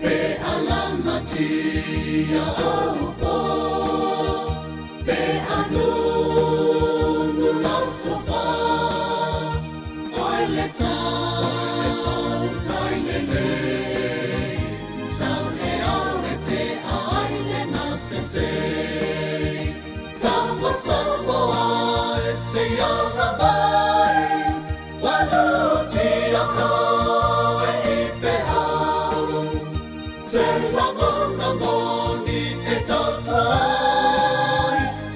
pe alamatia aupo pe anu nulantofa oile tau tailele saune awete aile nasese tawa samoa se yana bai waluti ano ipe au se lamoni etatwai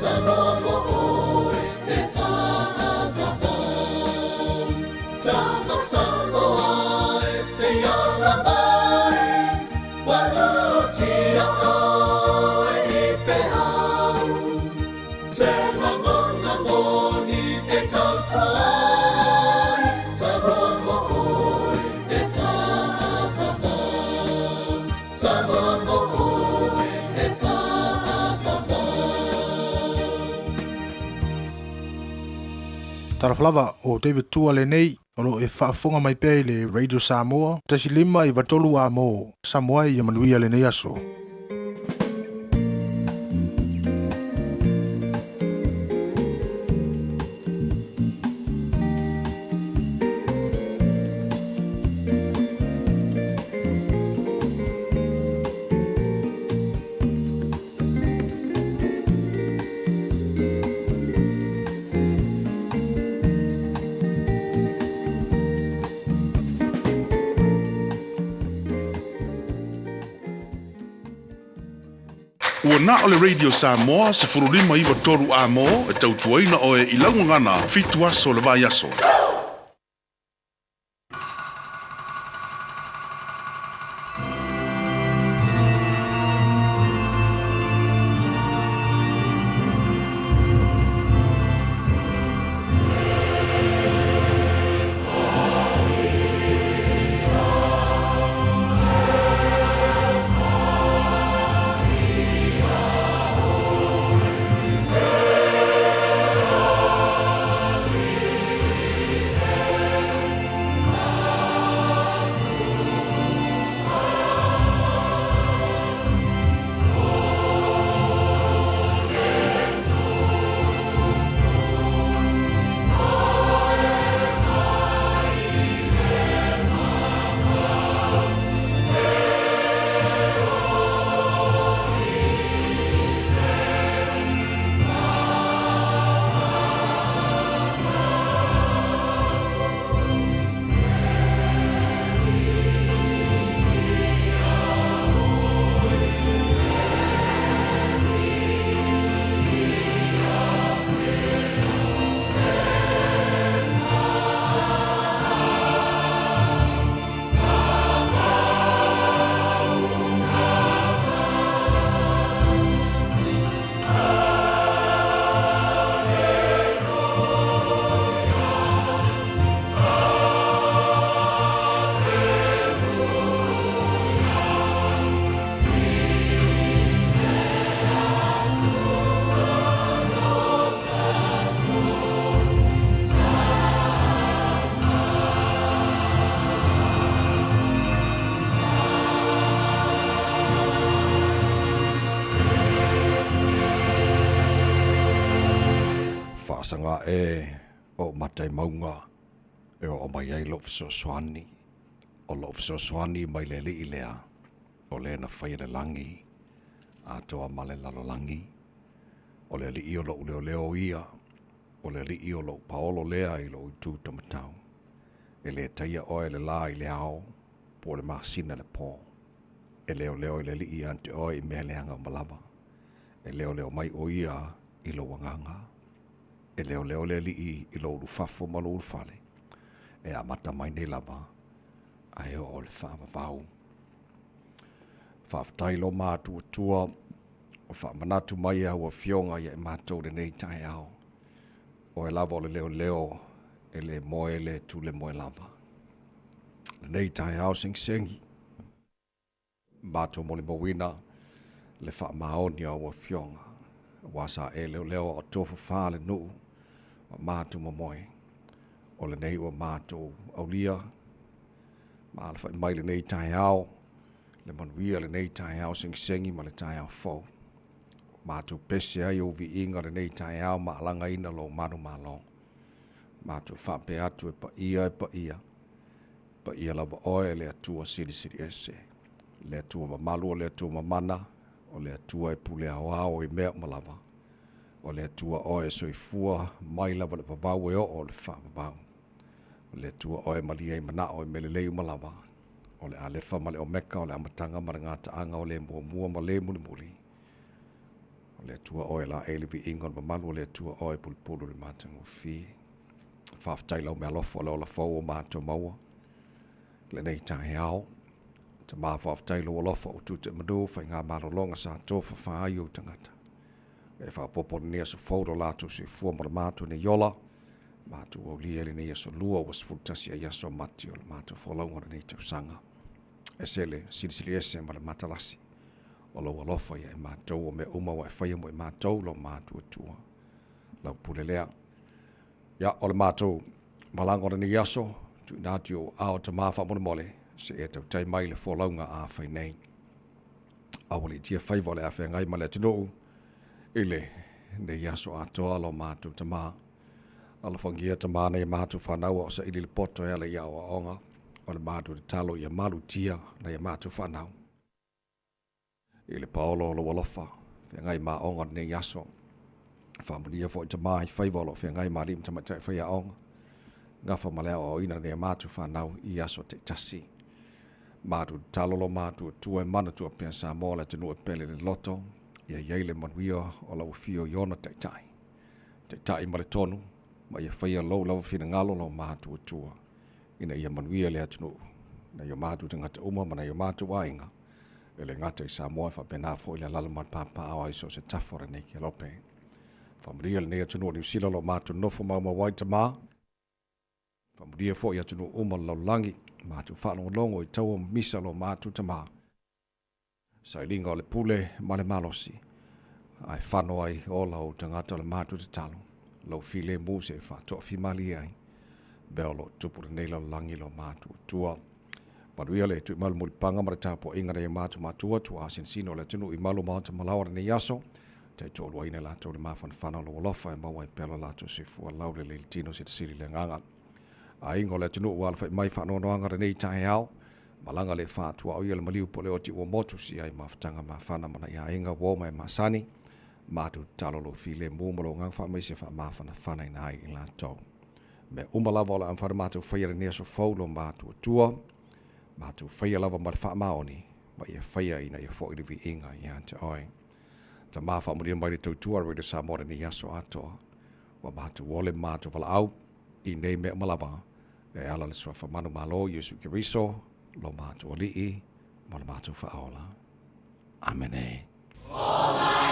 sanomo oi e whaavapom tama samoa se yana bai waluti ano ipe au se lamoni etatwai sanomo oi e whaavapom sanomo oi e whaavapom. Taraflava o David Tua le nei, o lo e whaafonga mai pēi le Radio Samoa, tasi lima i watolu a mo, Samoa i amanuia le nei aso. Ua na o le Radio Samoa se furulima iwa toru a mo e tautuaina o e ilaungangana fitu aso le vai aso. Sanga e o matai maunga e o mai ai lo swani o lo swani mai le li lea o le na fai le langi a toa male lalo langi o le li o lo leo ia o le li o lo paolo lea i lo tu tamatau e le taia o e le la i le ao po le masina le po e leo i le li ante o i mea leanga o malava e leo mai o ia i lo wanganga e leo le li i lo fafo ma lo fale e a mata mai nei lava ai o le whaavavau whaaftai lo mātua tua o whaamanatu mai au a fionga ia e mātou le nei tai au o e lava o le leo e le moe le tu le moe lava le nei tai au sengi mātou mo le mawina le whaamaoni au a fionga wasa e leo o tofu wha le nuu o mātou mamoe o le nei o mātou au lia ma alfa mai le nei tai au le manuia le nei tae au sengi ma le tae au fo. Mātou pese ai o vi inga le nei tae au ma alanga ina lo manu malo. Mātou whape atu e pa ia. Pa ia lava oe le atua siri ese. Le atua ma malu o le atua ma mana. O le atua e pule au i mea malava. O le atua oe soifua mai lava le pavau e o le whaapavau. O le atua oe malia i mana o i melelei malava. O le alefa ma le omeka o le amatanga ma le ngata anga o le mua ma le muli. O le atua oe la elevi ingon ma malu o le atua oe pulpulu le matango fi. Whaftai lau mea lofo le ola fau o mātua maua. Le nei tahe au. Ta maa whaftai lau lofo o tute madu whai ngā marolonga sa tofa whaai o tangata. E whapopo ni aso faudo lato se fua ma le mātua ni yola. Mātua o li ele ni aso lua was fultasi a yaso mati o le mātua whalaunga ni tau sanga. E sele silisili ese ma le matalasi. O lau alofa ia e mātou o me uma wa e whaia mo e mātou lo mātua tua. Lau pulelea. Ia, o le mātou, malango ni yaso, tu nāti o ao ta māwha mole, se e tau tai mai le wholaunga a whai nei. Awali tia whaiva le a whai ngai ma le tino, ile ne yaso a toa lo mātou ta mā. Ala whangia ta mā nei mātou whanau o sa ili le poto e ala ia o aonga, o le mātou te talo ia malu tia na ia mātou whanau. Ile paolo lo walofa, whai ngai mā onga ne yaso, Whamulia fo i ta mai whaivolo whi ngai marim ta matai whai aonga. Ngafa malea o ina nea mātu whanau i aso te tasi. Mātu talolo mātu tua e mana tua pia sa mola te nua pele le loto. Ia yeile manuia o lau fio iona te tai. Te tai male tonu. Ma ia whaia lau lau whina ngalo lau mātu tua. Ina ia manuia lea tunu. Na ia mātu te ngata uma mana ia mātu wainga. Ele ngata i sa moa whapena fo ila lalaman pāpā awa iso se tafora nei ki lope. Whamuria le nea tunu o New Zealand lo mātu nofo mauma waita mā. Whamuria fo ia tunu uma lau langi. Mātu whanongo longo i taua misa lo mātu ta mā. Sailinga o le pule ma le malosi. Ai whano ai o lau tangata le mātu te talo. Lau file muse whatoa fimali ai. Beolo tupura nei lau langi lo mātu tua. Manuia le tu i malu muli panga ma le tāpo ingana i mātu mātua tua asin sino le tunu i malu mātu malawara ne yaso. Te tōru aina lātou le mawhana whanau lo walofa e maua i pela lātou se fua lau le le tino se te siri le nganga. A ingo le tunu ua alfa i mai whanau noanga re nei tahe au. Malanga le whātua au ia le maliu po le oti ua motu si ai mawhtanga ma whana mana ia inga woma e masani. Mātu talolo file mūmalo ngang wha meise wha mawhana whana i nai i lātou. Me umalawa o le amwhana mātu whaia nia so faulo mātu tua. Mātu whaia lava ma le wha maoni. Ma ia whaia ina ia fo irivi inga i hante oi. Ta mawha muria mai le tautua rei sa mora ni yaso atoa. Wa mātu wole mātu wala au. I nei mea malawa. E ala le swa whamanu malo Yesu Kiriso. Lo mātu alii. Ma le mātu whaola. Amene. Olona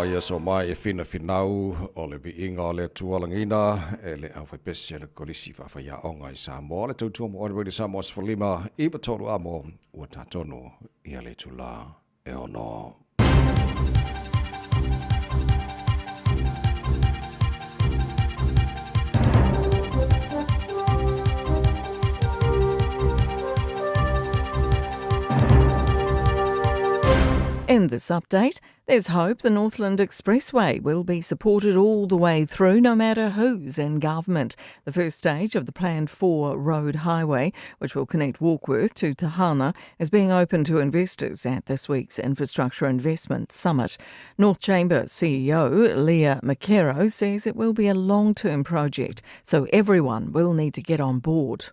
ia so mai e finau o le biinga o le tualangina e le au pese le kolisi whawhaia o ngai Samoa. Le tautua mo ora Samoa sfalima i batolu amo ua tatono ia le tula e ono. In this update, there's hope the Northland Expressway will be supported all the way through, no matter who's in government. The first stage of the planned 4-road highway, which will connect Warkworth to Tahana, is being opened to investors at this week's Infrastructure Investment Summit. North Chamber CEO Leah McKerrow says it will be a long-term project, so everyone will need to get on board.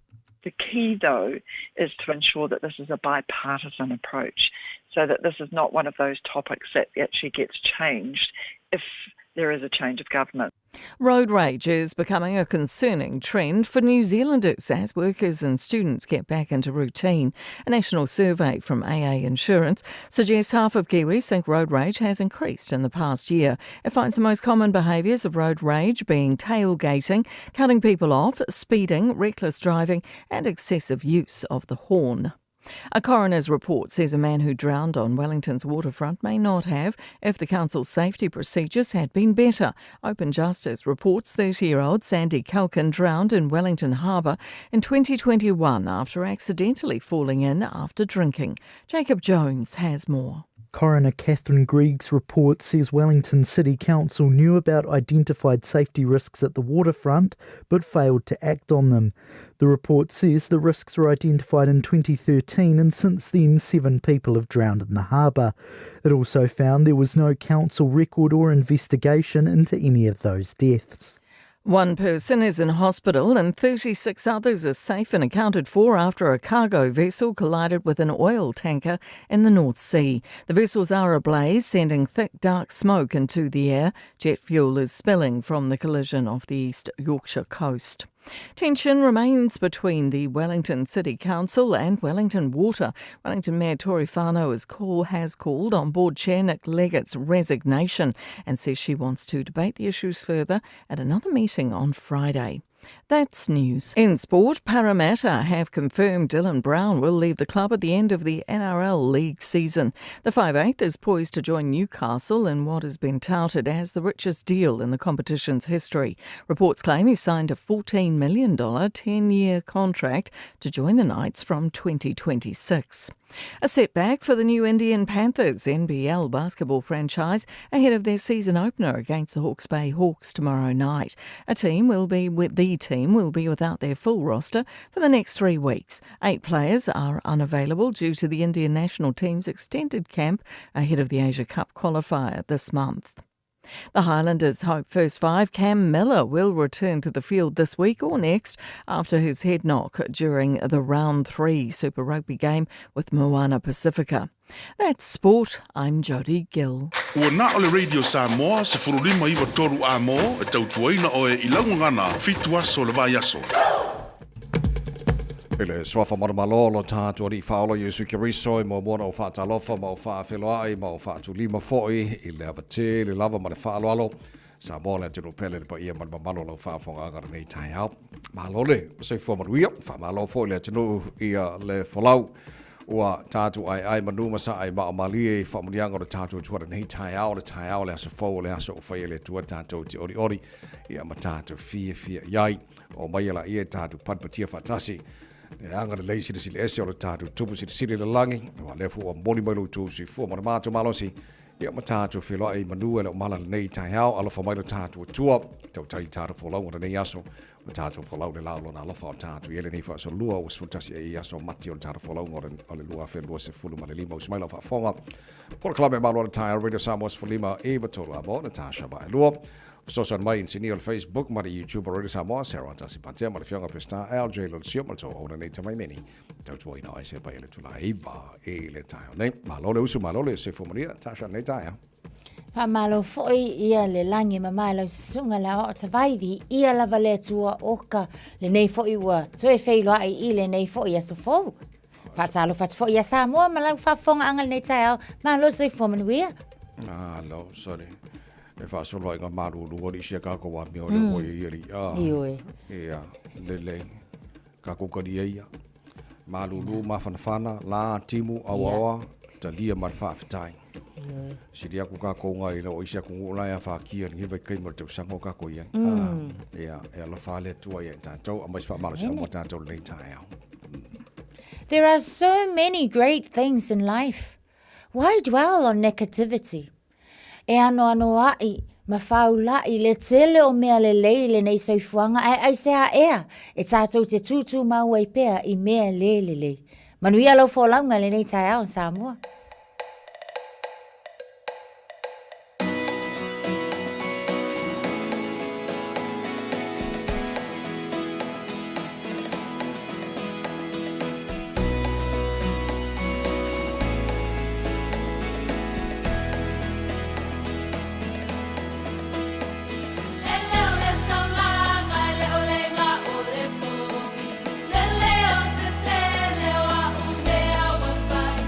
The key, though, is to ensure that this is a bipartisan approach, so that this is not one of those topics that actually gets changed if there is a change of government. Road rage is becoming a concerning trend for New Zealanders as workers and students get back into routine. A national survey from AA Insurance suggests half of Kiwis think road rage has increased in the past year. It finds the most common behaviours of road rage being tailgating, cutting people off, speeding, reckless driving and excessive use of the horn. A coroner's report says a man who drowned on Wellington's waterfront may not have if the council's safety procedures had been better. Open Justice reports 30-year-old Sandy Kalkin drowned in Wellington Harbour in 2021 after accidentally falling in after drinking. Jacob Jones has more. Coroner Catherine Greig's report says Wellington City Council knew about identified safety risks at the waterfront but failed to act on them. The report says the risks were identified in 2013 and since then 7 people have drowned in the harbour. It also found there was no council record or investigation into any of those deaths. One person is in hospital and 36 others are safe and accounted for after a cargo vessel collided with an oil tanker in the North Sea. The vessels are ablaze, sending thick, dark smoke into the air. Jet fuel is spilling from the collision off the East Yorkshire coast. Tension remains between the Wellington City Council and Wellington Water. Wellington Mayor Tori Whanau has called on Board Chair Nick Leggett's resignation and says she wants to debate the issues further at another meeting on Friday. That's news. In sport, Parramatta have confirmed Dylan Brown will leave the club at the end of the NRL League season. The 5'8" is poised to join Newcastle in what has been touted as the richest deal in the competition's history. Reports claim he signed a $14 million 10-year contract to join the Knights from 2026. A setback for the new Indian Panthers NBL basketball franchise ahead of their season opener against the Hawke's Bay Hawks tomorrow night. The team will be without their full roster for the next 3 weeks. 8 players are unavailable due to the Indian national team's extended camp ahead of the Asia Cup qualifier this month. The Highlanders hope first 5 Cam Miller will return to the field this week or next after his head knock during the round 3 Super Rugby game with Moana Pacifica. That's sport. I'm Jodie Gill. Ua na ole Radio Samoa se furulima iwa toru amo e tautuaina o e ilaungangana fitu aso le vai aso. Ele swafa malolo tātua ri whaolo Yesu Kiriso i mōmona o whātalofa ma o whaawheloai ma o whaatulima foi I le avate le lava ma le whaaloalo sa mōle tino pele le pa ia ma mamalo lau whaafonga agara nei tai au. Malole, se fua maruia, whaamalo foi le tino ia le whalau ua tātu ai manuma sa ai ma o malie whamunianga o le tātu tuara nei tai au le aso fau le aso o whaia le tua tātu te ori ia ma tātu fia iai o maiala ia tātu patpatia whatasi. E anga le leisi sili ese o le tātu tupu sili le langi, wa lefu o moli mai tu si fu ma mātu malosi, ia ma tātu whiloa e manua le o mala le nei tai au, alofa mai le tātu tua, tau tai tātu wholau o nei aso, ma tātu wholau le laulo na alofa o tātu, ele nei wha so lua o sfutasi e aso mati o le tātu wholau o le lua whenua se fulu ma le lima o smaila wha whonga. Pora klabe malo le tai Radio Samoa Sfulima e vatoru amo, Natasha ba e lua. Social mai in sini on Facebook, ma YouTube Radio Samoa, Sarah Tasi Pante, ma le fionga pesta LJ lo sio ma to ona nei tamai meni. Tau tuai na ai se pa ele tula iba e le tai. Nei, ma lo le usu ma lo le se fomoria, Tasha nei tai. Fa malo foi ia le langi mamai lo sunga la o tavaivi ia la vale tua oka le nei foi ua. So e fei lo ai I le nei foi aso fo. Fa talo fa foi ia Samoa ma la fa fonga angal nei tai. Ma lo se fomoria. Ah, lo, sorry. e fa solo inga maru lu ori sia ka ko wa mi o le oi Ioi. ia le ka ko ka dia malu lu ma fana la timu awa talia mar fa fitai Ioi. sidia ku ka ko ngai lo isia ku la ya fa kia ni vai kai mo te sango ka ko ia ia e la fa le tua ia ta tau a mais fa malo sa mo ta tau le tai au. There are so many great things in life. Why dwell on negativity? E ano ai, mawhaulai le tele o mea le leile nei soifuanga ai se a ea. E tātou te tūtū mau ai pea I mea le. Manuia lau wholaunga le nei tai au Samoa. Lele o te te leo a umea wa whai.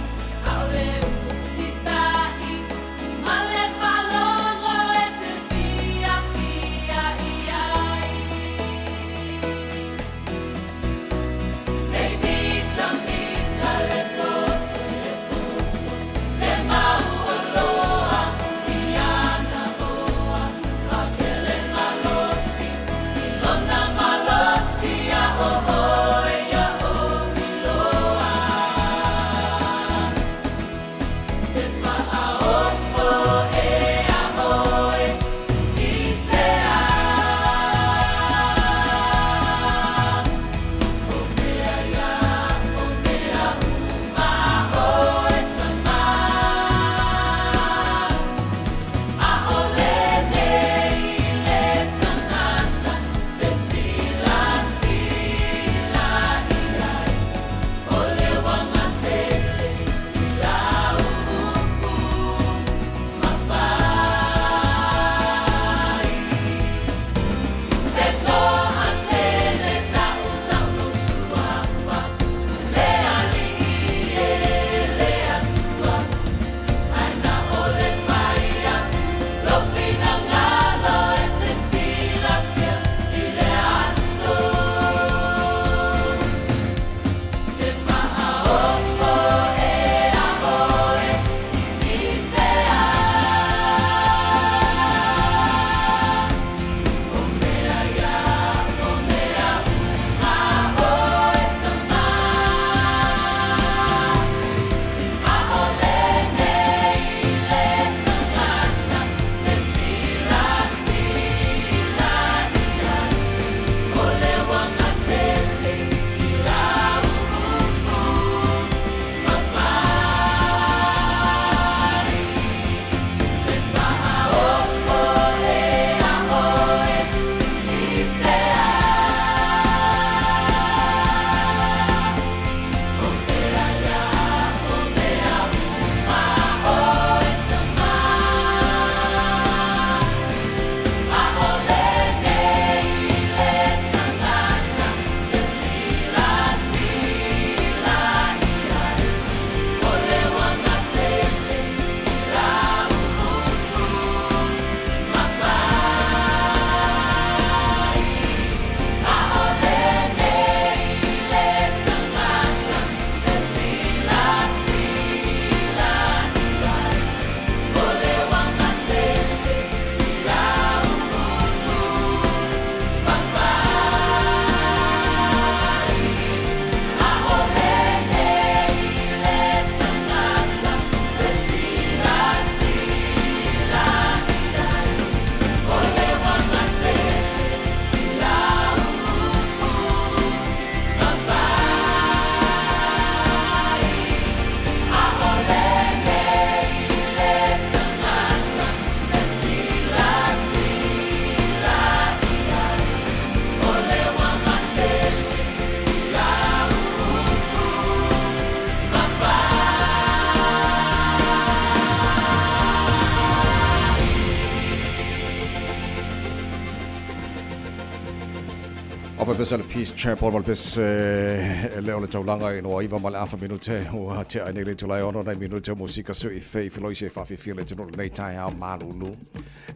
Opa pesa le Peace Chapel wal pes leo le taulanga e no iwa male afa minute o te ai le tulai ono nei minute musika so I fe filoi se fa fi le tino nei tai au malulu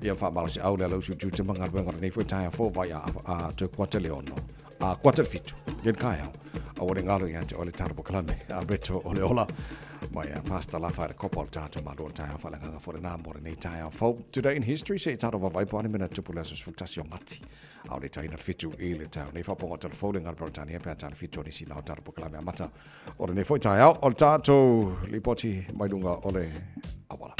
ia fa mala se au le lo su tu manga benga nei foi tai fo vai a te kwata le ono a kwata fitu gen kai au o le ngalo ia te o le tarbo klame Alberto o le ola mai pasta la fa kopol tato malo tai fa la nganga fo le namo nei tai fo today in history se tato va vai pone mena tupula so sfutasion mati au le tai na fitu ile tau nei fa ponga telefone ngal Britania pe tan fitu ni sila tar po klame mata o nei foi tai au o tato lipoti mai lunga ole awala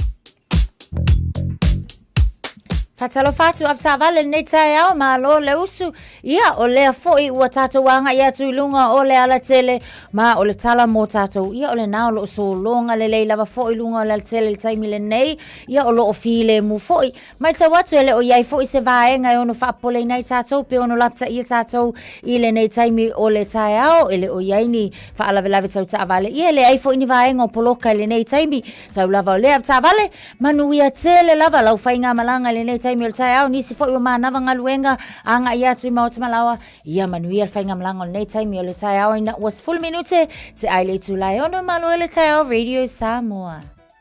Fatalo fatu afta vale nei tai au malo le usu ia o le foi ua tato wanga ia tu lunga o le ala tele ma o le tala mo tato ia o le nao lo so longa le le lava foi lunga o le tele le tai mile nei ia o lo ofile mu foi mai ta watu le o iai foi se vaenga ono fa pole nei tato pe ono lapta ia tato ile nei tai mi o le tai au ele o iai ni fa ala vela tau ta vale ia le ai foi ni vaenga o poloka le nei tai mi tau lava le afta vale manu ia tele lava lau fainga malanga le nei mi tai au nisi foi wa mana vanga luenga anga ia tu mau te malawa ia manuia fainga mlango nei tai mi le tai au ina was full minute te ai le tu lai ono malo le tai au Radio Samoa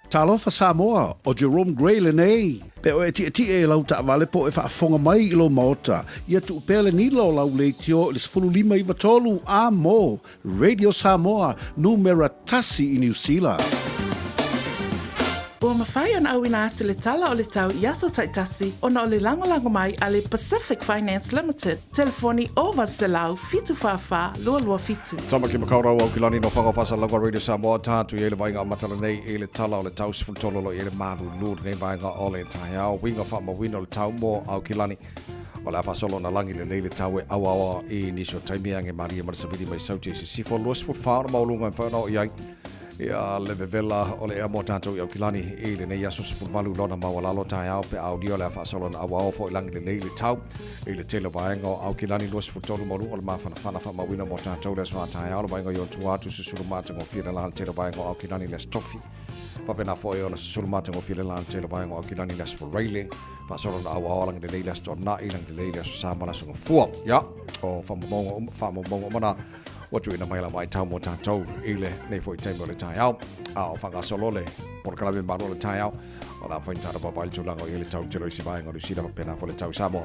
Talofa Samoa o Jerome Gray le nei pe o ti e lau ta vale po e fa fonga mai I lo mota ia tu pele ni lo lau le tio le sfulu lima I vatolu a mo Radio Samoa numero tasi I New Zealand. Ua mawhai ona au ina atu le tala o le tau Iaso Taitasi ona o le lango mai a le Pacific Finance Limited. Telefoni o Varselau fitu whawha lua fitu. Tama ki makaura au kilani no whanga whasa langwa Radio Samoa tātu I le vainga matala nei I le tala o le tau sifutololo I le maru lūr nei vainga o le tai au winga whama wino le tau mo au kilani. O le awhasolo na langi le nei le tau e awa I niso taimia nge Maria Marasavidi mai sauti si sifo luas fut whaara maulunga whanau I ai. Ia le vevela o le ea mo tātou I au kilani I le nei aso sifurvalu lona mawalalo tai au pe au dio le awhasolo na awa fo I langi le nei le tau I le tele vaenga o au kilani luas futolu malu o le mawhana wha mawina mo tātou le swa tai au le vaenga I o tuatu susuru mātango whina la tele vaenga o au kilani le stofi papena fo E o le susuru mātango whina la tele vaenga o au kilani le sforeile whasolo na awa o langi le nei le sto na I langi le nei le samana sunga fua ia o whamomongo mana watu ina maila mai tau mo tātou ile nei fo I taimo le tai au a o whanga solo le por kalabe maro le tai au o la whain tāra papai tūlanga o ile tau tero isi vaenga o sira pena fo le tau Samoa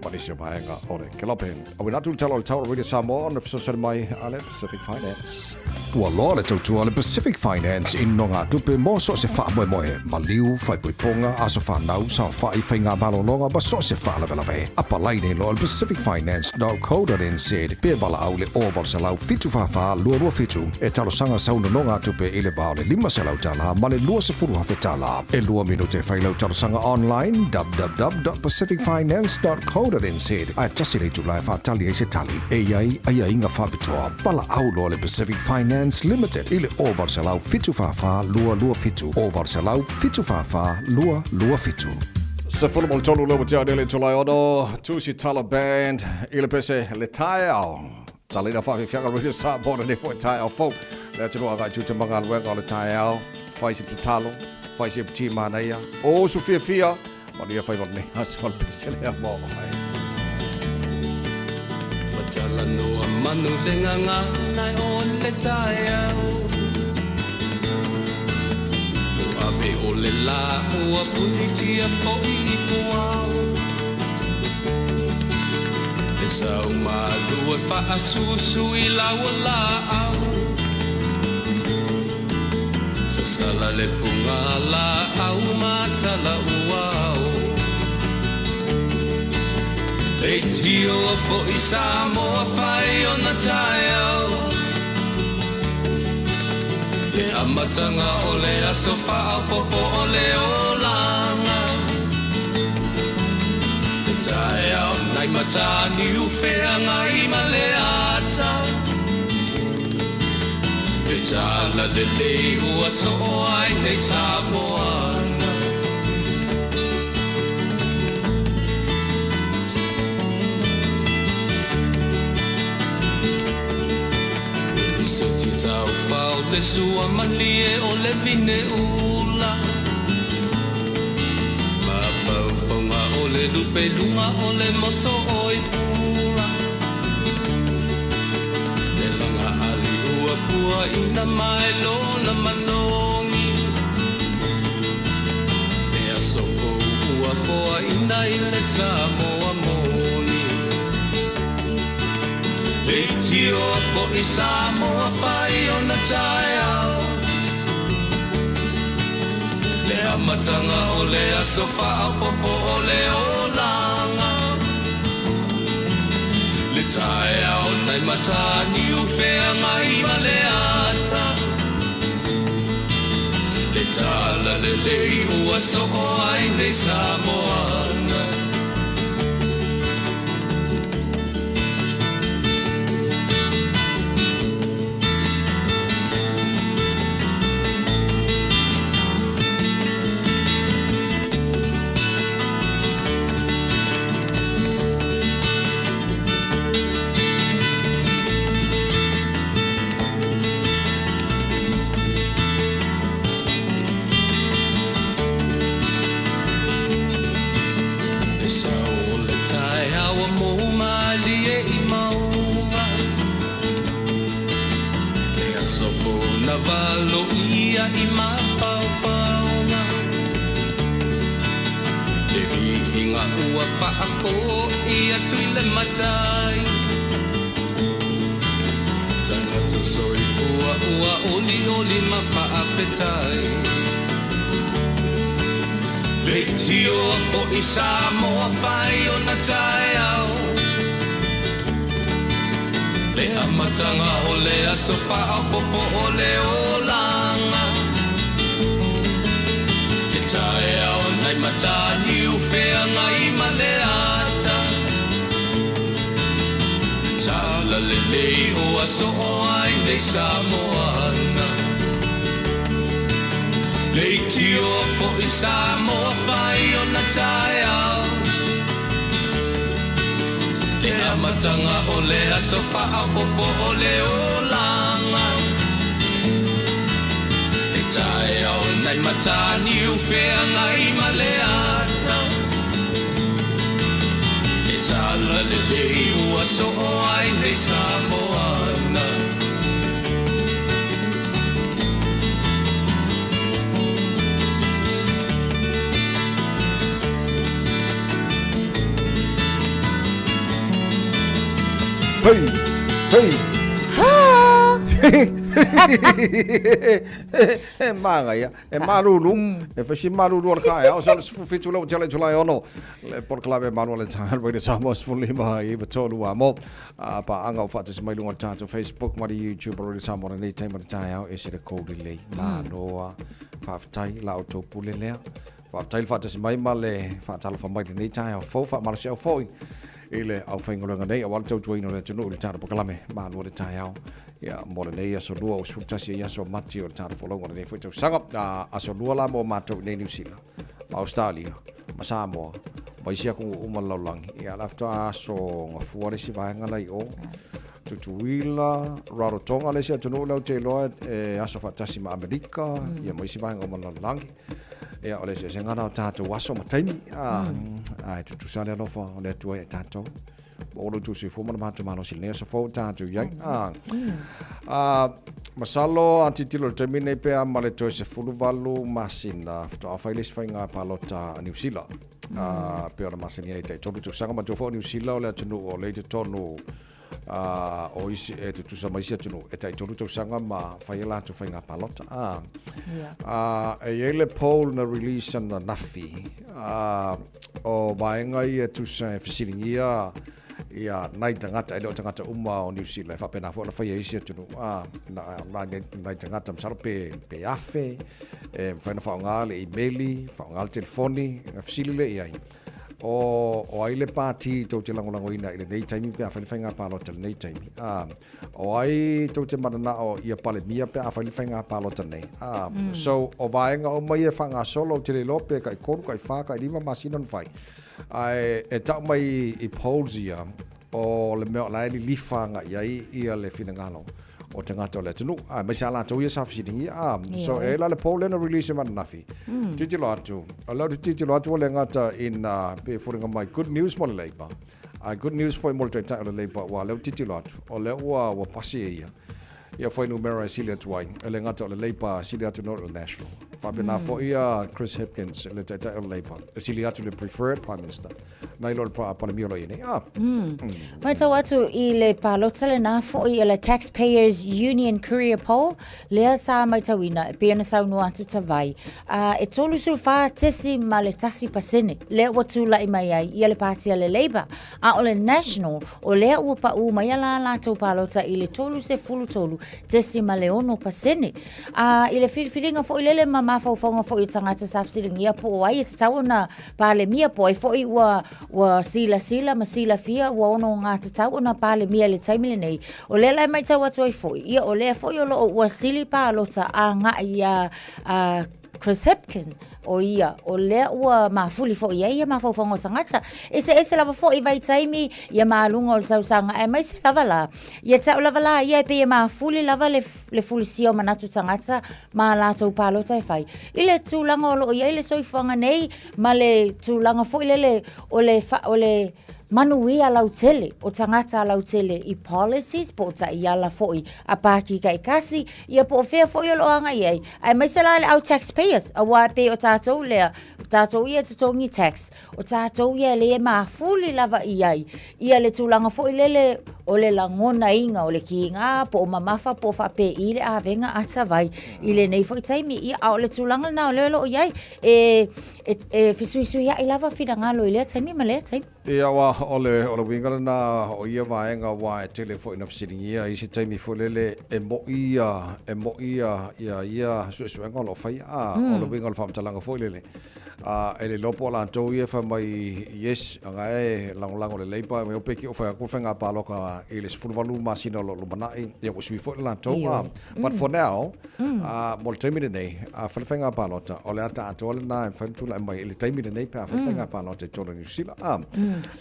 panisio vaenga o le kelopen o wina tū talo le tau Radio Samoa on le fisosere mai ale Pacific Finance Ua loa le tautua le Pacific Finance I nonga tupe mo so se wha moe moe maliu whai puiponga aso whanau sa whai whainga malolonga ba so se wha lawelawe apa laine lo le pacificfinance.co.nz pe wala au le oval se lau fitu whawha lua fitu e talo sanga sauna nonga tupe I le bao le 5 se lau tala ma le lua se furu hawhe tala e lua minute whai lau talo sanga online www.pacificfinance.co.nz a tasi le tu lai whatali e se tali e iai inga whabitoa pala au lo le Pacific Finance Limited ile oval se lau fitu whawha lua fitu oval se lau fitu whawha lua fitu Se fulu mo tolu lo tia dele tulai ono tusi tala band ile pese le tai au talina fa fianga Radio Samoa ne fo tai au fo le tulu aga tuta mangal wenga le tai au fai se talo fai se ti manaya o su fia ma dia fai ne asol pese le mo Matala no manu denganga nai on le tai au Abe o le la ua punitia po I puau E sau malua wha asusu I laua la au Sa sala le punga la au matala uau E tio fo I Samoa whai o na tai au Le amatanga o le aso whao popo o le olanga Le tai au nai matani uwhenga I ma le ata Le tala le ua so ai nei Samoana So ti tau whao le sua mani e o le vine ula Ma pau whaunga o le lupe lunga o le moso o I ula fua ina mai lona malongi E aso ua fua ina ile Samoa moni Leitio fo i Samoa fai ona tai au Le amatanga o le aso faa popo o le olanga Le tae au nai matani u fea ngai ma le ata Le tala le lei ua so o ai nei Samoana Valo ia I mapaupauna E inga ua whaako ia tuile matai Tangata soifua ua oli oli mawhaapetai Leitio o I Samoa whai o na tai au Le amatanga o le aso faa popo o le olanga Le tae au nai matani u fea ngai ma le ata Tala le lei o aso o ai nei Samoana Leitio fo I Samoa fai o na tae au Le amatanga o le aso faa popo o le olanga Le tae au nai matani u fea ngai ma le ata Le tala le lei ua so o ai nei Samoana Hey, hey. E manga ia, e maruru, e whesi maruru ar kai, o sa le sifu fitu lau tele tulai ono, le por klawe manu le tāna, wei le Samoa sifu lima I wa tolu a mo, pa anga o whata se mailunga tātou Facebook, mari YouTube, roi le Samoa nei taima le tai au, e se le kouri lei, manoa, whawhtai, lau tō pule lea, whawhtai le whata se mai ma le, whatala wha mai le nei tai au, fau, wha marasi au fau, ele au whaingoronga nei, a wala tau tuaino le tunu le tāna pokalame, manu le tai au, ia mo le nei aso lua o sfutasi ia so mati o le tāna wholonga nei whaitau sanga, aso lua la mo mātou nei New Zealand, ma Australia, ma Samoa, ma isia kungu umalaulangi, ia lafta aso ngā fuaresi vaenga lai o, tutuila, Rarotonga le sia tunu lau te loa, aso whatasi ma Amerika, ia ma isi vaenga umalaulangi, ia o le sia sengana o tātou aso mataimi, ai tutusale alofa o le atua e tātou, o lo tu se fo mana matu malo silne so fo tātou iai, masalo antitilo le termine pe a male to se fulu valu masina, to a failes fainga palota New Zealand, pe ona masini e te tolu tu sanga ma tofo New Zealand o le atunu o le te tonu, o isi e tu sa maisia tunu e tai tolu tu sanga ma faila tu fainga palota, e ele poll na release na nafi, o vaenga I e tu sa fisilingia, ia nai tangata ele o tangata uma o New Zealand fa pena fo na fa isi tunu nai tangata msaro pe afe fa na fa ngale emaili fa ngale telefoni na fisile ia o ai le party to te lango ina ile nei time pe fa nga pa lo tel nei time o ai to te mana o ia pale mia pe fa nga pa lo tel nei so o vaenga o mai fa nga solo te le lope kai koru kai fa kai lima masinon fai ai e ta mai I polsia o le mea lai lifa nga ia le finangalo o te ngata o le tunu mai sa la to ia sa fisitingi so e la le pole na release man nafi titi lo atu a lo titi lo atu le ngata in pe furinga mai good news mo le leipa good news for mo te ta le leipa wa le titi lo atu o le wa pasi ia ia foi numero silia tuai ele ngata le leipa silia to not national fa bena fo ia Chris Hipkins le tata o leipa silia to the preferred prime minister mai lo pa miolo ini mai tau atu I le palota le na fo I le Taxpayers Union Courier Poll lea sa mai tauina e pena sau no atu tawai e tolu sulfa tesi ma le tasi pasene le watu la I mai ai ia le patia le Labour a o le national o lea ua pa u mai ala la tau palota I le tolu se fulu tolu tesi ma le ono pasene I le filifilinga fo I lele ma mafaufonga fo I tangata safsiringia po o ai e tau na pale mia po ai fo I wa sila ma sila fia wa ono ngā tau na pale mia le taimile nei o lela mai tau atu ai fo ia o lea fo I o lo wa sili palota a ngā ia Chris Hipkins o ia o lea ua mafuli fo ia mafaufonga o tangata ese lava fo I vai taimi ia maalunga o le tausanga e mai se lava la ia tau lava la ia pe ia mafuli lava le fulisia o manatu tangata ma la tau palota e fai I le tūlanga o lo ia I le soifanga nei ma le tūlanga fo I lele o le manui a lautele o tangata a lautele I policies po ta I ala foi a paki kai kasi ia po fea foi o loanga iei ai mai se la le au taxpayers a wa pe o tātou lea tātou ia tatongi tax o tātou ia le mafuli lava iai ia le tūlanga foi lele o le langona inga o le kinga po o mamafa po fa pe I le avenga atavai I le nei foi taimi ia o le tūlanga na o le lo iai e fisui ia I lava finangalo I le taimi ma le taimi ia wa ole winga na o ia vaenga wa telefone na fsiringia I se taimi folele e mo ia ia suenga lo fai ole winga lo famtalanga folele ele lopo la to ia fa mai yes anga e lango le leipa me opeki o fa ko fanga paloka ele sfurvalu masino lo manai ia ko sui fo la to but for now mo taimi nei fa fanga palota ole ata atole na fa tula mai ele taimi nei pa fa fanga palota to ni sila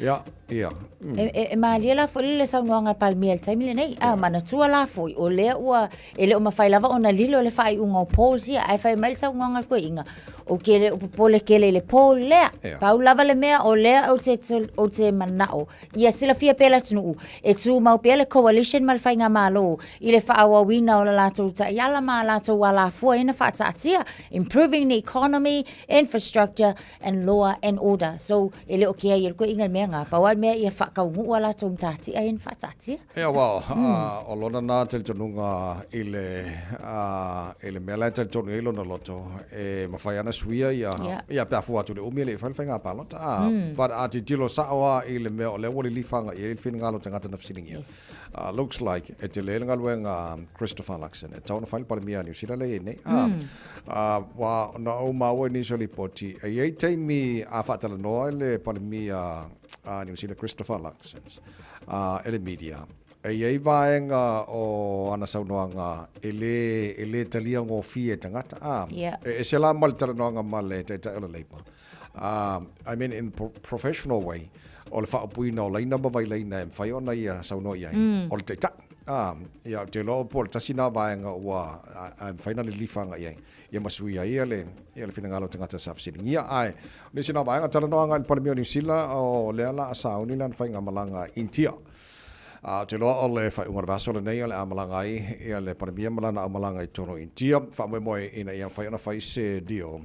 ia e malia la fo le sa no nga palmiel taimi nei mana tua la fo o le ua ele o mafai lava ona lilo le fai unga pause ai fai mai sa nga ko inga o kele o popole kele le pole pa lava le mea o le o te manao ia sila fia pela tunu e tu mau pele coalition mal fai nga malo I le faawa wina o la to ta yala ma la to wala fo ina fa tatia improving the economy infrastructure and law and order so ele o kia il ko inga mea nga pa wal mea ia fa ka ngu wala to tati ai fa tatia wa o lona na tel tunga ele mela tel tonu ilo no loto e mafai ana suia ia pe fu atu le umile fa fanga palota but ati tilo sawa ile me le wole lifanga ile finga lo tangata na fsiningia looks like it le ngalwenga Christopher Luxon e tauna file palmia ni sila le ne wa na o ma wo ni soli poti e taimi a fatala no le palmia ni sila Christopher Luxon ele media e vaenga o ana saunoanga ele talia ngo fie tangata e se la mal talanoanga male te ta leipa I mean in professional way o le fa puina o laina ba vai laina e fai ona ia sauno ia o te ta ia te lo por tasina vaenga wa I'm finally lifanga ia masui ia le finangalo tangata safsini ia ai ni sina vaenga talanoanga il palmio ni sila o le ala sauni lan fai ngamalanga intia te loa o le fai ungar vaso le nei o le amalanga ia le paramia malana amalanga I tono intia fa moe ina ia fai ona fai se deal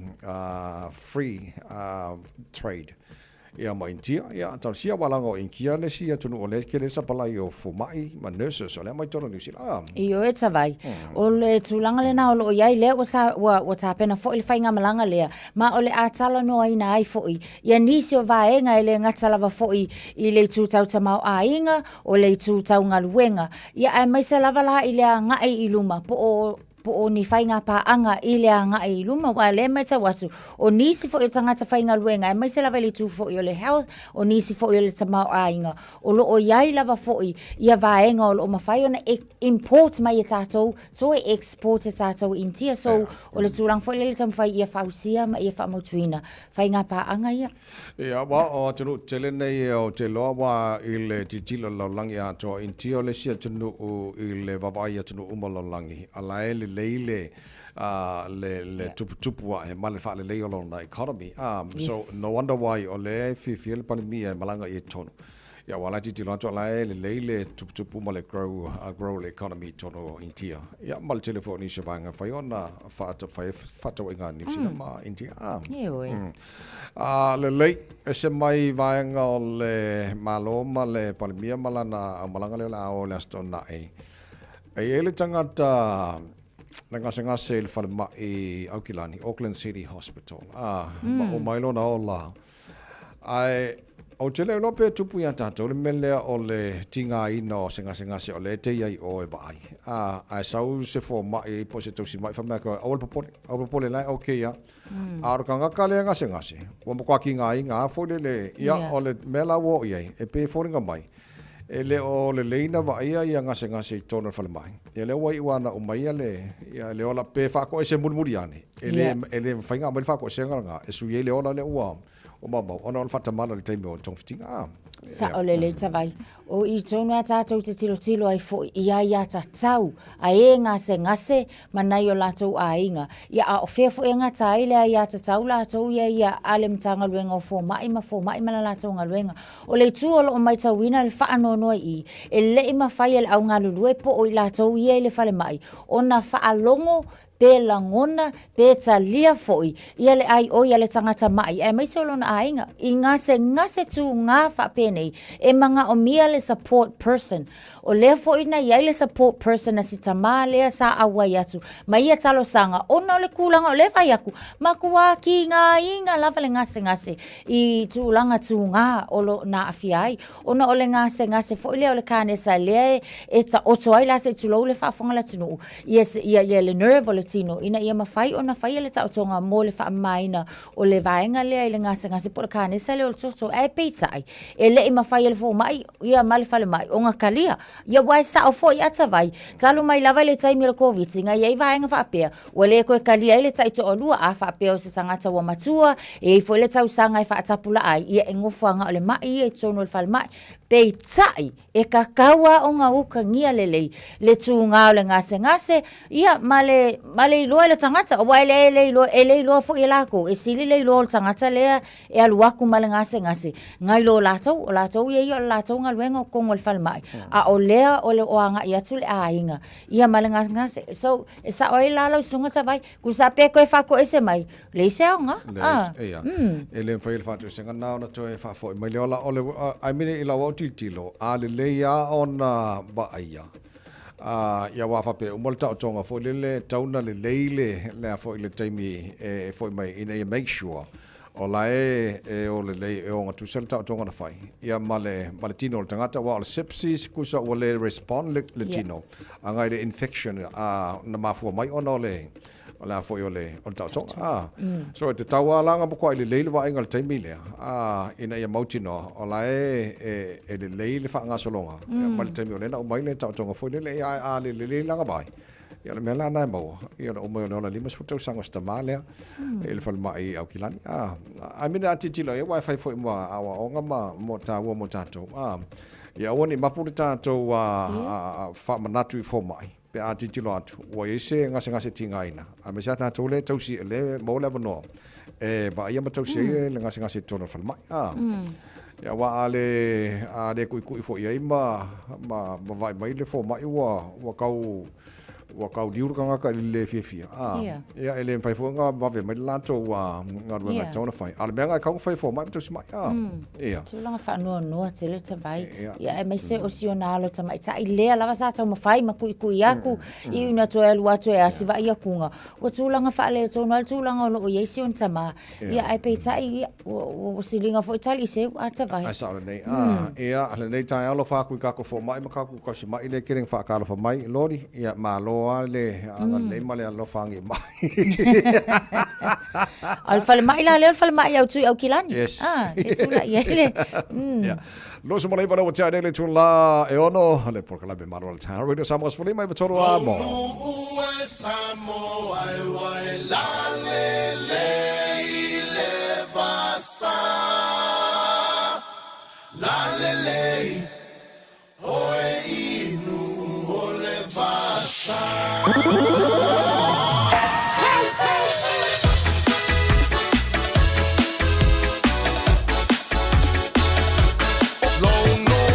free trade ia ma intia ia tau sia walanga o inkia le sia tunu o le kele sa palai o fumai ma nurses o le mai tono New Zealand io e tavai o le tulanga le na o lo iai le wa ta pena fo il fai ngamalanga le ma o le atala no ina ai fo ia nisi o vaenga ele ngatala va fo I le tu tau tamau ainga o le tu tau ngaluenga ia ai mai se lava la ile ngai iluma po o ni whainga pa anga I le anga I luma wa le mai ta wasu o nisi fo I tangata whainga luenga mai se lava le tu fo I o le health o nisi fo I o le tamau ainga o lo o iai lava fo I ia vaenga o lo o mawhai ona import mai tātou so e export tātou intia so o le tūrang fo I le tamwhai ia whausia ma ia whamautuina whainga pa anga ia ia wa o tunu tele nei o te loa wa I le titilo laulangi ato intia o le sia tunu I le vavai tunu umalolangi ala ele leile le tupu e male fa le leolo na economy so no wonder why o le feel pandemia malanga I tono Ya wala ti lo to la le tupu mo le grow le economy tono India. Ya mal telefoni se vanga faiona fa to inga ni ma India. Le se mai vanga o le maloma le palmia malana malanga le la o le stona e ele tangata ngase le falma e Aukilani Auckland City Hospital o mailo na ola ai o tele no pe tupu ya tato le mele o le tinga ino senga se o le te ai o e vai ai sau se fo mai po se tosi mai fa ma ko o popole la okay ya ar kanga kale ngase o mo kwa kinga inga fo le ya o le mela wo ye e pe fo ringa mai ele o le leina va ia ngase tono fa mai ele wai wana o mai le ya le ola pe fa ko se murmuriani ele fainga mai fa ko se nga e su ye le ola le wa o mama ona o fata mala le taimi o tongfitinga sa o le tavai o I tonu a tātou te tilo ai fo ia ta tau a e ngase manai o lātou a inga ia a o fea fo e ngata ile ia ta tau lātou ia ale mtanga luenga o fo mai mana lātou ngā luenga o le tu o mai tau wina le wha anono I e le ima whai ele au ngā lulue po o I lātou ia le whale mai o na wha alongo pe langona pe talia foi ia le ai o ia le tangata mai e mai solo na ainga I ngase tu ngā wha penei e manga o mia le support person o le foi na ia le support person na si tama le sa awai atu mai ia talo sanga ona le kulanga o le vai aku makua ki ngā inga lava le ngase I tu langa tu ngā o lo na afiai ona o le ngase foi le o le kane sa le e ta oto ai la se tu lo le fa fonga la tunu ia le nerve le tino ina ia mafai ona fai le tautonga mo le fa maina o le vaenga le ile ngase po le kane sa le o so e pizza e le mafai le fo mai ia mal fa le mai onga kalia ia wai sa o fo ia tavai talu mai lava le tai mi le covid nga ia vaenga fa pe o le ko kalia le tai to olua a fa pe o se sangata wa matua e fo le tau sanga fa tapula ai ia ngofanga o le mai e tono le fa mai pe tai e kakawa onga uka ngia le tunga o le ngase ia male lo le tangata o wai le lo fo ila ko e sili le lo tangata le e aluaku male ngase ngai lo latou ye yo latou ngaluenga ko ngol falmai a o le o anga ia tu le ainga ia male ngase so e sa o ila lo sunga savai ku sa pe ko e fa ko ese mai le se nga ele fa il fatu senga na na to e fa fo mai le ola o le ai mine ila o titilo a le ya ona ba ia ia wa fa pe o molta o tonga fo le tauna le leile le fo le taimi e fo mai ina make sure o la o le o ngatu selta o tonga na fai ia male tino le tangata wa le sepsis kusa o le respond le tino anga le infection na mafu mai ona le ola fo yo le o tau tonga so te taua langa mo ko le leile wa ingal taimi le ina ia mautino ola le leile fa nga solonga mal taimi o le na o mai le tau tonga fo le le langa bai ia le mela na mo ia o mo no limas futou sanga sta male ele fal mai Aukilani a mina atitilo e wifi fo mo awa onga mo tato ia woni mapuru tato fa manatu fo mai pe atitilo atu o ese ngase tingaina a me sa tato le tausi le mo le no e va ia matausi le ngase tono fal mai ia wa ale kui fo ia ma vai mai le fo mai wa kau diur kanga ka le fia ia ele fai fo nga va ve mai lanto wa nga ru nga tona fai al menga ka fai fo mai to smai ia tu langa fa no tele tavai ia e mai se osionalo tamai ta ile lava sa ta mo fai ma ku yaku I una to elu atu e asiva ia kunga o tu langa fa le tu langa no ye sion tama ia ai pe ta o silinga fo tali se atavai sa nei ia ale nei ta alo fa ku ka ko fo mai ma ka ku ka si mai le kering fa ka lo fa mai lori ia ma lo ale le male lo fangi mai al fal mai la le fal mai au tu Aukilani e tu la ye lo so male va o cha le tu la e ono le por la be maro al ta radio Samoa fo mai toro amo Samoa ai la le vasa la le oe inu o le vasa long no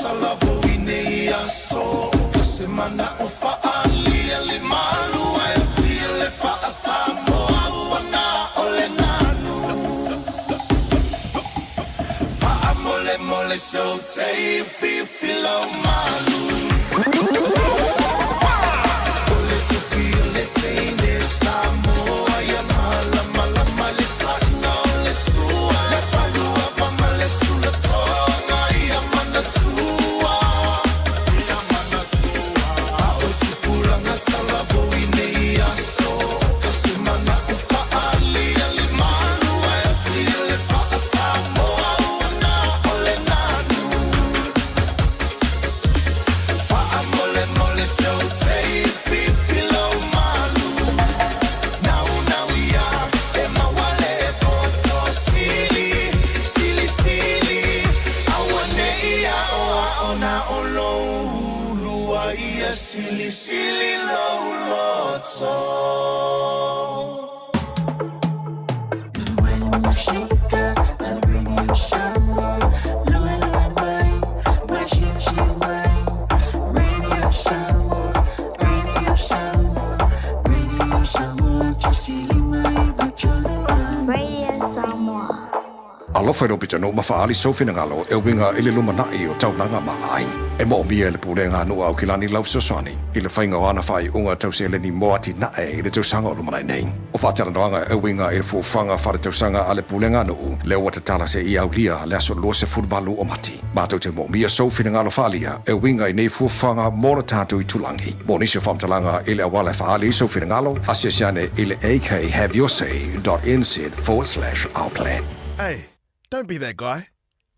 tala vo ine aso se mana o fa ali ali malu ai tile fa asamo wana ole nanu fa mole mole so te fi lo malu ole to feel it in this samo ya mala mala mala tano le sua le palua pa male sulla tonga ya mana tua ya mana tua o ti pula na tala bo ine aso kasimana ufa ali ali malu ai ti le fa asamo na ole nanu fa mole mole so te fi lo malu now ya e ma wale poto sili awane ya ona olo lua ia sili lo loto Alofa no pita no mafaali sofina ngalo e winga ile lumana I o taunanga mai. E mo bia le pule nga no au kilani lau soswani. Ile whainga wana whai unga tausele ni moati na e ile tausanga o lumana nei. O whatara noanga e winga ile fuwhanga whare tausanga ale pule nga no le watatala se I au lia le aso lo se fulbalu o mati. Mātou te mo bia sofina ngalo whalia e winga I nei fuwhanga mora tātou I tulangi. Mo nisi whamtalanga ile awale whaali sofina ngalo asiasiane ile akhaveyoursay.nz/our plan. Hey, don't be that guy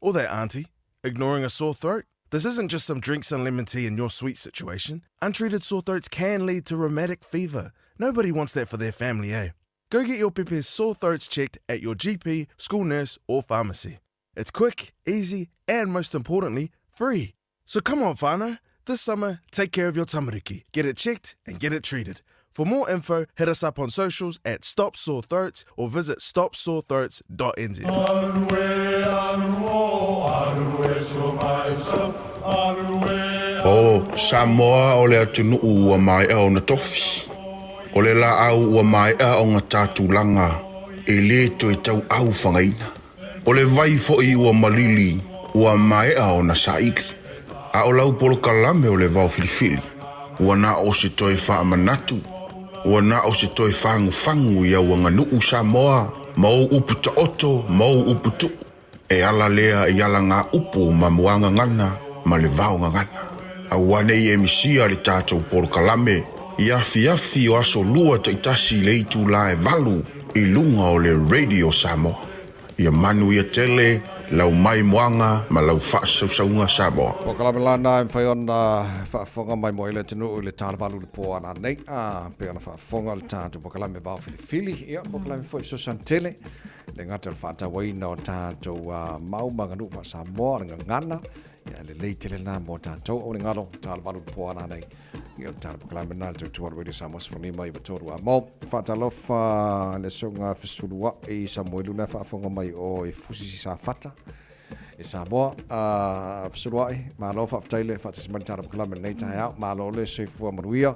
or that auntie ignoring a sore throat. This isn't just some drinks and lemon tea in your sweet situation. Untreated sore throats can lead to rheumatic fever. Nobody wants that for their family, eh? Go get your Pepe's sore throats checked at your GP, school nurse, or pharmacy. It's quick, easy, and most importantly, free. So come on, whānau. This summer, take care of your tamariki. Get it checked and get it treated. For more info, hit us up on socials at Stop Sore Throats or visit stopsorethroats.nz. O Samoa o le atunu ua mai au na tofi. O le la au ua mai au ngā tātulanga e le to e tau au whangaina. O le vai fo I ua malili ua mai au na saili. A o lau polo kalame o le vau filifili. Ua na o se toi wha manatu. Ua na o se toi whangu ia ua nganuu Samoa. Mau upu ta oto, mau upu tu. E ala lea I ala ngā upu ma muanga ngana, ma le vau ngana. A wane I emisia le tātou polo kalame. Iafi o aso lua ta itasi le itu la e valu I lunga o le Radio Samoa. Ia manu ia tele, lau mai moanga, ma lau whaasaunga Samoa. O kalame lana e whai ona whaafonga mai mo ile tenu le tāna walu le po ana nei. Pe ona whaafonga le tātou po kalame vau filifili. Ia po kalame fo I sosantele. Le ngata le whaata waina o tātou mau manganu wha Samoa ringa ngana. Ia le leitele nā mo tātou o le ngalo tāna walu le po ana nei. Ia le tāna po kalame nā le tautua Radio Samoa Sifronima I watoru a mo. Whaata lofa le songa fisulua I Samoelu na whaafonga mai o fusi sa whata. E Samoa, Fisuruai, malo whaaftaile, whaatasmani tāna pukalame nei tae au, malo le seifua manuia,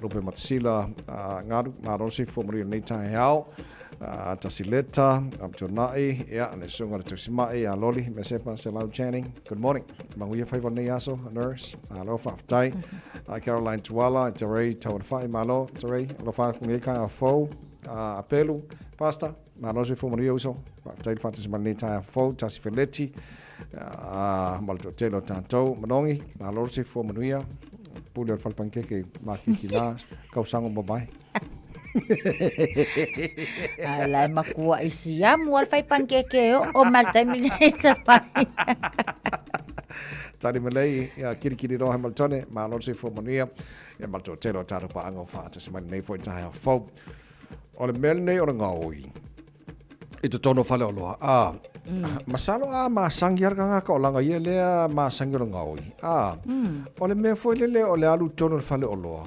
Rupe Matasila, Ngāru, malo seifua manuia nei tae au, Tasileta, Amtonai, ia, ne sunga le tausimai, a Loli, me sepa, Selau Channing, good morning, manguia whaiva nei aso, a nurse, malo whaaftai, Caroline Tuala, Tarei, Tauanwhai, malo, Tarei, lo whaakungi kai a fau, apelu, pasta, malo seifua manuia uso, Tail Fantas Manita Fo, Tassi Feletti, Malto Telo Tanto, Manongi, Malorsi for Manuia, Pulio Falpankeke, Maki La, Kausango Bobai. Alai makua isia mual fai pankeke o malta minesa pai. Tani Malay, Kiri no Hamiltone, Malorsi for Manuia, Malto Telo Tanto Pango Fata, Simon Nay for entire Fo, or the Melne or the Ngawi. Ito tono fale o loa. Masalo masangi arga ngā ka o langa ia lea masangi o ngaoi. O le mea foi lele o le alu tono fale o loa.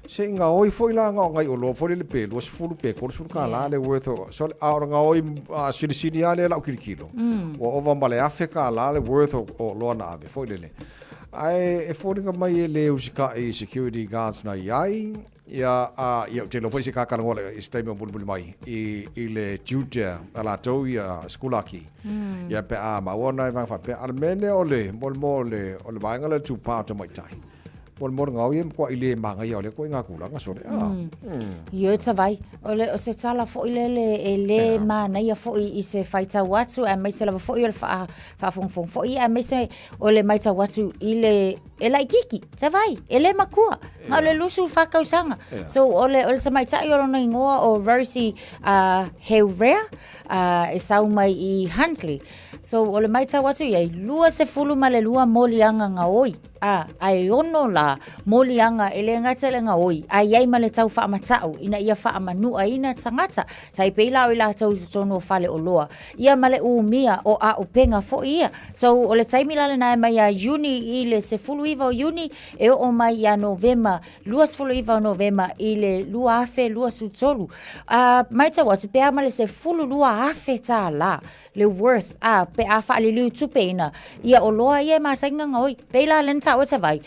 Se nga oi foi la nga ngai o lo foi le pe lo se fulu pe ko su ka la le worth so a nga oi sini ale la kilo o ova male afrika la le worth o lo na ave foi le ai e foi nga mai le usika e security guards na ai ia te lo foi se ka ngole statement bul mai i le tutor ala to ia skulaki ia pe a ma wona va fa pe al mene ole mole vai le tu pa to mai tai mol ngau ia ko ile manga ia le ko nga kula nga sore Yo te vai o se tala fo ile le mana ia fo I se faita watu a mai se la fo ile fa fong fo ia mai se o le mai ta watu ile ela kiki te vai ele makua nga le lusu fa kausanga so ole se mai ta yo no ingoa o Rosie Heurea e sau mai I Huntley so ole mai ta watu ia lua se fulu ma le lua molianga nga oi ai ono la molianga ele ngatele nga oi ai ai male tau fa matau ina ia fa manu ina tangata sai peila o la tau sono fale o loa ia male u mia o a upenga fo ia so ole tai milale na mai a uni ile se fulu iva uni e o mai ya novema luas fulu iva novema ile lua afe lua sutolu mai tau atu pe male se fulu lua afe ta la le worth pe a fa le liu tupena ia o loa ia ma sainga ngoi peila lenta o te vai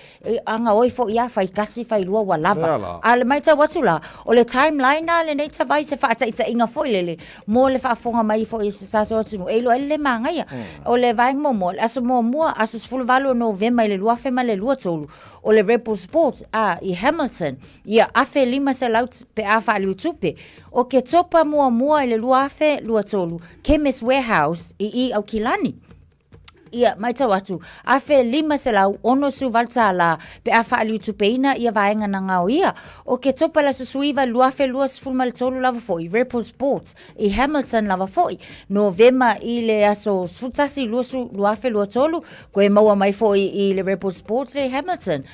anga oi fo ia fai kasi fai lua wa lava ale mai ta watula o le timeline na le nei ta vai se fa ta inga fo lele mo le fa fonga mai fo I sa so tunu e lo le manga ia o le vai mo aso mo mua aso full valo november le lua fe ma le lua tolu o le Rebel Sport I Hamilton ia afe lima se laut pe a fa lu tupe o ke topa mua le lua afe lua tolu Chemist Warehouse I au Kilani ia mai tau atu afe lima se lau ono su valta la pe afa ali tu peina ia vaenga na ngau ia o ke topa la susuiva luafe luas fulmal tolu lava foi Ripple Sports I Hamilton lava foi novema ile aso sfutasi luasu luafe lua tolu ko e maua mai foi I le Ripple Sports le Hamilton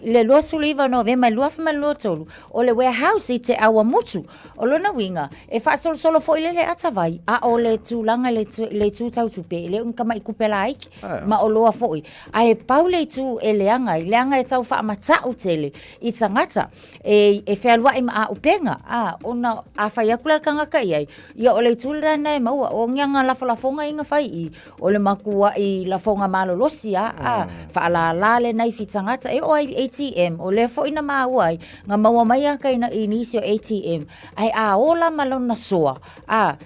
le luasu liva novema luafe mal lua tolu o le warehouse I te awa mutu o lona winga e fa solo foi le atavai o le tulanga le tu tau tupe le unka mai pela ai ma o loa foi ai paule tu leanga e tau fa matau tele I tangata e felwa I ma upenga ona a fai akula kanga kai ai ia o le tulra na ma o nganga la fonga inga fai o le makua I la fonga malolosia fa la le nai fitangata e o ai ATM o le foi na ma ai nga maua mai kai na inisio ATM ai ola malona soa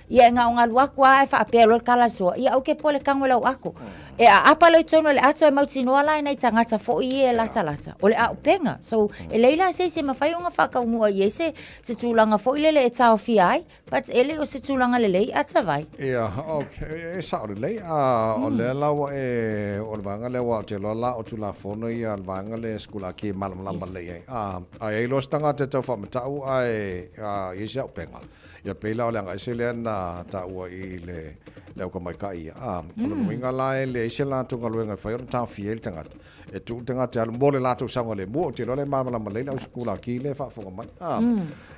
ia nga nga luakua fa pelo kala soa ia o ke pole kangola ako e apa le tono le ato e mautino ala nei tangata fo I e lata o le penga so e leila se mawhai unga whakaunua I se tulanga fo I lele e tau fiai but ele o se tulanga lele ata vai okay e sa o lele o le lawa e o le vanga le wa te lola o tula fono I al vanga le skula ki malamlama le ai lo stanga te tau whamatau ai I se o penga ia peila o le anga se le na tau I le o ka mai kai o le winga la le se la tunga luenga fai o tau fiel tangata e tu tangata al mole la tu sanga le mo te lo le mama la le skula ki le fa fonga mai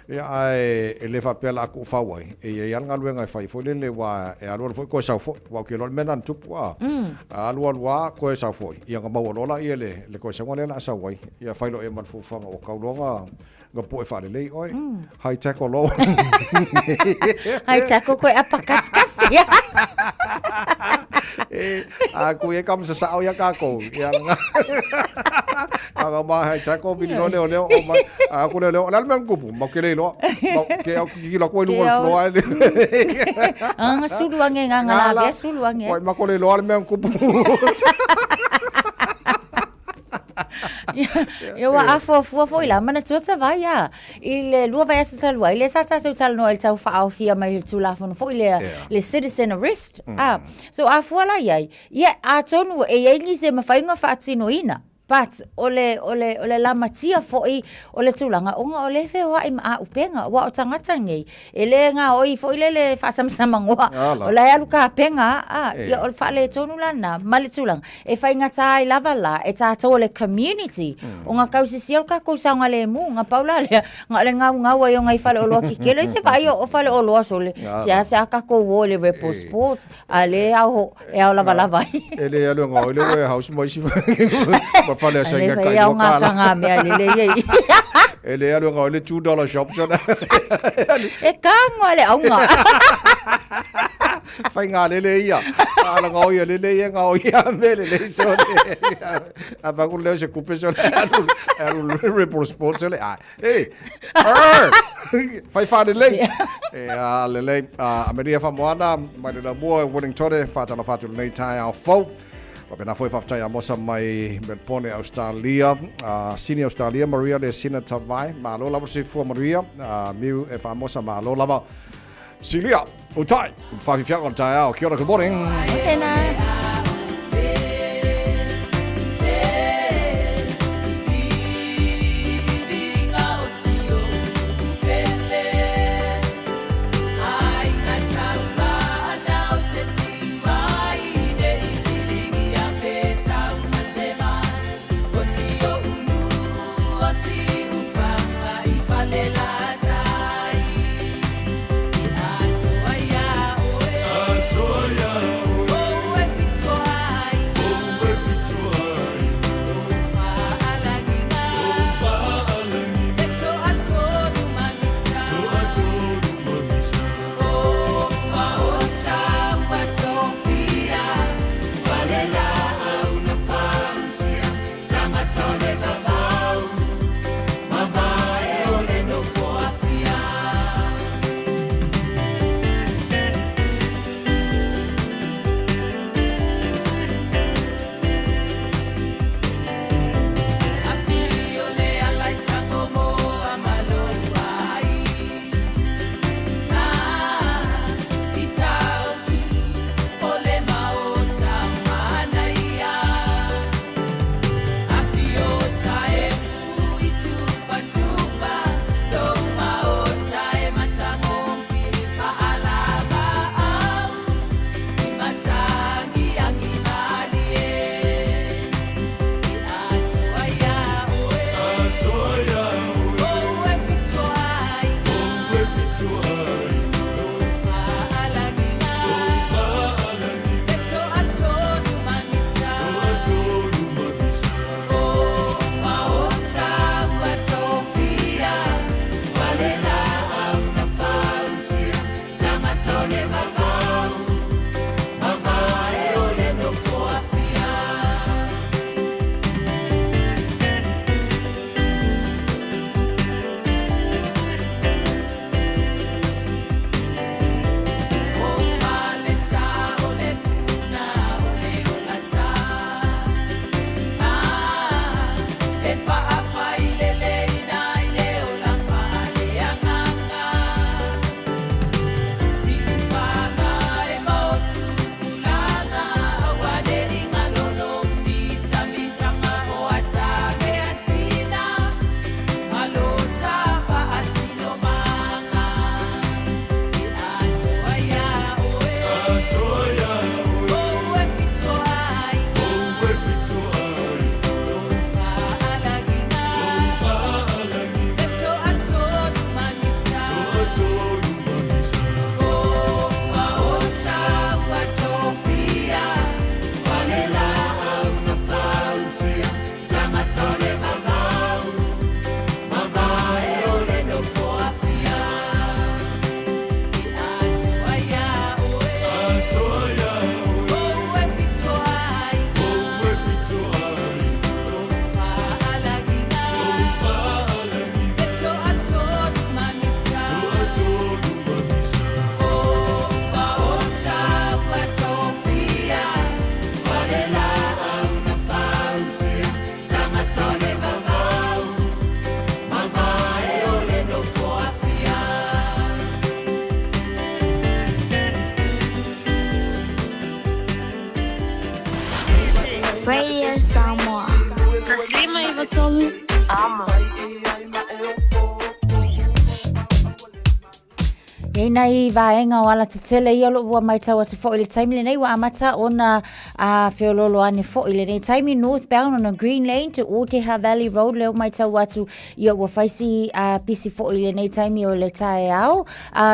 ia ai e le fa pela ku fa wai e ia nga luenga fai fo le wa e alo fo ko sa fo wa ke lo menan tu wa alo wa ko sa fo ia nga mo lo la ia le ko sa ngole la sa wai ia fai lo e man fu fanga o ka lo nga po e fa le oi hai tackle lo hai tackle ko apakats aku e kam sa au ya ka ko ya nga aga ma hai tackle bi lo le aku le la men ku ma ke le lo ke ki la ko lu flo ai nga suluange nga la suluange ko ma ko le lo men ku eu afo ila mana tuata vai ile lua vai asa talua ile sa tau tal no el tau fa fia mai tu la fo le citizen arrest so afo la ia a tonu e ngi se mafainga fa tino ina but ole la matia foi ole tulanga onga ole fe wa ima upenga wa tangata ngi ele nga oi foi le fa samsama ngwa ole alu ka penga ya ol fa le tonu lana mali tulanga e fa inga tai lava la e ta to le community onga kausi siol ka ko sanga le mu nga paula le nga le nga wa yo nga fa le olo ki kele se fa yo o fa le olo sole se aka ko wo le Ripple Sports ale au e au lava ele alu nga ole house mo si fale sa Le nga fai au ngā kanga mea le iei. E le alu ngā le $2 shop sana. E kanga le au ngā. Fai ngā le ia. Ala ngā ia le ia ngā ia me le so. A fa kun leo se kupe so. Alu report sports le. Hey. Fai fa le. E a le Ameria fa moana mai le mua winning tore fa tana fa tu nei tai au fo. Wa pena foi fa tai a mosa mai Melbourne Australia. Senior Australia Maria le sina tavai. Ma lo lava se fu Maria. Miu e fa mosa ma lo lava. Silia, utai, fa fi fiaco tai au. Kia ora, good morning. Tēnā. Radio Samoa. Taslima Ivatolu. Nei nei vaenga wala te tele ia lo ua mai tau atu fo ile taimi le nei wa amata ona whiololo ane fo ile nei taimi northbound on a Green Lane to Oteha Valley Road leo mai tau atu ia ua faisi pisi fo ile nei taimi o le tae au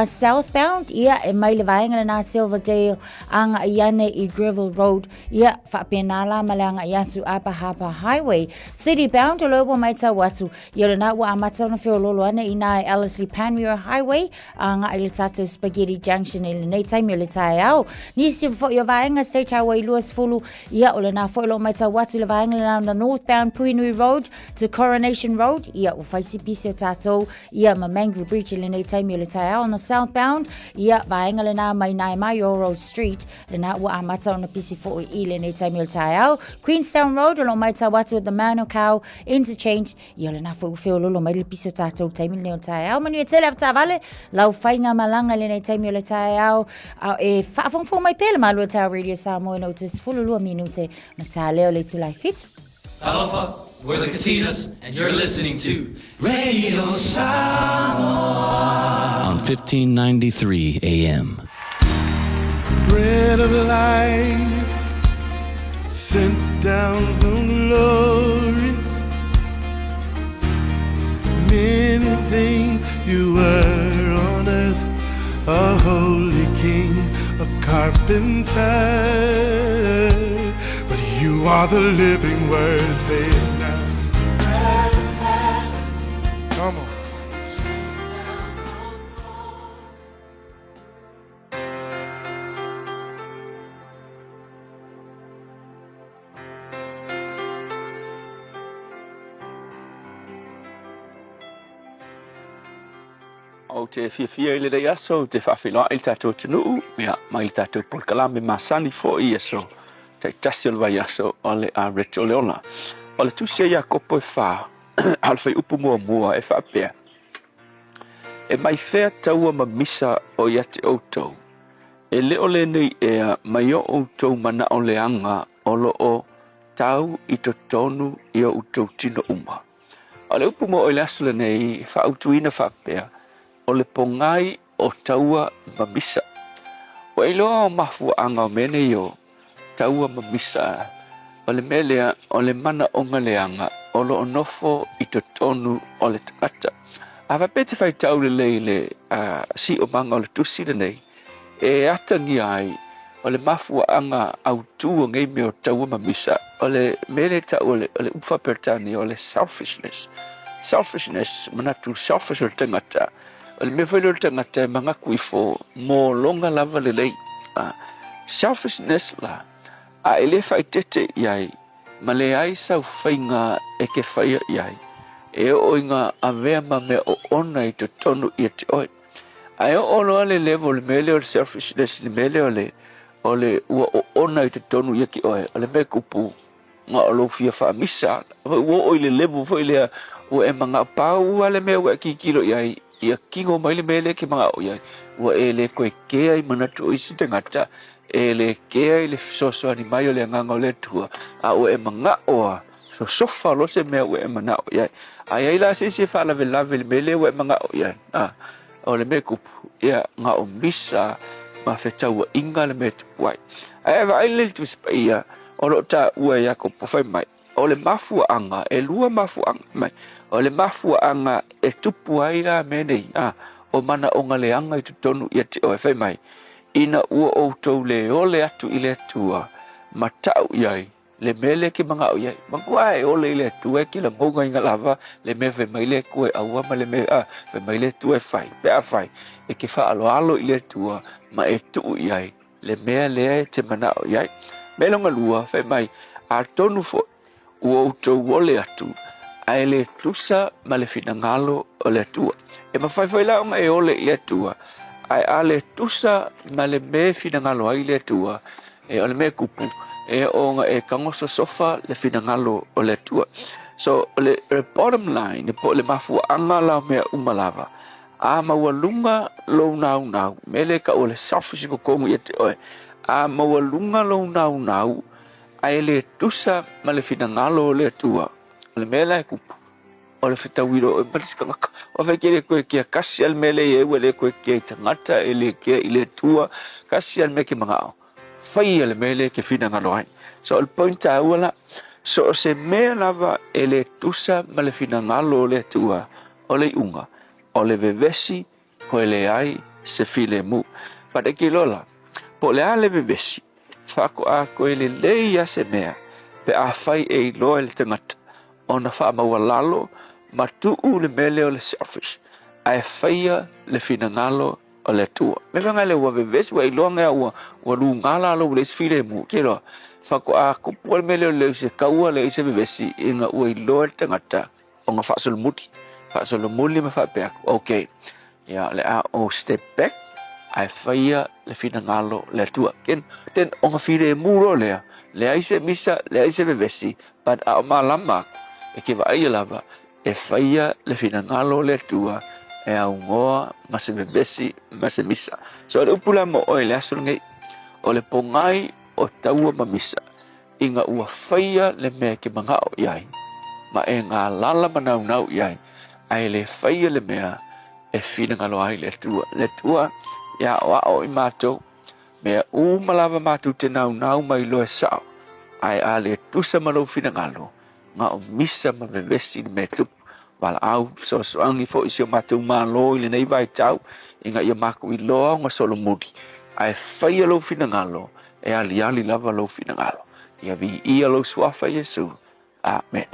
southbound ia e mai le vaenga na Silverdale anga iane I Gravel Road ia whapenala malanga iatu Apahapa Highway city bound o leo ua mai tau atu ia le na ua amata ona whiololo ane ina Ellerslie Panmure Highway anga ile tato Spaghetti Junction ile nei taimi o le tae au nisi fo yo vaenga State Highway Lewis Fulu ia o le na fo lo mai tau watu le vaenga le na northbound Puinui Road to Coronation Road ia o faisi pisi o tato ia ma Mangere Bridge ile nei taimi o le tae au on the southbound ia vaenga le na mai nai Road Street le na ua amata ona pisi fo ile nei taimi o le tae au Queenstown Road o lo mai tau watu the Manukau Interchange ia le na fo lo mai le pisi o tato taimi le o tae au manu e tele apta vale lau fainga malanga le nei taimi o le tae au e whaafongfo mai pele malu e tau Radio Samoa no tus fululua minute na tā leo le tulai fitu. Talofa, we're the Katinas and you're listening to Radio Samoa on 1593 AM. Bread of life sent down from glory. Many things you were on earth, a holy king, a carpenter, but you are the living word. Say it now. Come on. O te fia ile dei aso, te whawhiloa il tātou tunu, ia mai il tātou polkalame masani fo I aso, te tasi olwa I aso, ole a reto leola. Ole tusia ia kopo e wha, alwhai upu mua e whapea. E mai whea taua ma misa o ia te outou. E leo le nei ea mai o outou mana o leanga olo o tau I to tonu I o outou tino uma. Ole upu mua o le aso le nei, whautuina whapea, o le pongai o taua mamisa. O iloa o mafua anga o mene I taua mamisa. O le melea o le mana o ngaleanga o lo onofo I to tonu o le takata. A wapete whai tau le leile si o manga o le tusi le nei. E atangi ai o le mafua anga au tua ngei me o taua mamisa. O le mele tau o le ufa pertani o le selfishness. Selfishness, manatu selfish o le tangata. O le me whailo le tangata e manga kuifo mō longa lava le lei. Selfishness la. A ele whai tete iai. Ma le ai sau whainga e ke whaia iai. E o inga a mea ma mea o ona I te tonu I te oi. A e o loa le level le mele o le selfishness le mele o le ua o ona I te tonu I ki oi. O le me kupu nga o lo fia wha misa. Ua oi le level fo ilea ua e manga pau a le mea ua ki kilo iai. Ia kingo mai le mele ke mga o iai. Ua e le koe kea I manatu o isi te ngata. E le kea I le fisoso ani mai o le nganga o le tua. A ua e mga oa. So sofa lo se mea ua e mana o iai. A iai la se se wha lave le mele ua e mga o iai. O le me kupu. Ia nga o misa ma whetaua inga le me tupuai. A ewa ai le tuispa ia. O lo ta ua ia ko pofai mai. O le mafua anga. E lua mafua anga mai. O le mafua anga e tupu ai la menei. O mana o ngale anga I tutonu I te oe whai mai. Ina ua outou le ole atu I le atua. Ma tau iai. Le mele ki mga o iai. Mangua e ole I le atua ki la ngonga inga lava. Le me whai mai le koe aua ma le me whai mai le tua e whai. Pea whai. E ke wha alo I le atua. Ma e tuu iai. Le mea lea te mana o iai. Me longa lua whai mai. A tonu fo. Ua outou ole atu. Ai le tusa ma le finangalo o le atua. E mawhai la unga e ole I le atua. Ai a le tusa ma le me finangalo ai le atua. E o le me kupu. E o nga e kangosa sofa le finangalo o le atua. So le bottom line, po le mafua anga la mea umalava. A mawalunga lo nau. Mele ka o le selfish ko kongu I te oe. A mawalunga lo nau. Ai le tusa ma le finangalo o le atua. Le mela e kupu. o le fitawiro e maliskanga o fa kere ko ke kasial mele e wele ko ke tangata ele ke ile tua kasial me ke manga fai le mele ke fina ngalo ai so il point a wala so se me lava ele tusa male fina ngalo le tua o le unga o le vevesi ko ele ai se file mu pa de ke lola po le ale vevesi fa ko a ko ele le ya se mea pe a fai e lo le tangata ona fa mawalalo matu le mele o le selfish ai faia le finangalo o le tua me vanga le wa veves wa ilonga wa lu ngala lo le sfile mu kero fa ko a ko pol mele o le se kaua le se vevesi inga wa ilo tangata o nga fa sol muti fa sol muli me fa pe okay ya le a o step back ai faia le finangalo le tua ken ten o nga file mu ro le ai se misa le ai se vevesi but a malama e ke va ai lava e faia le finangalo le tua e au ngoa ma se bebesi ma se misa so le upula mo o le aso ngai o le pongai o taua ma misa inga ua faia le mea ke mangao iai ma e ngā lala manau nau iai ai le faia le mea e finangalo ai le tua ia o i mātou mea malava mātou te nau mai loe sao ai a le tusa malo finangalo nga o misa ma vevesi me tupu wala au so angi fo isi o mātou mālo i le nei vai tau inga ia mako i loa nga solo mudi ai faia lo finangalo e ali lava lo finangalo ia vi ia lo suafa Yesu amen.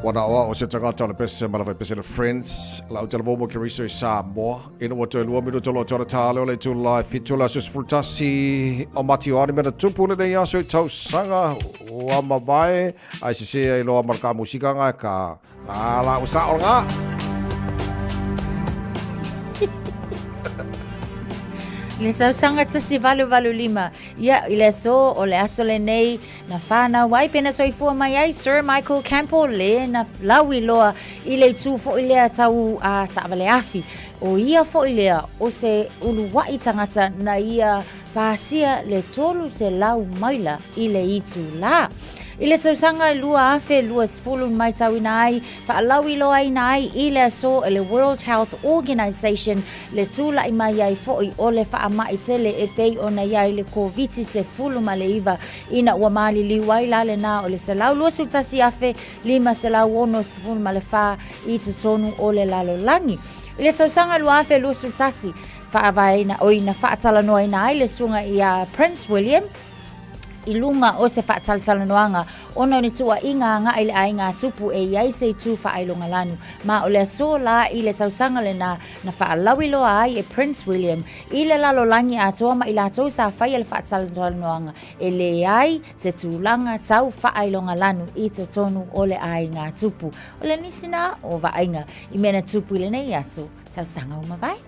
Wana oa o se tagata le pese malawe pese le friends la o tala bomo ki riso I Samoa ina wa te lua minu tolo tora tale o le tu lai fitu la sus fultasi o mati o ani mena tupu le nei aso I tau sanga o ama vai ai se se I loa marka musika ngai ka la o sa o nga Le sausanga tasi valu lima. Ia, ile so o le aso le nei na whana wai pena soifua mai ai Sir Michael Campbell le na lawi loa ile tu fo ilea tau a taawale afi. O ia fo ilea o se ulu wai tangata na ia pasia le tolu se lau maila ile itu la. Ile sausanga lua afe lua sfulu mai tau ina ai whaalawi loa ina ai ile so le World Health Organization le tula I mai ai foi o le whaamai tele e pei o na iai le COVID se fulu ma le iwa ina ua mali liwai la le na o le se lau lua sutasi afe lima se lau ono sfulu ma le wha I tutonu o le lalo langi. Ile sausanga lua afe lua sutasi whaavai na oina whaatala noa ina ai le sunga I Prince William ilunga o se whaataltala noanga ono ni tua inga nga ile ainga tupu e iai se tu whaailonga lanu ma o le so la ile tausanga le na whaalawi loa ai e Prince William ile lalo langi a toa ma ila tau sa whai le whaataltala noanga e le ai se tūlanga tau whaailonga lanu I to tonu o le ainga tupu o le nisina o waainga I mena tupu ile nei aso tausanga o mawai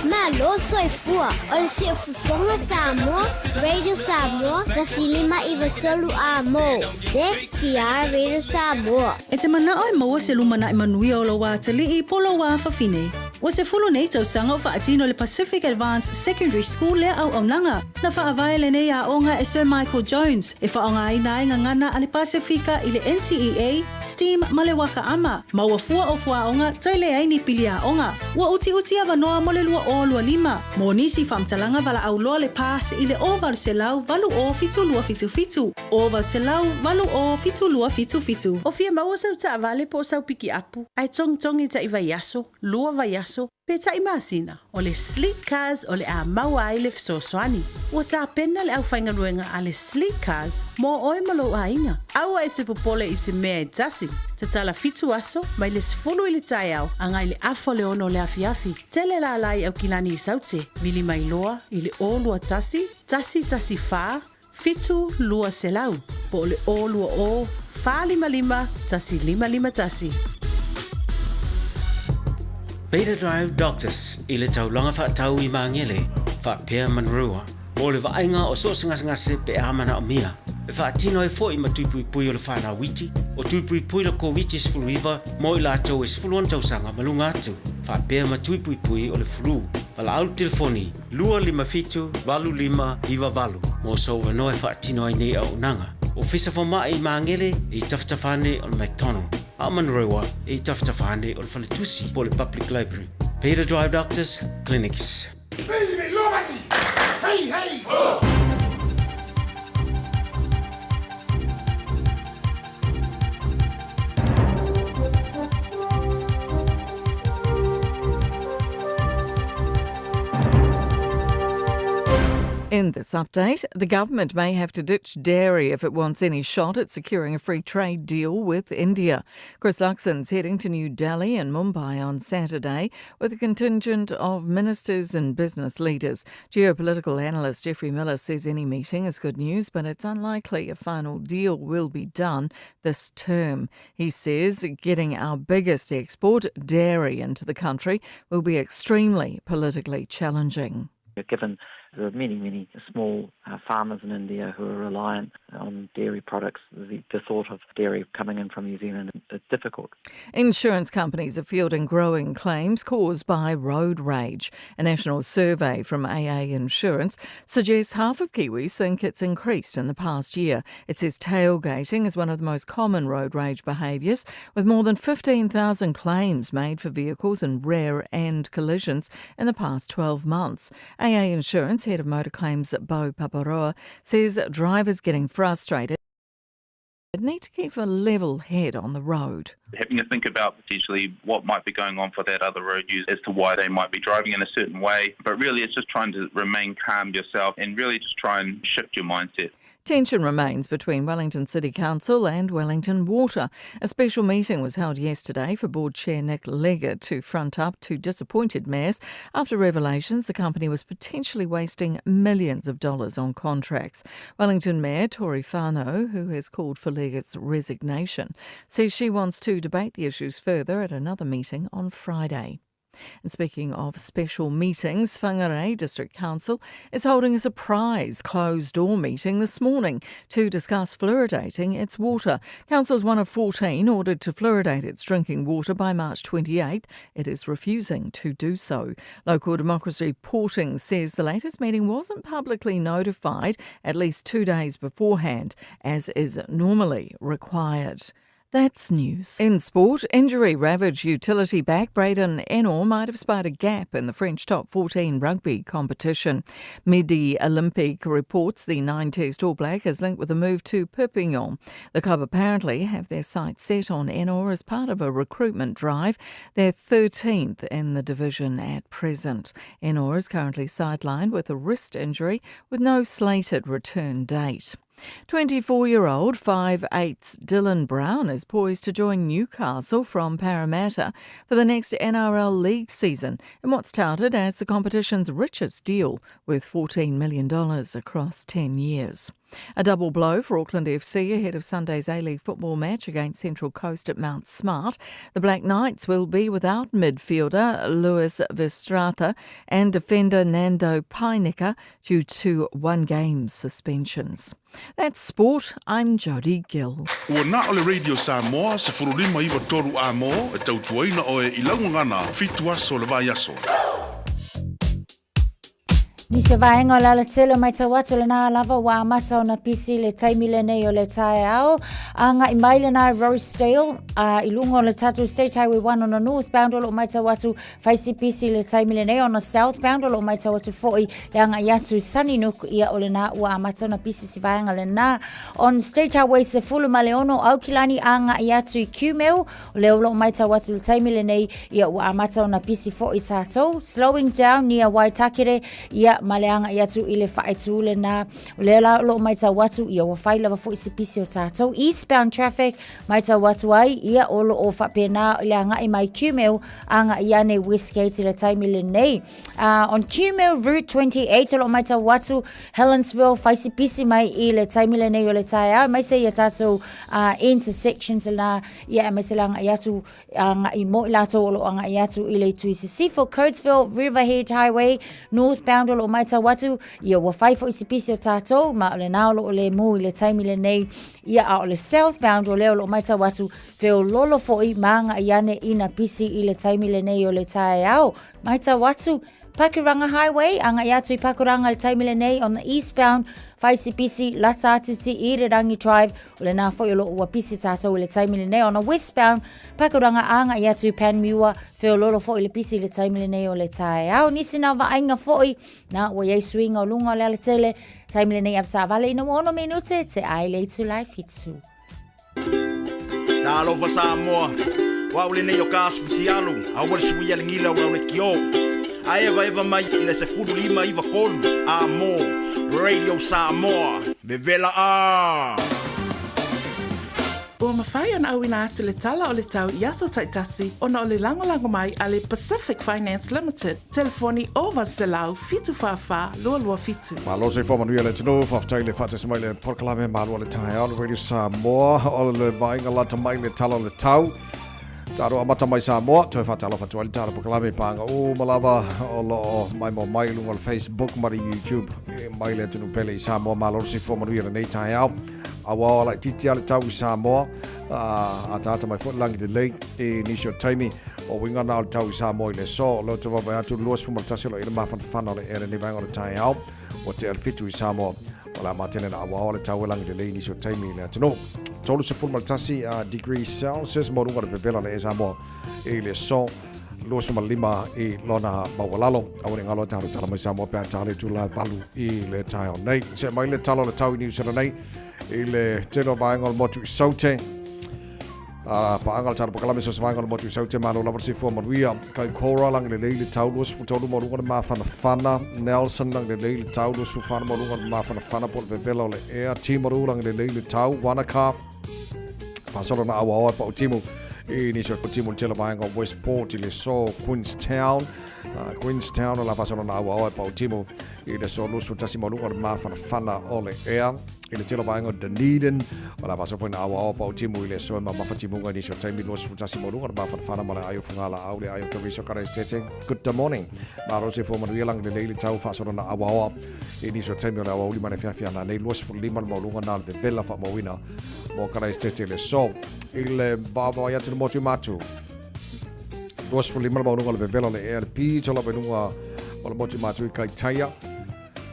Malo soifua o le siafufonga Samoa, Radio Samoa, tasilima iwatolu a mo. Se kia Radio Samoa. E te mana o maua se lumana I manui o lo wa tali I polo wa whawhine. O se fulu nei tausanga o whaatino le Pacific Advanced Secondary School le au aunanga. Na whaawai le nei a onga e Sir Michael Jones. E whaonga I nai ngangana ale Pasifika I le NCEA, STEAM ma le waka ama. Maua fua o fua onga toile ai ni pili a onga. Ua uti a wanoa mo le lua o lua lima. Mo nisi whamtalanga wala au loa le pas I le o valu se lau valu o fitu lua fitu fitu. O valu se lau valu o fitu lua fitu fitu. O fia maua sau ta vale po sau piki apu. Ai tong I ta iwa yaso, lua va yaso. Pe ta imasina o le sleek cars o le a maua ai le fisoswani. Ua ta pena le au whainga luenga a le sleek cars mo oe malo a inga. Aua e te popole I se mea e tasi. Te tala fitu aso mai le sfulu I le tai au anga I le afo le ono le afi. Tele la lai au kilani I saute. Mili mai loa I le o lua tasi fa, fitu lua selau. Po le o lua o, fa lima, tasi lima tasi. Beta Drive Doctors I le taulanga whaatau I maangele whaapea manrua. O le vaenga o so ngase pe amana o mia. E whaatino e fo I matupui pui o le whana witi. O tupui pui la COVID is flu river mo I lātou is fluan tausanga malunga atu. Whaapea matupui pui o le flu. Wala au telefoni, 255 valulima iwa valu. Mo so wanoe whaatino ai nei au nanga. O fisa whama I maangele I taftafane o le McDonald. Amanrewa I taftafane o le Whaletusi po le Public Library. Beta Drive Doctors Clinics. Hey! In this update, the government may have to ditch dairy if it wants any shot at securing a free trade deal with India. Chris Luxon's heading to New Delhi and Mumbai on Saturday with a contingent of ministers and business leaders. Geopolitical analyst Jeffrey Miller says any meeting is good news, but it's unlikely a final deal will be done this term. He says getting our biggest export, dairy, into the country will be extremely politically challenging. Given there are many small farmers in India who are reliant on dairy products, the thought of dairy coming in from New Zealand is difficult. Insurance companies are fielding growing claims caused by road rage. A national survey from AA Insurance suggests half of Kiwis think it's increased in the past year. It says tailgating is one of the most common road rage behaviours, with more than 15,000 claims made for vehicles and rear-end collisions in the past 12 months. AA Insurance head of motor claims Bo Paparoa says drivers getting frustrated need to keep a level head on the road. Having to think about potentially what might be going on for that other road user as to why they might be driving in a certain way. But really it's just trying to remain calm yourself and really just try and shift your mindset. Tension remains between Wellington City Council and Wellington Water. A special meeting was held yesterday for Board Chair Nick Leggett to front up to disappointed mayors after revelations the company was potentially wasting millions of dollars on contracts. Wellington Mayor Tori Whanau, who has called for Leggett's resignation, says she wants to debate the issues further at another meeting on Friday. And speaking of special meetings, Whangarei District Council is holding a surprise closed-door meeting this morning to discuss fluoridating its water. Council is one of 14 ordered to fluoridate its drinking water by March 28th. It is refusing to do so. Local Democracy Reporting says the latest meeting wasn't publicly notified at least 2 days beforehand, as is normally required. That's news. In sport, injury-ravaged utility back Braden Ennor might have spied a gap in the French top 14 rugby competition. Midi Olympique reports the 9-test All Black is linked with a move to Perpignan. The club apparently have their sights set on Ennor as part of a recruitment drive. They're 13th in the division at present. Ennor is currently sidelined with a wrist injury with no slated return date. 24-year-old 5'8" Dylan Brown is poised to join Newcastle from Parramatta for the next NRL League season in what's touted as the competition's richest deal, with $14 million across 10 years. A double blow for Auckland FC ahead of Sunday's A-League football match against Central Coast at Mount Smart. The Black Knights will be without midfielder Luis Verstraete and defender Nando Painika due to 1-game suspensions. That's sport. I'm Jodie Gill. Ua na ole Radio Samoa se furulima iwa toru a mo e tautuaina o e ilaungangana fitua so le vai aso. Ni se vaenga o lala tele mai tawatu le na lava wa amata o na pisi le taimile nei o le tae ao. Anga i maile na Rosedale, i lunga o le tatu State Highway 1 on the northbound o lo mai tawatu faisi pisi le taimile nei on the southbound o lo mai tawatu foi le anga iatu Saninuk ia o le na wa amata o na pisi si vaenga le na. On State Highway se fulu maleono au kilani anga iatu I Cumeu o le o lo mai tawatu le taimile nei ia wa amata o na pisi foi tatou. Slowing down near Waitakere ia maleanga iatu ile faetu le na le la lo mai tawatu ia wa faila fo isipisi o tatou. Eastbound traffic mai tawatu ai ia o lo o fa pena le anga I mai Cumeu anga iane Westgate le taimile nei. On Cumeu Route 28 lo mai tawatu Helensville faisipisi mai I le taimile nei o le taia mai se ia tatou intersections la ia mai se langa iatu anga I mo ilato lo anga iatu ile tuisisi for Coatesville Riverhead Highway northbound lo mai tawatu ia wa fai fo isipisi o tatou ma le nao lo le mu le taimile nei ia a le southbound o le lo mai tawatu feo lolo fo I manga iane ina pisi I le taimile nei o le tae au mai tawatu Pakuranga Highway anga iatu I Pakuranga le taimile nei on the eastbound faisi pisi lata atu ti I Rangi Drive o le na fo I lo ua pisi tatou I le taimile nei on the westbound Pakuranga anga iatu I Panmure feo lolo fo I le pisi le taimile nei o le tae au nisi na vainga fo I na ua yei swinga o lunga o le tele taimile nei avta vale ina wono minute te ai le tu life hitsu. Na lova Samoa wa ule nei o kasu ti alu a wale suia ngila wa le kio Ae vai mai ina se fulu lima iwa kolu. Amo, Radio Samoa. Vevela a. Ua mawhai ana au ina atu le tala o le tau i aso taitasi ona o le langolango mai a le Pacific Finance Limited. Telefoni o Valselau fitu whawha lua fitu. Malo se foma nui le tino whaftai le whate mai le porkalame malo le tae au Radio Samoa o le vainga lata mai le tala le tau. Taro amata mai Samoa, toi whatala whatua le tara porkalame panga o malawa o lo mai mo mai lunga le Facebook mari YouTube mai le tino pele i Samoa malo se foma nui le nei tae au. Awa la titi ale tau i Samoa a tata mai fotlangi de lei e nisio taimi o winga na tau i Samoa i le so lo te wabai atu luas fumaltasi lo ina mafan whana le ere ni vanga le tae au o te alfitu i Samoa o la matene na awa le tau langi de lei nisio taimi le atu no tolu se fumaltasi degree Celsius mo runga le vevela le e Samoa e le so luas fumalima i lona mawalalo a wani ngalo taru tala mai Samoa pia tale tu la valu i le tae o nei se mai le talo le tau i New Zealand nei i le teno vaenga motu i saute paangal tara pakalame so vaenga motu i saute malo lavar se fo maruia kai kora lang le leile taulus futolu morunga de mafana fana Nelson lang le leile taulus fana morunga de mafana fana por vevela le air timaru lang le leile tau Wanaka pasolo na awa pa utimu i ni so utimu tela vaenga Westport i le so Queenstown la pasolo na awa pa utimu i le so lusu tasi morunga de mafana fana ole air i le telo vaenga Dunedin o la vaso poina awa pa utimu i le so ma mafatimunga ni so taimi los futasi morunga de mafana fana mala ayo fungala au le ayo kaviso kara stete good morning ma rose fo manuia lang le leile tau fa so na awa i ni so taimi na awa uli mane fia na nei los fu lima morunga na de vela fa mowina mo kara stete le so i le baba ya te motu matu los fu lima morunga le vela le RP tola benunga o le motu matu i kai taia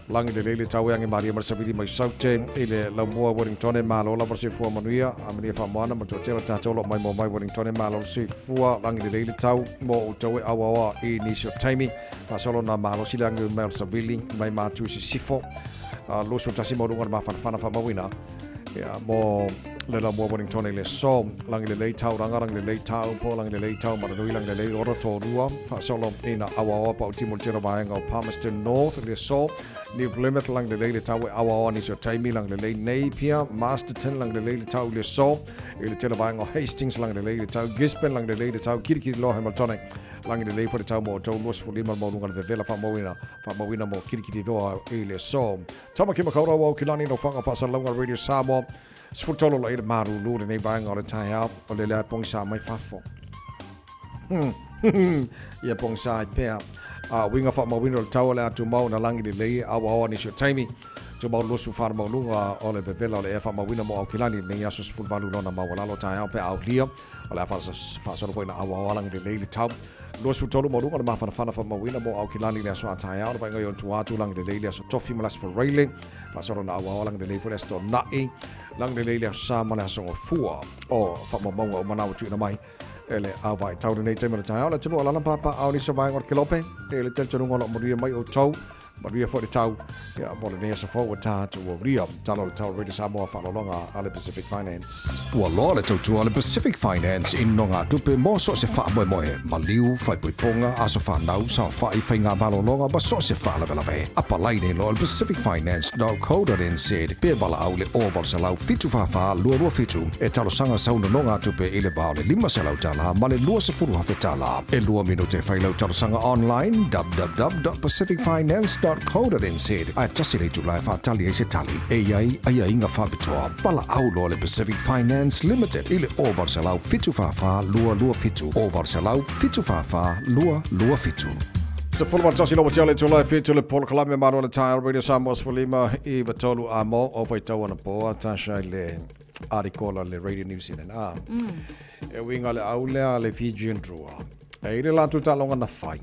langi le leile tau yangi Maria Marsavili mai saute i le laumua Wellington malo la versi fua manuia a mania fa moana ma totela tatolo mai mo mai Wellington malo si fua langi le leile tau mo tau awa i nisio taimi fa solo na malo si langi Marsavili mai matu si sifo lo so tasi mo runga ma fana fa mawina ya mo le laumua Wellington le so langi le leile tau rangarang le leile tau po langi le leile tau maranui langi le leile ora torua fa solo ina awa pa utimo tira vaenga Palmerston North le so New Plymouth lang le leile tau awa ni so taimi lang le leile Napier Masterton lang le leile tau le so i le tela vaenga Hastings lang le leile tau Gisborne lang le leile tau kirikiri lo Hamilton lang le leile for tau mo tau los for lima mo lunga le vela fa mawina mo kirikiri do i le so tama kima kaura wa kilani no fanga fa salonga Radio Samoa sfutolo la ile maru lu le nei vaenga o le tai au o le la pong sa mai fafo ia pong sa pea winga fa mawina le tau le atu mau na langi le lei awa ni so taimi to mau losu far mau lunga o le vevela o le fa mawina mo au kilani nei aso sfut valu lona mawala lo tai au pe au lia o le fa so poina awa langi le lei le tau losu tolu mo lunga le mafana fana fa mawina mo au kilani le aso tai au pa ngai on tuatu langi le lei le aso tofi malas for railing fa so na awa langi le lei for esto nai langi le lei le aso ma le aso fua o fa mamonga o manau tu na mai ele avai tau nei te mena tai ala tunu ala papa au ni savai ngor kilope ele tel tunu ngolo moria mai o tau moria for the tau ya mo le nesa forward ta to ria talo tau Radio Samoa fa longa ala Pacific Finance wa lo le tau ala Pacific Finance in nonga tupe mo so se fa mo maliu fa ponga aso fa nau sa fa I fainga balo longa ba so se fa la ve apa lai nei lo Pacific Finance .co.nz pe bala au le over sa lau fitu fa lo fitu e talo sanga sa no nonga tupe ile ba le lima sa lau tala ma le lua se furu ha fetala e lua minute fa lau talo sanga online www.pacificfinance.co.nz a tasile tu lai fa tali se tali e ai inga fa bitoa pala au lo le Pacific Finance Limited ile over sa lau fitu fa lua fitu over sa lau fitu fa lua fitu. Se fulma tasi lo tele tu lai fitu le pol kalame maro le tai Radio Samoa fulima I vatolu amo o vai tau na po tasha le arikola le Radio News in e winga le aule le Fijian drua e ile la tu talonga na fai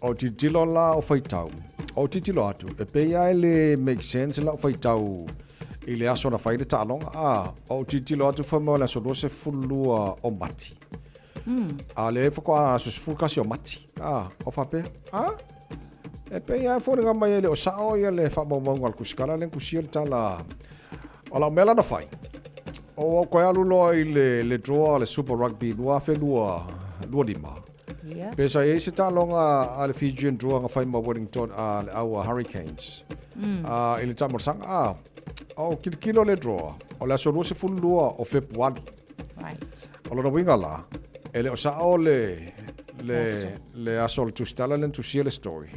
o titilo la o fai tau o titilo atu e pe ai le make sense la o fai tau ile aso na fai le talonga o titilo atu fa mo la so se fulua o mati ale fa kwa so fulka si o mati o fa pe e pe ai fo nga mai le o sa o ia le fa mo ngal kuskala le kusiel tala ala mela na fai o ko ya lulo ile le draw le Super Rugby lua fe lua lima Yeah. Pesa e se talonga a le Fijian drua nga fai ma Wellington a le aua Hurricanes. Ele tamorsanga o kilo le draw. O le aso se fulua o Februari. Right. O lo winga la. Ele o sa o le aso le tustala le tusia le story.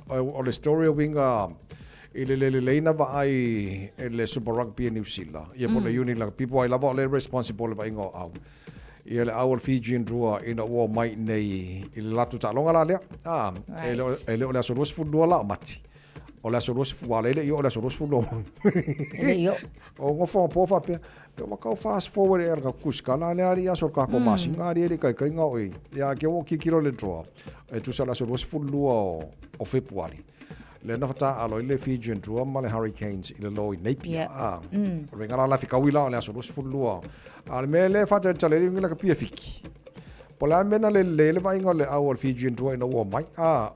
O le story o winga ile le leina va ai le Super Rugby New Zealand. Ia po le uni la people ai lava le responsible va ingo au. Ia le au Fijian drua ina o mai nei ile latu talonga la lea. Ele o le aso se fulua la mati. O la soros fuale le o la soros fulo. Yo. O ngo fo po fa pe. Pe ma ka fast forward er ka kuskala le ari aso ka ko masinga ari le kai kai nga oi. Ya ke o ki kilo le draw. E tu sa la soros fulo o Februari. Le na fata alo le Fijian draw ma le Hurricanes ile lo i Napier. Ringa la fika wila le soros fulo. Al mele fata chale ngila ka pia fiki. Pola mena le vai ngole au Fijian drua ina o mai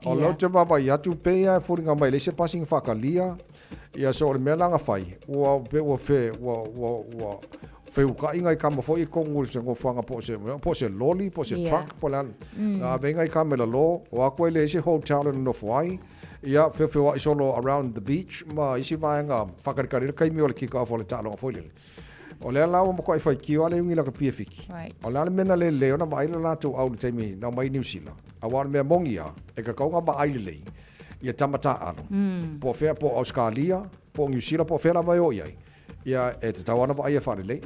o lo te baba ya tu pe ya furinga mai le se passing fakalia ia so le mela nga fai o fe u ka inga ka mo foi ko ngur se ngo fanga po se loli po se truck pola venga ka mela lo o ko le se hotel no foi ia fe wa solo around the beach ma isi vai nga fakarikari kai mi o le kika fo le talo foi le o le ala mo ko fai ki ole ngi la ka piefiki o le mena le ona mai la tu au te mi na mai New Zealand a wan me mongia e ka kaunga ba ai le ia tamata alo po fe po Australia po New Zealand po fe la vai o ia ia e te tawana ba ai fa le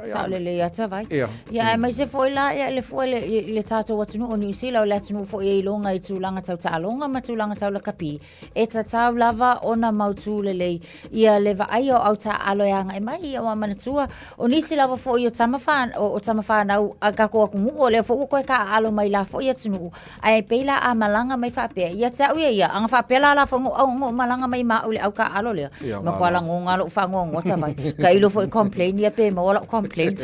sa le ya ta vai ia mai se foi la ia le foi le tato watu no New Zealand le tunu foi e longa i tulanga tau talonga ma tulanga tau la kapi e ta tau lava ona mautu le ia le va ai o auta alo yanga e mai ia wa manatua o nisi lava foi o tamafa o tamafa na aga ko ku o le foi ko ka alo mai la foi tunu ai peila a malanga mai fa pe ia ta ia anga fa pela la fo ngo malanga mai ma o le au ka alo le ma ko la ngalo fa ngo tama ka ilo foi complain ia pe ma wala complain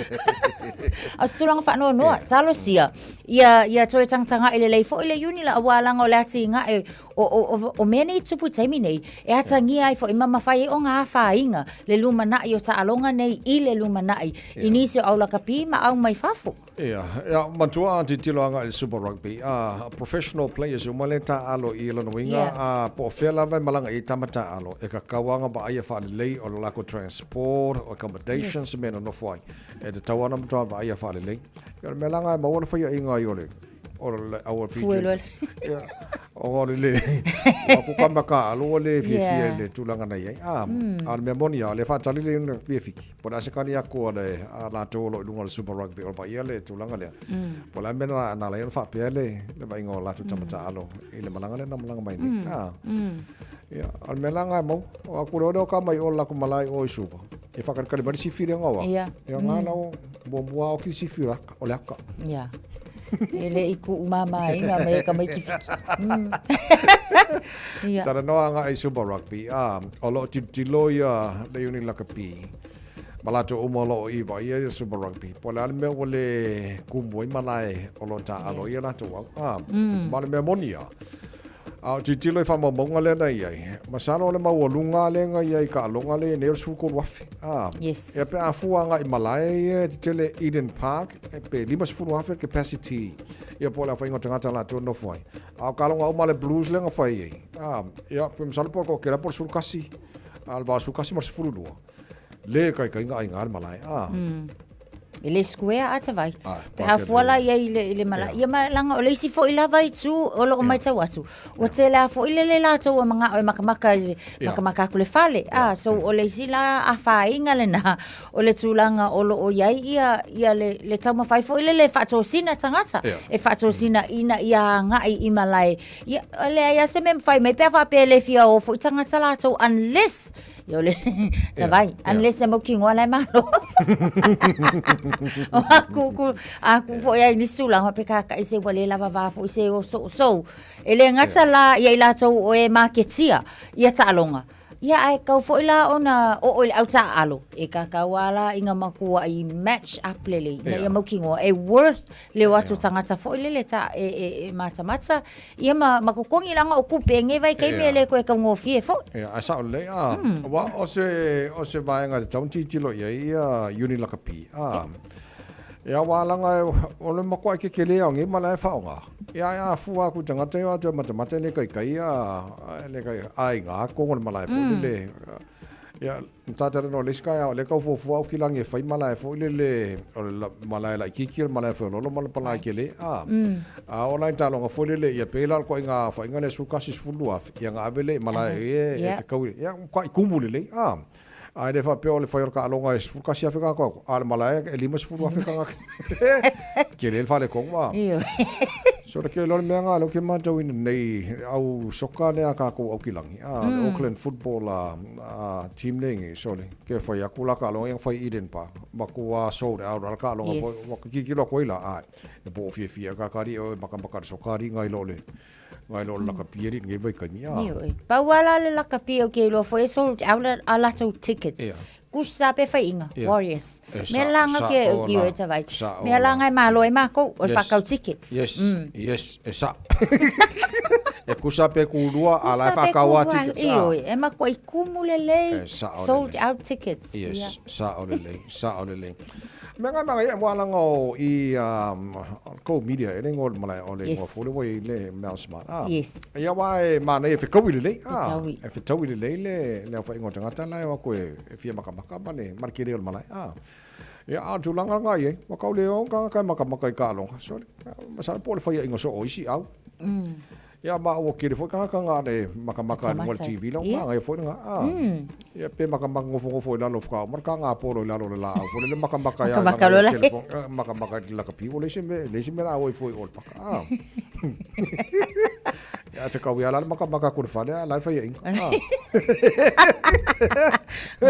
asulang fa no talo sia ia toi tangtanga ile le foi ile uni la wala ngo lati nga o meni tupu taimi nei e atangi ai foi mama fai o nga fa inga le luma na yo ta alonga nei ile luma na inisi au la kapi ma au mai fafu matua anti tiloanga il Super Rugby professional players o maleta alo i lo winga po fela vai malanga i tamata alo e ka kawanga ba ai fa le o la ko transport or accommodations men no foi e te tawana mtua ba ai fa le ka melanga ma wona fa inga yole o our fuel o le ko kamba ka alo le fi le tulanga nei al memonia le fa tali le fiki por ase kani ako le la tolo lunga Super Rugby o vai le tulanga le por la mena na le fa pele le vai ngo la tu tamata alo ile malanga le na malanga mai ni al melanga mo o ku ro ka mai o la ku malai o isuva e fa ka bari si firi ngawa ngana o bo o ki si fira o la ka ele iku mama inga mai ka mai kifiki Tara noa nga ai Super Rugby o lo tilo ia le uni la kapi malato umolo iwa ia Super Rugby po le me o le kumboi malai o lo ta alo ia na tu ma me monia tilo i fa monga le na ia masano le mau lunga le nga ia ka longa le ne su ko wafi e pe afuanga i malai tele Eden Park e pe lima fu wafi capacity ia po la fa inga tanga la tu no foi ka longa o male blues le nga fai ia pe masano por ko kera por surkasi al va surkasi mar fu lu le kai nga inga malai ele square ata vai pe a fola ia ile mala ia malanga o le si fo ila vai tu o lo mai tau asu o te la fo ile le la tau manga o makamaka ku le fale so o le si la a fa inga le na o le tulanga o lo o ia le tau ma fai fo ile le fa to sina tangata e fa to sina ina ia nga i malai ia le ia se mem fai mai pe fa pe le fia o fo tangata la tau unless yo le vai unless mo king wala malo aku fo ia ni sula ho pe ka ise wale lava va fo ise so ele ngata la ia ila to o e marketia ia ta longa ia ai ka fo ila ona o auta alo e ka wala inga makua I match up lele ia mo kingo e worth le watu tangata fo lele ta e mata ia makokongi langa o kupenge vai kai mele ko e ka ngofie fo ia asa le wa o se vai nga tau titilo ia uni la kapi Ia walanga o le makua ke kele o ngi mala fa nga. Ia fua ku tanga te wa te mata le kai le kai ai nga ko ngol mala fo le. Ia tata no le ska o le ka fo o kilange fai mala fo le mala la ki mala fo lo mala pala kele online talo nga fo le ia pela ko nga fa nga le su kasi fulu af ia nga avele mala e ka ia ko kumule le ai le fa pe o le fa ka longa es fu kasi afika ko al mala e limas fulu afika nga kele el fa le ko ma so ke lo me nga lo ke ma jo in nei au soka le ka ko o kilangi Auckland football team lengi so le ke fa ya kula ka lo yang fa iden pa ma ko so au ka lo mo ki lo ko ila e po fi ka ri o maka soka ri ngai lo le la ka pieri ngai vai ka ni pa wala le la ka pio ke lo foi sold out a lot of tickets kusa pe fai inga Warriors me langa ke o e tawai me langa e malo e mako o fa ka tickets yes esa e kusa pe kulua ala fa ka wa tickets e ma ko ikumule le sold out tickets yes sa o le Menga ia wala ngo I ko media e ngol malai o le ngo fo le mouse ma ia wa mana e fika wile le e fika wile le fa ngo tanga tala wa ko e fia maka mane markere o malai ia tu langa nga ye wa ka le o ka maka ka lo so masal po le fa ia ngo so o isi au ia ba o kire fo ka nga le maka mo TV lo nga e fo nga ia pe maka ngofo la lo fa marka nga po lo la fo le maka ya maka la ka pi o le se me la o fo o pa ia te ka wi ala maka ko fa le la fa ia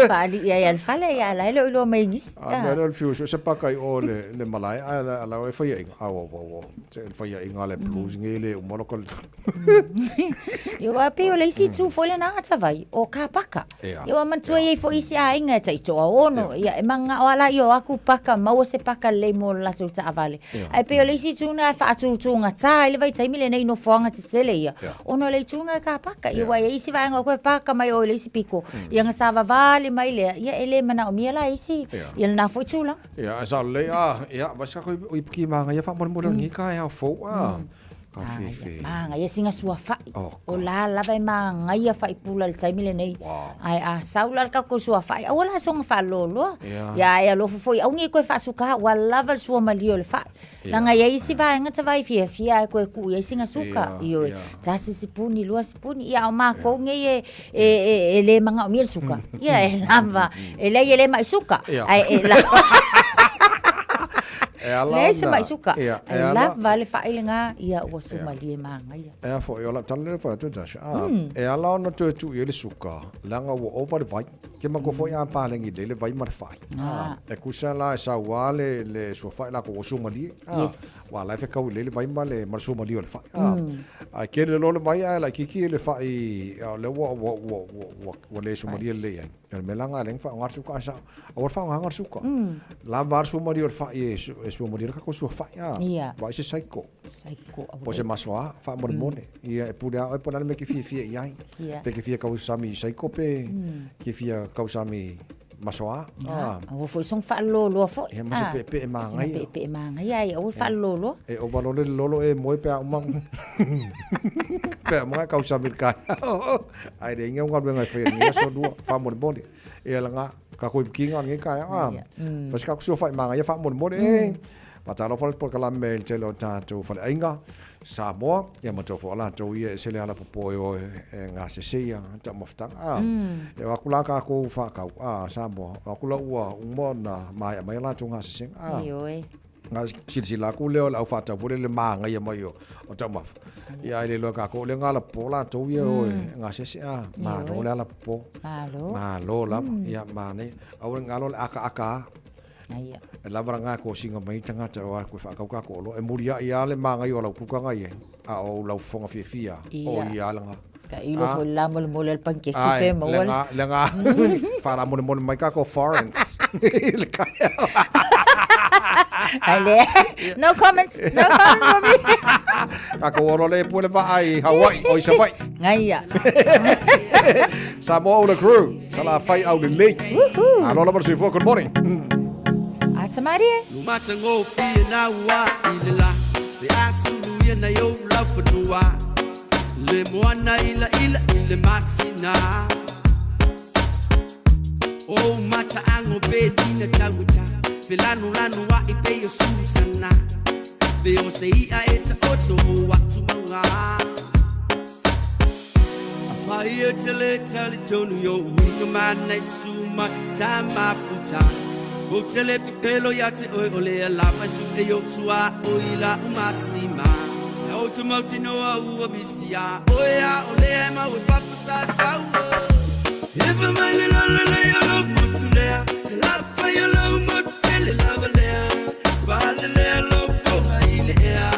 fali ia fale ia la lo mai ngis lo fiu se pa kai o le malai ala o fa ia o se fa ia ngale blues ngele o mo ko Yo api o leisi tu fole na ata vai o ka paka. Yo mantua ye fo isi a inga tai to ono ya manga wala yo aku paka mau se paka le mo la tu ta vale. Ai pe o leisi tu na fa tu nga ta ile vai tai mile nei no fonga te sele ya. Ono le tu nga ka paka yo wa isi vai nga ko paka mai o leisi piko. Ya nga sa vale mai le ya ele mana o miela isi. Ya na fo tu la. Ya sa le ya va sa ko o ipki manga ya fa mo ni ka ya fo Manga ia singa sua fai o la vai manga ia fai pula le taimile nei ai saula ka ko sua fai o la songa fa lolo ia lo foi au ngi ko fa suka wala val sua malio le fai langa ia isi vai ngata vai fia ko ku ia singa suka io ta si puni lo si puni ia o ma ko ngi e le manga o miel suka ia e lava e le mai suka ai e la Nese mai suka. La vale fa ilinga ia o suma lie manga ia. E fo yo la tale fa tu tasha. E ala no tu ele suka. Langa wo over vai. Ke ma ko fo ya pa lengi le vai mar fai. E kusa la sa wale le so fai la ko suma lie. Wa la fa ka le vai ma le mar suma lie le fai. A ke le lo le vai la kiki le fai le wo le suma lie le ia. El melanga leng fa ngar suka sa. Or fa ngar suka. La var suma lie le fai sua modira ko sua fa ya vai se saiko po se masoa fa mormone ia e purea e pona me ke fia ia pe ke fia ka usami saiko pe ke fia ka usami masoa o foi son fa lolo fo e ma se pe manga ia o fa lolo e o valore lolo e moi pe uma pe ma ka usami ka ai de inga ngal benga fe ni so do fa mormone e langa ka ko kinga ngi ka fas ka so fa manga ya fa mormone patalo fal por kala mel telo tato fal ainga Samoa ya mato fo la to ye se le ala po o nga se se ya ta mafta e wa kula ka ko fa ka Samoa wa kula ua mo na mai la to nga se se nga si la ku le o fa ta le manga ya mai o ta maf ya le lo ka ko le nga la po la to ye o nga se se ma ro la po ma lo la ya ma ne au nga lo aka e lava nga ko singa mai tanga ta wa ko fa ka ko lo e muria ia le manga yo la ku ka ngai a o la fonga fia o ia langa ka ilo fo la mol el panqueque pe mo wala langa para mo mai ka ko foreigns ale no comments for me ka ko lo le pole va ai Hawaii o isa vai ngai Samoa the crew sala fai out the lake alo la good morning Atamarie. Lumatango fi na wa ilala. Be asulu ye na yo love for nuwa. Le moana ila ile masina. Oh mata ango be dina tawita. Filanu lanu wa ipe yo susana. Be o sei a eta oto wa tumanga. Afai tele tele tonu yo winga mana suma tama futa. Hotele pipelo yate oi ole lava su e yo tua oila umasima. Automoti no ua bisia. Oya ole ma we papa sa tawo. If a man in all the yo love mutulea. Love for your love mutele love lea. Vale lea love for ile ea.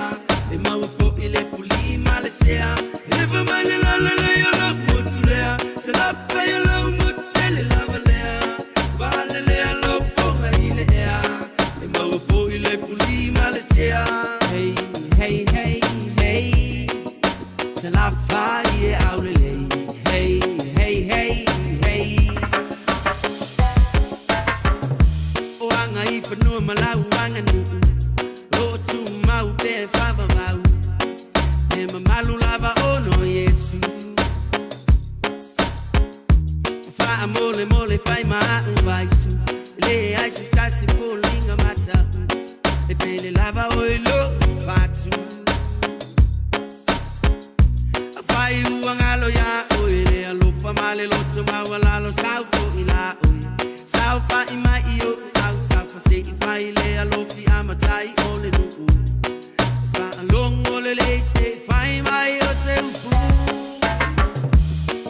E ma we for ile fuli malesea. If a man in all the yo love mutulea. Love for your love mutele love lea. Vale lea love for ile ea. E ma we for ile fuli malesea. Hey hey hey hey. Se la faille aulele. Hey hey hey hey. O anga ifa no malau anga nu. Lo tu mau be fava mau. E malu lava ono Yesu. Fa amole mole fai ma vai su. Le ai si tasi folinga mata. E pele lava oilo fatu. Fai uangalo ya oile alo famale lo toma wala lo saufo ila oi saufa ima io auta fa se fai le alo fi amatai ole nu fa long ole le se fai mai o se upu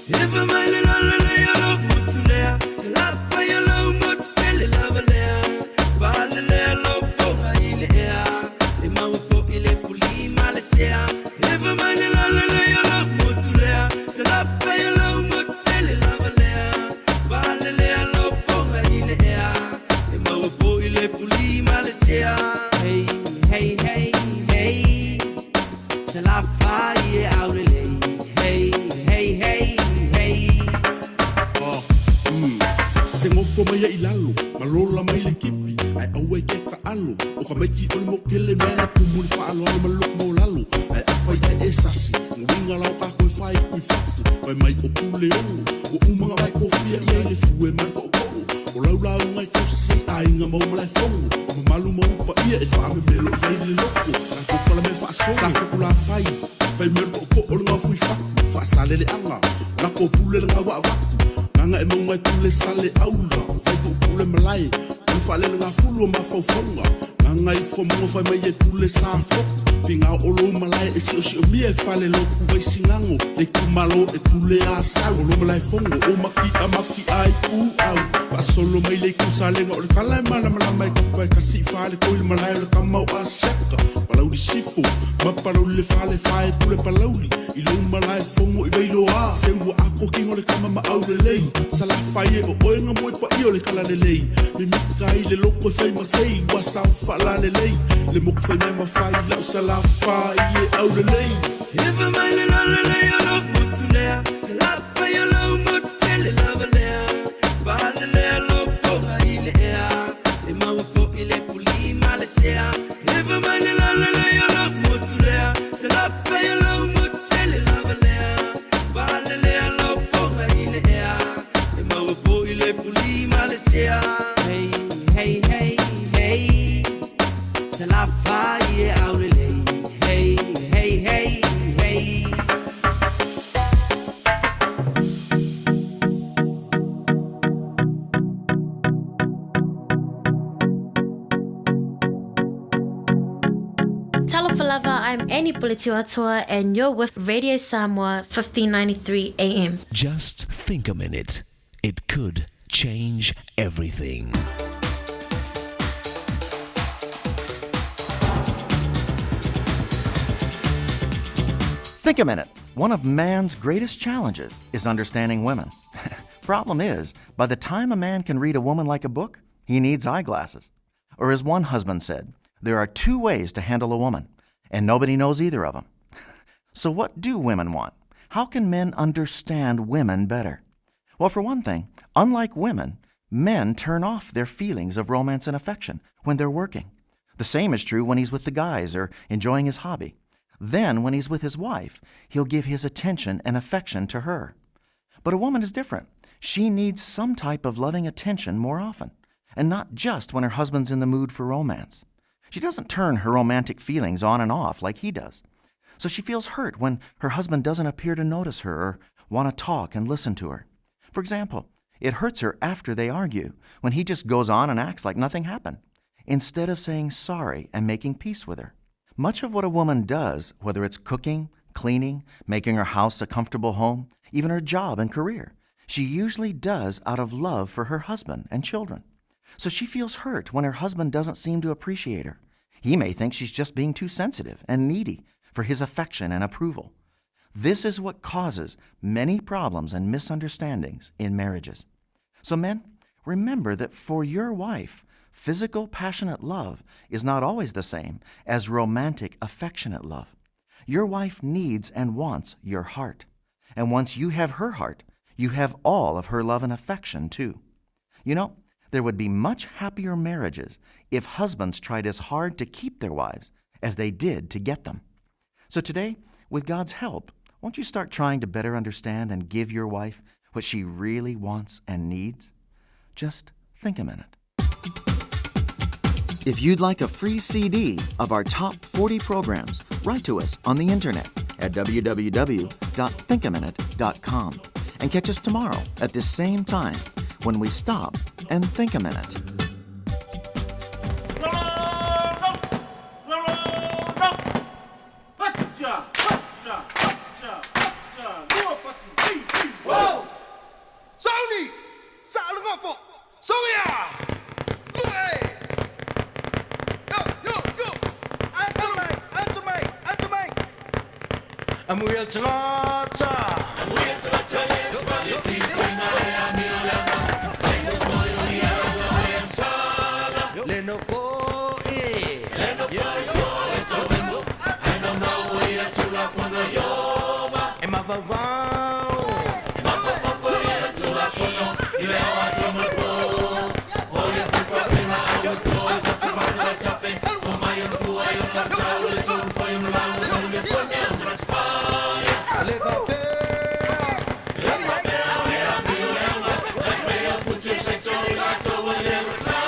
if a mile ole le alo mutulea la fa yo lo mutele la valea vale le alo fo ile ea le mau fo ile fuli malesea if a mile ole le alo mutulea se la fa yo lo mutele la valea vale le alo fo ile ea le mau fo ile fuli malesea hey hey hey hey se la fa ye aurele hey hey hey hey oh se ngofo mai ai lalo malola mai le kipi ai awe ke ka alo o ka meki o mo kele mena kumuli fa alo ma lo mo lalo ai afai ai esasi nginga la ka ko fai ku fafu ai mai o pule o uma vai ko fia ia le fu e mai ko o laula ngai ko si ai nga mo mai fongo o malu mo pa ia e fa me melo ai le loko ka ko pala me fa so sa ko la fai mer ko o nga fu fa sale le anga la ko pule nga wa Anga e monga tule sale aula Vai ku pule malai Ku fale nga fulu ma faufonga Anga i fo monga fai mai e tule sa foku Finga olo malai e si o si o mia e fale loku Vai singango le kumalo e tule a sau Olo malai fongo o maki a maki ai u au Pa solo mai le ku sale nga ole kala e mana mana mai Ku vai kasi fale ko ili malai ole kamau a siaka Palau di sifo Ma palau le fale fai tule palauli Ilo malai fongo i veilo a Seua ako kingo le kama ma au le lei Sala fai e o oenga moe pa io le kala le lei Me mika i le loko e fai masei Wa sao fala le lei Le moku fai mema fai lau sala fai e au le lei Ifa mai le lala le o lo mutulea La fai o lo mutele lava lea Vale lea lo foga i le ea Le maua fo i le fuli malesea Ifa mai le lala le o lo mutulea La fai o lo mutele lava lea Vale lea lo foga i le ea Le maua fo i le fuli malesea Hey, hey, hey, hey Se la fai e aurele Hey, hey, hey, hey Talofalava, I'm Annie Politiwatua and you're with Radio Samoa 1593 AM. Just think a minute. It could change everything. Think a minute. One of man's greatest challenges is understanding women. Problem is, by the time a man can read a woman like a book, he needs eyeglasses. Or as one husband said, there are two ways to handle a woman, and nobody knows either of them. So what do women want? How can men understand women better? Well, for one thing, unlike women, Men turn off their feelings of romance and affection when they're working. The same is true when he's with the guys or enjoying his hobby. Then, when he's with his wife, he'll give his attention and affection to her. But a woman is different. She needs some type of loving attention more often, and not just when her husband's in the mood for romance. She doesn't turn her romantic feelings on and off like he does. So she feels hurt when her husband doesn't appear to notice her or want to talk and listen to her. For example, it hurts her after they argue, when he just goes on and acts like nothing happened, instead of saying sorry and making peace with her. Much of what a woman does, whether it's cooking, cleaning, making her house a comfortable home, even her job and career, she usually does out of love for her husband and children. So she feels hurt when her husband doesn't seem to appreciate her. He may think she's just being too sensitive and needy for his affection and approval. This is what causes many problems and misunderstandings in marriages. So men, remember that for your wife, physical, passionate love is not always the same as romantic, affectionate love. Your wife needs and wants your heart. And once you have her heart, you have all of her love and affection too. You know, there would be much happier marriages if husbands tried as hard to keep their wives as they did to get them. So today, with God's help, won't you start trying to better understand and give your wife what she really wants and needs? Just think a minute. If you'd like a free CD of our top 40 programs, write to us on the internet at www.thinkaminute.com and catch us tomorrow at this same time when we stop and think a minute. Amuel Talata. Amuel Talata, yes, but if you bring my Leno for it. Leno for it. I don't know where you're to la fondo yoma. Emma vavao. Emma vavao for it to la fondo. Ile awa tomo ko. Oh, you put for me my own toys. That's the part that I think. For my own fool, I am not child. It's all for you. I'm going to for them. That's fine. Live up there. Live up there. I'll put your sex on your toe a little time.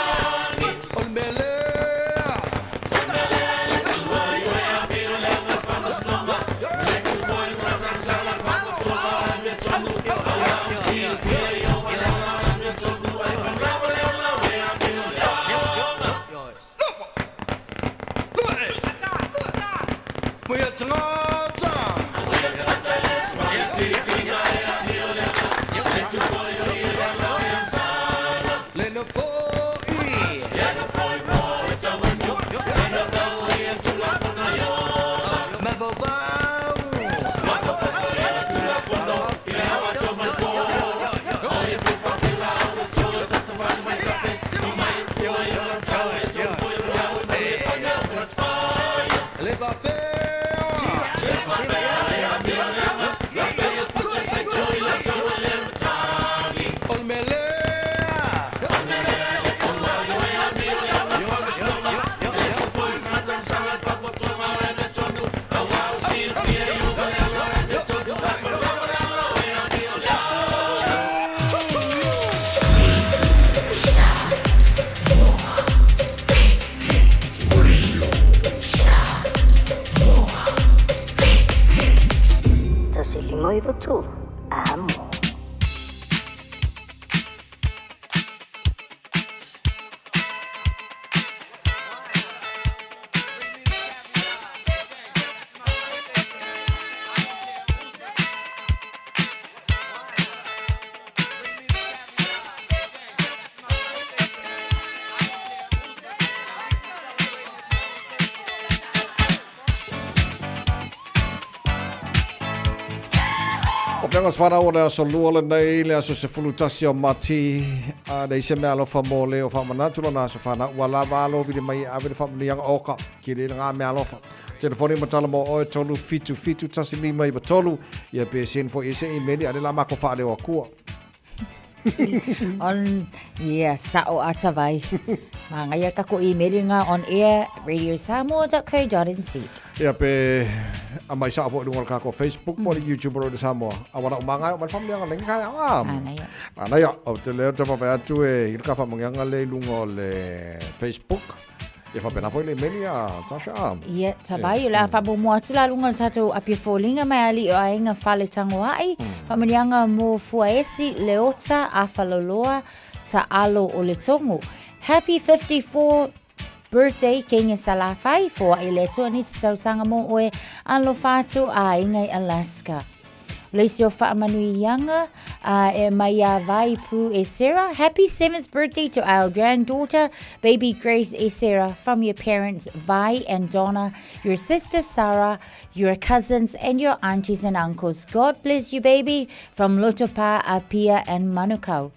Panga sfara o le so lua nei le so se fulutasi o mati a dei se me alo fa mole o fa manatu na so fa na wala valo bi mai a bi fa mli yang oka ki le nga me alo fa telefoni matala mo o tolu fitu tasi ni mai tolu ia pe sen fo ise email ale la ma ko fa le o ku On sao atavai. Mangaya kako email nga on air radiosamoa.co.nz. Ia pe amai sa po dungal ka ko Facebook mo YouTube ro de Samoa. Awala umanga man fam yang leng ka ana ya o te le tama pa tu e il ka fam yang le lungo le Facebook. E fa pena foi le melia tasha. Ia tabai la fa bo mo atula lungal tato apia folinga mai ali o ainga fale tangoai. Fa manianga mo fuaesi leota afaloloa ta alo o le tongo. Happy 54 birthday Kenya Salafai for Eleto ni sanga mo oe alo fatu a ingai Alaska. Leisio fa manuianga e maya vai pu e Sarah. Happy 7th birthday to our granddaughter baby Grace e Sarah from your parents Vi and Donna, your sister Sarah, your cousins and your aunties and uncles. God bless you baby from Lotopa, Apia and Manukau.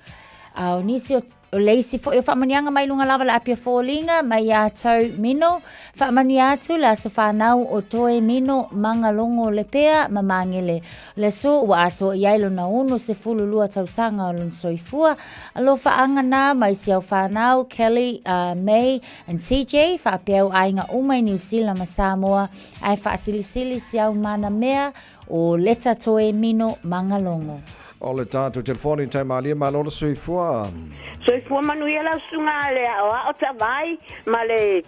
Nisio Leisi fo e whamanianga mai lunga lava la apia fōlinga mai a tau mino. Whamani atu la sa whanau o toe mino manga longo le pea mamangele. Le so ua ato i ailo na uno se fulu lua tau sanga o lun soifua. Alo whaanga nā mai si au whanau Kelly, May and TJ. Whapeau ainga umai New Zealand ma Samoa. Ai whaasilisili si au mana mea o leta toe mino manga longo. O le tātou telefoni tai malia malona soifua. Soifua manuela sunga le o tavai ma le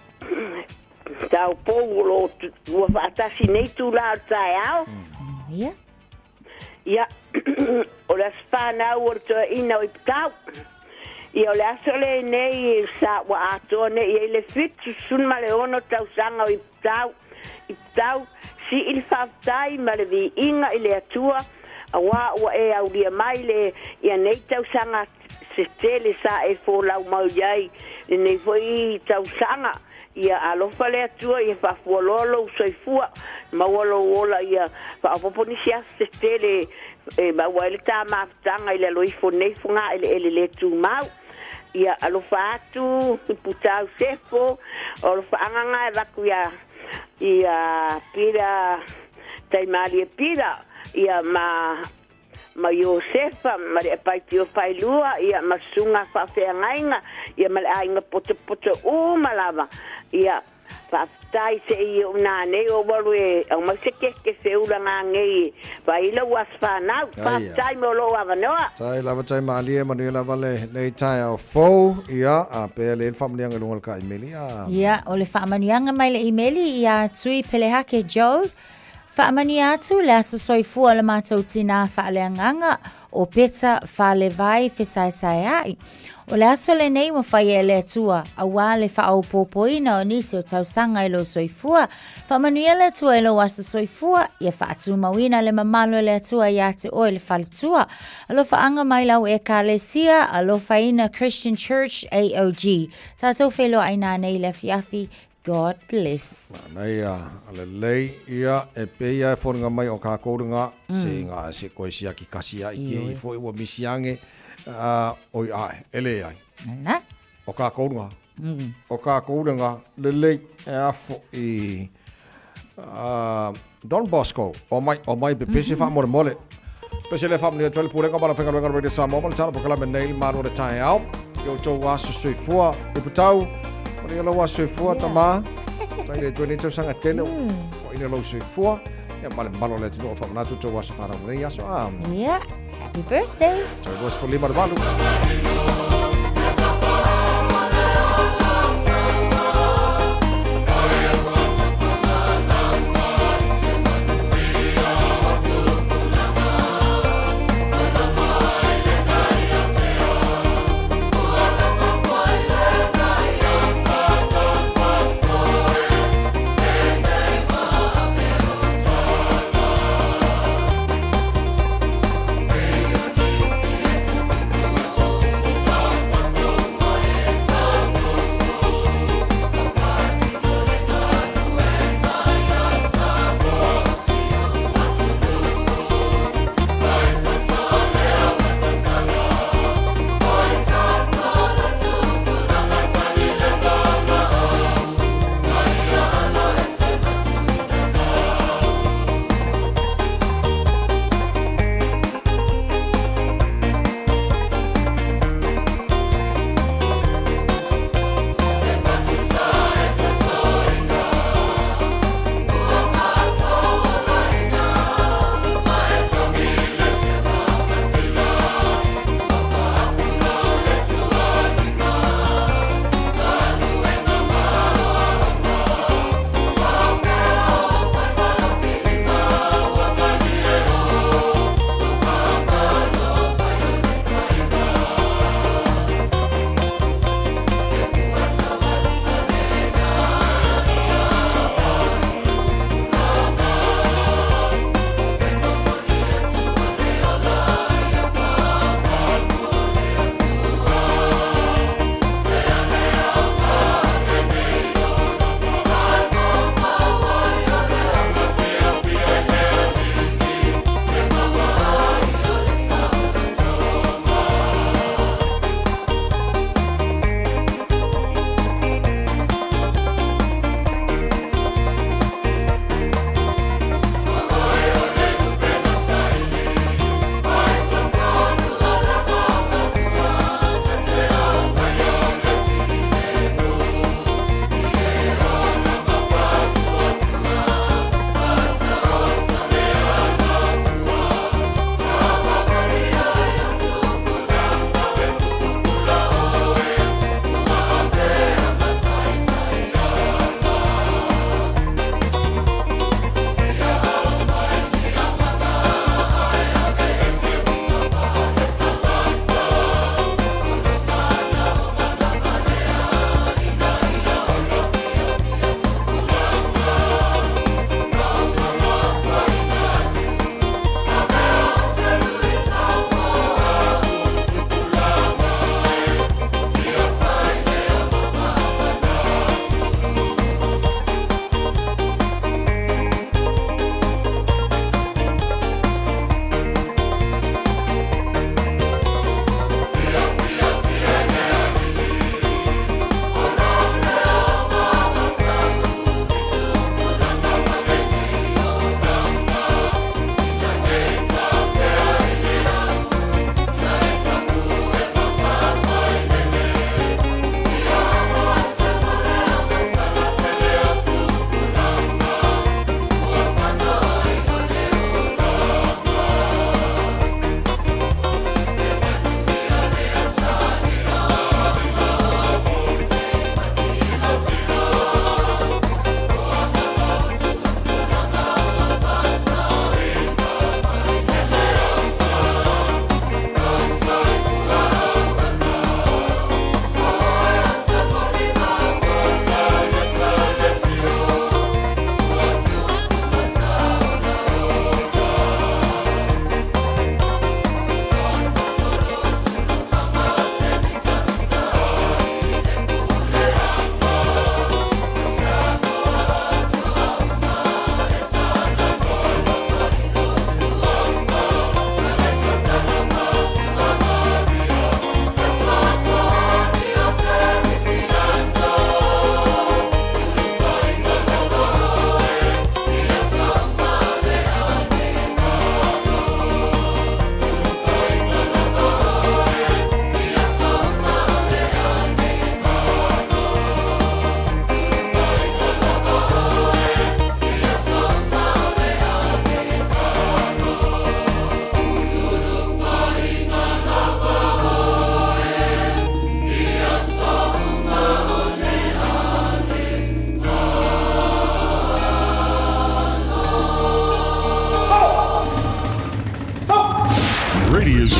tau poulo ua whaatasi nei tu la tai au. Ia? Ia, o le whanau o toa ina o iptau. Ia o le asole nei sa wa atoa nei i le fitu sun ma le ono tau sanga o iptau. Iptau si il whaftai ma le vi inga i le atua. Awa ua e au lia mai le ia nei tau sanga se tele sa e fo lau mau iai nei foi tau sanga ia alofa le atua ia whafuololo soifua mauolo ola ia whaapoponi sia se tele maua ele tā maftanga ile loifo nei funga ele le tu mau ia alofa atu putau sefo alofa anganga e vaku ia pira taimali e pira ia ma Josefa ma le paitio failua ia masunga fa feangainga ia ma ainga poto malava ia fa tai se ia na ne o walwe o ma se ke se ula ngei fa ila wasfa na fa tai mo lo avanoa tai lava tai malia manuela vale nei tai o fo ia a pe le famlianga lungal ka Emilia ia o le famanianga mai le Emeli ia tui pelehake Joe. Whaamani atu le asa soifua le mātou tina whaaleanganga o peta whaalewai whesaisai ai. O le aso le nei mo whai e le atua a wā le whaau pōpoina o nisi o tausanga i lo soifua. Whaamani e le atua i lo asa soifua ia whaatu mawina le mamalo e le atua i ate o le whalitua. Alo whaanga mai lau e kālesia alo whaina Christian Church AOG. Tātou whelo aina nei le fiafi. God bless. Nei alelei ia e peia e whoringa mai o ka kōrunga se ngā se koe sia ki kasia i ke i fo i wa misiange oi ai, ele ai. Na? O ka kōrunga. O ka kōrunga lelei e afo i Don Bosco o mai pe pese wha mole mole. Pese le whamni e tuele pūrenga mana whenga renga radio Samoa mana tana pokala me nei maro le tae au. Yo tau aso soifua i putau. Ina lo soifua tama. Tai le tuene tau sanga tene. Ina lo soifua. Ia male malo le tino o whamanatu tau aso whara nei aso am. Yeah, happy birthday. Tau was for lima de valu.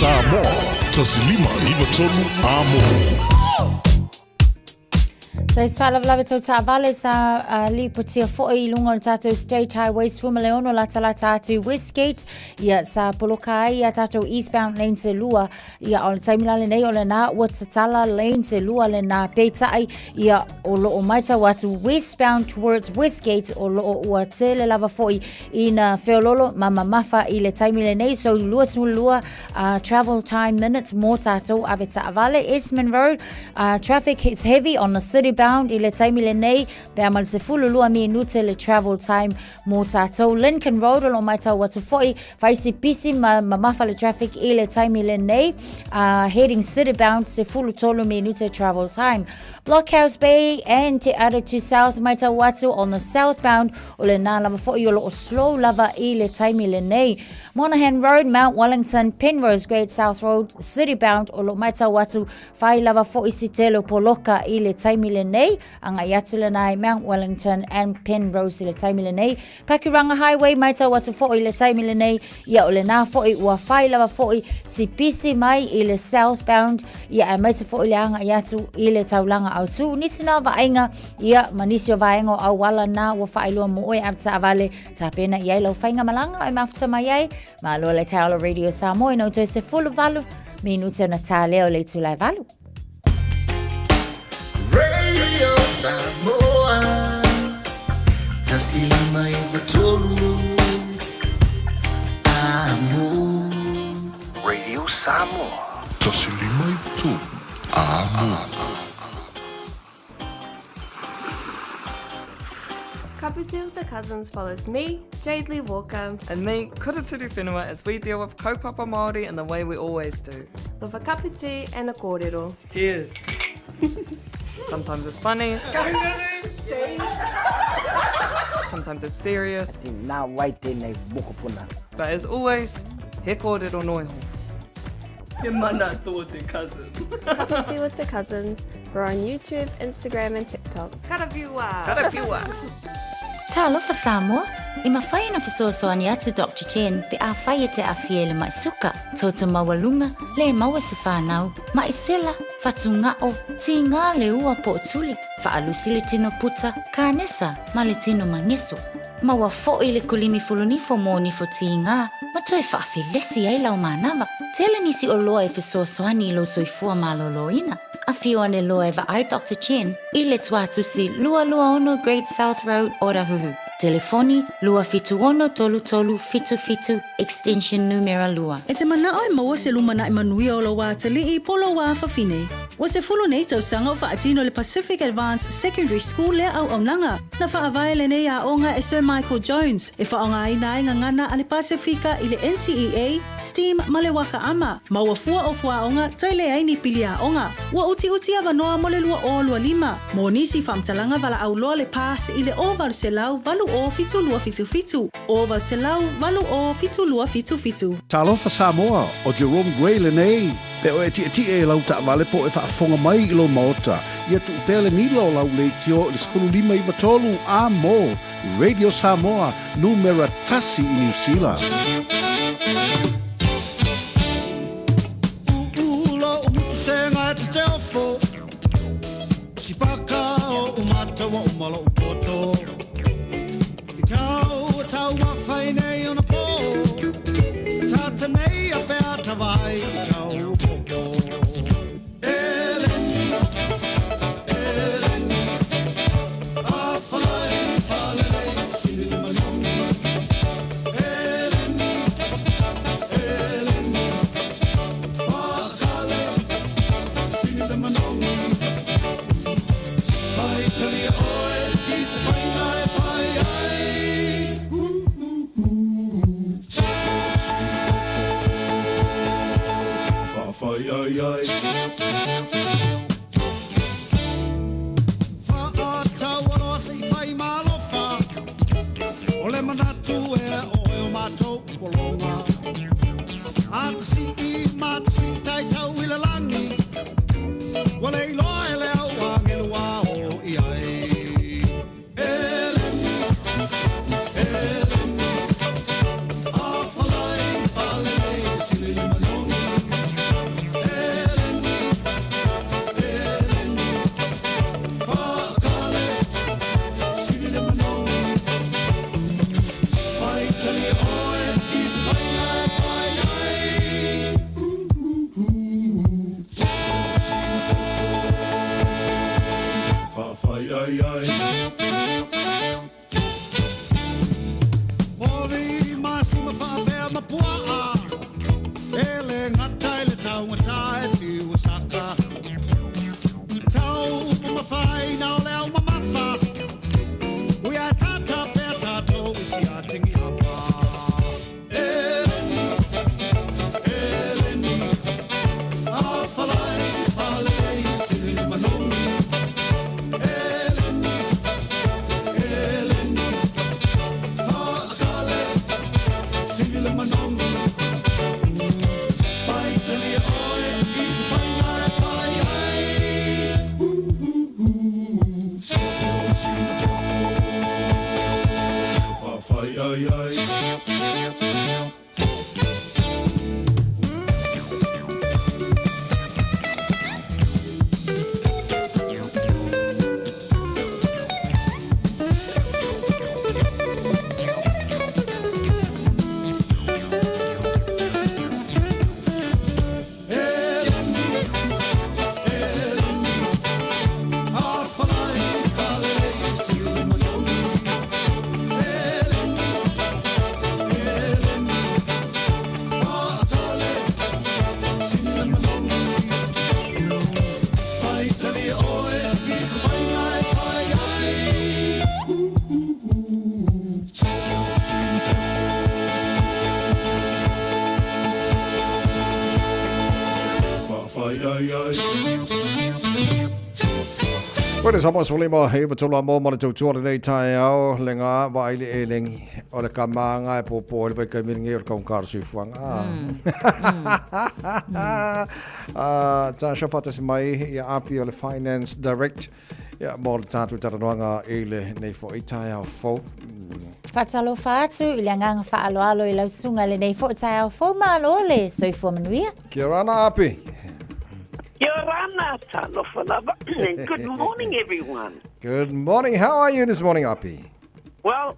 Samoa. Tasilima iwa tolu amo. So is fala vlave tau ta vale sa li potia fo'i lunga o tātou State Highways Fumaleono la tala tātou Westgate ia sa polokai ia tātou eastbound lane se lua ia o taimila le nei o le nā ua tatala lane se lua le nā peitai ia o loo maita watu westbound towards Westgate o loo ua tele lava fo'i ina Feololo mama mafa i le taimile nei so lua lua travel time minutes mo tātou ave ta vale Esmond Road traffic is heavy on the city bound i le taimile nei pe amal se fulu lua minute le travel time mo tātou Lincoln Road o lo mai tau watu fo'i faisi pisi mafa le traffic i le taimile nei heading city bound se fulu tolu minute travel time Blockhouse Bay and te ada to south mai tau watu on the southbound o le nā lava fo'i o lo slow lava i le taimile nei Monaghan Road Mount Wellington Penrose Great South Road city bound o lo mai tau watu fai lava fo'i si telo poloka i le taimile nei anga yatula nai Mount Wellington and Penrose le taimile nei Pakiranga Highway mai tau watu fo'i le taimile nei ia o le nā fo'i ua fai lava fo'i si pisi mai i le southbound ia e mai se fo'i le anga yatu i le taulanga au tu nisi nā vaenga ia manisio vaenga au wala nā ua fai lua mo oi apta avale ta pena iai lau whainga malanga ai mafuta mai ai ma loa le Taola Radio Samoa no toi se fulu valu minute na tā leo le tu lai valu Radio Samoa Tasilima iwa tolu amo Radio Samoa. Tasilima iwa tolu amo. Kaputu with the Cousins follows me, Jade Lee Walker, and me, Kuraturu Whenua, as we deal with kaupapa Māori in the way we always do. With a cup of tea and a kōrero. Cheers. Sometimes it's funny. Sometimes it's serious. But as always, he kōrero noiho. He mana tō te cousin. Cup of Tea with the Cousins. We're on YouTube, Instagram and TikTok. Karaviua! Karaviua! Ta alofa Samoa, i mawhai na whasoasoani atu Dr. Chen pe a whai te a fiele mai suka. Tōta mawalunga, le maua se whanau, mai sela, whatu ngao, ti ngā le ua po tuli, whaalusi le tino puta, ka nesa, ma le tino mangeso. Maua fo'i le kulimi fulunifo mō nifo ti ngā, ma toi whaafi lesi ai lau manawa. Tele nisi o loa e whasoasoani i lo soifua maloloina. A whio ane loa e ai Dr. Chen, i le tuatusi lua ono Great South Road, Orahuhu. Telefoni lua fitu ono tolu tolu fitu fitu extension numero lua. E te mana o e maua se lumana i manuia o lo wā tali I polo wā whawhine. O se fulu nei tau sanga o whaatino le Pacific Advanced Secondary School le au aunanga. Na whaavae le nei a onga e Sir Michael Jones. E whaonga ina e ngangana ane Pasifika I le NCEA, STEAM ma le waka ama. Maua fua o fua onga tai le aini pili a onga. Ua uti a wanoa mo le lua o lua lima. Mo nisi whamtalanga wala au loa le pas I le o valu se lau valu o fitu lua fitu fitu. O valu se lau valu o fitu lua fitu fitu. Talofa Samoa o Jerome Gray le nei. Pe o e e lau ta vale po e whaafonga mai I lo maota. Ia tu pele nilo lau le tio le sfulu lima I watolu a mo. Radio Samoa, numera tasi I New Zealand. Ulo umutu senga te teofo. Sipaka o umata wa umalo upoto. Tau mawhaine on a po. Tata mei a whea tawai tau popo. Eleni, Eleni. A whale sili manongi. Eleni, Eleni. Whakale sili manongi. Pai tali oe is whaingai whai ai. Ai ai fa ata wala si fai malofa ole manatu e o mato polonga at si I mat si tai tau ila langi wala I loa ele au angelo wa o I ai Eleni Eleni a falai falai sili malongi Fa'afai ai ai. Well, there's almost really more here, but all more money to the tayo, Lenga, Wiley Ailing, or the Kamanga, Popo, if I come in here, come cars with one. Tasha Fatas Mai, Api, or the finance direct, more than to Tarananga, Ele, Nefo, Itaya, Fo. Fatalo fatu, ilangang faalo alo ilaw sunga le nei fo tayo fo malole, so ifo manuia. Kirana Api. Yorana Talofanava. Good morning, everyone. Good morning. How are you this morning, Api? Well,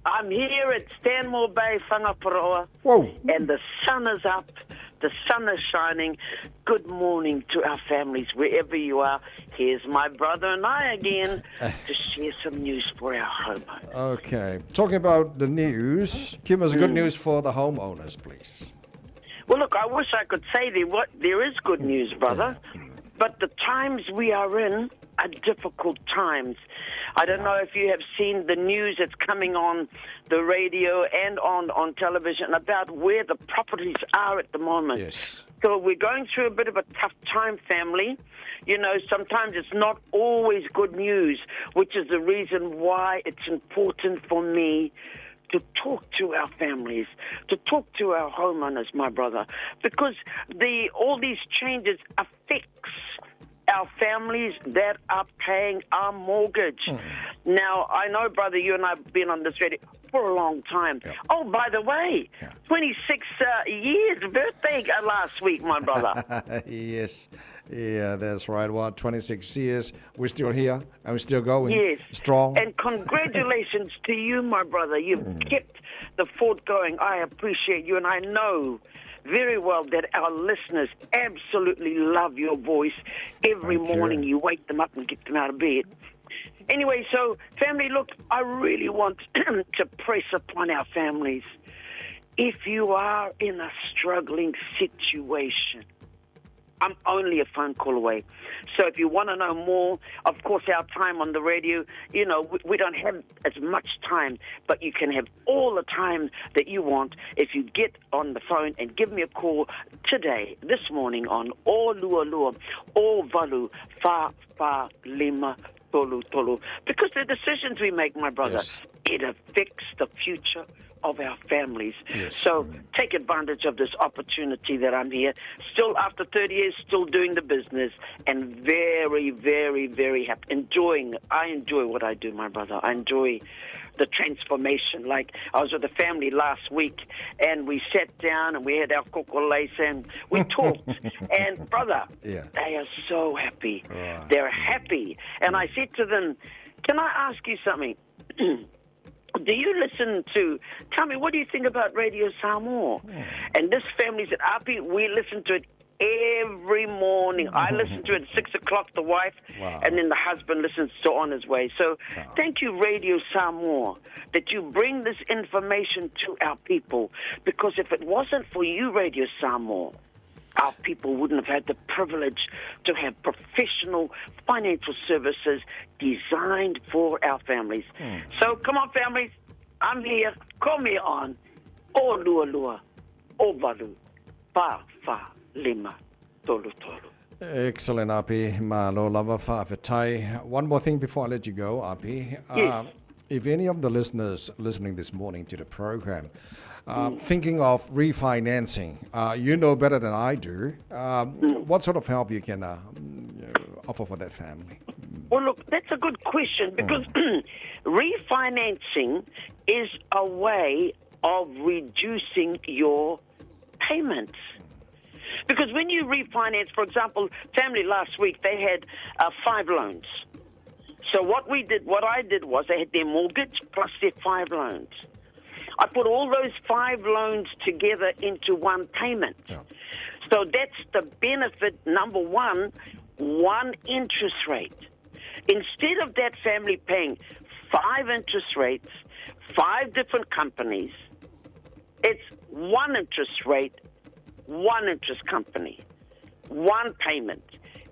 I'm here at Stanmore Bay, Whangaparoa. Whoa. And the sun is up. The sun is shining. Good morning to our families, wherever you are. Here's my brother and I again to share some news for our homeowners. Okay. Talking about the news, give us good news for the homeowners, please. Well, look, I wish I could say there is good news, brother, but the times we are in are difficult times. I don't know if you have seen the news that's coming on the radio and on television about where the properties are at the moment. Yes. So we're going through a bit of a tough time, family. You know, sometimes it's not always good news, which is the reason why it's important for me to talk to our families, to talk to our homeowners, my brother, because all these changes affects our families that are paying our mortgage. Now, I know, brother, you and I have been on this radio for a long time. Yeah. Oh, by the way, 26 years birthday last week, my brother. Yes. Yeah, that's right. Well, 26 years. We're still here and we're still going. Yes. Strong. And congratulations to you, my brother. You've kept the fort going. I appreciate you, and I know very well that our listeners absolutely love your voice. Every morning you wake them up and get them out of bed. Anyway, so family, look, I really want to press upon our families. If you are in a struggling situation, I'm only a phone call away. So if you want to know more, of course, our time on the radio, you know, we don't have as much time, but you can have all the time that you want if you get on the phone and give me a call today, this morning on O Lua Lua, O Valu, Fa Fa Lima Tolu Tolu. Because the decisions we make, my brother, it affects the future of our families. Yes. So take advantage of this opportunity that I'm here. Still, after 30 years, still doing the business and very, very, very happy. I enjoy what I do, my brother. I enjoy the transformation. Like, I was with the family last week and we sat down and we had our kokolais and we talked. And, brother, they are so happy. Right. They're happy. And I said to them, can I ask you something? Do you listen to, tell me, what do you think about Radio Samoa? And this family said, Api, we listen to it every morning. I listen to it at 6 o'clock, the wife, and then the husband listens to on his way. So thank you, Radio Samoa, that you bring this information to our people. Because if it wasn't for you, Radio Samoa, our people wouldn't have had the privilege to have professional financial services designed for our families. So come on, families. I'm here. Call me on O Lua Lua, O Valu, Fa Fa Lima Tolu Tolu. Excellent, Api. Malo lava fa'afetai. One more thing before I let you go, Api. Yes. If any of the listeners listening this morning to the program thinking of refinancing, you know better than I do. What sort of help you can offer for that family? Well, look, that's a good question because refinancing is a way of reducing your payments. Because when you refinance, for example, family last week, they had 5 loans. So what I did was they had their mortgage plus their 5 loans. I put all those 5 loans together into one payment. Yeah. So that's the benefit, number one interest rate. Instead of that family paying 5 interest rates, 5 different companies, it's 1 interest rate, 1 interest company, 1 payment.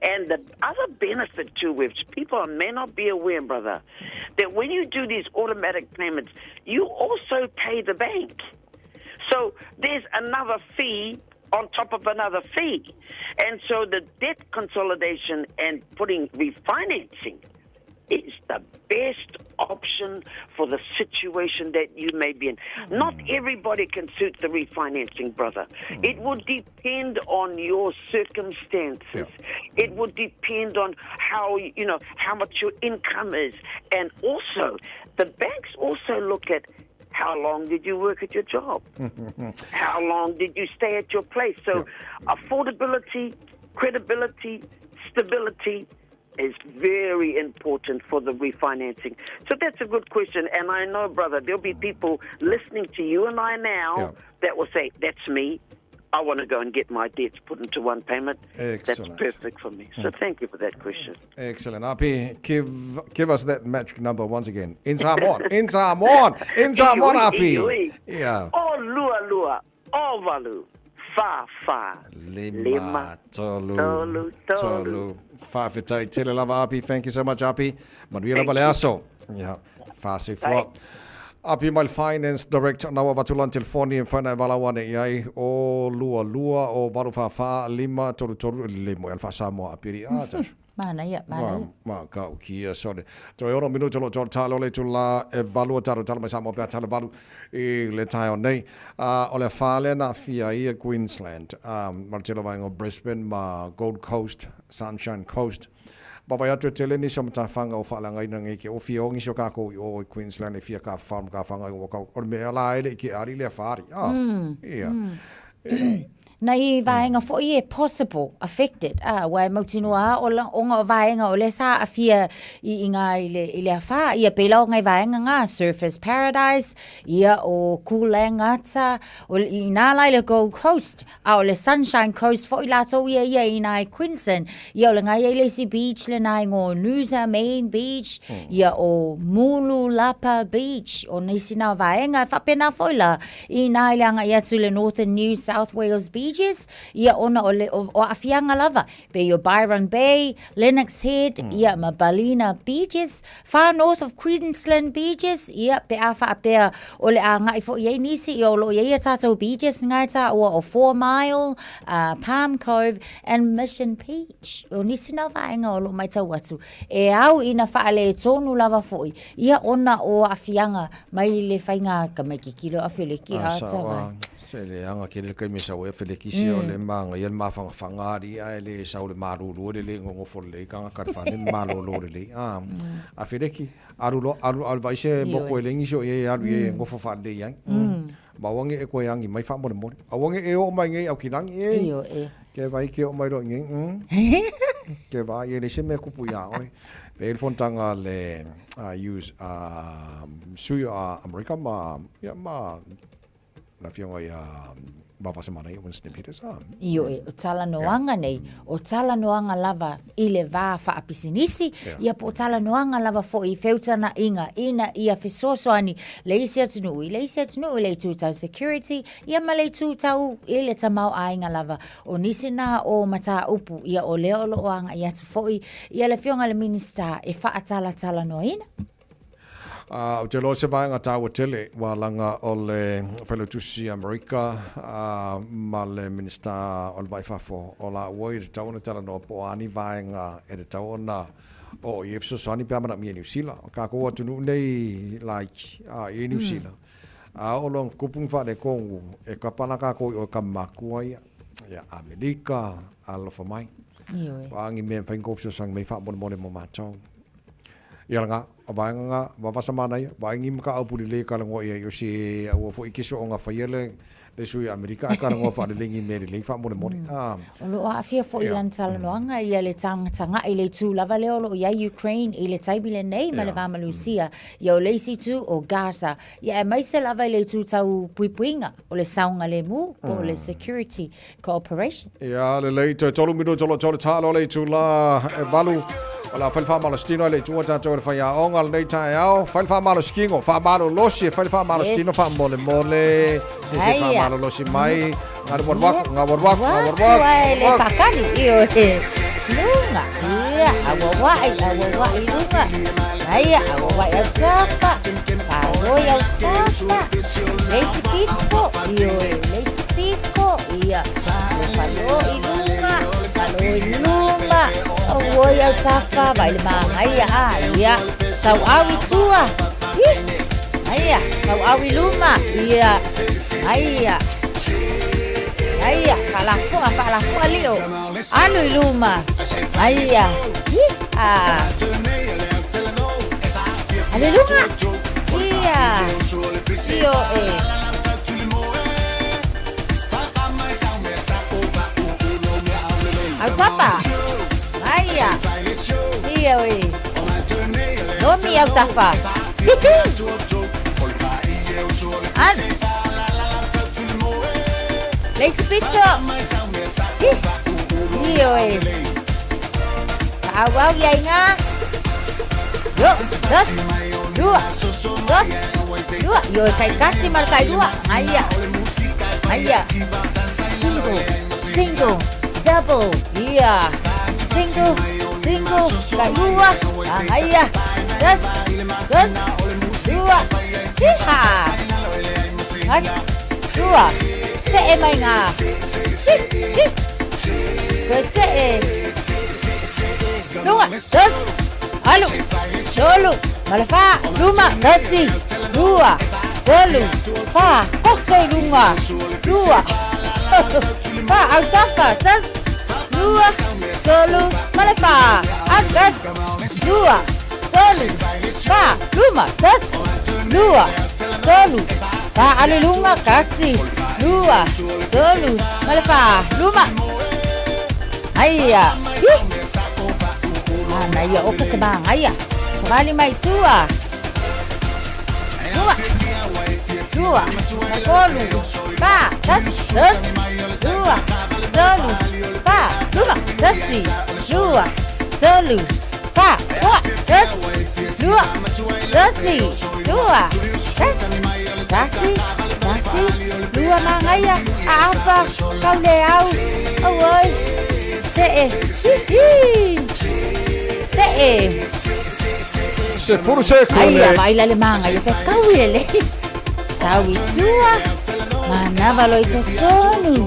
And the other benefit too, which people may not be aware, brother, that when you do these automatic payments, you also pay the bank. So there's another fee on top of another fee. And so the debt consolidation and refinancing is the best option for the situation that you may be in. Not everybody can suit the refinancing, brother. It would depend on your circumstances. Yeah. It would depend on how much your income is. And also, the banks also look at how long did you work at your job? How long did you stay at your place? So affordability, credibility, stability is very important for the refinancing. So that's a good question. And I know, brother, there'll be people listening to you and I now that will say, that's me. I want to go and get my debts put into one payment. Excellent. That's perfect for me. So thank you for that question. Excellent. Api, give us that magic number once again. In Samoan, Api. Yeah. Oh, lua, oh, valu. Fa. Lima, tolu. Whawhetai, tele lava Api. Thank you so much, Api. Manuia lava le aso. Yeah, whase fua. Api mai Finance Director nawa watulan telefoni whana walawane iai o lua o waru whawha 5 toru limo alfa Samoa apiri ata. Mana ia. Ma kau kia sone. Toi oro minuto lo talo le tula e valua talo mai Samoa pea talo valu e le tai o nei. O le whale na fia ia Queensland. Martelo vaingo Brisbane ma Gold Coast, Sunshine Coast. Bawai atu tele ni som tafanga o whaalanga ina ngai ke o fiongi so kako o Queensland e fia ka farm ka whanga o ka o me ala ele ke ari le whaari. Na I vaenga fo I possible affected wai mautinua o onga vaenga o le sa afia I inga ile fa ia pela ngai vaenga nga Surfers Paradise ia o Kulangata o ina lai le Gold Coast o le Sunshine Coast fo I lato ia ina Queensland ia o le ngai Lazy Beach le nai ngo Noosa Main Beach ia o Mulu Lapa Beach o nisina vaenga fa pena fo ila ina ile anga ia tu le Northern New South Wales Beach ia ona o afianga lava pe your Byron Bay, Lennox Head, ia Mabalina Beaches, far north of Queensland Beaches, ia pe afa apea o le anga I fo ia nisi I o lo ia tatou beaches ngai ta o 4 Mile, Palm Cove and Mission Beach. O nisi na vaenga o lo mai tau atu. E au ina faale tonu lava foi. Ia ona o afianga mai le whainga ka mai ki kilo awhele ki ata. Se le anga ke le kai mesa o e felekisi o le manga ia mafanga fangari ai le sau le marulu le ngongo fo le kanga karfane malolo le a feleki aru vai se moko le ngiso e aru e ngofo fa le ai ba wange e ko yangi mai fa mo mo a wange e o mai ngai au kinangi e ke vai ke o mai ro ngi ke vai e le se me kupu ya oi pe il fontanga le use sui America ma na fionga ia bava semana I Winston Peters Io o tala noanga nei o tala noanga lava I le va fa apisinisi ia po tala noanga lava fo I feutana ina ia fesosoani le isi atunu le tutau security ia ma le tutau I le tamau ainga lava o nisina o mata upu ia o leo lo anga ia tu fo ia le fionga le minister e fa atala tala noina o te lo se vaenga tāua tele walanga o le whailutusi Amerika ma le minister o le waifafo o la ua I te tauna tala no po ani vaenga e te tauna o I efsosani pia mana mi New Zealand ka ko atunu nei like I New Zealand o long kupung fa le kongu e ka pana ka ko o ka makua ia Amerika alo fa mai wangi me faingo so sang me fa mo mo matau Ia nga, a vaenga vavasa mana ia, vaengi maka au puli le kalango ia yo si au fo ikiso o nga whaiele le sui Amerika kalango wha le lengi meri le wha mone mone. O lo a fia fo i lan tala noanga ia le tanga i le tū lava leo lo ia Ukraine i le taibi le nei ma le vama Lucia ia o leisi tū o Gaza ia e maise lava i le tū tau puipuinga o le saunga le mu o le security cooperation. Ia le lei te tolu minu tolo talo le tū la e balu Ola falfa malostino le tua tato le faya onga le tai ao falfa maloskingo fa malo losi falfa malostino fa mole se fa malo losi mai ngawak le fakani io lunga ia awawai lunga ia awawai al tapa aroya al tapa lesi pizzo io lesi pico ia falo ilunga falo ilunga Oi au tafa vai le mangai ia sau awi tua ia sau awi luma ia pala ko alio anu luma ia ale lunga ia sio au tapa Ia oi. Nomi au tafa. An. Leisi pizza. Ia oi. Awau ia inga. Yo, dos. Dua. Yo kai kasi mal kai dua. Aya. Single. Double. Ia. Single, kai dua, ayah, dos, dua, siha, dua, se mai nga, se, dua, dos, alu, solo, malafa, luma, dasi, dua, solo, fa, kosoi lunga, dua, solo, fa, au tapa, dos, dua, solo, malafa, agas, dua, solo, fa, luma, das, dua, solo, fa, alulunga, kasi, dua, solo, malafa, luma, ayah, mana ya, oke sebang, ayah, sebali mai tua, dua, nakolu, fa, das, dua, solo, fa, luma, dasi, dua, solo, fa, dua, dasi, dua, dasi, dua mangaya, apa, kau leau, oi, se furu se kone. Ai, baila le mangaya, fe kau ele, sawi tua, mana valoi totonu.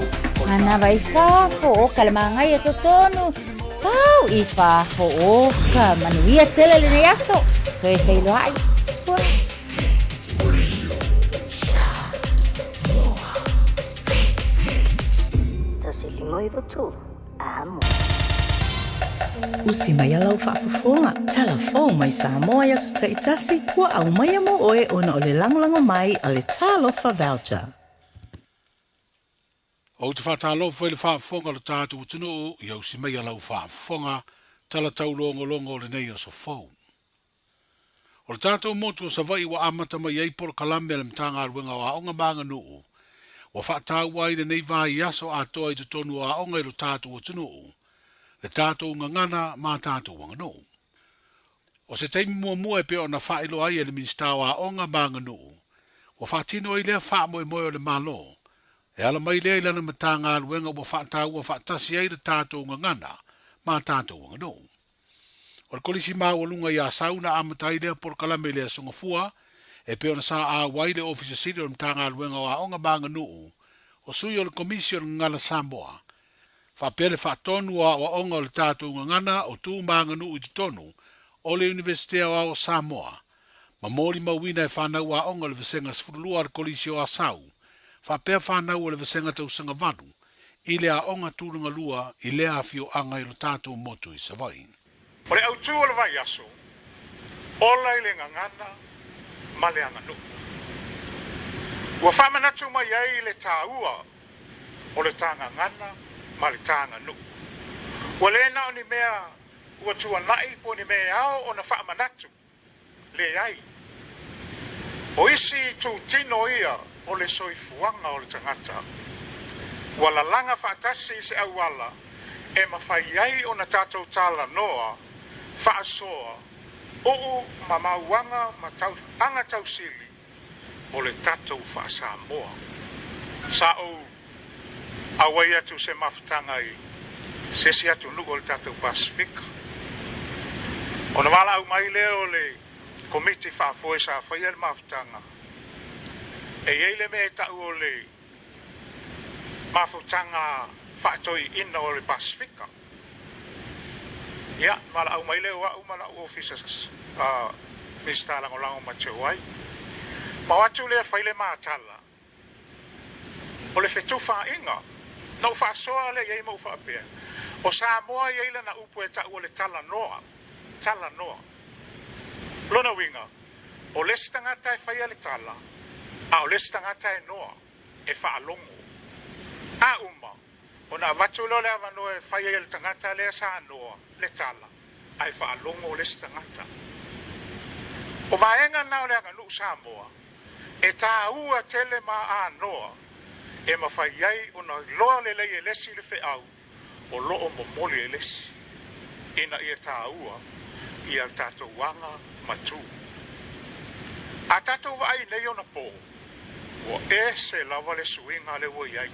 Ana vai fafo o kalamanga ia totonu sau I fafo o ka manuia tele le yaso so e feilo ai tasi limoi votu amo Usi mai alau whaafafonga. Telefon mai Samoa ia sa taitasi. Wa au mai amo oe ona o le langolango mai a le talofa voucher. O te whatalofa le whaafonga le tātou tunu i au si mai alau whaafonga tala tau longo le nei o so fau. O le tātou motu o sa vai wa amata mai ei polo kalame le mtanga aruenga o aonga maanga nuu. Wa whaatau wai le nei vai aso a toa I te tonu a aonga I lo tātou o tunu. Le tātou ngangana mā tātou wanga nuu. O se teimi mua e peo na whaelo ai e le ministawa a aonga maanga nuu. Wa whaatino I lea wha moe o le malo. E ala mai lea ilana matanga aluenga wa whaatau wa whaatasi ai le tātou ngangana mā tātou wanga nuu. O le kolisi maa walunga I a sauna amatai lea por kalame lea songafua e peo na saa a waile officer city o le matanga aluenga o aonga maanga nuu o sui o le komision ngana Samoa. Whapele whaatonu a onga o le tātou ngangana o tū maanga nuu I te tonu o le Universitea o Samoa. Ma mōri mawina e whanau a onga le visenga sfurulua le kolisi o asau. Whapea whanau o le visenga tau sanga vanu. I le a onga tūrunga lua I lea awhio anga I lo tātou motu I Savai. O le au tū o le vai aso. Ola i le ngangana, ma le anganu. Ua whamanatu mai ai le tāua, o le tā ngangana, ma le tā nganu. Ua le na o ni mea, ua tua nai po ni mea ao o na whamanatu, le ai. O isi tu tino ia, o le soifuanga o le tangata. Ua la langa whaatasi se awala, e mawhai ai o na tātou tāla noa, whaasoa, o ma mauanga ma tau anga tau sili o le tatou whaasamoa. Sa o awai atu se mawhitanga i sesi atu nuku o le tatou Pasifika. O na wala au mai leo le komiti whaafoe sa whaia le mawhitanga. E eile me tau o le mawhitanga whaatoi ina o le Pasifika. Ya, mala au mai leo au mala au officers Mr. Langolango Machewai. Ma watu le whaile maatala. O le whetu wha inga. Na u wha soa le yei mau wha apea. O Samoa yeile na upu e tau o le tala noa. Tala noa. Lona winga. O le stangata e whaia le tala. A o le stangata e noa. E wha alongo. A uma. O na watu lo le avano e whaia le tangata le sa noa. Le tala. Ai wha alongo o le stangata. O vaenga nao le anga nu Samoa. E tā ua tele ma a noa. E mawhai ai o na loa le lei e lesi le au. O loo momoli e lesi. Ina ia tā ua. Ia tātou wanga matu. A tātou vai nei o na pō. O e se lava le suinga le wai ai.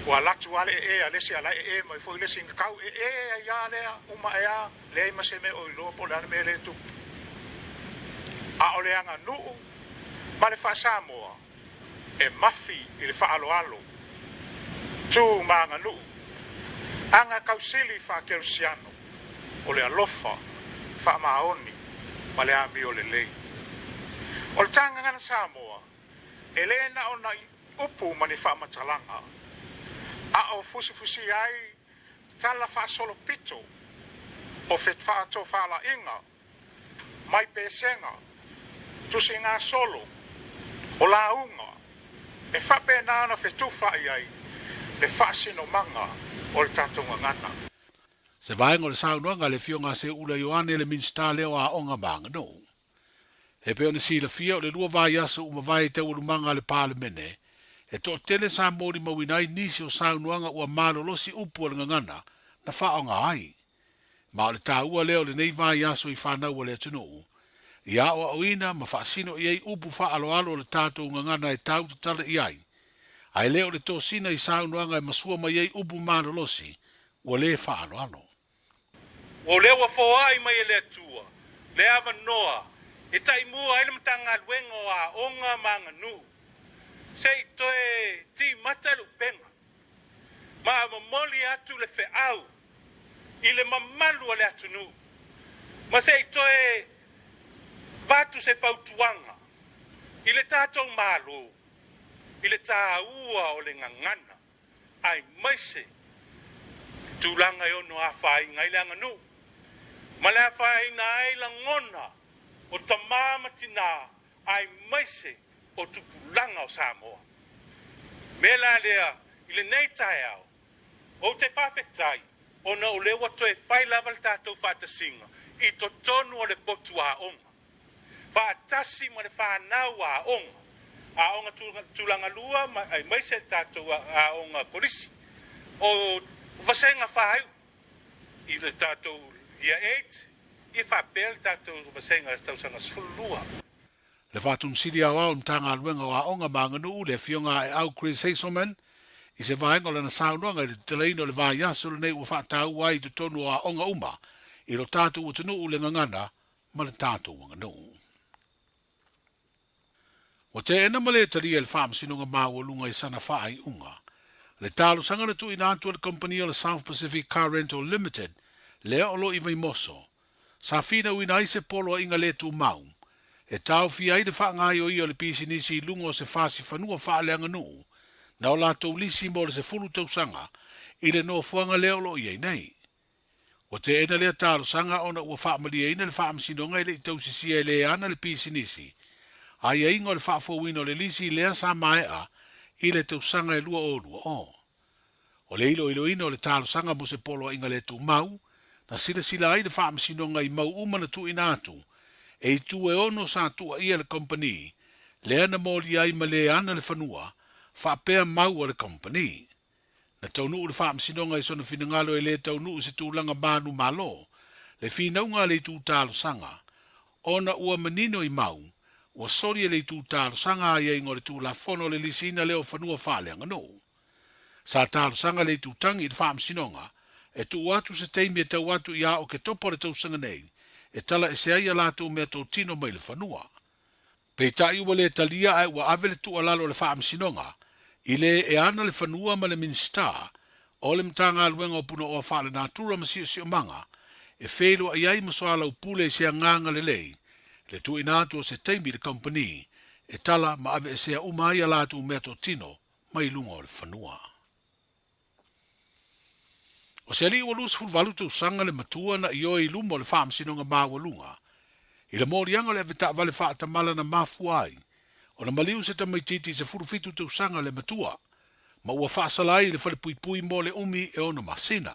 Wa latu ale e a lesi ala e mai foi lesi ngakau e ia lea uma ea le ma se me o ilo po la me le tu a ole anga nu ma le fa Samoa e mafi i le fa alo alo tu manga nu anga kausili fa kelsiano o le alofa fa maoni ma le ami o le lei o le tanga ngana Samoa e le na ona upu mani fa matalanga a o fusi ai tala fa solo pito o fet fa to fa la inga mai pesenga tu singa solo o la unga e fa pe na na fetu fa ai le fa sino manga o le tatonga ngana se vai ngol sa no le fionga se ula Ioane le minsta le o a onga manga no e pe ona si le fio le lua vai aso uma vai te ulu manga le parlemene e to tele sa mori mawinai nisi o saunuanga ua malolosi upu o ngangana na whaonga ai. Ma o le tā ua leo le nei vai aso i whanau o le atunuu. Ia o auina ma whaasino i ei upu whaaloalo o le tātou ngangana e tau te tala i ai. Ai leo le tōsina i saunuanga e masua mai ei upu malolosi ua le whaaloalo. o le wa foa i mai le atua le ava noa e tai mua ele mtanga luengo a onga manga nu sei toe ti matalu penga ma moli atu le feau i le mamalu le atu nu ma sei toe vatu se fautuanga i le tatou malo i le tāua o le ngangana ai maise tūlanga i ono a whai ngai le anga nu ma le a whai na ai la ngona o tamama tina ai maise o tupulanga o Samoa me la lea i le nei tai au o te whawhetai o na o lewa toe whai lava le tātou whātasinga i to tonu o le potu a onga whātasi ma le whānau a onga a onga tūlanga lua ai maise tātou a onga polisi o vasenga whāiu i le tātou ia 8 i whapel tātou vasenga tausanga sfulua. Le whātun siri au au mtanga luenga o a onga manganu le fionga e au Chris Hazelman i se vaenga le na saunuanga i le teleino le vai aso le nei ua whātau ai tu tonu o a onga uma i lo tātou utanu le ngangana ma le tātou wanganu. Wa te ena male taria le whaamsinunga māua lunga i sana whaai unga. Le talo sanga le tu ina atu le company o le South Pacific Car Rental Limited le olo i vai moso. Sa fina uina i se polo inga le tu mau. E tau fia i de whaangai o i o le pisi nisi lunga o se whasi whanua whaaleanga nuu. Na o la tau lisi mo le se fulu tau sanga i le no fuanga le olo i ei nei. O te ena lea tālo sanga ona ua whaamalia ina le whaamasinonga i le tausisia i le ana le pisinisi. Ai ingo le whaafowino le lisi lea sa maea i le tausanga e lua o lua o. O le ilo ino le tālo sanga mo se polo inga le tu mau, na sila ai le whaamasinonga i mau umana tu inatu, e i tu e ono sa tua ia le company, le ana mōli ai ma le ana le whanua, whaapea mau a le company. Na taunu le whaamasinonga i sona finangalo e le taunu se tūlanga manu malo, le whinaunga le tū tālo sanga, ona ua manino i mau, ua sori le tū tālo sanga ai ingo le tū la fono le lisina leo whanua whaaleanga no. Sa tālo sanga le tū tangi le whaamasinonga, e tu watu se teimi e tau watu ia o ke topo le tau sanga nei, e tala e se aia lātou mea tō tino mai le whanua. Pei tai ua le talia ai ua ave le tu alalo le whaamasinonga, i le e ana le whanua ma le minsta, o le mtanga aluenga o puna o a whaale nātura ma sio manga, e whelo ai ai masoala upule se a nganga le lei, le tu inatu o se teimi le company, e tala ma ave e se a umai a lātou mea tō tino mai lunga o le whanua. O se ali ua lus fulvalu tau sanga le matua na i oi lumo le whaamasinonga māua lunga. I le morianga le ave vale whaatamala na mafuai. O na maliu se tamaititi se furufitu tau sanga le matua. Ma ua whaasalai le whale pui mo le umi e ona masina.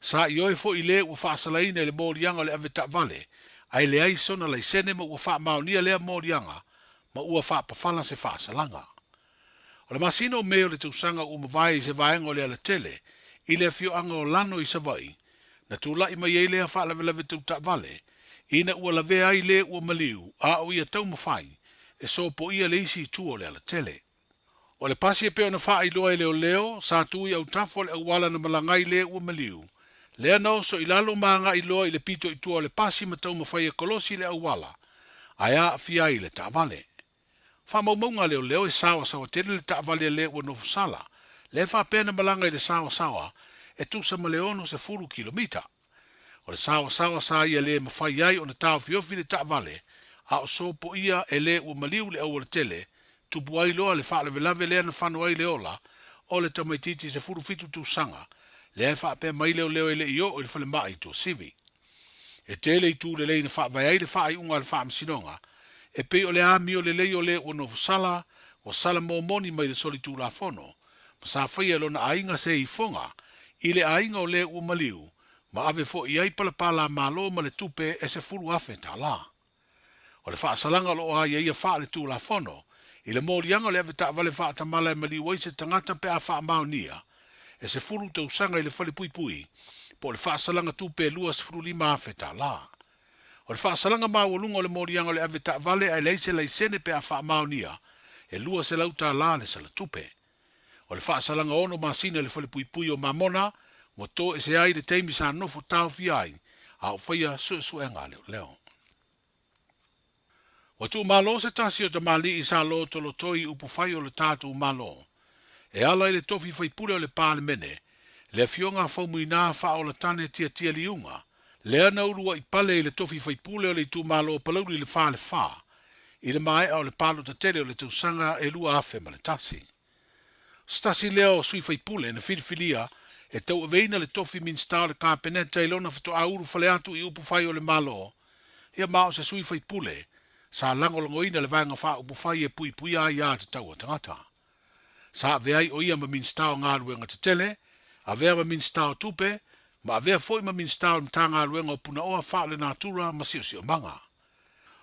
Sa i oi fo i le ua whaasalai le morianga le ave vale. Ai le ai sona lai sene ma ua whaamaunia lea morianga. Ma ua whaapawhala se whaasalanga. O le masina o meo le tau sanga umawai se vaenga o le ala tele. I le fio anga o lano i savai, na tūla i mai ei lea whaalawelawe tau ta vale, ina ua lawe ai le ua maliu, a o ia tau mawhai, e so po ia le isi tuo le ala tele. O le pasi e peo na wha i loa i leo, sa tui au tafo le awala na malangai le ua maliu. Lea no so i lalo maanga i loa i le pito i tua le pasi ma tau mawhai e kolosi le awala, a fia i le ta vale. Wha maumaunga leo e sawa tele le ta vale le ua nofusala, le wha pena malanga i le sawa, e tu sa maleono se 4 kilomita. O le sawa sa ia le mawhai ai o na tau fiofi le ta vale, a o so po ia e le ua maliu le au tele, tupu ai loa le wha lave lea na whanu ai le ola, o le tamaititi se furufitu tu sanga, le wha pena mai leo e le io o le whale mai to sivi. E tele i tu le lei na wha vai ai le wha ai unga le wha amsinonga, e pe o le ami o le lei o le ua nofu sala, o sala mōmoni mai le soli tu la fono, sa whaia lona ainga se i fonga, i le ainga o le ua maliu, ma ave fo i ai palapala malo ma le tupe e se furu afe ta la. O le whaasalanga lo a ia wha le tu la fono, i le morianga le ave ta vale wha tamala e maliu ai se tangata pe a wha maunia, e se furu tau sanga i le whale pui, po le whaasalanga tupe lua se furu 5 afe ta la. O le whaasalanga mawalunga o le morianga le ave ta vale ai leise leisene pe a wha maunia, e lua se lauta la le sala tupe. O le whaasalanga ono masina le whale pui o mamona, mo to e se ai le teimi sa nofo tau fiai, a o whaia su e ngā leo. O tu malo se tasi o te mali i sa lo tolo toi upu whai o le tātu malo. E ala i le tofi whai pule o le pāle mene, le fionga whaumuina wha o le tane tia liunga, le ana urua i pale i le tofi whai pule o le tu malo palauri le whale wha, i le mai o le palo ta tere o le tausanga e lua afe ma le tasi. Stasi leo sui fai pule na filfilia e tau aveina le tofi min sta le kāpeneta i lona fato auru fale atu i upu fai o le malo. Ia mao se sui fai pule, sa langolongoina le vanga wha upu fai e pui a ia te tau tangata. Sa aveai o ia ma min sta o ngā ruenga te tele, avea ma min sta o tupe, ma avea foi ma min sta o mta ngā ruenga o puna oa wha le natura ma sio manga.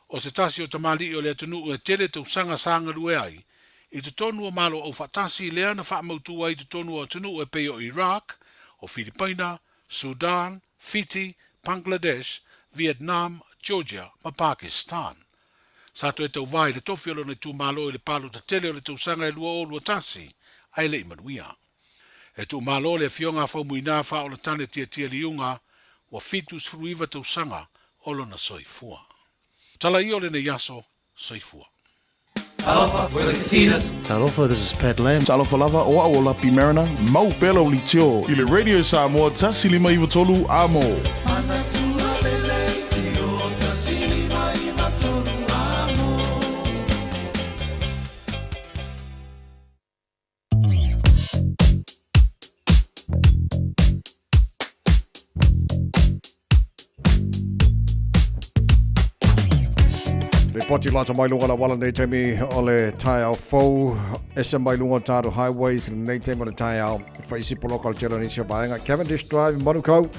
O se tasi o tamali o le atunu e tele tau sanga sanga rue ai, i te tonu o malo o whatasi lea na whaamautu ai te tonu o tunu e peo Iraq, o Filipina, Sudan, Fiji, Bangladesh, Vietnam, Georgia, ma Pakistan. Sato e tau vai le tofi alo ne tu malo i le palo ta tele o le tau sanga e lua o lua tasi, ai le imanuia. E tu malo le fionga whaumuina wha o le tane tia liunga, wa fitus fruiva tau sanga o lona soifua. Tala i o le ne yaso, soifua. Talofa, we're the casinos. Talofa, this is Pat Lam. Talofa lava o a o lapi marina, mau pelo li tio. I le radio Samoa, tasi lima iwa tolu amo. poti lata mai lunga la wala nei temi ole tai au fo esa mai lunga tātou highways nei temi ole tai au whaisi poloka le tera nisi vaenga Cavendish Drive in Manukau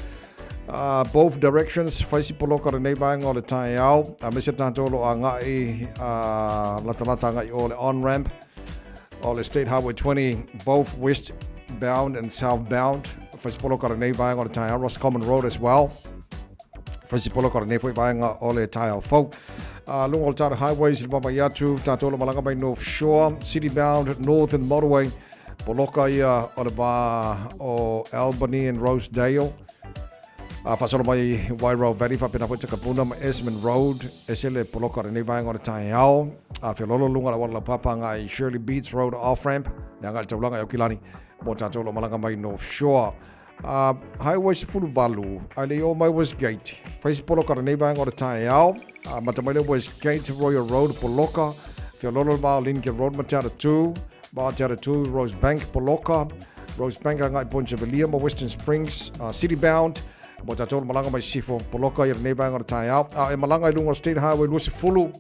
both directions whaisi poloka le nei vaenga ole tai au mese tātou lo a ngai lata ngai ole on-ramp ole State Highway 20 both westbound and southbound whaisi poloka le nei vaenga ole tai au Roscommon Road as well whaisi poloka le nei vaenga ole tai au fo Lungo Tata Highways in Mamayatu, Tatola Malanga North Shore, City Bound, Northern Motorway, Poloka ia Oliva o Albany and Rosedale. Fasolo mai Wairau Valley, Fapinaputa Kapunam, Esmond Road, Esele Poloka and Nevang on the Tayao, Filolo Lunga, Walla Papanga, Shirley Beats Road off ramp, Nangal Tolanga Yokilani, Motatola Malanga North Shore. Highways full value, Aleo my Westgate, Face Poloka and Nevang on the Tayao. Matamele Westgate, Royal Road, Poloka, Fiololo Lincoln Road, Machada 2, Machada 2, Rosebank, Poloka, Rosebank, Angai Poncha William, Western Springs, City Bound, Motatol Malanga by Sifo, Poloka, your neighbor on the tie out, Malanga Lunga State Highway, Lucifulu,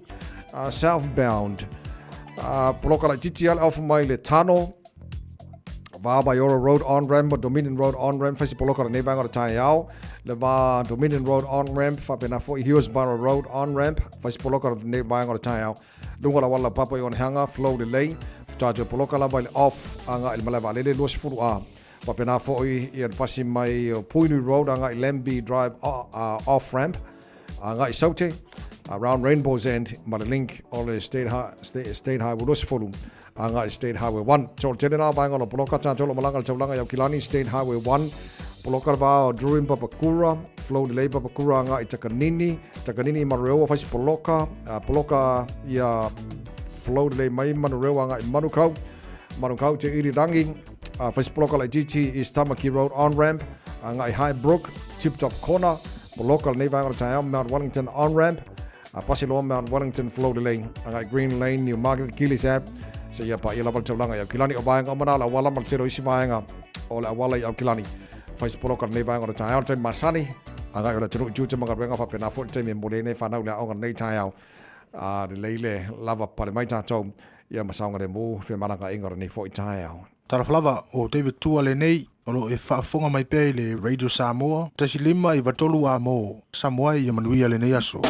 southbound, Poloka like TTL Alpha Mile Tano, Bayora Road on ramp, Dominion Road on ramp, Face Poloka, the neighbor on the tie out. Leva Dominion Road on ramp, Fapinafo Hillsborough Road on ramp, Face Poloka of the buying on the tire. Lunga Walla Papa on Hanga, flow delay, Tajo Poloka Label off, Anga El Malava, Lele Los Fua, Fapinafo and passing my Puni Road, Anga Lemby Drive off ramp, Anga Sote, around Rainbow's End, Malink, all the State Highway Los Fulum, Anga State Highway 1. So General buying on the Poloka, Tantolo Malanga, Tolanga, Yokilani, State Highway 1. Poloka Druin Papakura, Flow Delay Papakura, Nga Takanini, Mareo, Face Poloka, Poloka, ya Flow Delay Mai Mareo, Nga Manukau, Te Iridangi, Face Poloka like GT is Tamaki Road on ramp, Nga High Brook, Tip Top Corner, Poloka Nevang Tayam, Mount Wellington on ramp, Pasilo Mount Wellington Flow Delay, Nga Green Lane, New Market, Gillies Ave, so ya pa ilabal Tolanga, Kilani Obayang Omanala, Walla Martero Isivanga, Ola Walla Kilani. Face Poloka Nevang on the Tayao, Masani, I got a true duty Magarenga for Penafort, Tim and Bolene, found out on the Tayao, the Lele, Lava Palemaita Tom, Yamasanga de Mo, Femalanga Inga, for Tayao. Taraflava o David Tuale nei, o e whaafonga mai pēi le Radio Samoa, tasi lima I watolu a mo, Samoa I manuia le nei aso.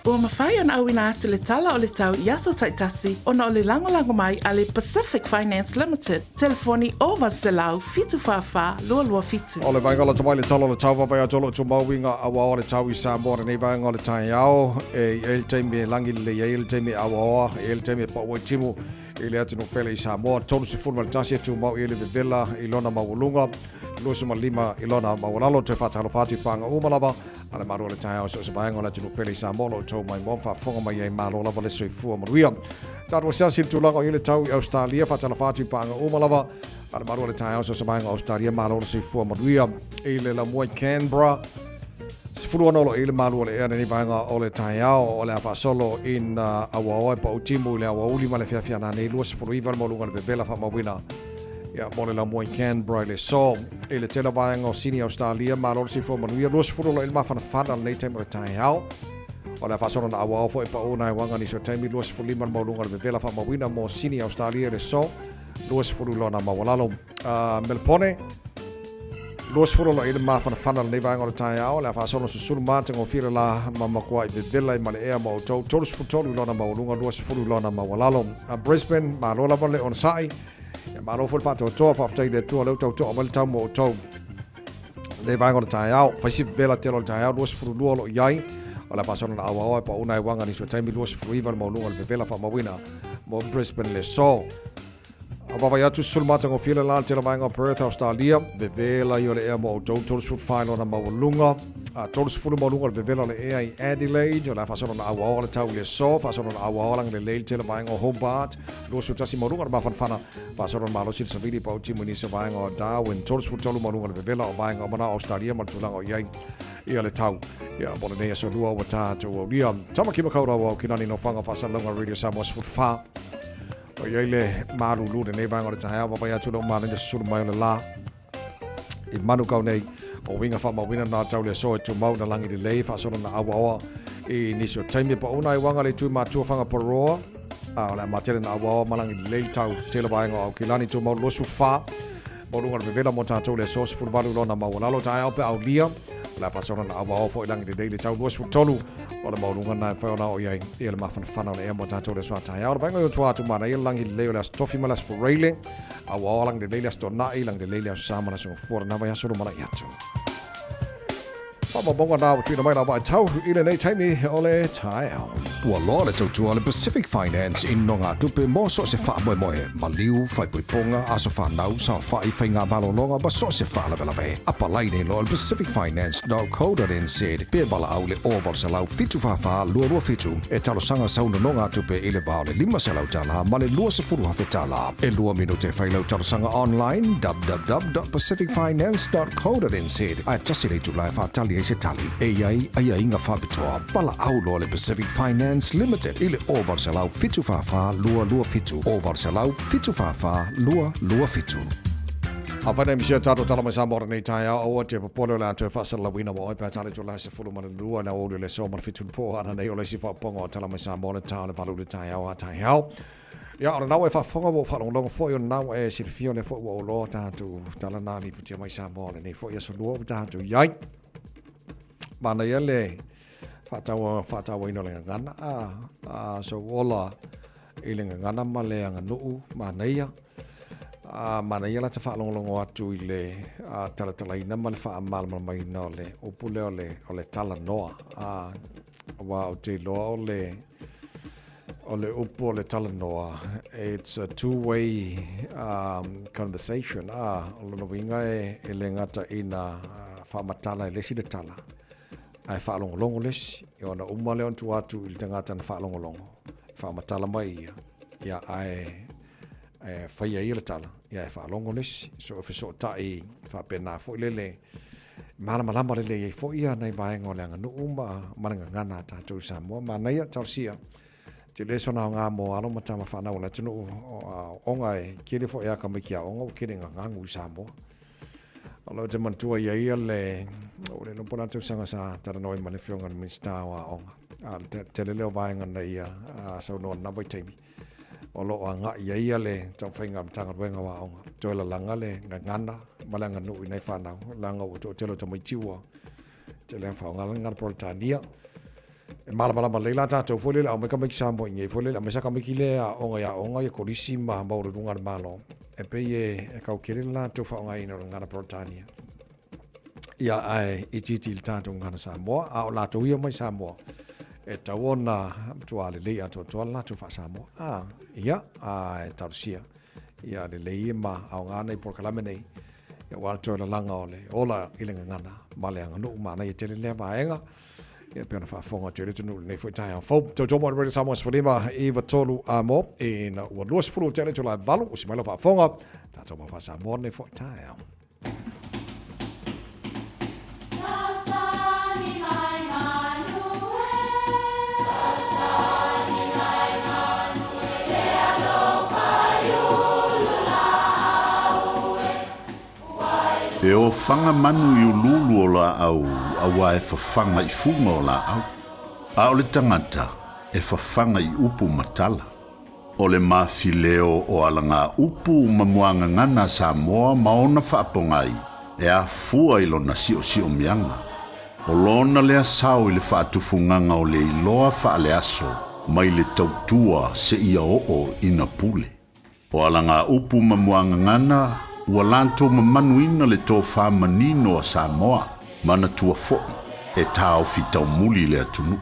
Ua mawhai ana au ina atu le tala o le tau I aso taitasi o na o le langolango mai a le Pacific Finance Limited. Telefoni o Varselau, fitu whawha, lua fitu. O le vaingala tamai le talo le tau wawai atolo tu mauinga awa o le tau I Samoa nei vainga o le tai au, e teimi langi le e teimi awa o, e teimi pa ua timu, I le atu no pele I Samoa, tolu se funu le tasi tu mau I le vivela, I lona maulunga, lusu malima I lona maulalo te whatalo whati panga umalava, ale maru le tai au so se vainga o le tunu pele I Samoa lo tau mai mon whafonga mai e malo lava le soi fua maruia. Tātua siasi tu langa I le tau I Australia, whatalo whati panga umalava, ale maru le tai au so se vainga Australia malo le soi fua maruia, I le la mua Canberra, Sifuru anolo I le malu o le ea ni vainga o le taiao o le awa solo in awa oe pa utimu le awa uli ma le fiafia na nei lua sifuru iwa le maulunga le bebela wha mawina. Ia mo le la mua Canberra le so I le tela vainga o Sydney Australia ma lo sifuru manuia lua sifuru lo ilma whana whana nei taimu le taiao. O le awa solo na awa ofo e pa ona e wanga ni so taimi lua sifuru lima le maulunga le bebela wha mawina mo Sydney Australia le so lua sifuru lo na mawalalo. Melpone Los furo lo ile ma fana le vanga o taiao la fa sono su sul mate ngo fira la mama kwa I vela I male ea mo to todos futolo lo na maulunga los furo lo na mawalalo Brisbane ma lo la vale on sai ma lo fo fa to fa ftai de to lo to mal ta mo to le vanga o taiao fa si vela telo taiao los furo lo yai o la fa sono na awa pa una wanga ni so taimi los furo iva maulunga le vela fa mawina mo Brisbane le so Abava ya tu sulmata ngo fila la tela mai ngo Perth Australia bevela yo le ea mo do todos fut final na maulunga todos fut maulunga bevela le ea I Adelaide la fasono na awa le tau le so fasono na awa lang le tela mai ngo Hobart lo su tasi maulunga ma fana fasono ma lo sil savili pa uti muni se vai ngo Darwin todos fut tolu maulunga bevela o vai ngo mana Australia ma tu lang o yai ia le tau ia bole nei so lua o tato o lia tamaki makaura o kinani no fanga fasalonga Radio Samoa fut fa o ia le marulu de nei vanga o te hawa vai atu no mana de sur mai la I Manukau nei o winga fa mawina na tau le so tu mau na langi de lei fa so na awa I niso taimi pa una I wanga le tui matua whanga paroa. Le matele na awa malangi le tau tela vaenga au kilani tu mau losu wha. Morunga le vela mo tātou le sos fulvalu lona mawalalo tae au pe au lia. La fasona na awa o fo ilangi le leile tau losu tolu. O le morunga na whaona o iai e le mawhana whana le ea mo tātou le soa tae au. Le vaenga yo tua atu mana i langi le leo le as tofi malas for railing. Awa o langi le leile as tonai langi le leile as samana sunga fuara na vai asuru mana i atu. Bonga na tui na mai na vai tau I le nei taimi o le tae au. Ua loa le tautua le Pacific Finance I nonga tupe mo so se wha moe moe. Maliu, whai puiponga, aso whanau, sa whai whai ngā malolonga, ba so se wha la velawe. Apa lai nei loa le Pacific Finance.co.nz. Pe bala au le oval se lau fitu whawha, lua fitu. E talo sanga sauna nonga tupe I le bao le 5 se lau tala, ma le lua se furu hafe tala. E lua minute whai lau talo sanga online, www.pacificfinance.co.nz. Ai tasi le tu lai whatali se tali. E ai inga whabitoa. Pala au loa le Pacific Finance Limited. Ile oval se lau fitu whawha, lua fitu. Oval se lau fitu whawha, lua fitu. A whanei misia tātou tala mai Samoa nei tae au o te papole le atu e whasala wina mo oipa tale tu lai se fulu mana lua na ori le so mana fitu po ana nei o le si whaponga o tala mai Samoa le tāle palu le tae au a tae au. Ia ora nau e whafonga wo whalonga fo yo nau e sirifio le fo o lo tātou tala nani putia mai Samoa le nei fo ia so lua o tātou iai. Mana ia le whatawa ino le ngana so ola I le ngana ma le anga nuu mana ia la te whaalongolongo atu I le talatala ina ma le whaamalama mai ina o le upule o le tala noa wa o te loa o le upu o le tala noa. It's a two-way conversation o le winga e le ngata ina whaamatala e lesi le tala ai whaalongolongo lesi I ona umale on tu atu I le tangata na whaalongolongo whaamatala mai ia ai whaia I le tala ia e whaalongo lesi so e so tai whaapena fo lele malama lele ia fo ia nei vaenga o le anga nuu maranga ngana tātou Samoa mana ia tausia te leso na ngā mo alo matama whanau na tunu onga e kere fo ia kamikia onga o kere ngangu Samoa. Alo te mantua ia le o le lopona tu sanga sa tara noi mane fionga ni sta wa onga. Te leo vaenga na ia sau no na vai taimi. O lo anga ia le tau whainga mtanga wenga wa onga. Toi la langa le ngana malanga no I nei whanau. Langa o telo ta mai tiwa. Te le whaonga ngana Proletania. E malama leila tātou fōlele au meka meki Samoa inge fōlele au mesaka meki le a onga ia korisi ma maura runga malo. E pei e kau kere la tau whaonga ina ngana Proletania. Ia ai I titi il tātou ngana Samoa. A o la tau ia mai Samoa. E tau ona tua le lei ato tua la tau wha Samoa. Ia e tau sia. Ia le lei ma au ngana I porkalame nei. Ia wala tau la langa o le ola ilenga ngana. Male anga nuu mana I tele lea vaenga. Ia pēna whaafonga te retunu nei fwoi tae au fau. Tau tō mōna rere Samoa Sifurima Iwa tolu a mō. E na ua lua sifuru te retu lai valu. Usi maila whaafonga. Tātou mō wha Samoa nei fwoi tae au. E o whanga manu I ululu o la au, awa e whawhanga I funga o la au. A o le tangata, e whawhanga I upu matala. O le mawhileo o alanga upu mamuanga ngana Samoa maona whaapongai, e a fua I lona sio mianga. O lona lea sao I le whaatufunganga o le iloa whaale aso, mai le tautua se ia o ina pule. O alanga upu mamuanga ngana, ua lanto mamanuina le tō whamanino a Samoa, mana tua fo'i, e tāo fitau muli le atunu.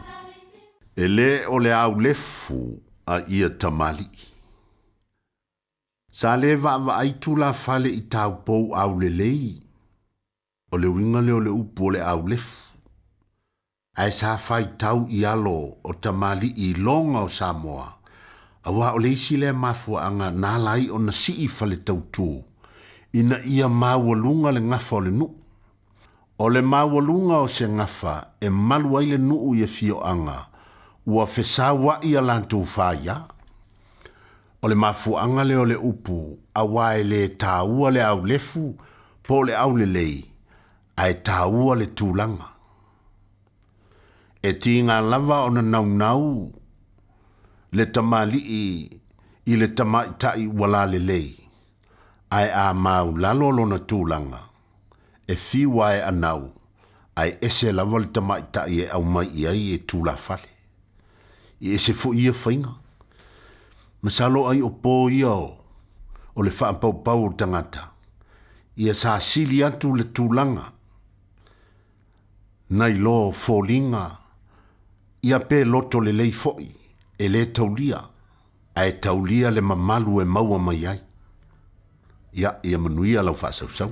E le o le au lefu a ia tamali. Sa le wa aitu la fale I tāu pou au le lei. O le winga le o le upu o le au lefu. Ai sa fai tau I alo o tamali I longa o Samoa. Awa o le isi le mafua anga nalai o na sii fale tautu. Ina ia mawalunga le ngafa o le nu. O le mawalunga o se ngafa e malu ai le nuu ia fio anga. Ua fesawa ia lantu whaia. O le mafuanga le o le upu awa e le tāua le au lefu po le au le lei. Ai tāua le tūlanga. E tinga lava o na nau le tamali i le tamai tai wala le lei. Ai a mau lalo lona tūlanga. E fiwai anau. Ai ese lava le tamai tai e au mai iai e tūla fale. I ese fu ia whainga. Masalo ai o pō ia o le whaampau pau o tangata. Ia sa sili atu le tūlanga. Nai lo fōlinga. Ia pe loto le lei foi. E le taulia. Ai taulia le mamalu e maua mai ai. Ia manuia lau whaasau.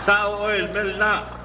Sao oil melna.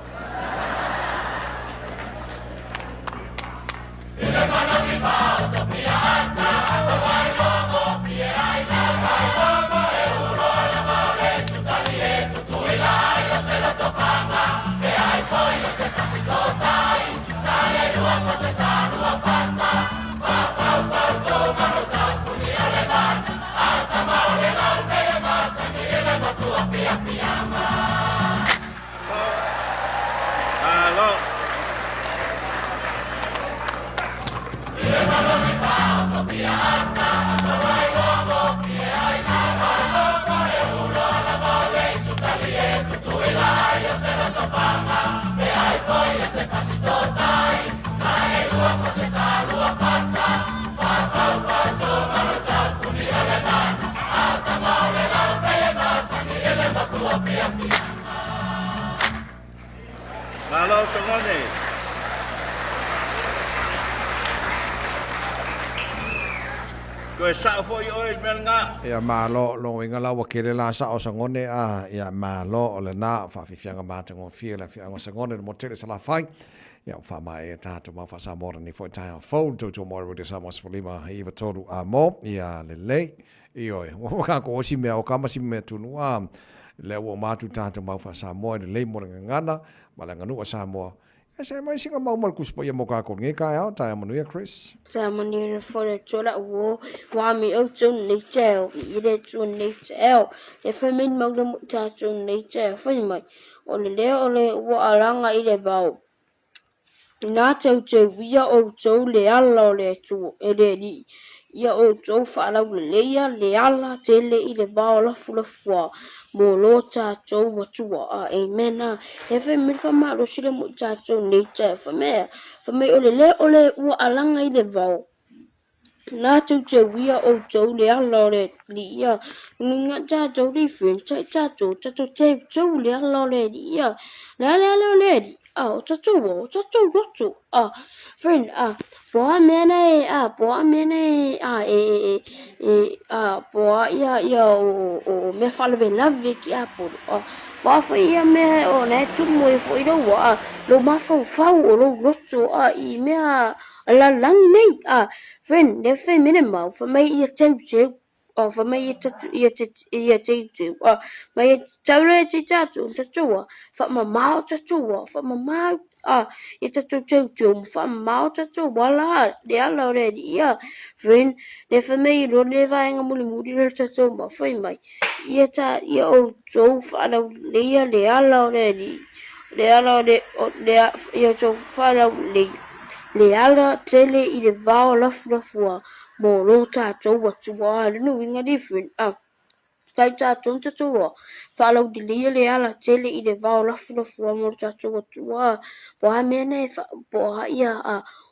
Halo songone. Koe sao foi oil melnga. Ia malo lo inga la wa kele la sa o sangone a ia malo o le na fa fianga mata ngo fia la fianga sangone mo tele sala fai. Ia fa mai ta to ma fa sa mo ni fo ta fold to mo ro de sa mas folima iva toru a mo ia le le io o ka ko si me o ka ma si me tu no a le wo ma tu ta to ma fa sa mo le mo ngana ma la nganu sa mo e mai singa mau mal kuspo ia mo ka ko nge ka ya ta mo ia Chris ta mo ni fo le tola wo wa mi o tu ni teo i le tu ni teo e fa min mo le ta tu ni teo fa mai o le wo aranga i le vau na tau wia o tau le ala o le tu e le li ia o tau whaala le le ala te le i le vau la fua mo lo ta tau watua a amen e fe mi fa ma lo sile mo ta tau nei te fa me o le ua alanga i le vau na tau wia o tau le ala o le li ia nga ta tau li fin ta tau te tau le ala o le li ia le ala o le li oh, tatu, friend, boa mene, boa ia o me fala ve lave ki apo, boa foi ia me o ne tumo e foi do wa, lo ma fau o lo roto I me la langi nei, friend, ne fe mene mau, fa mai ia tau o fa mai ia te mai taure te tatu fa mau tatu fa mau ia tatu fa mau tatu wala de ala re ia friend ne fa mai lo le vai nga muli le tatu ma fa mai ia o jo fa la le ala re ia to fa la le le ala tele i le vao lafulafua mo lo tatou atua le nuiga different tai tatou tatou fa'alaudilia le ala tele i le vao lafulafua mo lo tatou atua po a mea nei po a ia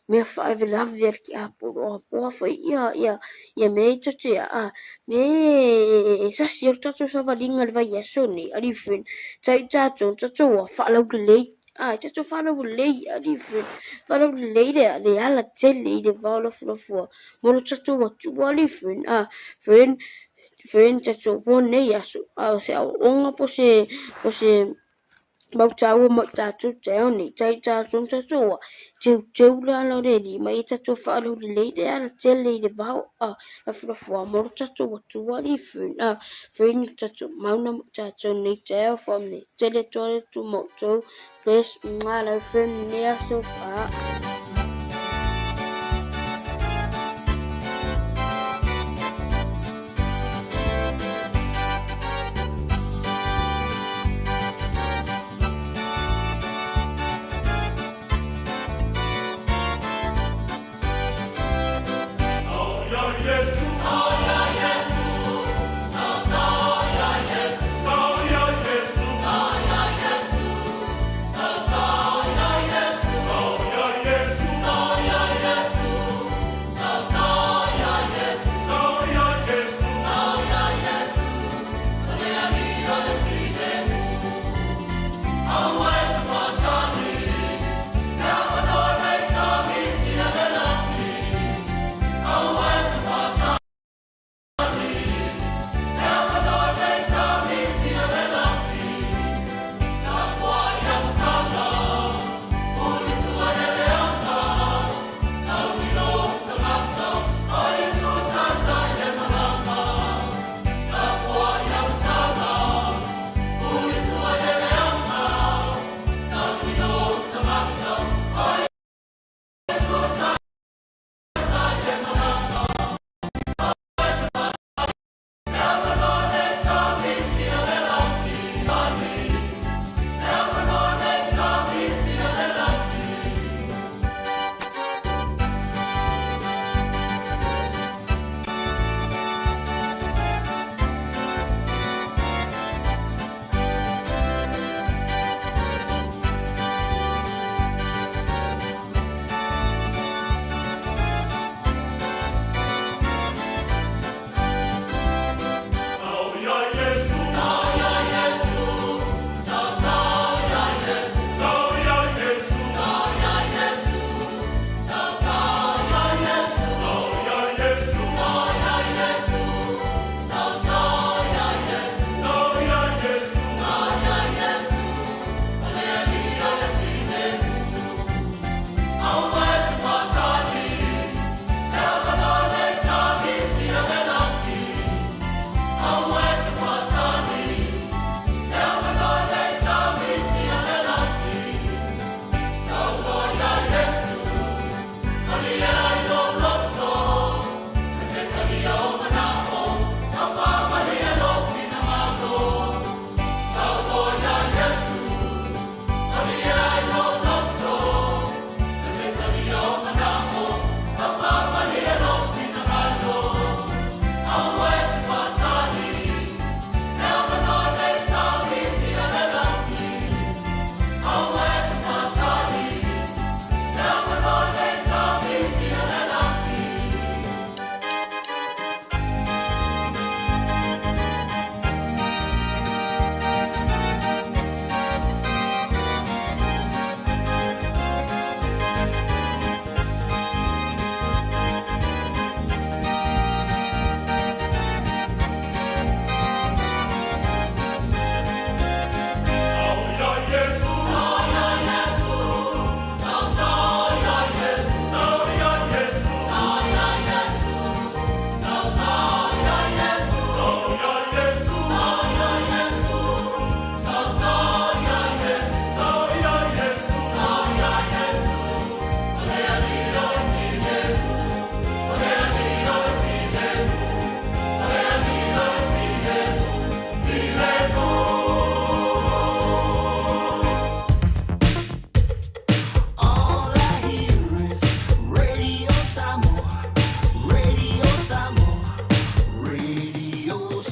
mea fa'avelave ale ki a poloa po a foi ia mea i tatu me sasi o le tatou savaliga le vai aso nei a different tai tatou tatou fa'alaudilei tatou fa'alaulelei a different fa'alaulelei le ala tele i le vao lafulafua mo lo tatou atua a different friend tatou po nei aso se au'oga po se mautau mo tatou te oni tai tatou tatou teu le ala o le lima i tatou fa'alaulelei le ala tele i le vao lafulafua mo lo tatou atua a different friend tatou mauna mo tatou nei te ao fa'amne tele tole tu moutou Please, my friend, near so far. Yes.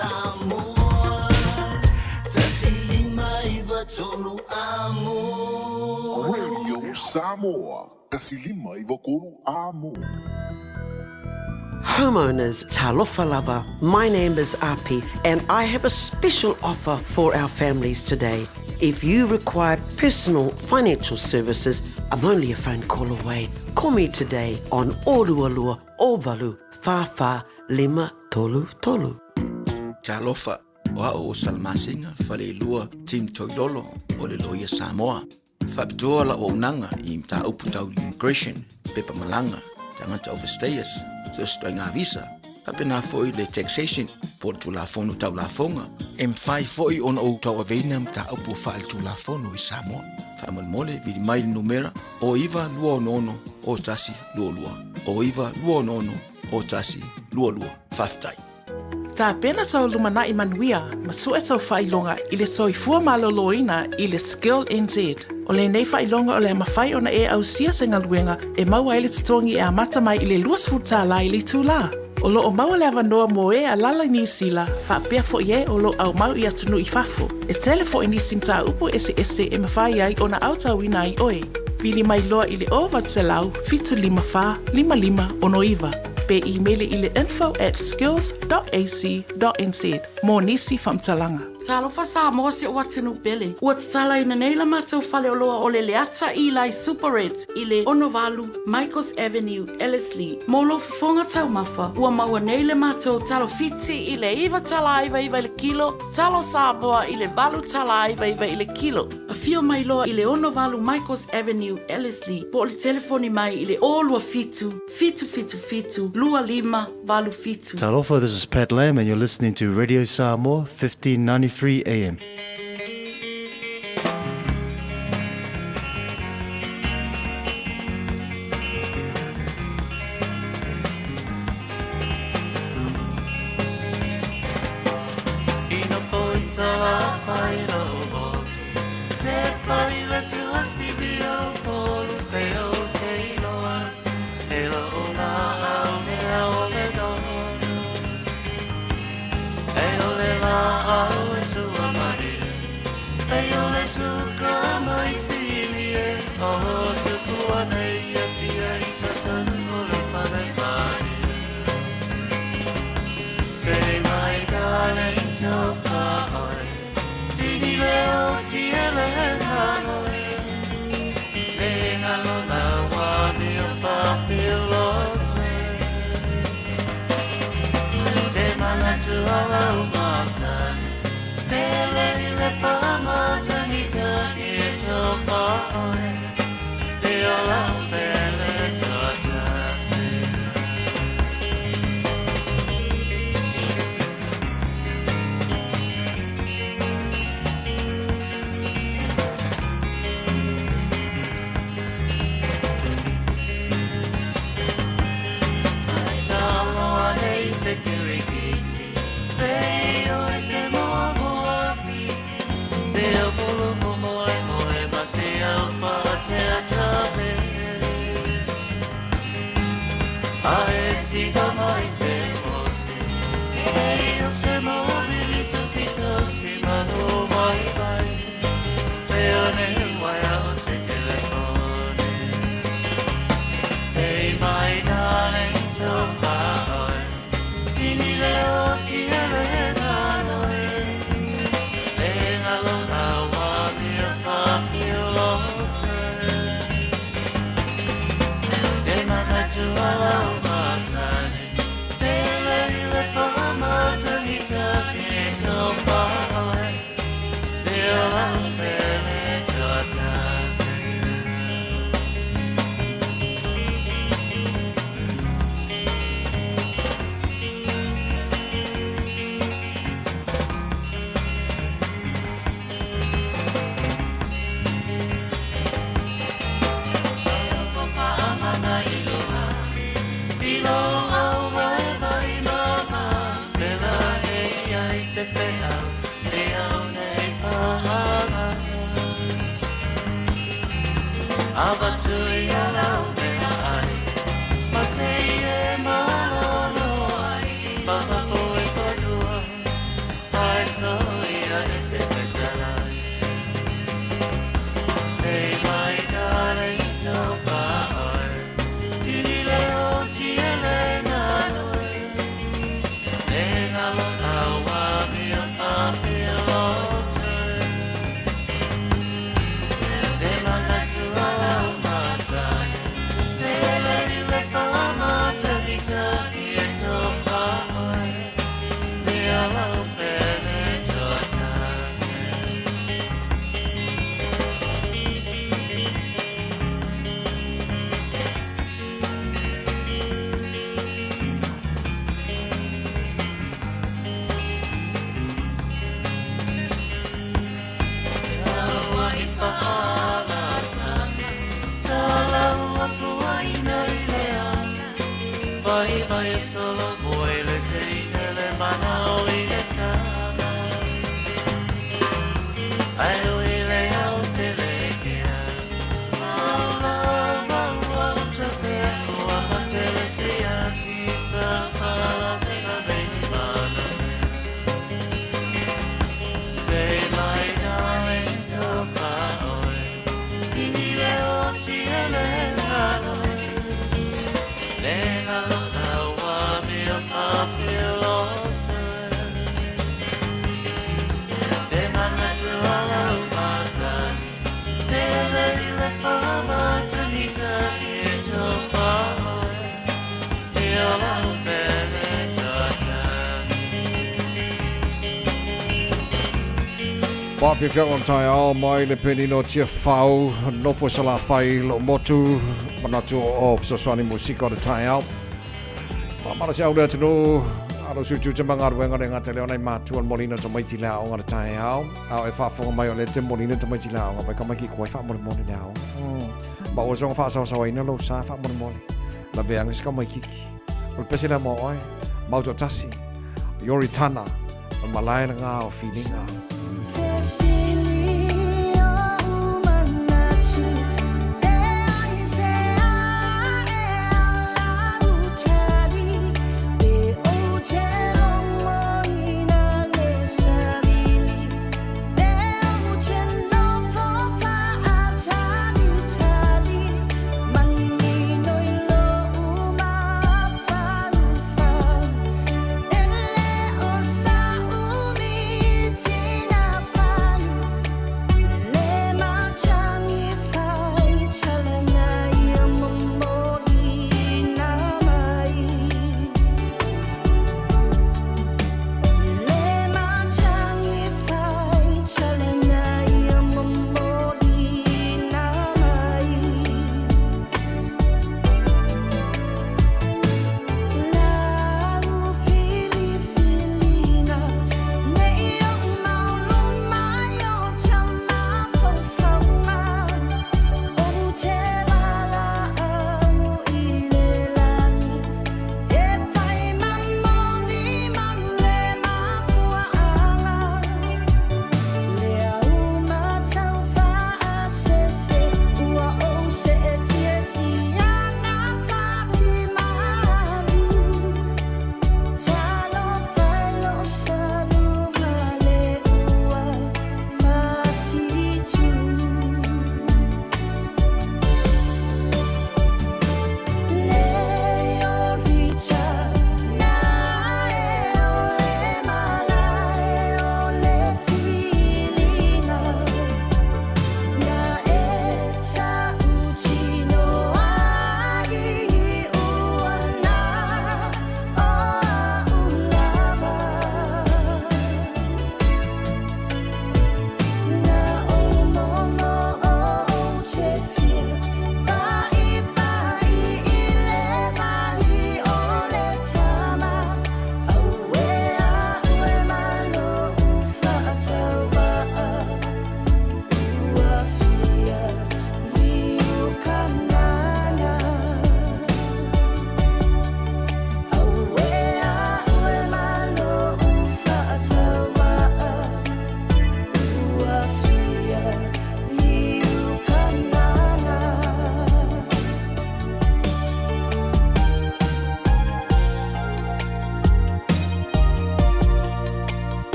Samoa Tasilima iwa tolu amo Radio Samoa Tasilima iwa kolu amo. Homeowners, talofa lava. My name is Api and I have a special offer for our families today. If you require personal financial services, I'm only a phone call away. Call me today on Orualua Ovalu Fafa Lima Tolu Tolu. Talofa, wa o salmasinga fale lua Tim Toilolo o le loia Samoa. Fabitoa la o nanga I mta uputau immigration, pepa malanga, tangata overstayers, so stoinga visa. Kapena foi le taxation, por tu la fono tau la fonga. M5 foi on o tau avena mta upu fal tu la fono I Samoa. Famol mole vidi mai numera o iva lua nono o tasi lua lua. O iva lua nono o tasi lua lua. Faftai. Tā pena sau lumana I manuia, ma sue sau whailonga I le soifua maloloina I le Skill NZ. O le nei whailonga o le mawhai ona e au sia senga luenga e maua ele tutongi e amata mai I le luas futa la I le tūla. O lo o maua le avanoa mo e a lala New Zealand, whapea fo ie o lo au mau I atunu I fafo. E tele fo ini simta upo ese e mawhai ai ona auta wina I oe. Vili mai loa I le ovad se lau, fitu lima wha, lima ono iwa. Pe e-mail I le info@skills.ac.nz. Mō nisi whamtalanga. Talofa Samoa se o atunu pele. Ua tatala ina nei la mātou whale o loa o le leata I lai Super Reds I le Onovalu, Michaels Avenue, Ellerslie. Molo fufonga tau mafa. Ua maua nei le mātou talo fiti I le iwa tala iwa I le kilo. Talo Samoa I le valu tala iwa I le kilo. A fio mai loa I le Onovalu, Michaels Avenue, Ellerslie. Po le telefoni mai I le olua fitu. Fitu. Lua lima, valu fitu. Talofa, this is Pat Lamb and you're listening to Radio Samoa, 1593 AM. Whapewhia on tai ao mai le penino tia whau, nofo sa la whai lo motu, manatu o Fisoswani musika o le tai au. Whamara se au rea tino, aro sutu te mga aruenga re ngata leo nei mātua molina to maiti la o ngara tai au. Au e whaafonga mai o le te molina to maiti la o ngā pai kamaki kuai wha mole mole le au. Ma o zonga wha sawa ina lo sa wha mole mole. La veanga sika mai kiki. O le pese la mo oi, mauto tasi, yori tana, o malai la ngā o whininga.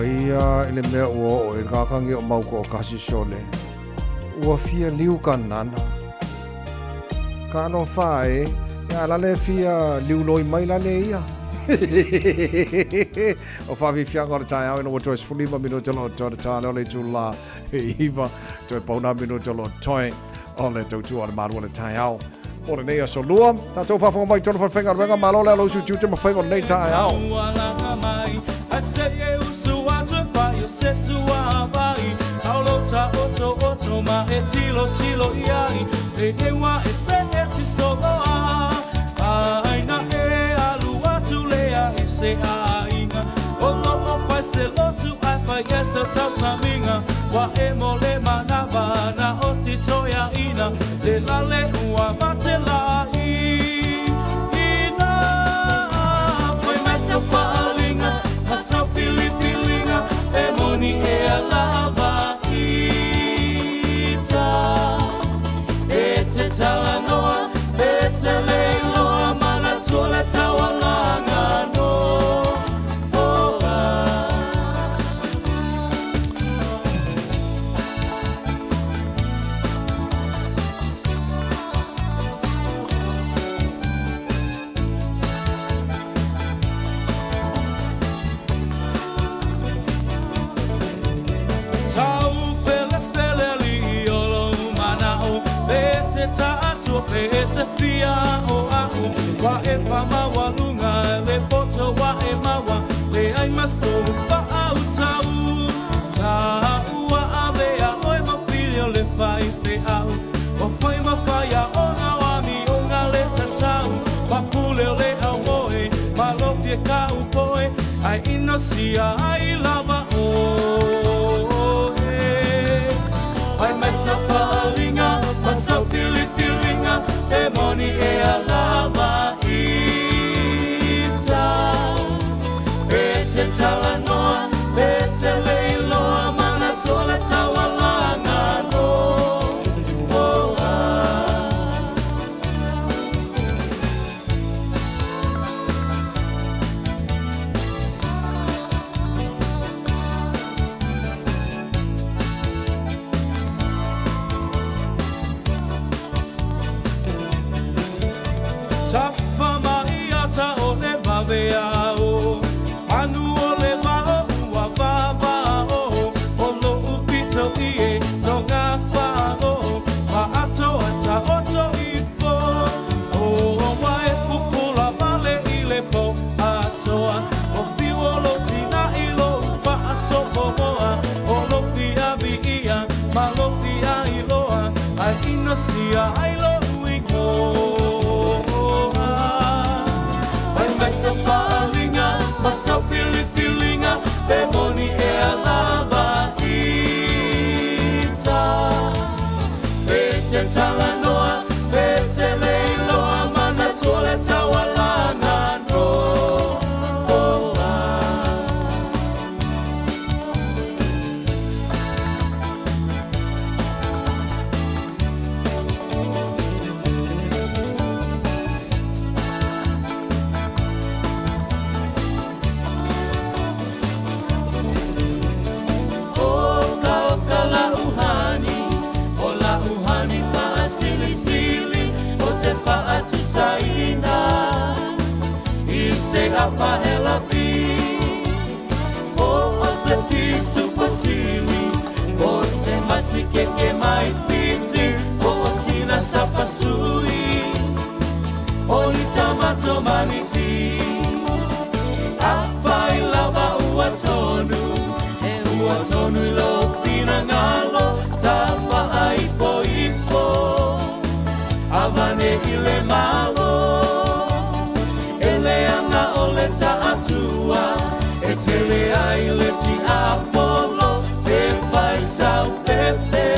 ia ele mea ua o e kakangi o mau ko o kasi sole. Ua fia liu kanana. Ka no whae, ia lale fia liu loi mai lane ia. O whawi fianga o tai au ina wa toi sfulima mino tolo o te tāle o le tūla e iwa toi pauna mino tolo toi o le tautua o le maru o le tai au. O le nei aso lua, tātou whafonga mai tolo whawhenga ruenga malo le alo su tiute ma whainga o le nei tai au. Oto ma e tilo iai e ewa e se e tisoloa aina e alu atu lea e se ainga o lo o fai se lotu ai fai e se tau saminga wa e mo le manava na o si toia ina le lale ua mate lai ina foi mesa falinga masa filipilinga e moni e alava Talanoa, Betelea, Manatola, Tawalanga, no. It's a fia o ahu wa e fama walunga le poto wa e mawa le ai maso fa au tau tau wa avea oi ma filio le fai fe au o foi ma faia o na wa mi o nga le tatau pa pule le au moe ma lo fie ka u poe ai inosia ai lava o ai mesa falinga masa filipilinga e moni e alava ita e te talanoa e te leiloa manatola tawalanga no Tafa mai ata o le vavea o anu o le vao ua vava o o lo upito ie tonga wha o ma ato ata oto i fo o wae pupula vale i le po atoa o fiu o lo tina i lo upa aso pomoa o lo fia vi ia ma lo fia i loa ai inosia ai lo uingo Masa fili-filinga Pe moni e alava ita Pe te talanoa Pe te leiloa Mana tole tawalanga no Se apa ela pi o se pisu pasili o se masike ke mai piti o sina sapasui o ni tamato maniti afai lava uatonu e uatonu lo fina ngalo tafa aipo ipo avane ile malo ta atua e tele ai le ti apolo te fai sau pepe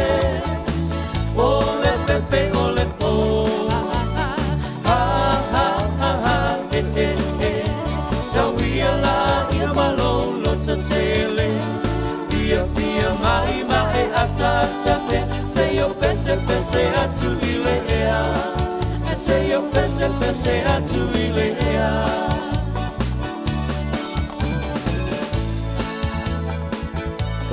ole pepe ole po ha ha ha ha so we la ia malolo to tele via via mai mai atata se yo pese atu ile ea se yo pese atu ile ea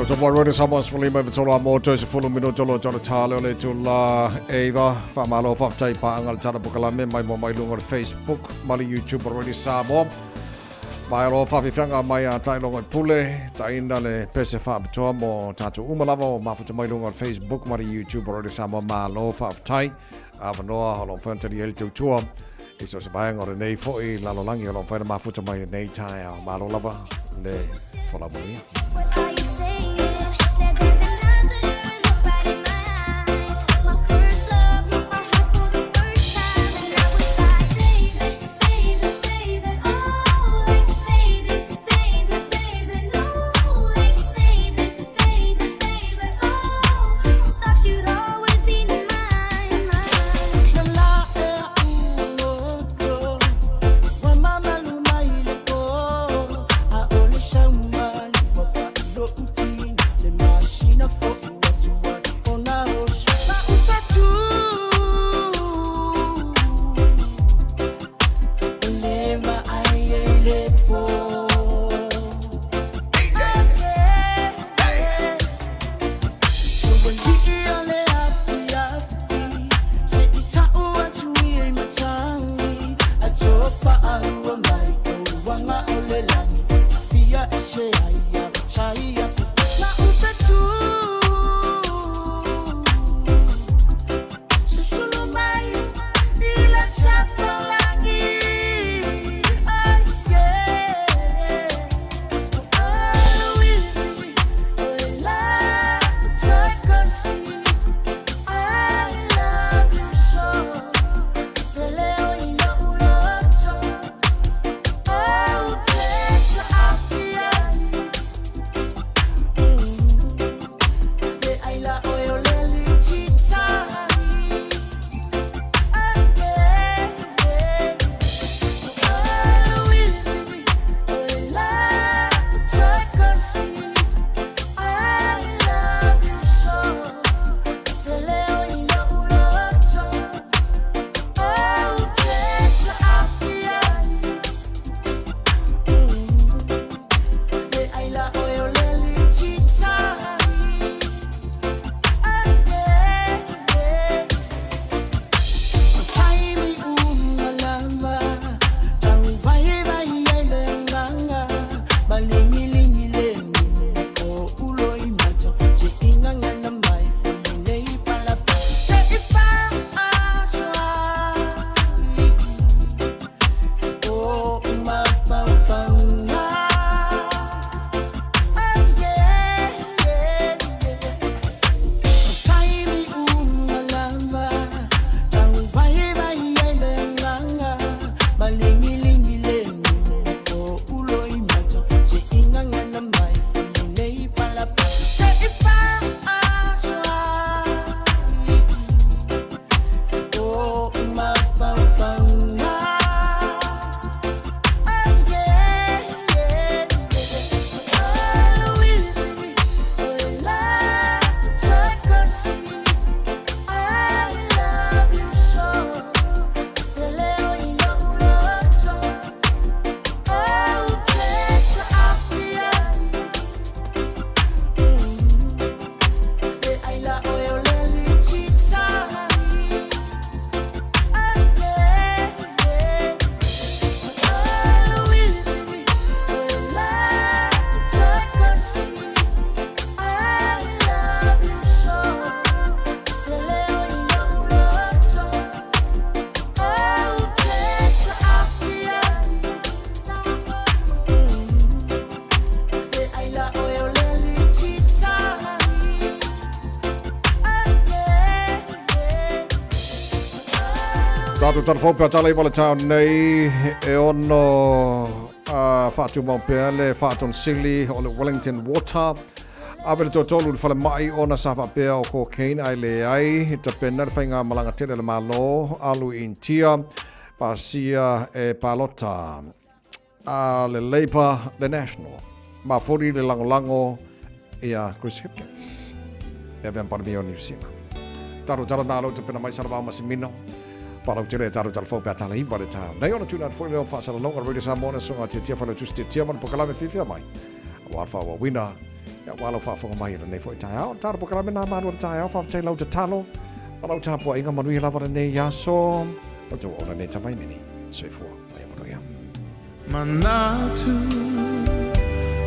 to Warren Samuels for Lima Vitola Motors, a full minuto to the Talo to La Eva, Famalo of Taipa, Angal Tarabukalame, my Momailung on Facebook, Mali YouTube already Samo. My law Fabi Fanga, my Tailong and Pule, Taindale, Pesefab Tomo, Tatu Umalavo, Mafutamailung on Facebook, Mali YouTube already Samo, Malo Fab Tai, Avanoa, Hollow Fentany L2 Tour. Iso sa bayang o Renee Foy, lalo lang yun, ang pwede mafuta may Renee tayo, malo laba, le, fola mo yun. Tātou tarwhopea tala i wale tāu nei e ono whātu maupea le whāton sili o le Wellington Water. Awele tō tōlu le whale mai o na sawa pēa o cocaine ai le ai. Ta pēna le whainga malanga tere le malo alu intia pasia e palota a le Labour le National. Ma fori le lango ia Chris Hipkins. E vean parmi o New Zealand. Tātou tala nālo ta pēna mai sarawau masimino. Para o tere tātou tala whopea tala iwa le tāu. Nei ona tūna fwoi leo whaasara longa radio Samoa songa tia tia whale tusi tia man pokalame whiwhia mai. Awar whawa wina Ya wala whaafonga mai ra nei fo i tae au. Tāra po karame nā mānua ra tae au, whaaftai lau te talo. Palau tāpua inga manui lava ra nei yaso. O te waona nei tamai mini. Soi fua, mai amano ia. Manatu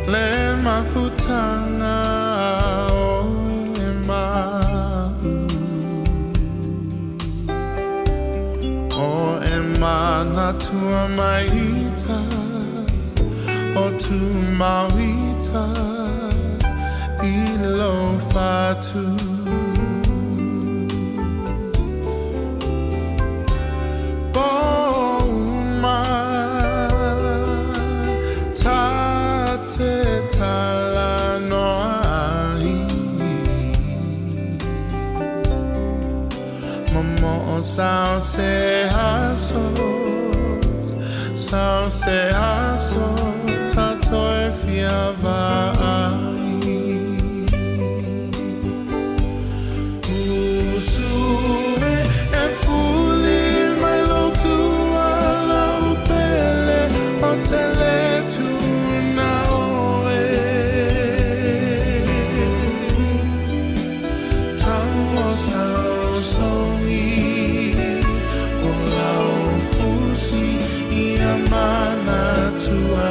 le mafutanga o e mau. O e manatua maita o tu mawita I lo fatu. Boma tate tala no ai. Mamo sao se haso, sao se haso, tato e fiava ai. Usue e fuli mai lo tua la upele o tele tu na oe. Tamo sao songi o la fusi I amana tua.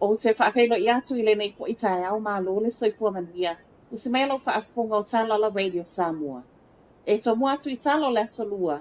O te whaafeilo I atu I le nei fo I tae au malo le soifua manuia. O se melo whaafonga o Talala Radio Samoa. E to mua atu I talo le asolua.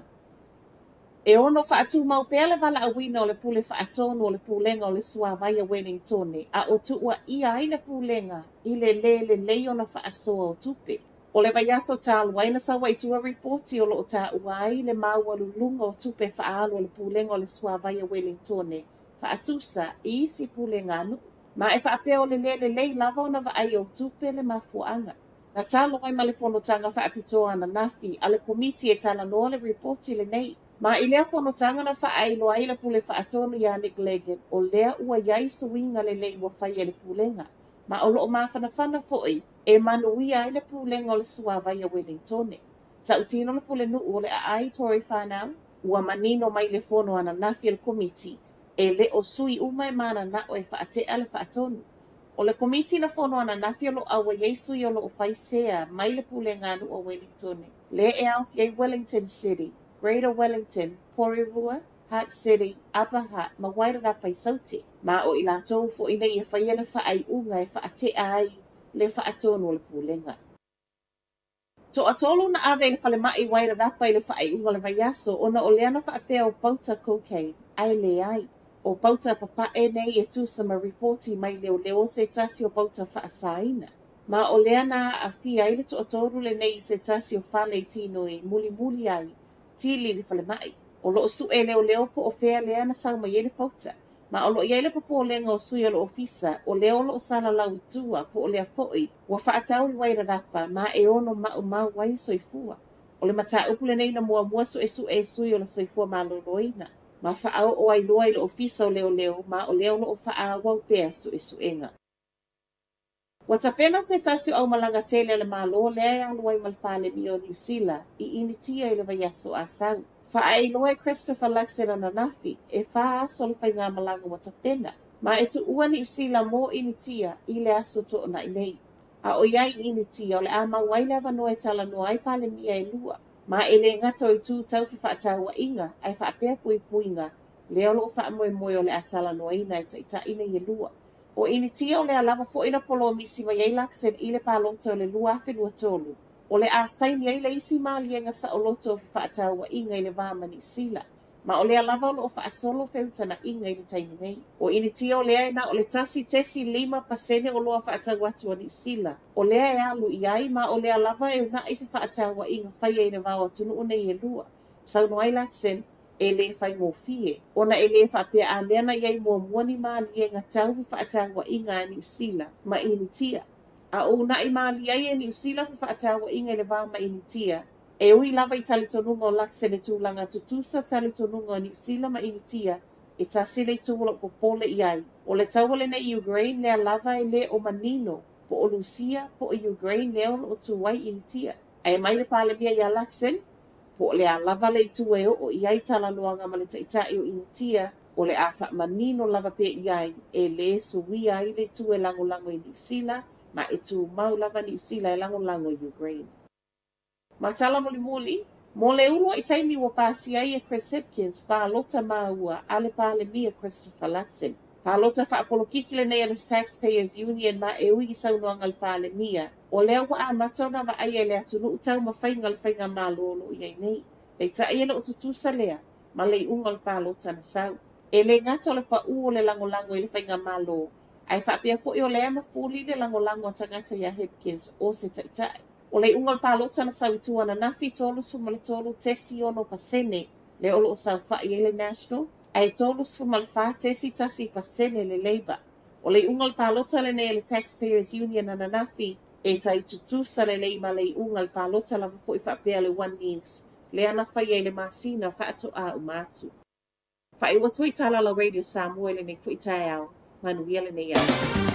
E ono whaatu mau pele wala a wina o le pule whaatonu o le pulenga o le Suavaia Wellington a o tuua ia ai le pulenga i le lei ona whaasoa o tupe. O le vaiaso tālu aina sa waitua reporti o loo tā uai le maualu lunga o tupe whaalo o le pulenga o le Suavaia Wellington whaatusa i isi pulenga anu. Ma e whaapea o le lei lava ona wa ai o tupe le mafuanga. Na tālo ai ma le whanotanga whaapitoa ana nafi a le komiti e tala noa le reporti le nei. Ma i lea whanotanga na whaailo ai le pule whaatonu ia Nick Leggett o lea ua iai suinga le lei wa whai e le pulenga. Ma o loo mawhanawhana fo'i e manuia ai le pulenga o le Suavaia Wellington. Ta utino le pule nuu o le ai Tory whanau ua manino mai le whono ana nafi le komiti e le o sui uma e mana na o e whaatea le whaatonu. O le komiti na whono ana nafi o lo awa Yesu i o lo whaisea mai le pulenga anu o Wellington. Le e au fiai Wellington City, Greater Wellington, Porirua, Hart City, Upper Hart, ma Wairarapa i Sauti. Ma o i lātou fo ina i e whaia le whaai unga e whaatea ai le whaatonu o le pulenga. To atolu na ave le whale mai Wairarapa i le whaai unga le vaiaso ona o leana whaapea o pauta cocaine, ai le ai. O pauta papa e nei e tusa ma reporti mai leo se tasi o pauta whaasaina. Ma o leana a fia ile to atoru le nei se tasi o whale tino i muli ai, tili le whale mai. O lo su e leo po o fea leana sau mai ele pauta. Ma o lo iele po o lenga o sui o lo ofisa o leo lo sala lau tua po o lea foi wa whaatau i Wairarapa ma e ono mau wai soifua. O le mata upu le nei na mua so e sui o le soifua ma loroina. Ma whaao o ai loa i lo ofisa o leo ma o leo o whaao wau pea suenga. Wata pena se tasi au malanga tele le malo lea e aluai malpale mi o New Zealand i initia i le vaiaso a sau. Wha ai loa Christopher Luxon ana nafi e wha aso le whainga malanga wata pena. Ma e tu ua New Zealand mo initia i le aso to na inei. A o iai initia o le a mawai le avanoa e tala no ai pale mia e lua. Ma ele ngata o tu tau fi whaatau wa inga ai whaapea puinga leo lo wha moe o le atala no ina e taita ina i lua. O initia o le alava fo ina polo misi wa yei Luxon i le palota o le lua whenua tolu. O le asaini ai le isi maalienga sa o loto o fi whaatau wa inga i le vama New Zealand. Ma o le alava o lo wha asolo feutana inga i le taimi nei. O initia o lea ina o le tasi tesi 5% o loa whaatau atu o New Zealand. O lea e alu i ai ma o le alava e una i fi whaatau wa inga whaia i le vau atunu o nei e lua. Sau no ai Luxon e le whai ngōwhie. Ona e le whapea a meana iai mua muani maalienga tau fi whaatau wa inga a New Zealand ma initia. A o na i maali ai e New Zealand fi whaatau wa inga i le vau ma initia. E ui lava i talitonunga o Luxon e tūlanga tutusa talitonunga o New Zealand ma initia e tasile i tūla popole i ai. O le tauole na i Ukraine lea lava e le o manino po o Lucia po o Ukraine leo o tuwai initia. Ai mai le pale mia i a Luxon po o le a lava le i tuwe o i ai talaluanga ma le taitai o initia o le a wha manino lava pe i ai e le suwi ai le tuwe lango i New Zealand ma e tu mau lava New Zealand e lango i Ukraine. Ma tala muli, mo le ulu i taimi wa pasi ai e Chris Hipkins pa lota maua ale pa le mia Christopher Luxon. Pa lota wha apolo kikile nei le Taxpayers Union ma e ui i saunoanga le pa le mia. O lea wa a matona wa ai e lea tunu utau ma whainga malolo i ai nei. Lei ta ai le o tutusa lea ma le unga le pa lota na sau. E le ngata le pa u o le lango i le whainga malo. Ai whapea fo i o lea ma fuli le lango a tangata ya Hipkins o se taitai. O le ungal palota na sau tua na nafi tolu su male tolu tesi ono pasene le olo o sau whai ele national, ai tolu su male wha tesi tasi pasene le Labour. O le ungal palota le ne le Taxpayers Union na nafi e tai tutusa le leima le ungal palota la fo i whapea le One News, le ana whai ele masina whaato a umatu. Whai watu i tala la Radio Samoa le ne fo i tai au, manuia le ne yasa.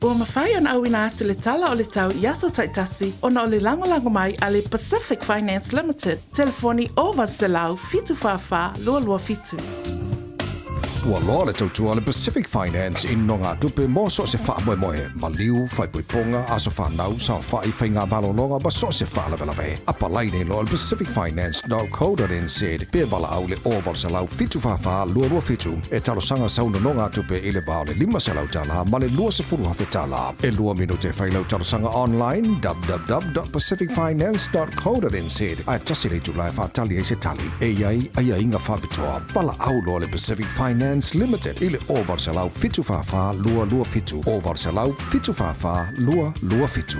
Ua mawhai ona au ina atu le tala o le tau i aso taitasi ona o le lango mai a le Pacific Finance Limited. Telefoni o Varselau fitu whawha lua fitu. Ua loa le tautua le Pacific Finance in nonga tupe mo so se wha moe moe. Ma liu whai puiponga aso whanau sa whai whainga balononga ba so se wha lawe. Apa laine lo le Pacific Finance .co.nz pe wala au le oval sa lau fitu whawha lua fitu. E talo sanga sauna nonga tupe ile bao le 5 se lau tala ma le lua se furu hafe tala. E lua minute whai lau talo sanga online www.pacificfinance.co.nz. Ai tasi le tulai whatali e se tali. E iai ai inga whabitoa. Pala au lo le Pacific Finance Limited ile oval sa lau fitu whawha lua fitu. Oval sa lau fitu whawha lua fitu.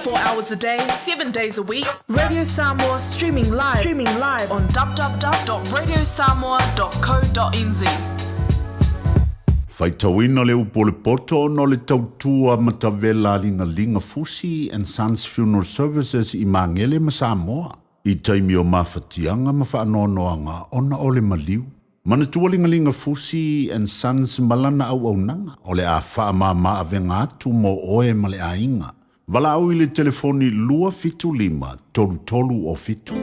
24 hours a day, 7 days a week. Radio Samoa streaming live on www.radiosamoa.co.nz. Faitauina le upo le poto no le tautua matavela linga Fusi and Sons Funeral Services I Mangele ma Samoa. I taimi o mawhatianga ma whaanoanoanga ona o le maliu. Mana tualinga Fusi and Sons malana au nanga o le a whaamama avenga atu mo oe ma le ainga. Wala au I le telefoni lua fitu lima tolu o fitu.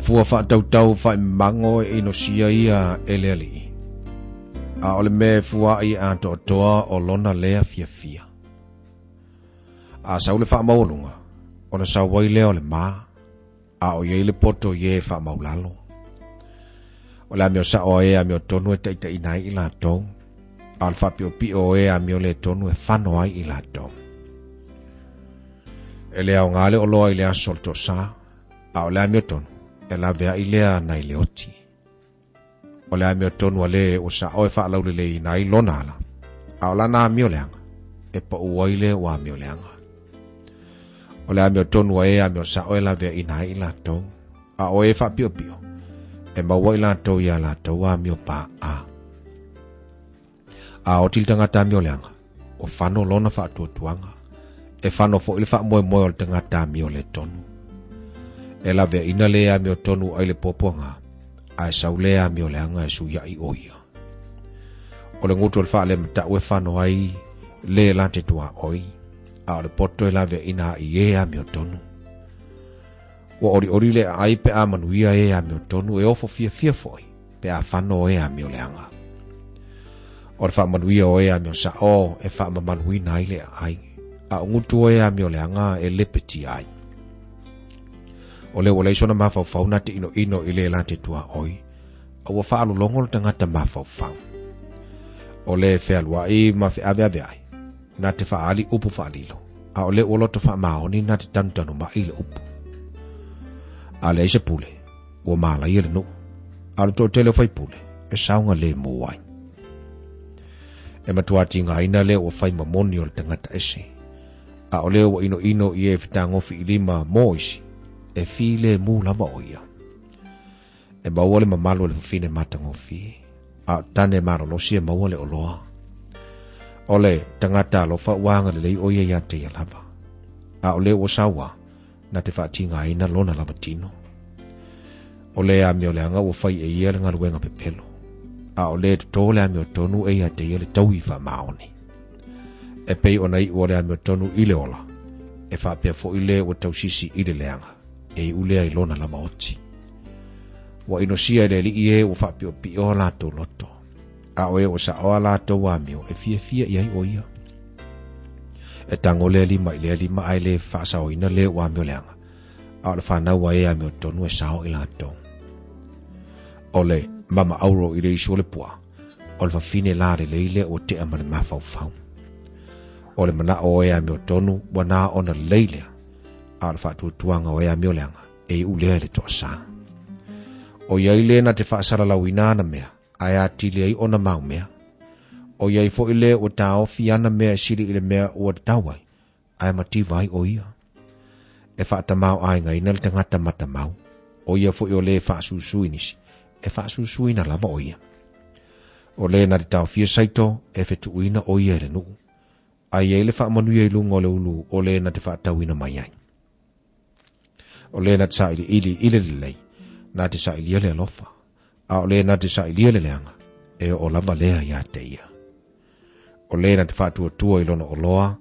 Fua whaatautau whai mango e ino sia ia eleali. A ole me fua I a toa o lona lea fia. A saule wha maulunga, ona sa waile ole maa, a o ye le poto ye wha maulalo. Ole amio sa o e amio tonu e taita inai I la tau, a le whapio pi o e amio le tonu e whano ai I la tau. Ele au ngale o loa I le asol to sa, a ole amio tonu. E la vea ilea na ile oti. O le amio tonu ale o sa oe wha laule le ina I lona ala. A o la na amio leanga. E pa uwaile wa amio leanga. O le amio tonu e amio sa oe la vea ina I la tau. A oe wha pio. E maua I la tau ia la tau wa amio pa a. A o tiltanga ta amio leanga. O whano lona wha tuanga. E whano fo ili wha moe o le tangata amio le tonu. E la vea ina lea mio tonu ai le poponga, ai sau lea mio leanga e suia I oia. O le ngutu alfa le mta ue whano ai le lante tua oi, a o le poto e la vea ina I ea mio tonu. Wa ori le ai pe a manuia ea mio tonu e ofo fia foi, pe a whano ea mio leanga. O le wha manuia o ea mio sa o e wha mamanui nai le ai, a o ngutu ea mio leanga e lepeti ai. O le wale sona mawhau na te ino I le lante tua oi. A wa whaalu longo le tangata mawhau. O le whealua I ma ave ai. Na te whaali upu whaalilo. A o le oloto whaamaoni na te tanutanu ma I le upu. A le isa pule. Ua maala I le no. A le to tele whai pule. E saunga le muwai. E matuati ngā ina le ua whai mamoni o le tangata ese. A o le ua ino I e whitangofi I lima mo isi. E file mu lava oia. E maua le mamalo le fine matangofi. A tane maro losi e maua le oloa. Ole tangata lo fa wanga le lei oia ya te lava. A ole o sawa na te whaatinga ina lona lava tino. Ole a mio le anga o fai e ia le ngaruenga pepelo. A ole te tole a mio tonu e ia te ia le taui wha maoni. E pei o nei o le a mio tonu I le ola. E wha pia fo I le o tausisi I le leanga. E ulea I lona la maoti. Wa ino sia le li ie o whapio pio la to loto. A oe o sa oa la to wamio e fia iai oia. E tango le lima I le lima ai le whaasa o ina le wamio leanga. A le whanau wa e amio tonu e sao I la to. O le mama auro I le iso le pua. O le whafine la le leile o te amane mawhau whau. O le mana o e amio tonu wana ona leilea. A le whaatutuanga o ea mioleanga e ulea le toa sa. O iai le na te whaasara lau inana mea, ai a tili ai ona mau mea. O iai fo ile o ta ofi ana mea siri ile mea o tawai, ai mativai o ia. E whaata mau ai ngai na le tangata mata mau. O ia fo I o le whaasusui nisi, e whaasusui na lava o ia. O le na te tau fia saito e fetu uina o ia le nuu. Ai iai le whaamanuia I lungo le ulu o le na te whaatau ina mai ai. O le na te sa ili le lei, na te sa ili le alofa, a o le na te sa ili le leanga, e o lava lea ia te ia. O le na te whaatua tua I lona o loa,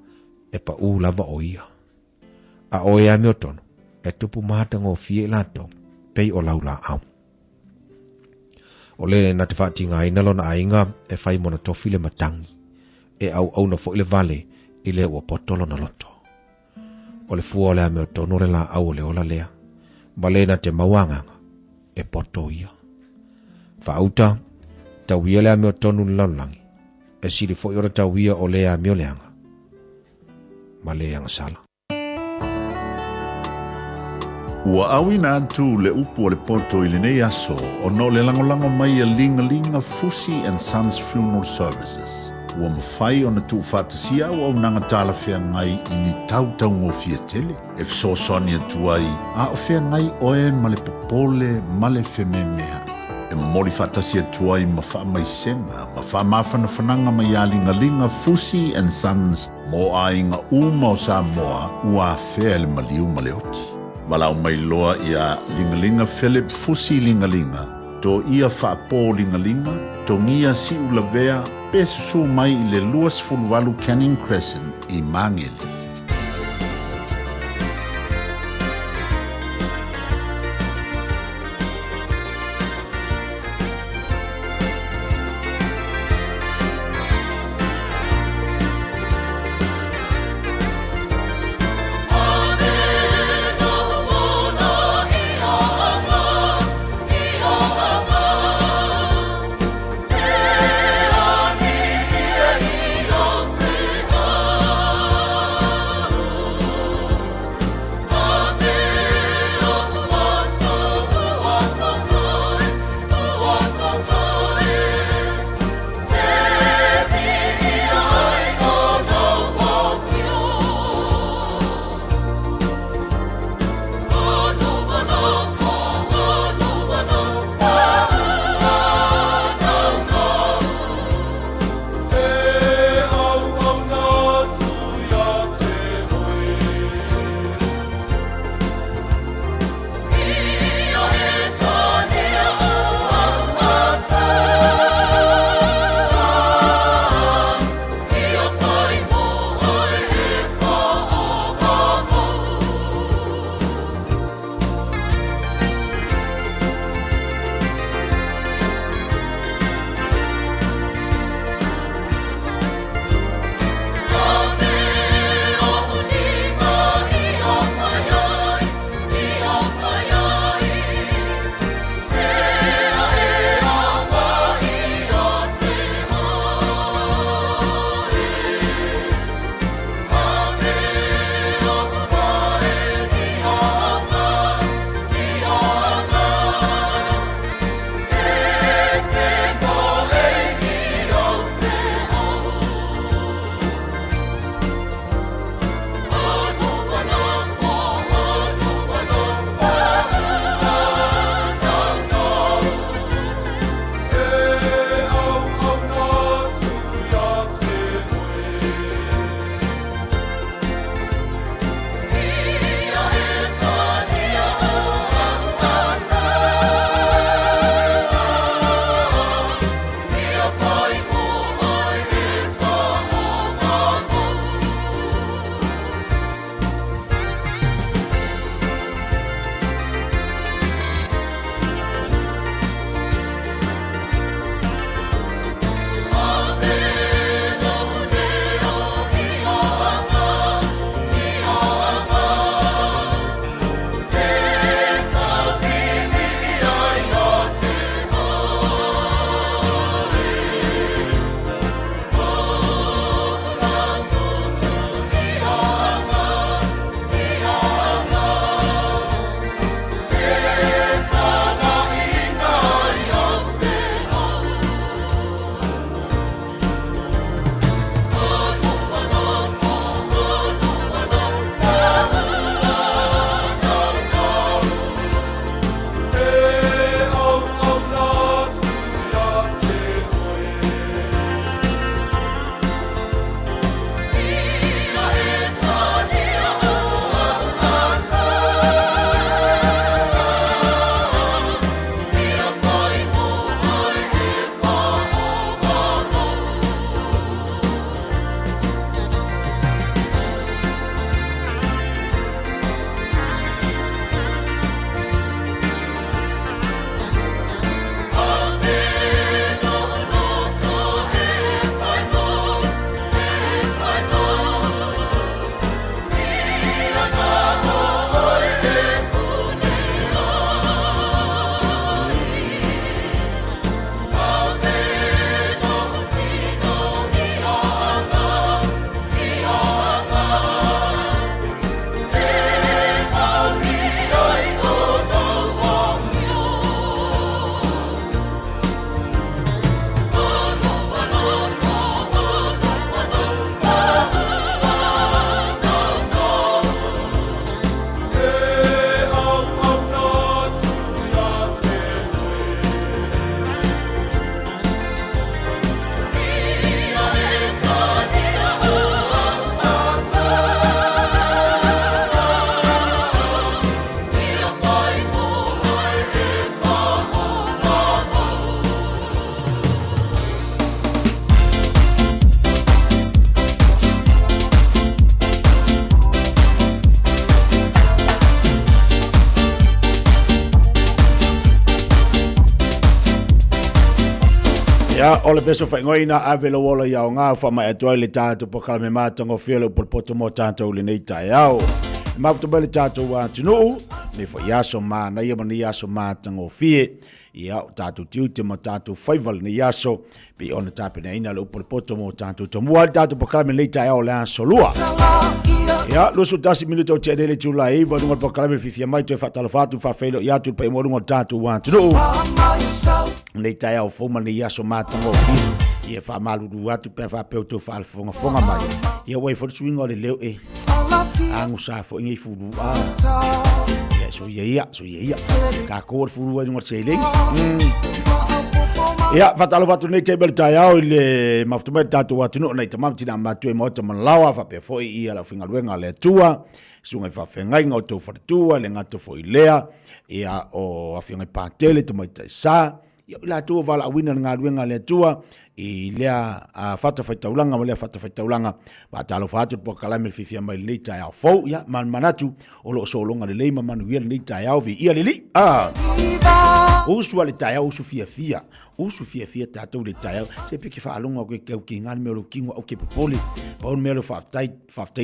e pa u lava o ia. A o e amio tonu, e tupu mahata ngō fie lato, pei o laula au. O le na te whaatinga ina lona ainga, e whai mona tofi le matangi, e au na fo I le vale, I le ua potolo na loto. O le fua o le ameo tono le la au le ola lea. Ma le na te mauanganga. E poto ia. Whauta, tau ia le ameo tonu le laulangi. E siri fo I ora tau ia o le ameo leanga. Ma le anga sala. Ua awina atu le upu o le poto I le nei aso o no le langolango mai a linga Fusi and Sons Funeral Services. Ua mawhai o na tu whātasia ua o nanga tāla whea ngai I ni tautau ngō fia tele. E fso soni atu ai, a o whea ngai oe ma le popole ma le wheme mea. E mori whātasia atu ai ma wha mai senga, ma wha mawhana whananga mai a linga Fusi and Sons mo a inga uma o Samoa ua whea le maliu ma le oti. Walau mai loa ia lingalinga Philip Fusi lingalinga. To ia whaapo lingalinga, to ngia si ulavea, pesusu mai I le luas fulvalu Canning Crescent I Mangele. Ya, ole beso fa ngoina avelo wola ya nga fa ma etwa le tato po kala me mata ngo fielo por poto mo tato le nei ta yao. Ma to bele tato wa tunu me fo yaso ma na ye mani yaso ma tango fie. Ya tato tiute mo tato faival ni yaso pe ona tape na ina lo por poto mo tato to mo tato po kala me nei ta yao la solua. Ya, lo su tasi minuto tede le tula e va no po kala me fifia mai to fa talo fatu fa felo ya tu pe mo ngo tato wa tunu. Nei tai au foma ni yaso mata ngo fi. Ia fa malu du atu pe fa pe to fa fonga fonga mai. Ia wai for swing o le leo e. Angu sa fo ngi fu du. Ia so ia. Ka ko fu du ngo sele. Ia fa talo fatu nei table tai au le maftume tatu watu no nei tamam tina matu e mota malawa fa pe fo ia la finga luenga le tua. Sunga fa fengai ngo to fa tua le ngato fo ilea. Ia o afinga patele to mai tai sa. La tua vala wina nga luenga le tua I lea fata faitaulanga ma lea fata faitaulanga ba talo fatu po kalame fifia mai le tai au fo ya man manatu o lo so longa le leima manu ia le tai au vi ia lili usu le tai au su fia tatou le tai au se pe ki fa longa ko ke ngal me lo kingo o ke popoli pa on me lo fa tai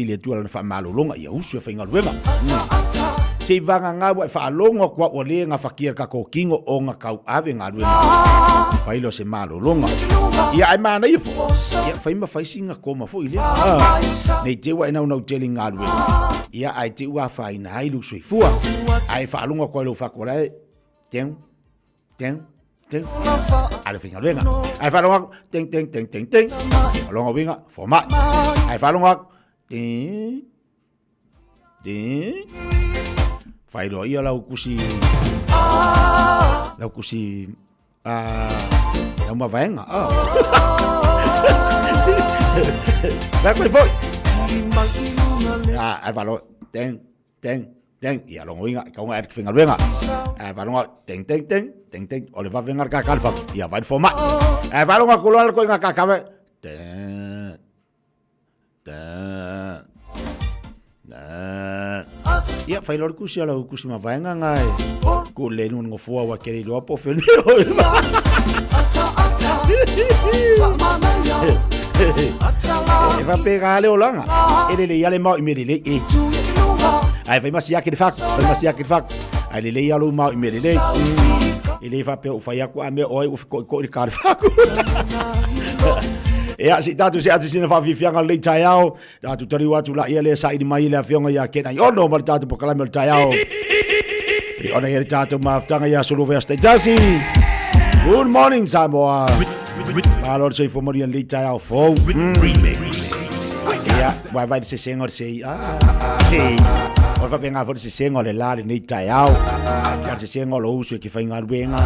le tua le fa malo longa ia usu fa ngal luenga se vanga nga fa longa kwa o le nga fakia ka ko kingo o nga kau ave nga luenga fa ilo se malo longa ia ai mana ia fo ia fa ima fa singa koma fo ile nei te wa ina no telling nga luenga ia ai te wa fa ina ai lu sui fua ai fa longa ko lo fa ko lai ten ale finga luenga ai fa longa ten longa winga format ai fa longa ten fai lo ia lau kusi é uma venga vai foi ai valor tem ia longo winga ka un erk finga venga ai valor tem ole va venga ka kalfa ia vai forma ai valor ko lo ko nga ka ka ia fai lor kusi ala kusi ma vaenga ngai ko le nun ngo fua wa keri lo po fel va pega le olanga ele le ia le mau imedile ai fai masia ke fak ai le ia lo mau imedile ele va pe o fai aku ame oi ko ri kar fak ia si tatu se atu sina fa fianga le taiao tatu tari watu la ia le sai di mai le fianga ya ke na ono mal tatu pokala mel taiao i ona ia tatu maftanga ya solo vesta jasi good morning Samoa malor sei fo morian le taiao fo ia vai se senhor sei or va benga for se senhor le la le taiao se senhor lo uso que fai ngar benga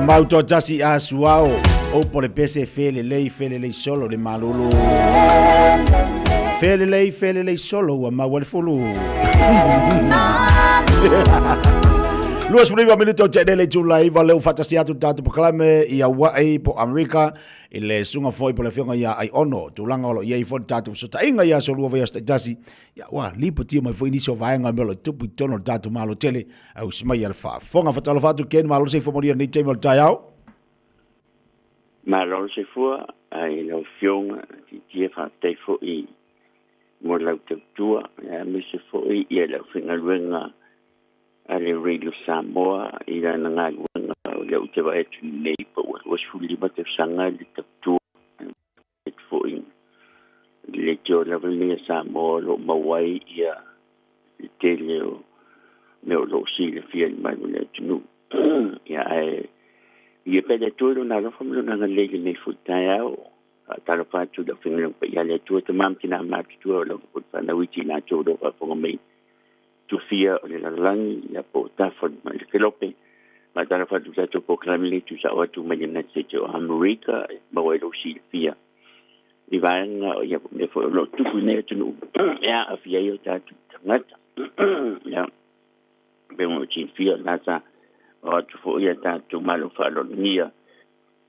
Mau to tasi a suao o po le pese fele lei solo le malulu fele lei solo wa ma wal fulu Luas mriva minuto tene le Julai va leu fatasi atu tatu poklame ia wai po Amerika ile sunga foi po le fionga ia ai ono tulanga lo ia fo tatu so ta inga ia so luva ia tasi ya wa lipo tia mai foi niso vaenga melo tupu tono tatu malo tele au smai al fa fonga fatalo fatu ken malo se fo moria ni temo taiao malo se fo ai lo fionga ti tia fa te fo I mo la tua ya mi se fo I ia la finga luenga ale Radio Samoa ila nga luenga le ute va et nei po was fully but if sanga le tu it fo I le jo la venia Samoa lo mawai ia te leo me lo si le fiel mai le tu ya ai ia pele tu na lo fam lo na le nei futaya talo fa tu da finga pe ya le tu te mam tina ma tu lo ko fa na witi na tu do fa fo mai tu fia le la langi ya po ta fo ma le kelope ma talo fa tu sa tu proclame le tu sa o tu ma na se tu America ma wa lo si fia I vanga ya me fo lo tu ne tu ya afia yo ta tu ngata ya be mo chi fia na sa o tu fo ya ta tu malo fa lo nia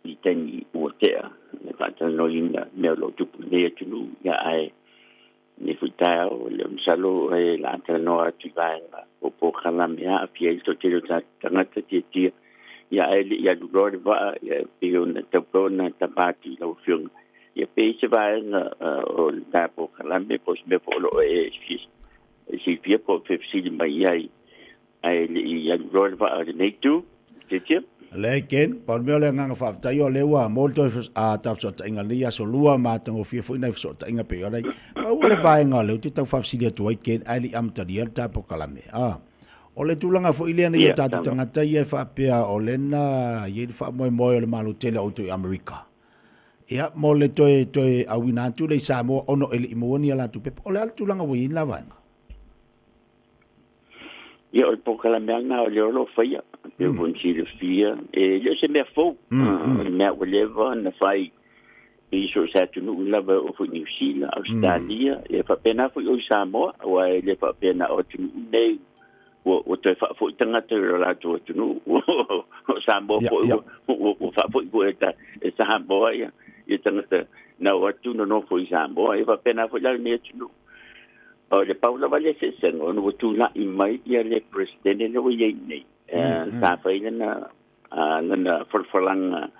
I teni o te ne fa ta no inga me lo tu ne tu ya ai ne futa o le msalo e la ta no tu vanga o po kana me ya afia to te ta ngata ti ti ya ai ya du lo va ya pe na ta pro na ta pati lo fiong ia pe se vai o da po kalame po me po lo e si pia po fe si mai ai ia rol va de netu te Leken, por me le nganga fa ta yo lewa molto a ta so ta inga lia so lua ma tango fia fo ina so ta inga pe ole pa ole vai nga le tu ta fa si dia tu ai ken ali am ta dia ta po kalame ole tulanga fo ile na ta tu tanga ta ia fa pe ole na ye fa mo le malu tele o tu America ia mo le toe awina tu le Samoa ono ele imoni ala tu pe ole al tulanga wi la vanga ia o po kalame na o lo faia pe bon si le fia e le se me fo me o leva na fai I so sa tu no lava o fo New Zealand Australia e fa pena fo o Samoa o le fa pena o tu nei o te fa fo tanga te la tu no o Samoa o fa fo ko eta Samoa ia e tanga na o tu no fo Samoa e fa pena fo la ne tu no o le Paula vale se sengo no tu la I mai ia le presidente no ye nei sa fa ina na forlanga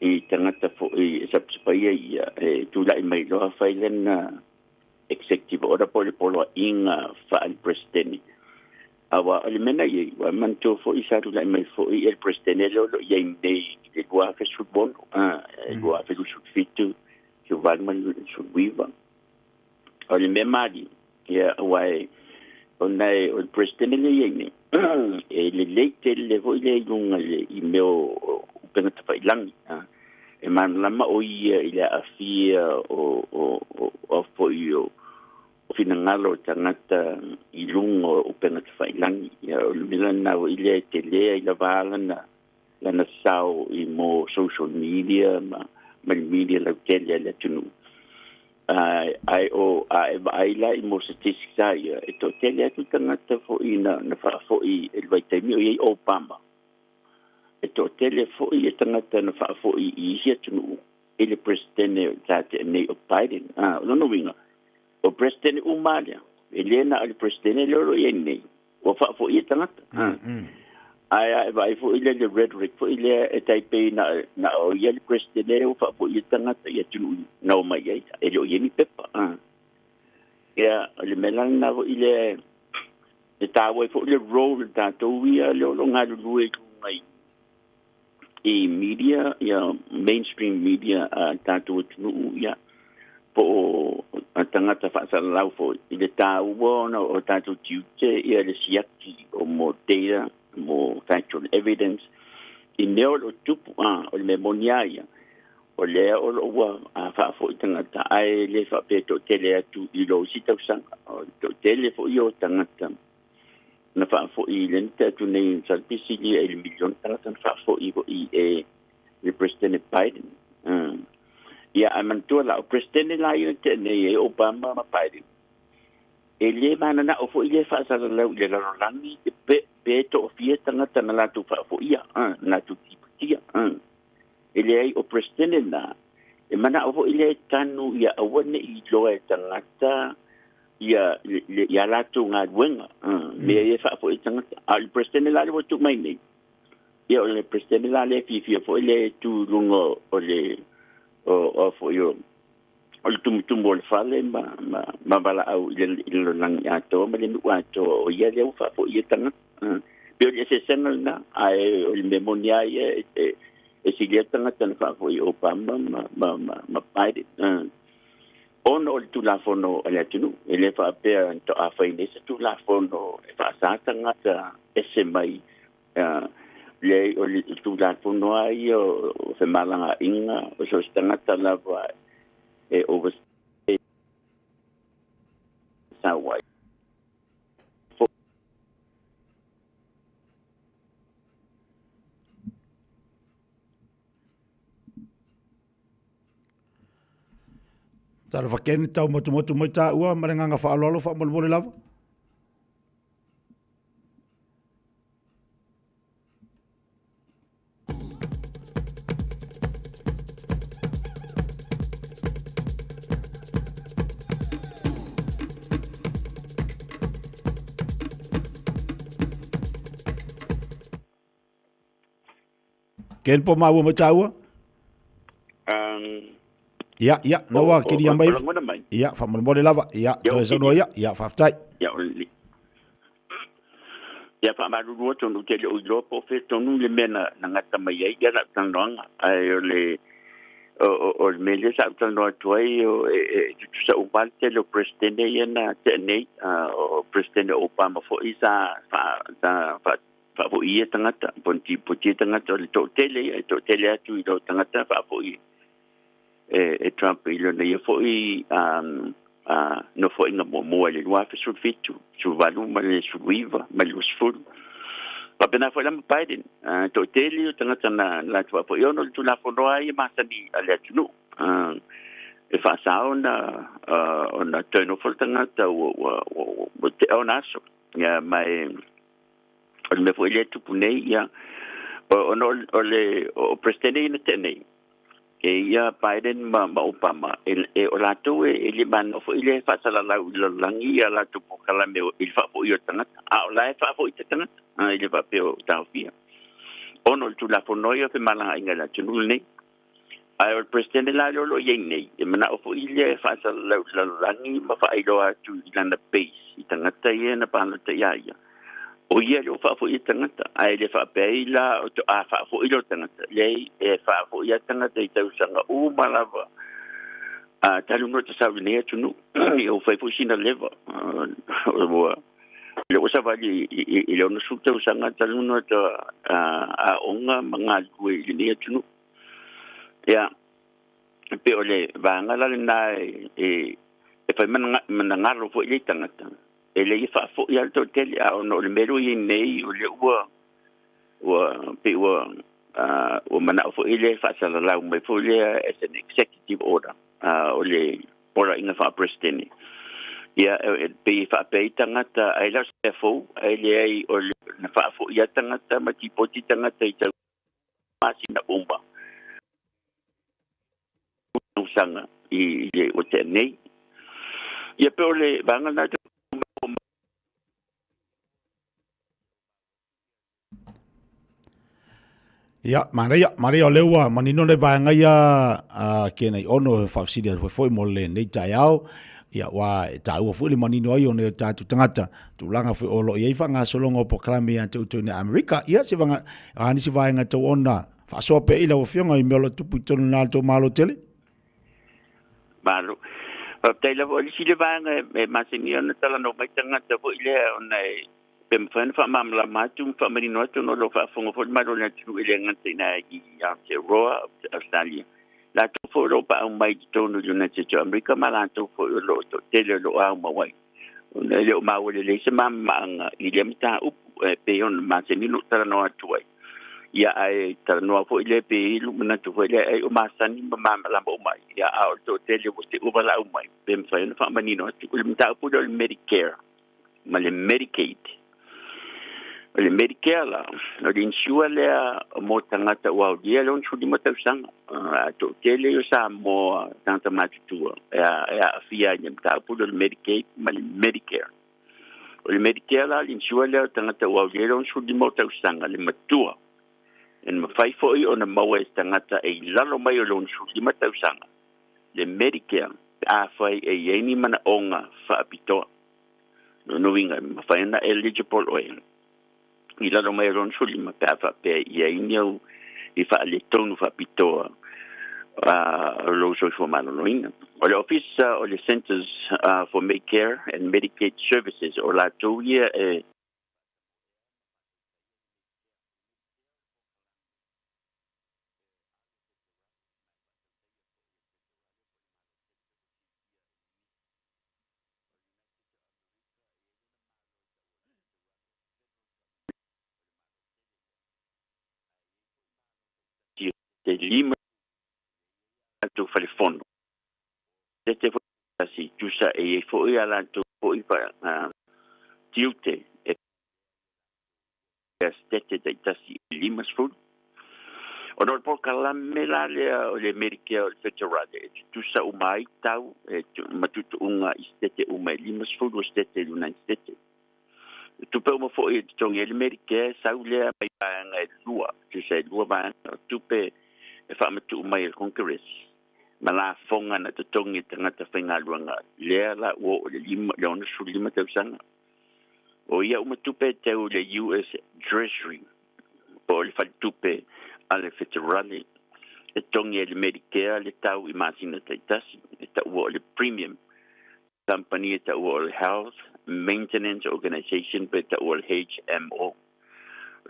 I tangata fo I sapspaia ia tu la I mai lo fa ina executive order polo inga fa al presidente awa le mena ye wa man to fo I sa tu la I mai fo I el presidente lo ye nei le wa fa sud bon le wa fa sud fitu que va man sud viva le memadi ya wai onai o presidente le ye nei e le leite le vo le lunga le I meo pena ta fai lang e man lama o ia ile afia o fo io o finangalo tangata I lunga o pena ta fai lang ya o milana o ile te le ile vala na sao I mo social media ma media la tele le tunu ai la I mo statistics ai e to tele tu tangata fo ina na fa fo I el vai te mi o I Obama e to tele fo I tangata na fa fo I isia tunu ele presidente tate nei o Biden no winga o presidente Umalia elena al presidente loro ye nei o fa fo I tangata ai vai fo ile le rhetoric fo ile e taipe na o ye presidente o fa fo I tangata ye tunu no mai ye ele o ye ni pepa ya le melan na ile e ta wo fo ile role ta to wi lo nga lu e mai i media ia mainstream media tātou tunu ia po tangata whaasalau fo i le tāua o tātou tiute ia le siaki o mo data mo factual evidence i neo o tupu o le memonia ia o lea o loa whaafo i tangata ai le whaapeto tele atu i lo sitausanga o tele fo i o tangata na whaafo i lenta atu nei salpisi li e le milion tangata na whaafo i le President Biden ia amantua la o President la i te nei e Obama ma Biden e le mana na o fo i le whaasara lau le larolangi pe to o fia tangata na latu whaafo ia na tu tiputia e le ai o President na e mana o fo i le tanu ia awane i loa e tangata ia latu ngā ruenga mea e whaafo i tangata a le President la le watu mai nei ia o le President la le fifia fo i le tu lungo o le o fo yo o le tumutumu o le fale ma bala au i le langi ato ma le nu ato o ia le whaafo i tangata peo le se sena na ai o le memonia ia e si le tangata na whaafo i Obama ma Biden ono o le tulafono o le atunu e le whaapea to a whainesa tulafono e whaasātangata ese mai le o le tulafono ai o whemalanga inga o so stangata lava e overstay sawai Tara whakene tau motu mai tā ua, marenganga whaalolo, whaamolmole lava. Ken po maua mai tā ua? Ya, nawa kiri yang baik. Ya, fahamul boleh lava. Ya, tu esok ya, faham. Ya, ya fahamul dua tu nak jadi ulo profet tu nu le mena ngata mai ya nak tangdong ai le o mele sa tangdong tu ai tu sa upal te lo president ya na te nei o president Obama fo isa fa fo ia tangata ponti tangata le to tele tu do tangata fa fo ia e Trump i lona ia fo'i no fo'i nga moa le lua fe sul fitu sul valu ma le sul wiva ma le usfulu pa pena fo'i lama Biden to teli o tangata na la tua fo'i ono le tula fonoa ia masani ale atunu e whaasao na turnover tangata o te au naso ia mai o le me fo'i le tupu nei ia o le o presidente ina tenei e ia Biden ma Obama e o lato e le man o ile fa sala la langi ia lato po kala me il fa po io tangata o la fa po ite tangata ile va pe o tafia ono tu la fonoia fe mala inga la tunu nei ai o presidente la lo ye nei e mana o ile fa sala la langi ma fa ilo tu ilanda base tangata ia na pa na te ia o ia le fa fo i tangata ai le fa peila o fa fo i lo tangata le e fa fo i tangata i tau sanga u malava talu no te sa ne tunu o fa fo sina leva o le o sa vali i le no su tau sanga talu no te onga manga ku i ne tunu ya pe ole va ngala le na e fa mana ngalo fo i tangata ele ia fa fo ia to tele a no le mero i nei o le ua pe ua o mana fo ile fa sala la mai fo le as an executive order o le ora inga fa president ia pe fa pe tangata ai la fo ele ai o le fa fo ia tangata ma ti poti tangata i tau masina bomba usanga i le o te nei ia pe ole banga na Ya, Maria lewa manino le vaenga ia ke nei ono fa sidi foi mo le nei tai au ia wa ta ua fu le manino ai ona ta tu tangata tu langa fu olo ia fa nga solongo po klami ante utu ni Amerika ia se vanga ani se vainga to ona fa so pe ila o fionga i melo tupu tonu na to malo tele Malo. Taila vo li sile vanga e masini ona tala no mai tangata vo ile ona pem fan fa mamla matu fa marino to no lo fa fongo fo ma na tu ile ngata na i ante roa Australia. La to fo lo pa mai to no United States America ma la to fo lo to tele lo a ma wai. Ona le ma wole le se mamma ile mta up pe on masini no tala no atu wai. Ia ai tala no fo ile pe lu na to fo ile ai o masani ma la mo mai. Ia a to tele vo te ubala o mai. Pem fa marino tu mta pu do Medicare. Ma le Medicaid. Le Medicare la, no insua lea mo tangata wau dia lon chudi mata usanga. To tele yo sa mo tanta matutua. Ya afia nyam ta pu le Medicaid ma le Medicare. Le Medicare la insua lea tangata wau dia lon chudi mata usanga le matua. En ma fai foi ona mawe tangata e lalo mai lon chudi mata usanga. Le Medicare a fai e yeni mana onga fa apitoa. No winga ma fai na eligible oil. I lalo mai ron suli ma pe fa pe ia inyo I fa le tonu fa pitoa lo so fo malo no ina o le office o le centers for Medicare and Medicaid services o la toia de lima to fa le fondo este fo asi tu sa e fo ia la to fo I pa tiute e stete de tasi lima food o no por kala melale o le Medicare federal tu sa o mai tau e matutu unga stete o mai lima food o stete United States tu pe mo fo I tong ele Medicare sa o le mai nga lua tu sa lua ba tu pe e fa matu mai el Congress mala fonga na tongi tangata whainga luanga lea la o le lima le ona su lima te usanga o ia umatupe te o le US Treasury o le fatupe ale federale e tongi le Medicare le tau I masina te tasi e ta o le premium company e ta o le health maintenance organization pe ta o le HMO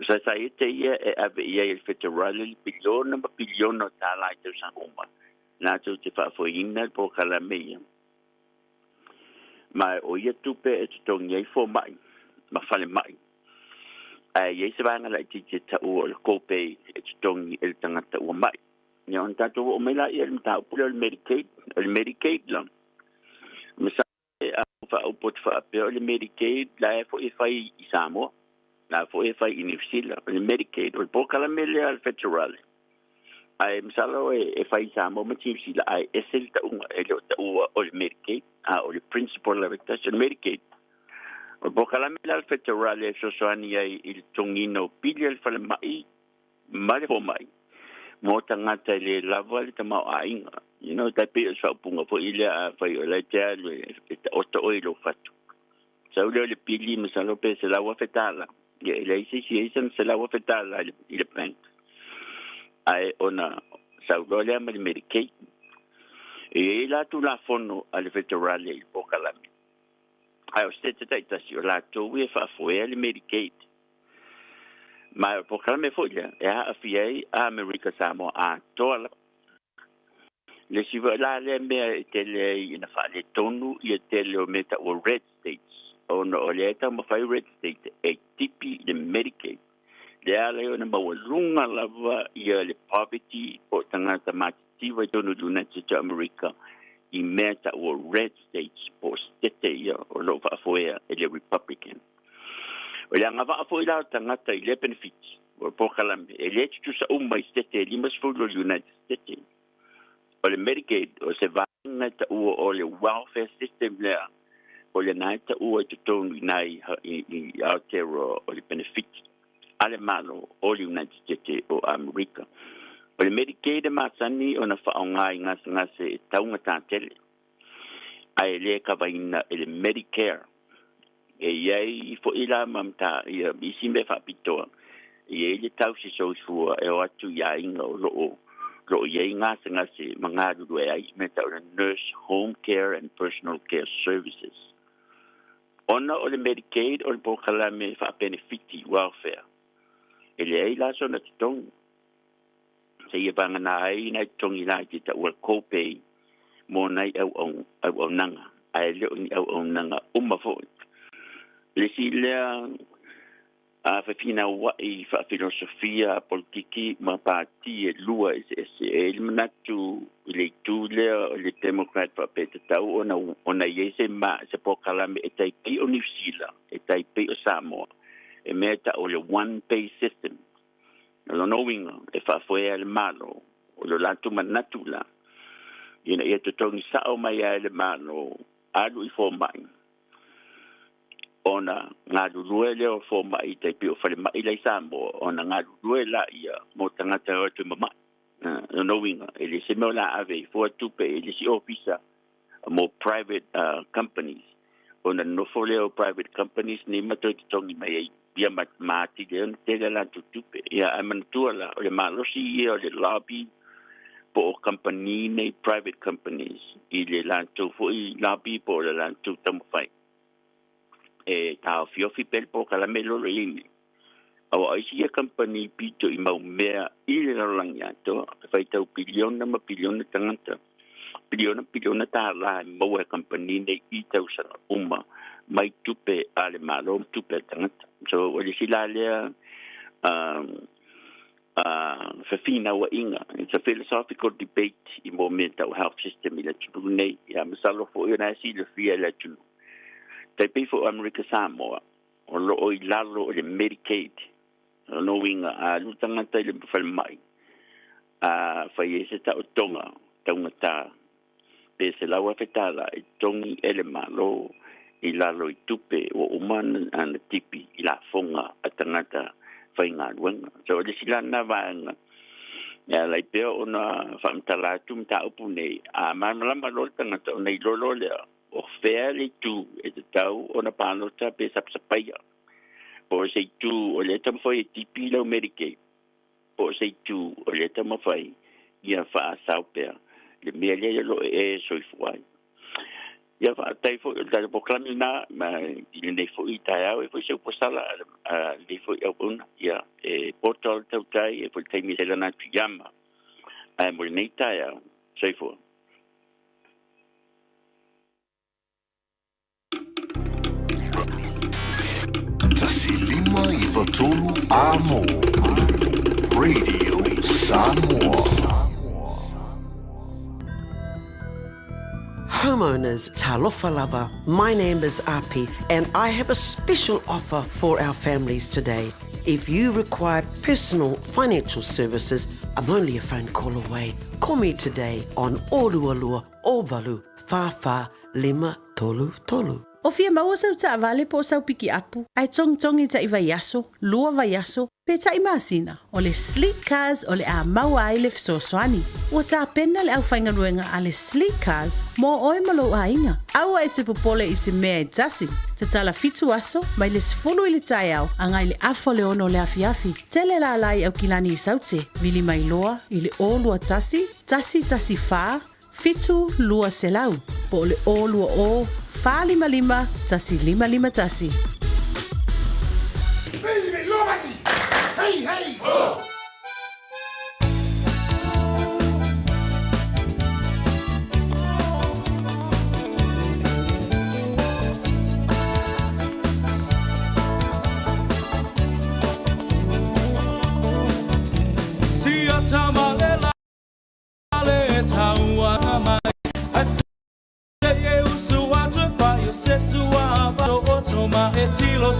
sa sa ite ia e ave ia il federale bilion o tala te usanga na tu te fa fo ina po kala meia ma o ia tupe e tongi ai fo mai ma fale mai ai ia se vanga la ti ta o le kope e tongi el tangata o mai ni on ta to o mela ia mta po le Medicaid la ma sa fa o pot fa pe le Medicaid la fo e fai isamo la fo e fai inifsila le Medicaid o po kala meia al federal ai msalo e fai samo matisi la ai esel ta unga e lo ta o le Medicaid o le principal of the Medicaid o bokala mela federal e so soani ai il tongino pilel fale mai male fo mai mo tangata le lava le tama ainga ta pe so punga fo ile a fai o le tele o to oilo fatu sa le pili msalo pe se la wa fetala ye le isi se la wa fetala il bank ai ona saudole ma Medicaid e la tu la fono al federale il pokalami ai o stete ta si la tu we fa fo el Medicaid ma pokalami folia e a FIA America samo a tola le si va la le me tele ina fa le tonu e tele o meta o red states ona o le ta mo fa red state e tipi de Medicaid le ale ona mawalunga lava ia le poverty o tangata mativa tonu United States America I meta o red states po stete ia o lo fa foia e le Republican o le ngava fo ila tangata I le benefits o po kalam e le tu sa umma stete limas fo lo United States o le Medicaid o se va meta o le welfare system le o le naita o te tonu nai I altero o le benefits ale malo o le United States o America. O le Medicaid masani o na whaonga I ngase taunga tātele. ai le ka vaina ele Medicare e iai fo ila mamta ia isi me fa pitoa ie le tau si so fua e o atu ia inga o lo ie inga se mga duwe ai me tau na nurse home care and personal care services ona o le Medicaid o le pokala me fa benefiti welfare ele ai la so na tong se ia banga na ai na tongi na ki ta ua copay mo nai au nanga ai le ni au nanga fo le si le a fa fina wa I fa filosofia politiki ma parti e lua e manatu le tu le democrat fa peta tau ona yese ma se pokala me e tai pi o New Zealand e tai pi o Samoa e meta o le one pay system no winga e fa foi al malo o lo lantu manatula ina e to tongi sa o mai al malo alu I fo mai ona ngadu luele o fo mai te pio fa mai lai sambo ona ngadu luela ia mo tanga te o te mama no winga ele se mo la ave fo tu pe ele si officer mo private companies ona no fo le private companies ni mato tongi mai ia mati te la tutupe ia amantua o le malosi o le lobby po company nei private companies I le lanto fo I lobby po le lanto tamfai e ta fiofi pel po kala melo rini o ai sia company pito I mau mea I le langya to fai tau bilion tanganta bilion ta la mo company nei I tau sa uma mai tupe ale malo tupe tangata so o le sila le fafina wa inga it's a philosophical debate I momento health system ila tune ya masalo fo ina si le fia la tunu tai pe fo America Samoa o lo o ilalo le Medicaid no winga a lutanga tai le fal mai fa yese ta otonga ta pe se la wa fetala I tongi ele malo ilalo I tupe o uman an tipi ila fonga atangata fainga wenga so le sila na vanga ya lai pe ona famtala tum ta upune a malama lo tangata nei lolo le o fairly tu e tau ona pano ta pe sapsapaya po se tu o le tam foi tipi lo Medicaid po se tu o le tam foi ia fa saupe le mele lo e so foi ia fa tai fo da proclame na ma il ne fo itaia e fo se posala le fo una ia e portal tai e fo tai mi se na pijama ai mo ne itaia sei fo Tasilima I Watolu Amo Radio Samoa. Homeowners, talofa lava. My name is Api, and I have a special offer for our families today. If you require personal financial services, I'm only a phone call away. Call me today on Olualua Ovalu Fafa Lima Tolu Tolu. O fia maua sau ta avale po sau piki apu. Ai tongi ta iwa yaso, lua va yaso, pe ta imasina. O le sleek cars o le a maua ai le fisosoani. Ua ta pena le au whaingaruenga a le sleek cars mo oi malo a inga. Aua e te popole I se mea e tasi. Te tala fitu aso, mai le sifulu I le tai au, angai le afo le ono le afiafi. Tele la alai au kilani I saute, vili mai loa, I le o lua tasi fa, fitu lua selau. Po le o lua o, fa lima, tasi lima tasi. Baby, lobby! Hey, hey! Oh!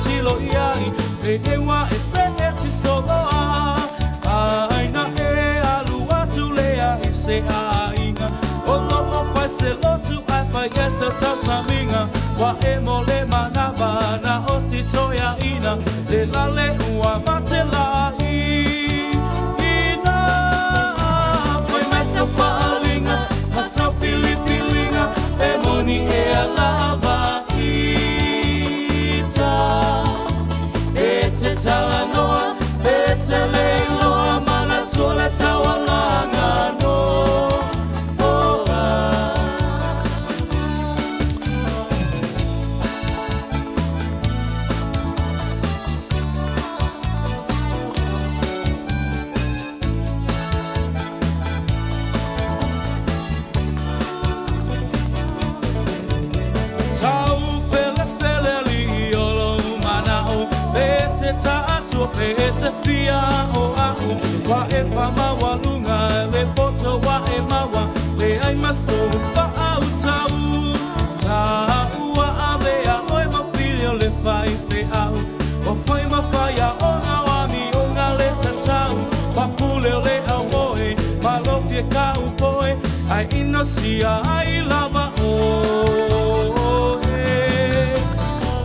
Tilo iai, e ewa e se e tisoloa. Aina e alua tulea e se ainga. Olo o fai se lotu ai fai e se tausaminga. Wa e mole manaba na o si toia ina. Le lale ua matela ina. Foi mais seu palinga, mas seu filipilinga. E moni e e te fia o au wa e whamawalunga le poto wa e mawa le ai maso pa au tau ta ua avea oi ma filio le fai te au o fai ma fai a o nga wami o nga le tatau pa pule o le au moe ma lofie ka upoe ai ino sia ai lava o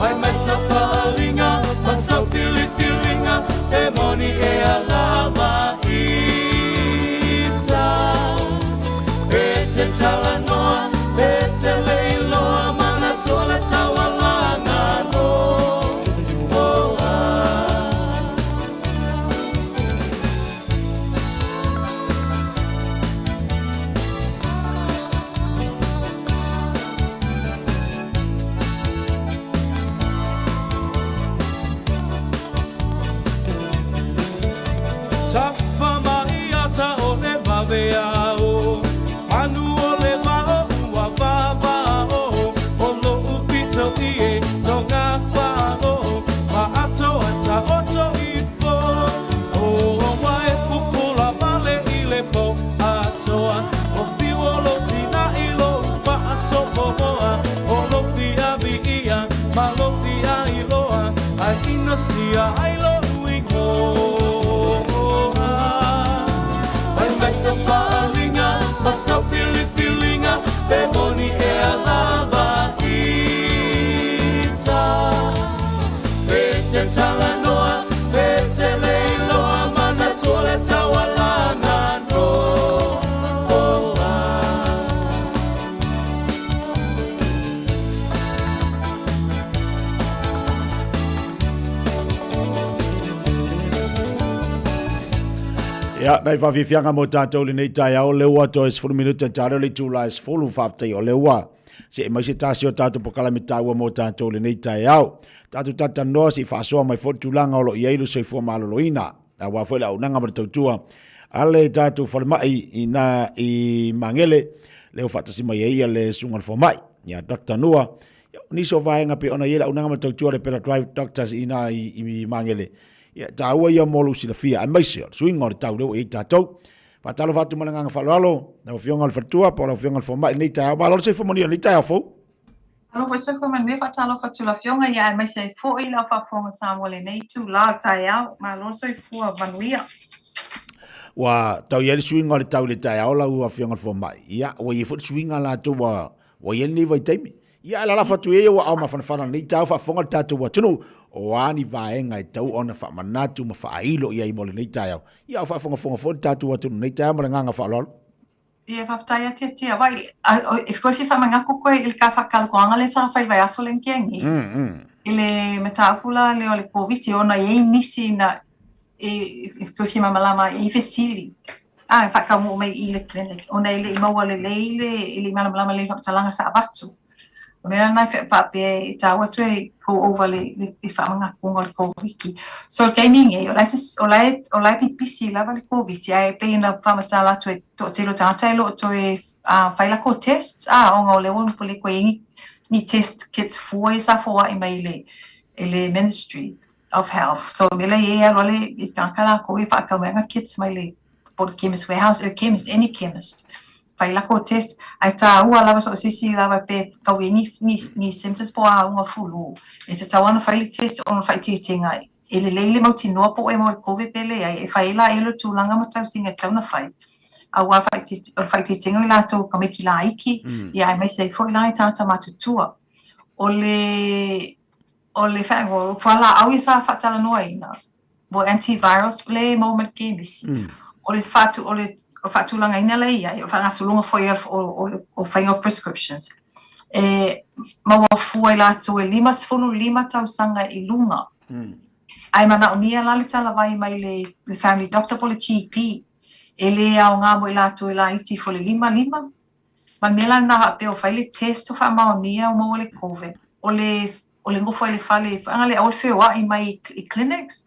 ai mai sa palinga ma sa filipilinga e moni e a lava ita e te talanoa e te leiloa mana tola tawalanga no Tafa maia ta o le vavea o Anu o le vao ua vava o O lo upito ie tonga wha o Ma ato ata oto i fo O wae pupula vale i le po atoa O fiwo lo tina i lo wha aso pohoa O lo fia vi ia ma lo fia i loa Ai ino sia ai lo uingo Masa filipilinga pe moni e a lava ita pe te talanoa pe te leiloa mana tole tawalanga no Ia, nei whawhiwhianga mo tātou le nei tai au leua to es 4 minuta tāre le tūla es fulu whawtai o leua. Se e mai se tāsi o tātou pokala me tāua mo tātou le nei tai au. Tātou tata noa si whaasoa mai whotu langa o lo i eilu soi fua malo loina. A wā whele au nanga mara tautua. Ale tātou whalemai i mangele leo whatasi mai eia le sungan whamai. Ia, Dr. Noa. Niso whaenga pe ona iela au nanga mara tautua le pera drive doctors ina i mangele. Ia taua ia molu sila fia a maisio suinga o tau leo e tātou patalo fatu malanga whalalo na fionga le fatua pa la fionga le fomai nei tai ba lo se fomoni nei tai fo alo foi so como me fatalo fatu la fionga ia mai se fo i la fa fonga samole nei tu la tai au ma lo so fu vanuia wa tau ia suinga le tau le tai au la u fionga le fomai ia o ia fo suinga la tu wa ia ni vai taimi ia la fatu e wa au ma fana nei tau fa fonga tatu wa tunu o ani vaenga e tau ona wha manatu ma wha ailo ia i mole nei tai au. Ia o wha whonga fōi tatu atu nei tai au nganga wha lolo. Ia whaftai a tia wai. E koe fi whamangako koe il ka whakalukoanga le tanga whai vai aso len kiengi. Ile me tāpula le o le COVID ona e nisi na e koe fi mamalama e fesili. E whakamu mai i le clinic. Ona ile i maua le leile ile i mamalama le whakatalanga sa abatu. Mera nai pape e tawa tu e ko over le whamanga kunga le COVID. So gaming e, o lai pipisi lava le COVID, e pe ina whamatala tu e to te lo tata e lo to e whaila ko tests, onga o le won pole koe ni test kits fua e sa fua i mai le Ministry of Health. So mele e a role i kankala ko e whakauenga kits mai le por chemist warehouse, chemist, any chemist. Whaila ko test, ai tā ua lava so sisi lava pe kaui ni symptoms po a unga fulu. E te tawana whaili test ona whai tinga. E le leile mauti noa po e mo le COVID pele ai. E whaila e lo tūlanga ma tau singa tauna whai. A ua whai tinga i lato ka meki la iki. I ai mai sei fo i lai tāta matutua. O le whaengo, whala au i sa whatala noa ina. Bo antivirus ble mo me kemisi. O le whatu, o whatulanga ina le ia, o whangasulunga foi o whainga prescriptions. Maua fua i lato e 5 tausanga i lunga. Ai mana o nia lali tala vai mai le family doctor po le GP. E le au ngā mo i lato i la iti fo le 5. Man mela na hape o whaile test o wha mau nia o mau le COVID. O le ngofo i le whale, angale au le whiua i mai i clinics.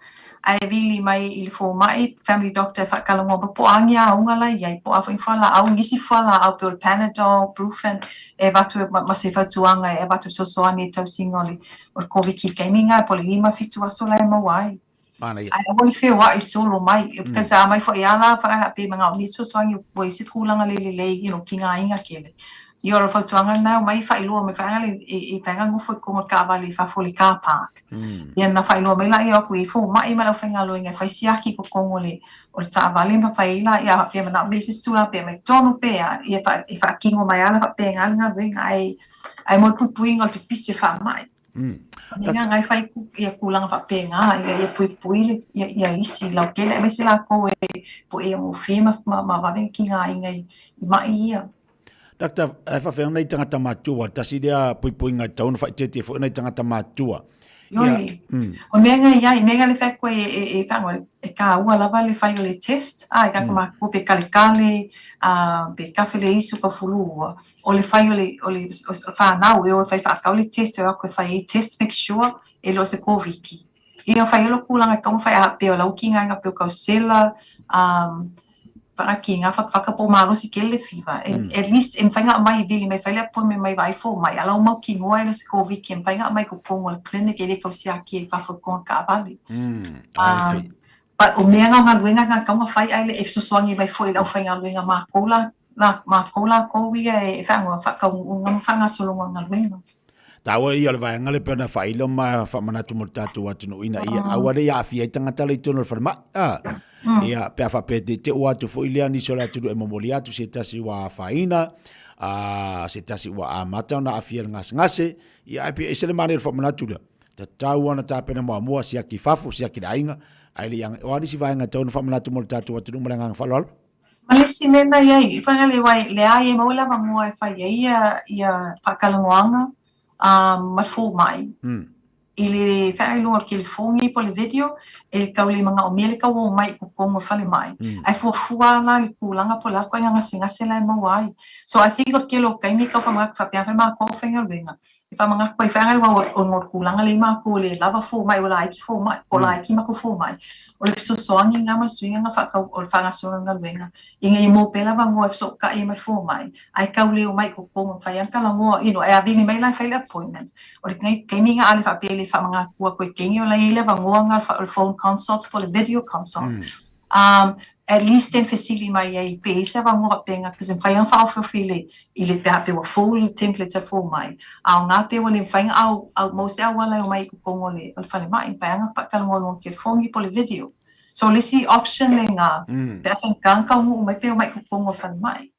Ai vili mai i le fo mai family doctor whakalangoba po angia aunga lai ai po awha whala au ngisi whala au pe o Panadol, Brufen e watu ma se whatuanga e watu sosoani e tau singa o le COVID ki gaming ai po le 5 fitu aso lai mawai. Mana ia. Ai o fe wa I solo mai because mai fo ia la para pe manga mi so swangi o se kulanga le kinga inga kele. Yo ro fatuanga na mai fa ilo me fa ngali I panga ngo fo ko ka vali fa fo car park. Ia na fa ilo me la ia ku fo mai ma la fenga lo inga fa siaki ko kongole o ta vali ma fa ila ia pe na business tu la pe me tono pe ia fa kingo mai ala fa pe nga venga ai mo pu ngol te pisi fa mai. Nga ngai fai ia kulang fa pe nga ia pui ia isi la kele me se la ko po mo fima ma va ven kinga inga ma ia. Dr. Whawhewha nei tangata mātua, tasi rea pui ngai tauna whai tete fo nei tangata mātua. Yoi. O menga ia, menga le whakua pango, ka ua lava le whai o le test, ai ka mako pe kale, pe kawhi le isu ka fulua, o le whai o le whanau, o whai whakau le test, o koe whai test, make sure, e lo se kōwiki. Ia whai alo kūlanga kaunga whai a peo lau ki nganga peo kausela, para ki nga whakapo marosi ke le fiva. At least, em whainga mai vili mai whaile apo me mai vai fō mai. Alau mau ki ngoa ilo se COVID ki em whainga mai ko pongo le clinic e le kausia ki e whakakon ka avali. But o mea ngā luenga ngā kaunga whai aile e fsoswangi mai fōi lau whainga luenga mā koula kōwia e whangoa whakau ngā whanga solonga ngā luenga. Tawa ia le vai ngale pena whailo ma whamanatu mo tātou atu no ina ia. Aware ia awhia I tangata le tono le whanama. Ia pea whapete te ua atu fo ilea ni sola atu e momoli atu se tasi wa whaina, se tasi wa amata na awhia ngase, ia api e sele mani le whamanatu le. Ta tau ana tā pena mua sia ki whafu, sia ki rainga, aile yang o anisi vaenga tau na whamanatu mo le tātou atu no malenga whalol. Malesi nena iai, whangale wai le ai e maula ma mua e whai ia whakalangoanga, mai fō mai. I le whaelua ki le whongi po le video, e kau le mga o mea le kau o mai ko kongo whale mai. Ai fuafua la le kūlanga po la koe ngase la e mawai. So I think o ke lo kaimi kau whamangak whapianga maa kō whenga wenga. I whamangak koe whaelua o ngor kūlanga le maa ko le lava fō mai o la aiki fō mai, o la aiki mako fō mai. O le fisosoangi ngā masuinga ngā whakau o le whangasonga ngā wenga. I ngai mō pela wangoa e fiso ka e mai fō mai. Ai kau leo mai ko kongo whaianga la ngoa, e a vini mai lai whaile appointment. O le kaimi ngā ale whapele whamanga kua koe kengi o la ele wangoa ngā o le phone consults po le video consult. At least ten facility mai ai pe se wangoa penga, kasi whaianga whaofewhile I le peha pe wa full template fō mai. Au ngā pe wa le whainga au mose au wala o mai ko kongo le whale mai, whaianga pakalangoa longa ke whongi po le video. So le si option le ngā, pe a whankangkau ngu mai pe o mai ko kongo whale mai.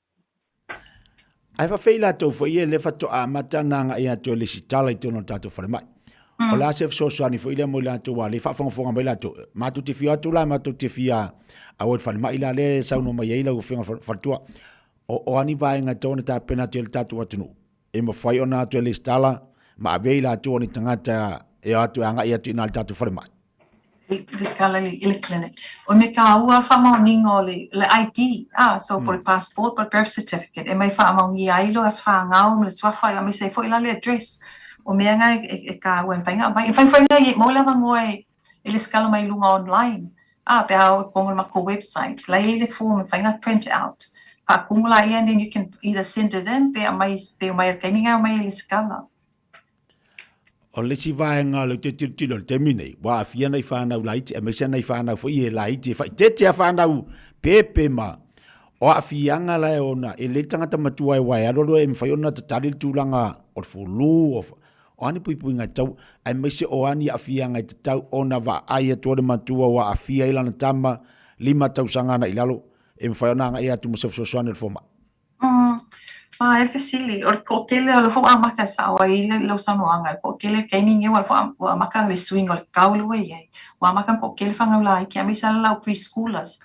Ai whawhila tau whaia le whato a mata nanga ia tō le si tala I tōno tātou whale mai. O la sef so swani fo ile mo la to wa le fa fonga mai la to ma tu te fia tu la ma tu te fia a o fa mai la le sa no mai ila o finga fa tu o ani vai nga tona ta pena te tatu atu no e mo fai ona to le stala ma ve la to ni tangata e atu anga ia tu na tatu fa mai le scala le clinic o me ka ua fa mo ningo le ID so por passport por birth certificate e mai fa mo ngi ai lo as fa ngau le swa fa me se fo ila le address o mea ngai e ka uen whainga mai. Whai ngai mo lawa ngoe e le skala mai lunga online. Pe au kongo ma ko website. La ele form e whainga print out. Pa kungula ia and then you can either send it in pe mai kaiminga o mai e le skala. O le si vaenga le te tilo te mine. Wa afia nei whanau laiti e mesia nei whanau fo i e laiti. Te a whanau pepe ma. O afianga la e ona e le tangata matua e wai. Arolo e mwhai ona te taril tūlanga o fulu o ani pui ngai tau, ai meise o ani afia ngai te tau, ona wa aia tuare matua wa afia ilana tama, 5 tau sangana ilalo, e mwhai ona ngai atu musef sosuane le foma. E fasili, o ko kele o le fo amaka sa o ile lo sanoanga, ko kele gaming e o amaka le swing o le kaulu e iei, o amaka ko kele whangau la i kia misala lau preschoolers,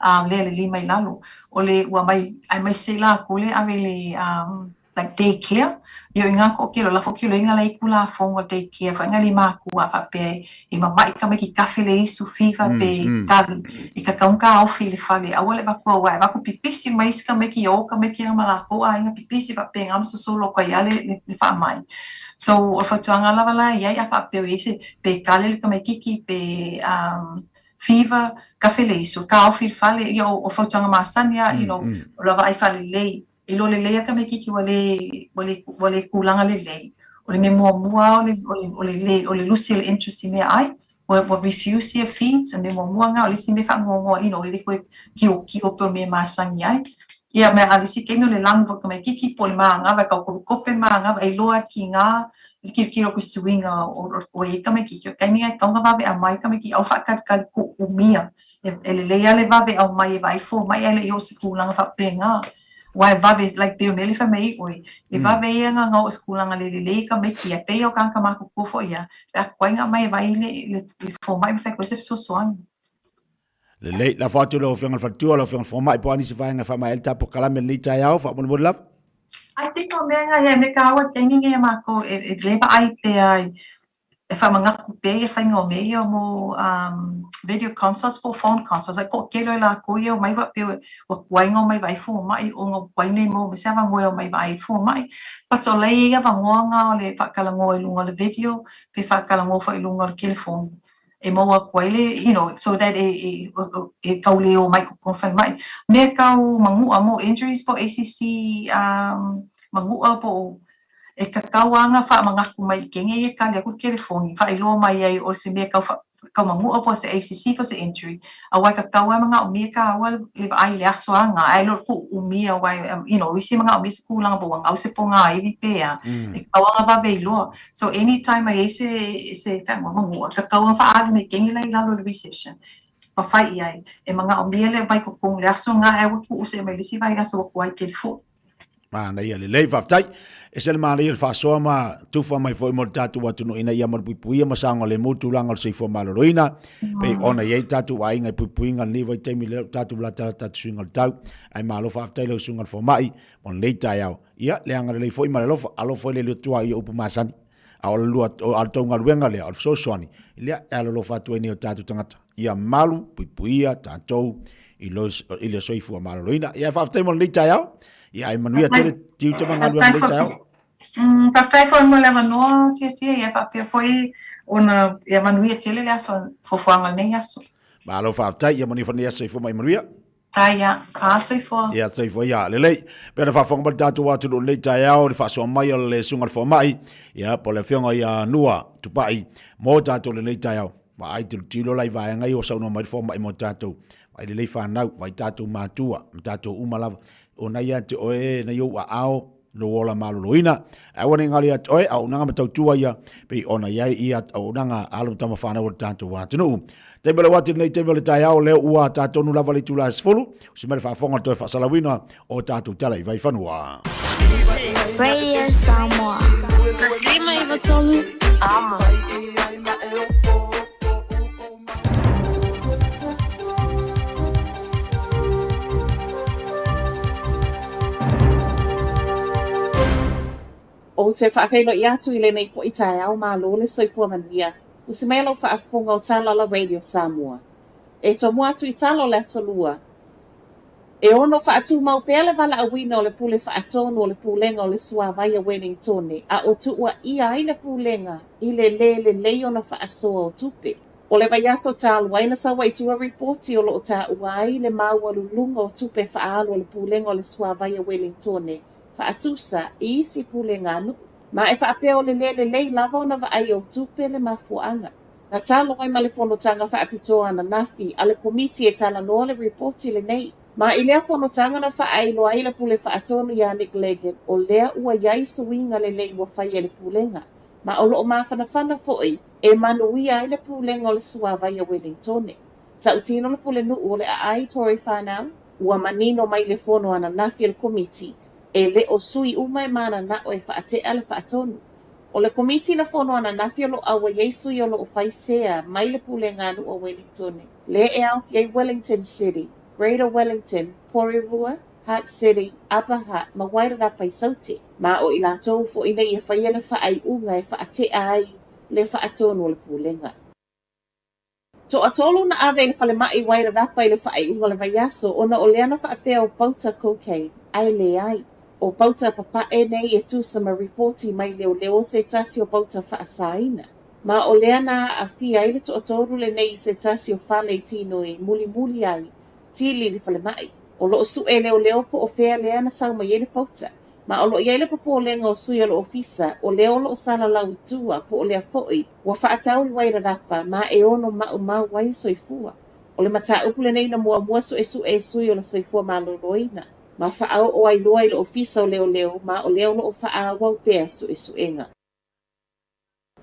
le 5 ilalo, o le ua mai, ai mai se la kule ave le, like daycare, yo inga ko kilo la fo kilo inga la ikula fongo daycare, fa inga lima kua pa pe, I mamai ka me ki kafe le isu fiva pe kali, I ka kaunka au fili fale, awale ba kua wai, ba ku pipisi mais ka me ki o ka me ki ama la koa, inga pipisi pa pe ngam so solo kwa yale le fa mai. So, o fa tuanga la wala, iai a pa pe o ise, pe kale ka me kiki pe, fiva, kafe le isu, ka au fili fale, yo o fa tuanga masania, you know, o lava ai fale lei, I lo le lea ka me kiki wale kulanga le lei. O le me mua o le lusi le interest I mea ai. wa refuse ia feeds and mo nga o lisi me fa ngo ino ile ko ki o pe me masang yai ia me alisi ke no le lang vo me ki pol ma nga va ko pe ma nga ai loa ki nga ki ro ku swinga o e ka me ki ka ni ka nga va ve a mai ka me ki au fa ka ku umia ele le ale va ve au mai vai fo mai ele yo se ku lang fa pe nga wai va ve like pe me le fa me oi e va ve nga nga o skula nga le ka me ki pe yo kan ka ma ku fo ia ta ko nga mai vai le fo mai fa ko se so soan le la foto lo fenga fatua lo fenga forma ipo ani se vai nga fa mai ta po kala me ni ta yao fa mo lap I think o me nga he me ka wa tengi nge ma ko e le ba ai pe ai e fa manga ku pe e fa ngo me yo mo video consults po phone consults ai ko ke lo la ko yo mai ba pe o kwai ngo mai vai fo mai o ngo kwai nei mo me sa va ngo mai vai fo mai pa so le ia va ngo nga le fa kala ngo i lunga le video pe fa kala ngo fa i lunga le telephone e mo wa kwai le so that e ka le o mai ko confirm mai me ka o mangu amo injuries po ACC mangu po e kakauanga fa mga kumai kenge e ka le ku telefoni fa ilo mai ai o se me ka mangu po se ACC po se injury awai kakawa mga o me ka awal le ai le aswanga ai lo ku umi awai wisi mga o mi ku lang po ang au se po nga ai pe ya e kawanga ba be lo so anytime ai se ka mangu kakawa fa ag me kenge lai la lo reception pa fai ai e mga o mi le vai ku kung le aswanga ai ku se mai lisi vai na so ku ai telefoni na ia le fa tai e se ma le fa so ma tu fa mai foi mo tatu wa tu no ina ia mo pui ma sanga le mo tu langa se fo ma roina pe ona ye tatu wa inga pui nga ni vai te mi le tatu la tatu singa tau ai ma lo fa tai lo singa fo mai mon le tai au ia le anga le foi ma lo fa alo foi le tu ai o pu ma san au lu al to nga wenga le al so soani ile alo lo fa tu ni o tatu tangata ia malu pui tatu i le so fo ma roina ia fa tai mon le tai au ia ai manuia tele tiu te manga luang le tai au pa tai fo mo le mano tia ia pa pe foi ona ia manuia tele le aso fo fanga nei aso ba lo fa tai ia mani fo nei aso fo mai manuia Ia, paso fo. Ia sai fo ia le lei. Pena fa fonga ba tatu watu do le tai au le fa so mai le sunga fo mai. Ia po le fionga ia nua tu pai mo tatu le le tai au. Ma ai tu tilo lai va ngai o sa no mai fo mai mo tatu. Ai le fa na vai tatu matua, tatu umala ona ia te oe na yo wa ao no ola maloloina ai woni ngali at oe au nanga matau tua ia pe ona ia ia au nanga alu tama fana o tanto wa tunu te bele wati nei te bele tai au le ua tato nu lava le tula sfulu se mele fa fonga to fa salawina o tatu tala i vai fanua Radio Samoa Taslima Ivatomu Amo O te whaafeilo i atu i le nei fo i tae au mā lo le soifua manuia, o se mea lau whaafonga o Tālala Radio Samoa. E to mua atu i talo le asolua. E ono whaatu mau pēle wala a wina o le pule whaatonu o le pulenga o le Suavaia Wellingtone, a o tuua ia ai le pulenga i le lei ona whaasoa o tupe. O le vaiaso tālu aina sa wa i tua reporti o lo o tā uai le maua lulunga o tupe whaalu o le pulenga o le Suavaia Wellingtone, faatusa i isi pulenga anu. Ma e faapea o le lei lava ona vaai o tupe le mafuanga. Na talo ai ma le fonotanga faapitoa na nafi a le komiti e talanoa le reporti le nei. Ma i lea fonotanga na faai loa i le pule faatonu ya Nick Leggett o lea ua yai suinga le lei wa fai le pulenga. Ma o loo mawhanawhana foi e manuia i le pulenga o le Suavaia Wellingtone. Ta utino le pule nuu o le ai Tory Whanau ua manino mai le fono ana nafi le komiti e le o sui umai mana na o e whaatea le whaatonu. O le komiti na fono ana nafi o lo awa Yesu i o lo o whaisea mai le pulenga anu o Wellingtone. Le e au fiai Wellington City, Greater Wellington, Porirua, Hart City, Upper Hart, ma Wairarapa i Sauti. Ma o i lātou fo ina i e whaia le whaai unga e whaatea ai le whaatonu o le pulenga. To atolu na ave le whale mai Wairarapa i le whaai unga le vaiaso ona o leana whaapea o pauta cocaine, ai le ai. O pauta papa e nei e tusa ma reporti mai leo se tasi o pauta whaasaina. Ma o lea na a fia ile to otoru le nei se tasi o whale tino i muli ai, tili li whale mai. O lo su e leo po o fea lea na sau mai ele pauta. Ma o lo ia le popolenga o sui o lo ofisa o le o sala lau tua po o le afoi wa whaatau i waira rapa ma e ono mau wai soifua. O le mata upu le nei na mua so e sui o le soifua ma loloina. Ma whaau o ai loa i le ofisa o leo ma o leo o whaau wau pea su enga.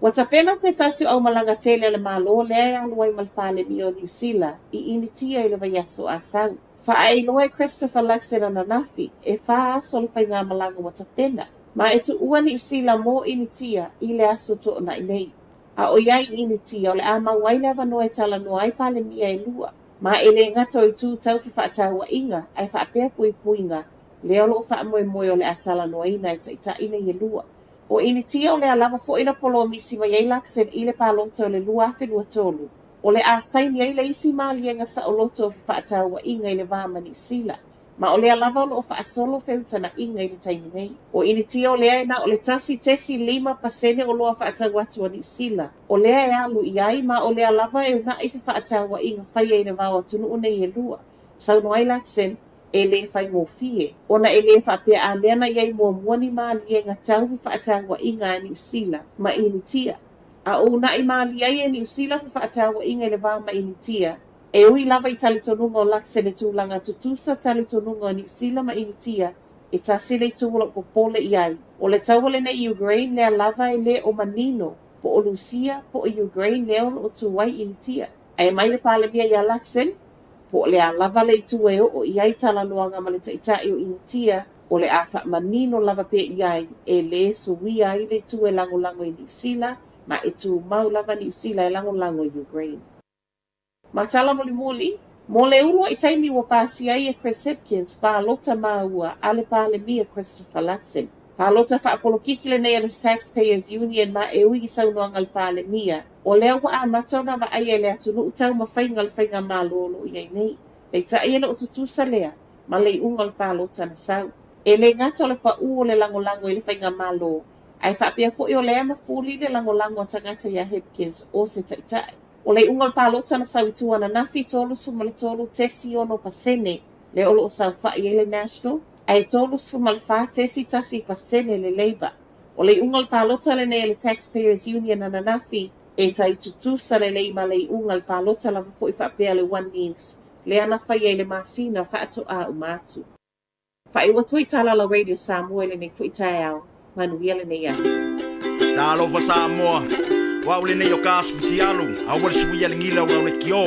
Wa tapena se tasi au malanga tele le malo le alu ai malpale mi o New Zealand I initia I le vaiaso asau. Ai loa Christopher Luxon ana nafi e aso le whainga malanga wa tapena. Ma e tu ua New Zealand mo initia I le aso to na nei. A o iai initia o le ama waile avanoa e tala noa ai pale mia e lua. Ma e le ngata o I tu tau whawhatau wa inga ai whaapea puinga leo lo whaamoe o le atala noa ina e taita ina I lua. O initia o le alava fo ina polo misi ma iai Luxon I le palota o le lua awhenua tolu. O le asaini ai le isi malienga sa o loto o whaatau wa inga I le vama New Zealand. Ma o le alava o whaasolo whiutana inga I le taimi nei. O initia o lea na o le tasi tesi 5% o loa whaatau atu o New Zealand. O lea e alu iai ma o le alava e una I whaatau wa inga whaia I le vau atunu una I e lua. Sau no ai Luxon e le whai ngofie. Ona e le whaapea a leana iai mua muani malienga tau whaatau wa inga New Zealand. Ma initia. A o na I mali ai e New Zealand whaatau wa inga I le vama initia. E ui lava I talitonunga o Luxon e tūlanga tutusa talitonunga o New Zealand ma initia. E tasi le tūla popole iai. O le tauale na Ukraine lea lava e le o manino. Po o Lucia po o Ukraine leo o tuwai initia. Ai mai le pale mia ia Luxon. Po le a lava le tue o iai talaluanga ma le taitai o initia. O le afa manino lava pe iai e le suwi ai le tue lango I New Zealand. Ma e tu mau lava New Zealand e lango Ukraine. Ma tala muli, mo le ulu I taimi wa pasi ai e Chris Hipkins pa lota maua ale pale mia Christopher Luxon. Pa lota wha apolokiki le nei le Taxpayers Union ma e ui I saunoanga le pale mia. O leo wa a matau na wa ai e le atunu utau ma whainga malolo I ai nei. Pei ta ai e le o tutusa lea, ma le unga le pa lota na sau. E le ngata le pa uu le lango I le whainga malo. Ai whaapea fo I o lea mafuli le lango tangata ia Hipkins o se taitai. O le unga le palota na sauitua na nafi tolu sumale tolu tesi ono pasene le olo o sau whai ele national. Ai tolu sumale wha tesi tasi pasene le Labour. O le unga le palota le ne le Taxpayers Union na nafi e tai tutusa le leima le unga le palota la fo I whaapea le One News. Le ana whai ele masina whaato a umatu. Whai watui tala la Radio Samoa le ne fo itai au. Manuia le ne yasi. Talo fa Samoa. Wa ule ne yo kasu tialu, a wale suia le ngila wa ule kio.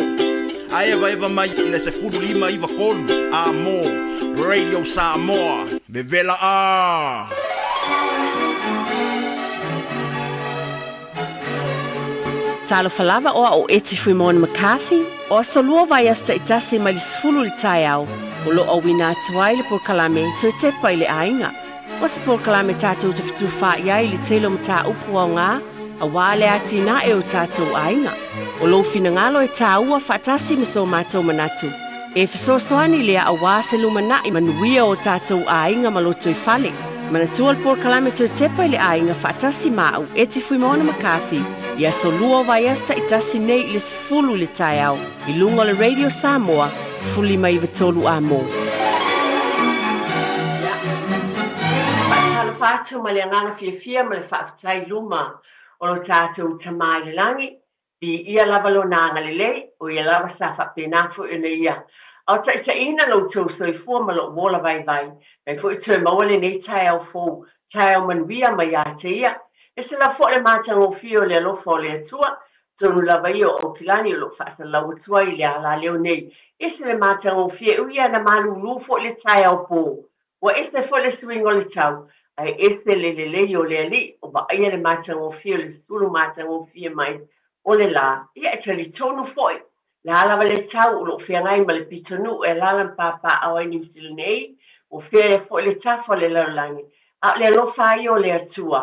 A eva mai ina se fudu lima iwa kolu, a mo, Radio Samoa, bevela a. Talo falava o eti fui Mon McCarthy, o asolua vai asta itasi mai disfulu li tai au, o lo o wina atuai le por kalame to te pai le ainga. O se por kalame tātou te fitu wha iai li telo mta upu au ngā, a wale ati na e o tātou ainga. O lo fina ngalo e tā ua whaatasi me so mātou manatu. E fisosoani lea a wā se lumana I manuia o tātou ainga maloto I whale. Manatua al por kalame to tepa le ainga whaatasi mau e te fui Mona McCarthy. Ia so lua vai asta I tasi nei le sifulu le tai au. I lunga le Radio Samoa, sifuli mai vitolu a mo. Whaatala whātou ma le angana fia ma le whaafatai luma. O lo tātou tamai le langi, I ia lava lo nanga le lei, o ia lava safa penafu ina ia. Au ta ina lo tau soifua ma lo wola vai. Mai fu I tue mawale nei tai au fō, tai au manuia ma ia te ia. E se la fo le mātang o fio le alofa o le atua, tonu lava ia o kilani o lo whaasa lau atua I le ala leo nei. E se le mātang o fio ia na malu lufo le tai au fō. Wa e se fo le swing o le tau. Ai este le o le ali o ba ia le matang o fio le sulu matang o fio mai o le la ia e tali tonu foi la ala le tau o lo fia ngai ma le pitonu e la lan papa au ai New Zealand nei o fia le foi le tafo le laulangi a le lo fai o le atua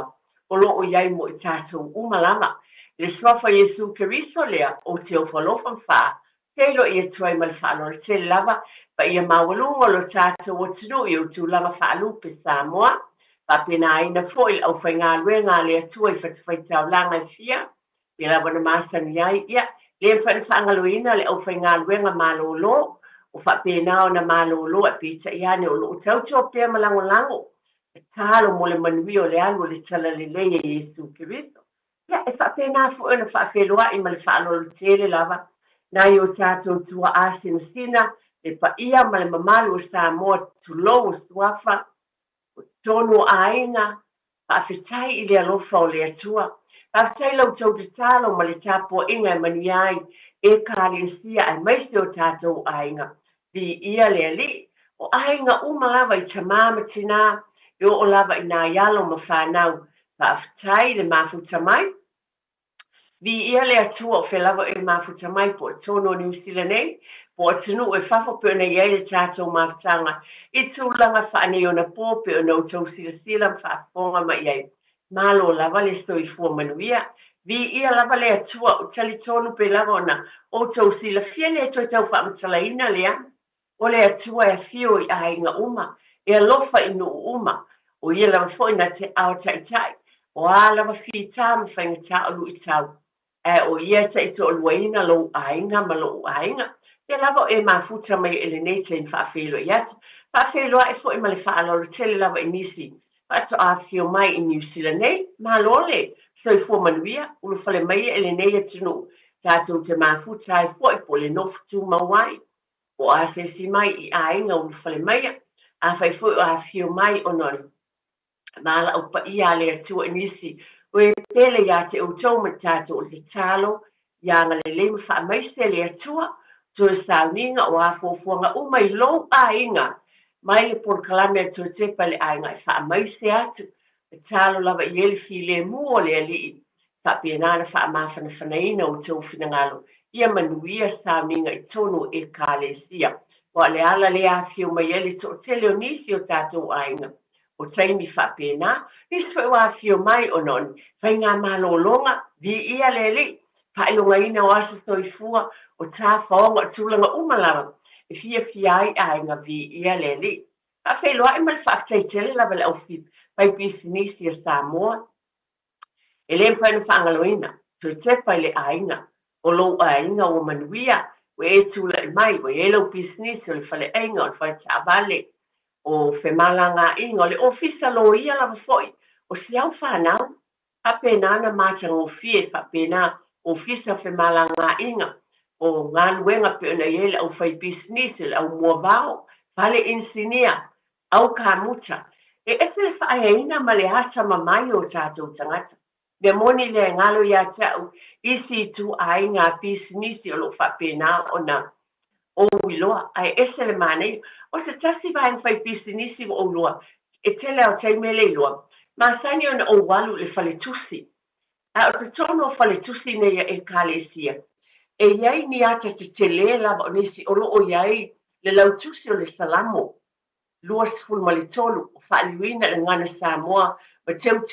o lo o iai mo I tātou umalama le swafa Yesu Keriso lea o te o falofan fa te lo ia tuai ma le whaalo le te lava pa ia mawalunga lo tātou o tunu I o tūlanga whaalu pe Samoa Papina ina foil au whainga luenga le atua I whaitawhaitau langa I fia. Pe la wana masani ai ia. Le whainga le au whainga luenga malolo. O whapena o na malolo a pita iane o lo tautua pia malango lango. talo mo le manui o le alu le tala le leia Iesu Kiristo. Ia e whapena fu ena whawhelua I ma le whaalolo tele lava, na I o tātou tua asina sina, le pa ia ma le mamalu o Samoa tulou o suafa, o tono ainga, whawhetai I le alofa o le atua, whawhetai lau tau te talo ma le tapo inga e manuiai, e kāli sia ai maise o tātou ainga, vi ia le ali, o ainga umalava I tamama tina, e o lava I nā yalo ma whanau, whawhetai le mafuta mai, vi ia le atua o whelava e mafuta mai po tono New Zealand nei, po atunu e whafo pe ona iei le tātou mafutanga, I tūlanga whaane o na pō pe ona o tau sila whaafonga ma iei, malo lava le soifua manuia, vi ia lava le atua o tali tonu pe lava ona o tau sila fia le atua tau whaamatalaina lea, o le atua e fio I ainga uma, e alofa I nuu uma, o ia lava fo ina te ao tai, o a lava fi tā ma whainga tā o lui tau, o ia ta ito o luaina lo ainga ma lo ainga, te lava e mafuta mai ele nei te in whaafelo I atu, whaafelo e fo I ma le whaalolo tele lava I nisi, whaato a fio mai I New Zealand nei, ma lole, so I fua manuia, ulu fale mai ele nei atunu, tātou te mafuta e fo I po le nofutu mawai, o a se si mai I ainga ulu fale mai, a fai fo a fio mai o nori, mala o pa ia le atua nisi, o e pele ia te utau ma tātou o te talo, ia nga le lema wha maise le atua, to e sauninga o a fofuanga o mai lo ainga, mai le por kalame to te pale ainga e wha maise atu, e talo lava I ele fi le mua le alii, wha pienana wha mawhana whanaina o tau whingalo, ia manuia sauninga I tono e ka le sia, wa le ala le a fio mai ele to te leo nisi o tātou ainga, o taimi whapena, nisi wha fio mai o non, whai ngā malolonga, vi ia le li, whailonga ina o asa toi fua, o tā whaonga tūlanga umalawa, e fia fiai ainga vi ia le li. A whailoa e mal whaftai tele lava le au fi, pai pisinisi a Samoa. E le mwhainu whaangaloina, toi te pai le ainga, o lo ainga o manuia, we e tūla I mai, we e lau pisinisi o le whale ainga, o le whai tāwale, o whemalanga inga, o le ofisa lo ia lava foi, o siau whanau, a pena na mātang o fie, a pena ofisa whemalanga inga, o ngā luenga pe ona iele au whai business, au mua vau, vale insinia, au ka muta. E ese le whaeina ma le hasa mamai o tātou tangata. Me moni le ngalo ia tau, isi tu ai ngā business o lo whapena o na o iloa, ai ese le mane, o se tasi vai whai business o loa, e tele au teimele iloa, ma sani ona o walu le whaletusi. A o te tono whaletusi nei e kālesia. E iai ni ata te tele lava o nisi o loo iai le lautusi o le salamo. Lua sifulu ma le tolu o whaaliwina le ngana Samoa ma teu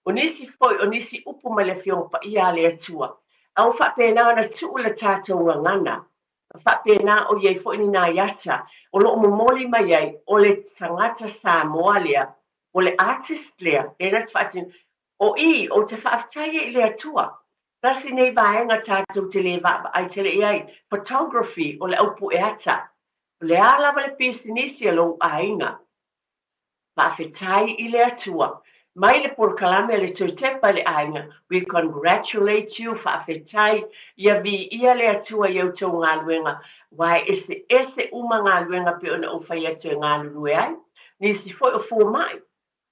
o nisi foi o nisi upu ma le fionpa ia le atua. Au whapena ana tuu le tātou ngana. Whapena o iai foi ni nā iata o loo momoli mai iai o le tangata Samoa lea o le artist lea. E nas whaatin o o te whaaftai le atua. Tasi nei vaenga tātou te le vapa ai te le iai photography o le aupu e ata. Le alawa le pisinisi lo ainga. Whaafetai I le atua. Mai le porkalame le toitepa le ainga. We congratulate you whaafetai ia vi ia le atua iau tau ngā luenga. Wai ese uma ngā luenga pe ona o whai atu ngā lue ai. Nisi foi o fua mai.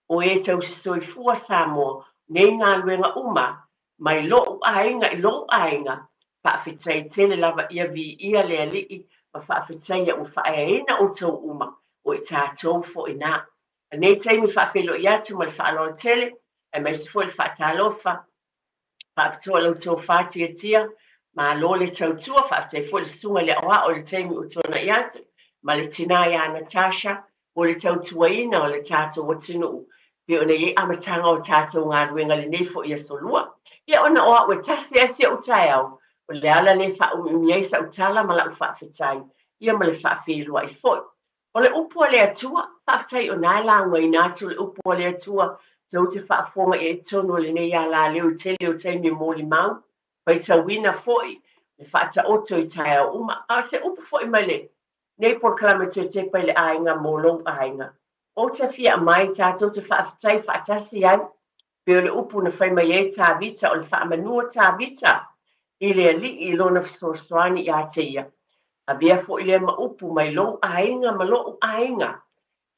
O e tau sisoi fua Samoa. Nei ngā luenga uma. Mai lo ainga I lo ainga. Whaafetai tele lava ia vi ia le alii. Ma whaafetai ia o whaeina o tau uma. O I tātou fo ina. Nei taimi whaafelo I atu ma le whaaloa tele. E mai se fo le whaatalofa. Whaafetoa lau tau whaatia tia. Ma lo le tau tua whaafetai fo le sunga le awa o le taimi o tona I atu. Ma le tina ia Natasha. O le tau tuaina o le tātou o tinu. Pe ona ye amatanga o tātou ngā ruenga le nei fo ia solua. Ia ona oa ue tasi esi o tai au. O le ala le wha umiai sa utala ma la u whaafetai. Ia ma le whaafilua I foi. O le upua le atua, whaafetai o nai la ngoi nātu le upua le atua. Tau te whaafonga e tono le nei a la leo tele o taimi mōli mau. Pai tau wina foi. Le whaata oto I tai au uma. A se upu foi mai le. Nei por kalama te pai le ainga mōlong ainga. o te fia mai tātou te whaafetai whaatasi ai, pe o le upu na whai mai e tā vita o le whaamanua tā vita, i le ali i lona fisoasoani i a te ia. A bia fo i le ma upu mai lo ainga ma lo ainga,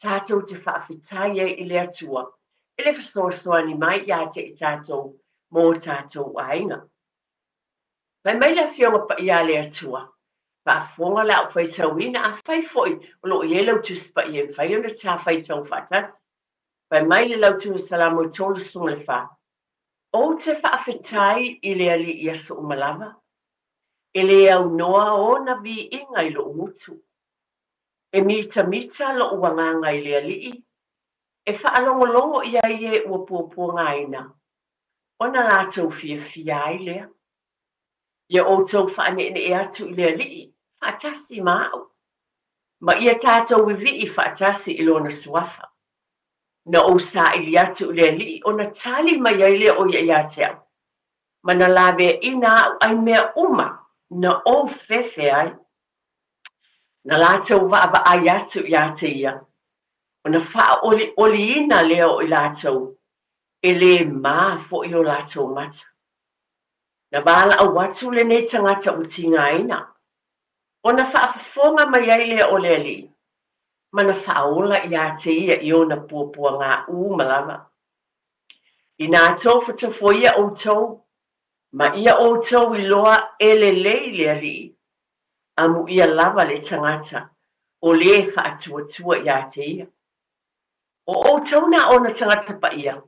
tātou te whaafetai e i le atua, i le fisoasoani mai i a te i tātou mō tātou ainga. Mai le fionga pa i a le atua, whaafonga la o whai tauina a whai foi, o lo i e lau tuspa i e whai ona tā whai tau whaatas. Mai le lau tu salamo tolu sunga le wha. O te whaafetai i le ali i aso umalawa. E le au noa o na vi inga i lo umutu. E mita lo uanganga i le ali i. E whaalongolongo i a ie ua puapua ngaina. O na lātou fia fia i lea. Ia o tau whaane e atu i le ali i. Whaatasi maau. Ma ia tātou i vi i whaatasi i lona suafa. Na o sa ili atu le li o na tali mai ai le o ia te au. Ma na lawe ina ai mea uma na o fefe ai. Na lātou wa ai atu ia te ia. O na wha oli ina leo i lātou. E le maa fo i o lātou mata. Na bala au watu le ne tangata uti ngā ina. O na whaafonga mai ai le o le li. Mana whaola i a te ia i ona puapua ngā malawa. I nā tau whatawho ia o tau, ma ia o tau i loa ele lei lea li, amu ia lava le tangata, o le whaatuatua i a te ia. O tau na ona tangata pa ia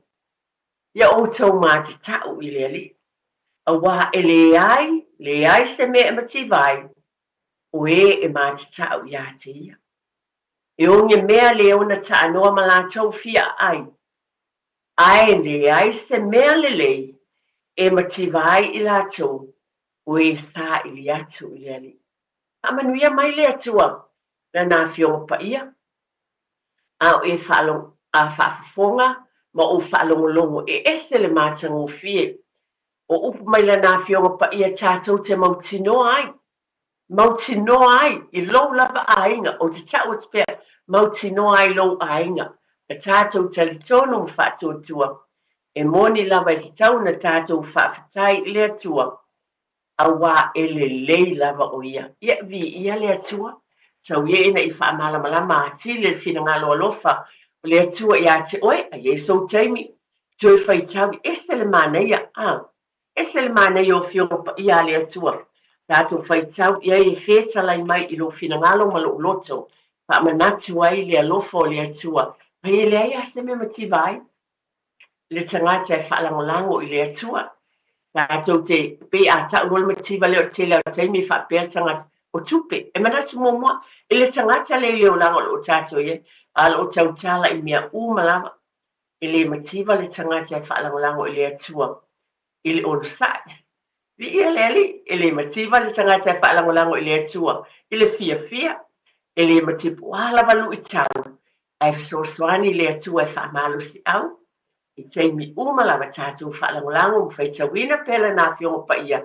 o tau mā te tau i lea li. A wā e le ai se me e mati vai, o e mā te tau i a te ia. E onge mea le ona ta anoa ma lātou fia ai. Ai le ai se mea le lei e mativai i lātou o e sā i li atu i le ali. Amanuia mai le atua na nā fionga pa ia. A o e whaafonga ma o whaalongolongo e ese le mātango fie. O upu mai le nā fionga pa ia tātou te mautino ai. Mautino ai i lou lava ainga o te tau te pēr. Mautino ai lo ainga. E tātou talitono mwhātua. E moni lava i te tau na tātou whawhetai le atua. A wā e le lei lava o ia. Ia vi ia le atua. Tau ia ina i whaamalamalama ati le whina ngā loa lofa. O le atua i a te oe, a Yeso taimi. Tui whai tau i ese le māneia. Ese le māneia o fionga pa ia le atua. Tātou whai tau ia e whetalai mai i lo whina ngā lo malo loto. Pa manatu ai le alofa o le atua. Pai le ai ase me mativai. Le tangata e whaalangolango i le atua. Tātou te pe a tau rol mativa leo te leo teimi whapea tangata o tupe. E manatu mua. E le tangata le leo lango lo tātou ye. A lo tau tala i mea umalawa. E le mativa le tangata e whaalangolango i le atua. I le ono sai. Vi ia le ali. E le mativa le tangata e whaalangolango i le atua. I le fia. E le matipu ala walu i tau. E fisoasoani le atua e whaamalo si au. I teimi umalawa tātou whaalangolango mwhai tawina pela nā fionga pa ia.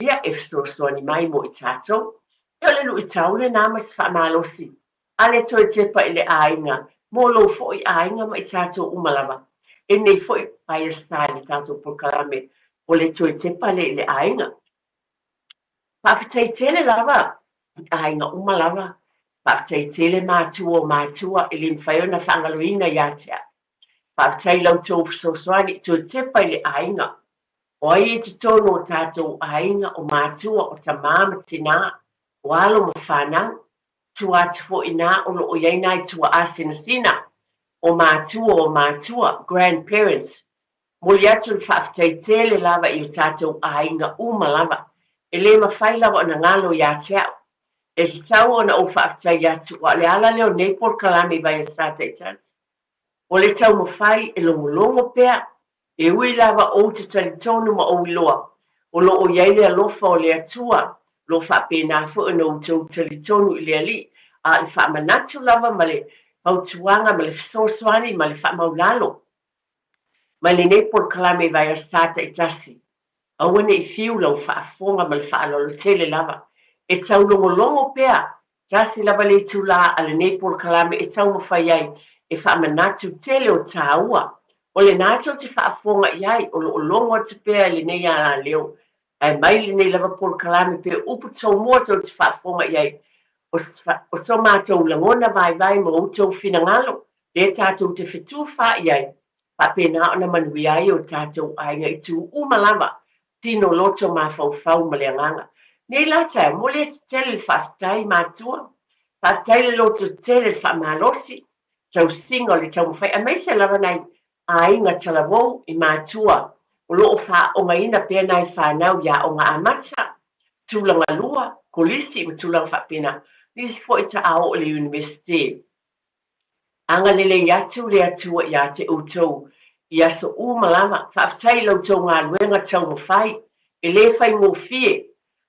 Ia e fisoasoani mai mo i tātou. E ole lu i tau le nāmas whaamalo si. Ale toi te pa i le ainga. Mō lo fo i ainga ma i tātou umalawa. E nei fo i pai a le tātou pokalame. O le toi te pa le i le ainga. Whawhitai tele lava. I ainga umalawa. Whaftai tele mātua i le mwhaiona whangaluina i atea. Whaftai lau tō fisoasoani tō tepa i le ainga. O ai e te tono o tātou ainga o mātua o ta māma tina. O alo ma whanau. Tua atu fo ina o lo o iainai tua asina sina. O mātua, grandparents. Moli atu whaftai tele lava i o tātou ainga lava. E le mawhai lava o na ngalo i atea. E se tau ona o whaatai atu, wa le ala leo nei por kalami vai a sātai tats. O le tau mawhai e longo pēr, e ui lava o te taritonu ma o iloa. O lo o iei lea lofa o le atua, lo whapena fu anu o tau taritonu i lea li, a le whaamanatu lava ma le pautuanga, ma le fisoasoani, ma le whaamaulalo. Ma le nei por kalami vai a sātai tasi. A wane i fiu lau whaafonga ma le whaalolo tele lava. E tau longo pea, tasi lava le tula ale nei por kalame e tau mawhai ai, e whaamanatu tele o tāua. O le nātou te whaafonga iai, o lo longo te pēa le nei ala leo. Ai mai le nei lava pol kalame pe upu tau mua tau te whaafonga iai. O so mātou langona vai ma utou finangalo. Le tātou te whetu wha iai. Whapena ona manui ai o tātou ainga i tū umalava. Tino loto ma whau ma le anganga. Nei lata, mo le tele whaatai mātua. Whaatai le loto tele whaamalosi. Tau singo le tau mwhai. A mai se lava nei ainga talavou i mātua. O loo wha o ngaina pēnā i whanau ia o ngā amata. Tūlanga lua, kolisi o tūlanga whapena. Nisi fo i ta ao o le universite. Anga lele iatu le atua ia te utou. Ia so umalama, whaatai lau tau ngā luenga tau mawhai. E le whai ngō fie,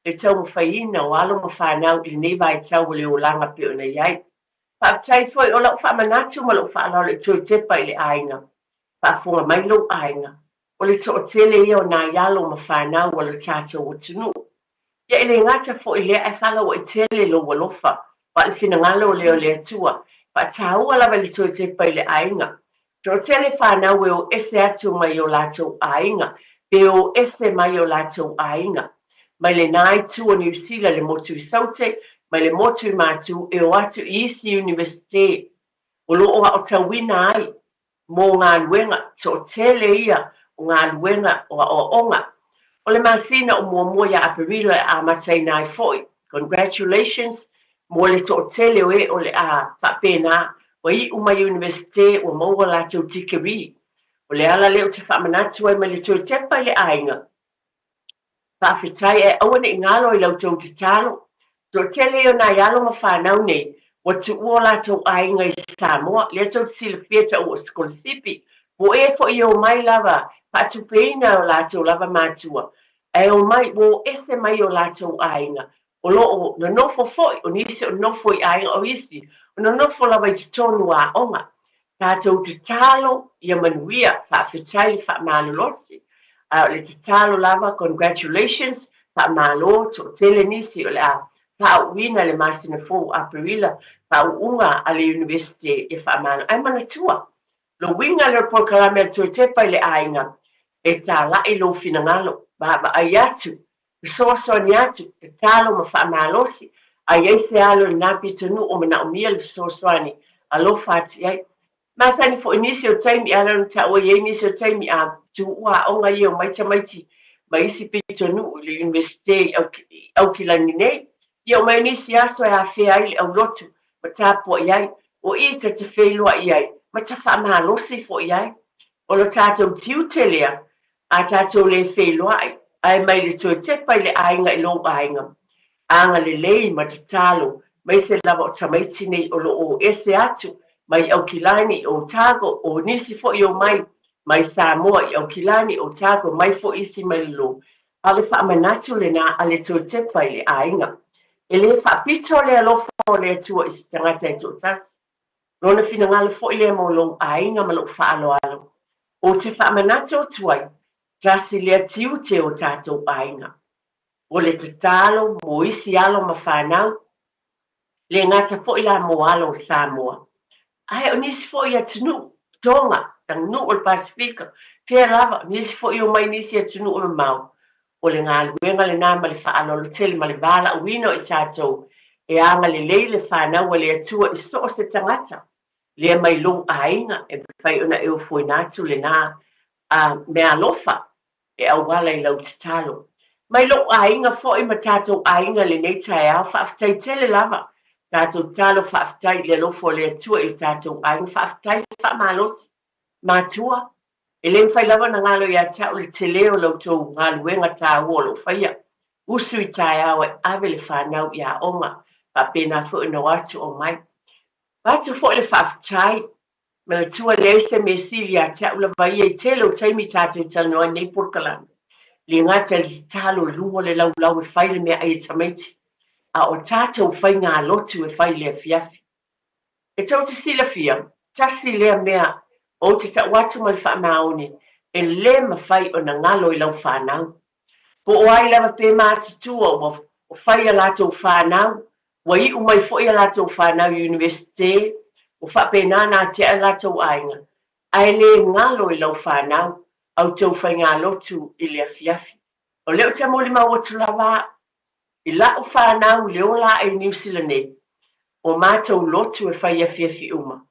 le tau mawhai ina o alo mawhanau i nei vai tau le o langa pe o na iai. Whaatai foi o lau whaamanatu ma lau whaanau le tui tepa i le ainga. Whaafunga mai lau ainga. O le to o tele ia o nā ialo mawhanau o le tātou o tunu. Ia ele ngata fo i lea e whala o i tele lo walofa. Wa le finangalo leo le atua. Wa tāua lava le tui tepa i le ainga. Tō tele whanau e o ese atu mai o lātou ainga. Pe o ese mai o lātou ainga. Mai le nai tu o New Zealand le motu i saute. Mai le motu i mātu e o atu i isi universite. O loo o tawina ai. Mō ngā luenga. Tō tele ia o ngā luenga o onga. O le masina o mua ia aperilo e a matai nai foi. Congratulations. Mō le tō tele o e o le a whapena. O i uma universite o maua lātou tikeri. O le ala leo te whamanatu ai mai le tō tepa i le ainga. Whawhitai e awane i ngalo i lau tau te talo. Tō tele o nā ialo ma whanau nei. Wa tu ua lātou ainga i Samoa. Lea tau sila fieta o skolsipi. Wo e fo i o mai lava. Patu peina o lātou lava mātua. E o mai, wo ese mai o lātou ainga. O loo, no nofo foi, o nisi o nofo i ainga o isi. O no nofo lava i te tonu a onga. Tātou te talo i a manuia. Whawhitai wha malolosi. Le te talo lava, congratulations. Wha malo, tō tele nisi o le a. Wha uina le masina fō a perila. Wha unga a le universite i wha malo. Ai mana tua. Lo winga le prokalame tō tepa i le ainga. E tā lai lo finangalo. Ba ai atu. Soso ni atu. Te talo ma wha malosi. Ai eise alo napi tonu o mana umia le soso ani. Alo whati ai. Masani fo inisi o taimi ala ta o ye inisi o taimi a tu ua onga i o maiti. Ma isi pi tonu o le universite au kilani nei. I o mai nisi aso e a whea ai le au lotu. Ma tāpua iai. O i te wheilua iai. Ma ta wha mahalosi fo iai. O lo tātou tiu telea. A tātou le wheilua ai. Ai mai le tō tepa i le ainga i lo ainga. Anga le lei ma te talo. Mai se lava o tamaiti nei o lo o ese atu. Mai au kilani o tago o nisi fo i o mai. Mai Samoa i au kilani o tago mai fo isi mai lo. Ale wha amanatu le nā ale tō tepa i le ainga. E le wha pito le alofa o le atua i si tangata i tō tasi. Rona fina ngale fo i le mo lo ainga ma lo wha alo alo. O te wha amanatu o tuai. Tasi le tiu te o tātou ainga. O le te talo mo isi alo ma whanau. Le ngata fo i la mo alo Samoa. Ai o nisi fo i atunu, tonga, tang nu o le Pasifika. Pea lava, nisi fo i o mai nisi atunu o le mau. O le ngā luenga le nā ma le whaano lo tele ma le wala uino i tātou. E anga le lei le whanau le atua i so se tangata. Lea mai long ainga e whai ona e o fo i nātu le nā mea lofa e au wala i lau te talo. Mai long ainga fo i ma tātou ainga le nei tae au whaafitai tele lava. Tātou talo whaafitai le lofo le atua i tātou ainga whaafitai whaamalosi. Mātua. E le mwhai lava na ngalo i a tau le te leo lau tō ngā luenga tā ua lo whaia. Usu i tae au e ave le whanau i a onga. Pa pēnā fo ino atu o mai. Watu fo le whaafitai. Me le tua le ese me sili a tau la vai e te lo taimi tātou tanoa nei porkalana. Le ngata le talo luo le lau lau e whaile mea ai tamaiti. A o tātou whai ngā lotu e whai lea fiafi. E tau te sila fia, tasi lea mea o te ta watu mai wha maoni, e le ma whai o na ngalo i lau whanau. Po o ai lava pe māti tua o whai a lātou whanau, wa i umai fo i a lātou whanau universite, o whapena nā te ala tau ainga. Ai le ngalo I lau whanau, au tau whai ngā lotu I le afiafi. O leo te moli ma watu lawa, I la o whanau leo la e New Zealand nei. O mātou lotu e whai afiafi uma.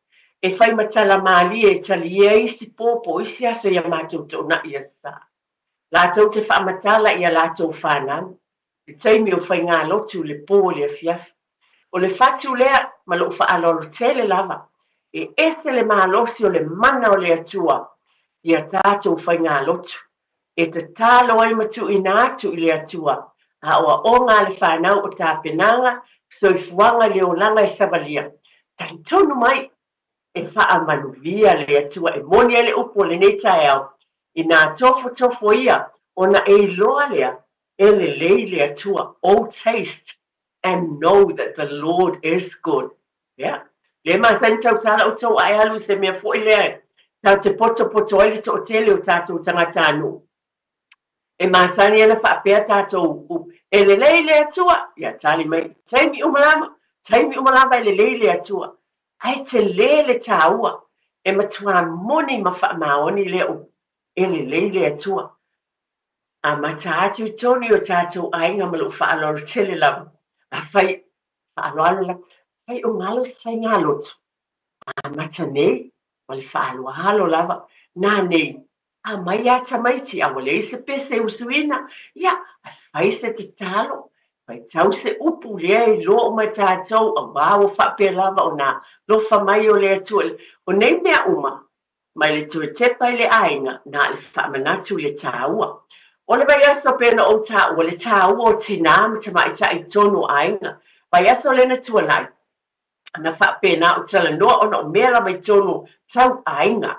E whai matala mali e tali e isi popo isi asa ia mātou tō na ia sa. Lātou te whaamatala ia lātou whanau. E taimi o whai ngā lotu le pō le afiafi. O le whatu lea ma lo whaalolo tele lava. E ese le mahalosi o le mana o le atua. Ia tātou whai ngā lotu. E te tālo ai matu I nā atu I le atua. A oa o ngā le whanau o tā penanga, soifuanga le o langa I sabalia. Tari tonu mai, e wha manuvia le atua, e moni ele upo le netai au. I nā tofo ia, o na e loa lea, e le lei le atua. Oh, taste and know that the Lord is good. Yeah. Le masani tau tala o tau ai alu se mea fo I lea. Tau te poto ele to o tele o tātou tangata anu. E masani ana whaapea tātou e le lei le atua. Ia tali mai, taimi umalama e le lei le atua. Ai te le tāua. E matua moni ma wha maoni leo. E le lei le atua. A mata atu toni o tātou ainga malu whaalolo tele lama. A whai whaaloalo la. Whai o ngalo whai ngalotu. A mata nei, wale whaaloalo lava. Nā nei. A mai ata maiti, a wale se pese usuina. Ia, a whai se te talo. Whai tau se upu lea I lo o mai tātou, a wāo whape lava o nā lofa mai o lea tua. O nei mea uma, mai le tue tepa I le ainga, nā le whamanatu le tāua. O le vai aso pena o tāua, le tāua o tina mata mai ta I tono ainga. Vai aso le na tua lai. Na whape na o tala noa o na o mea la mai tono tau ainga.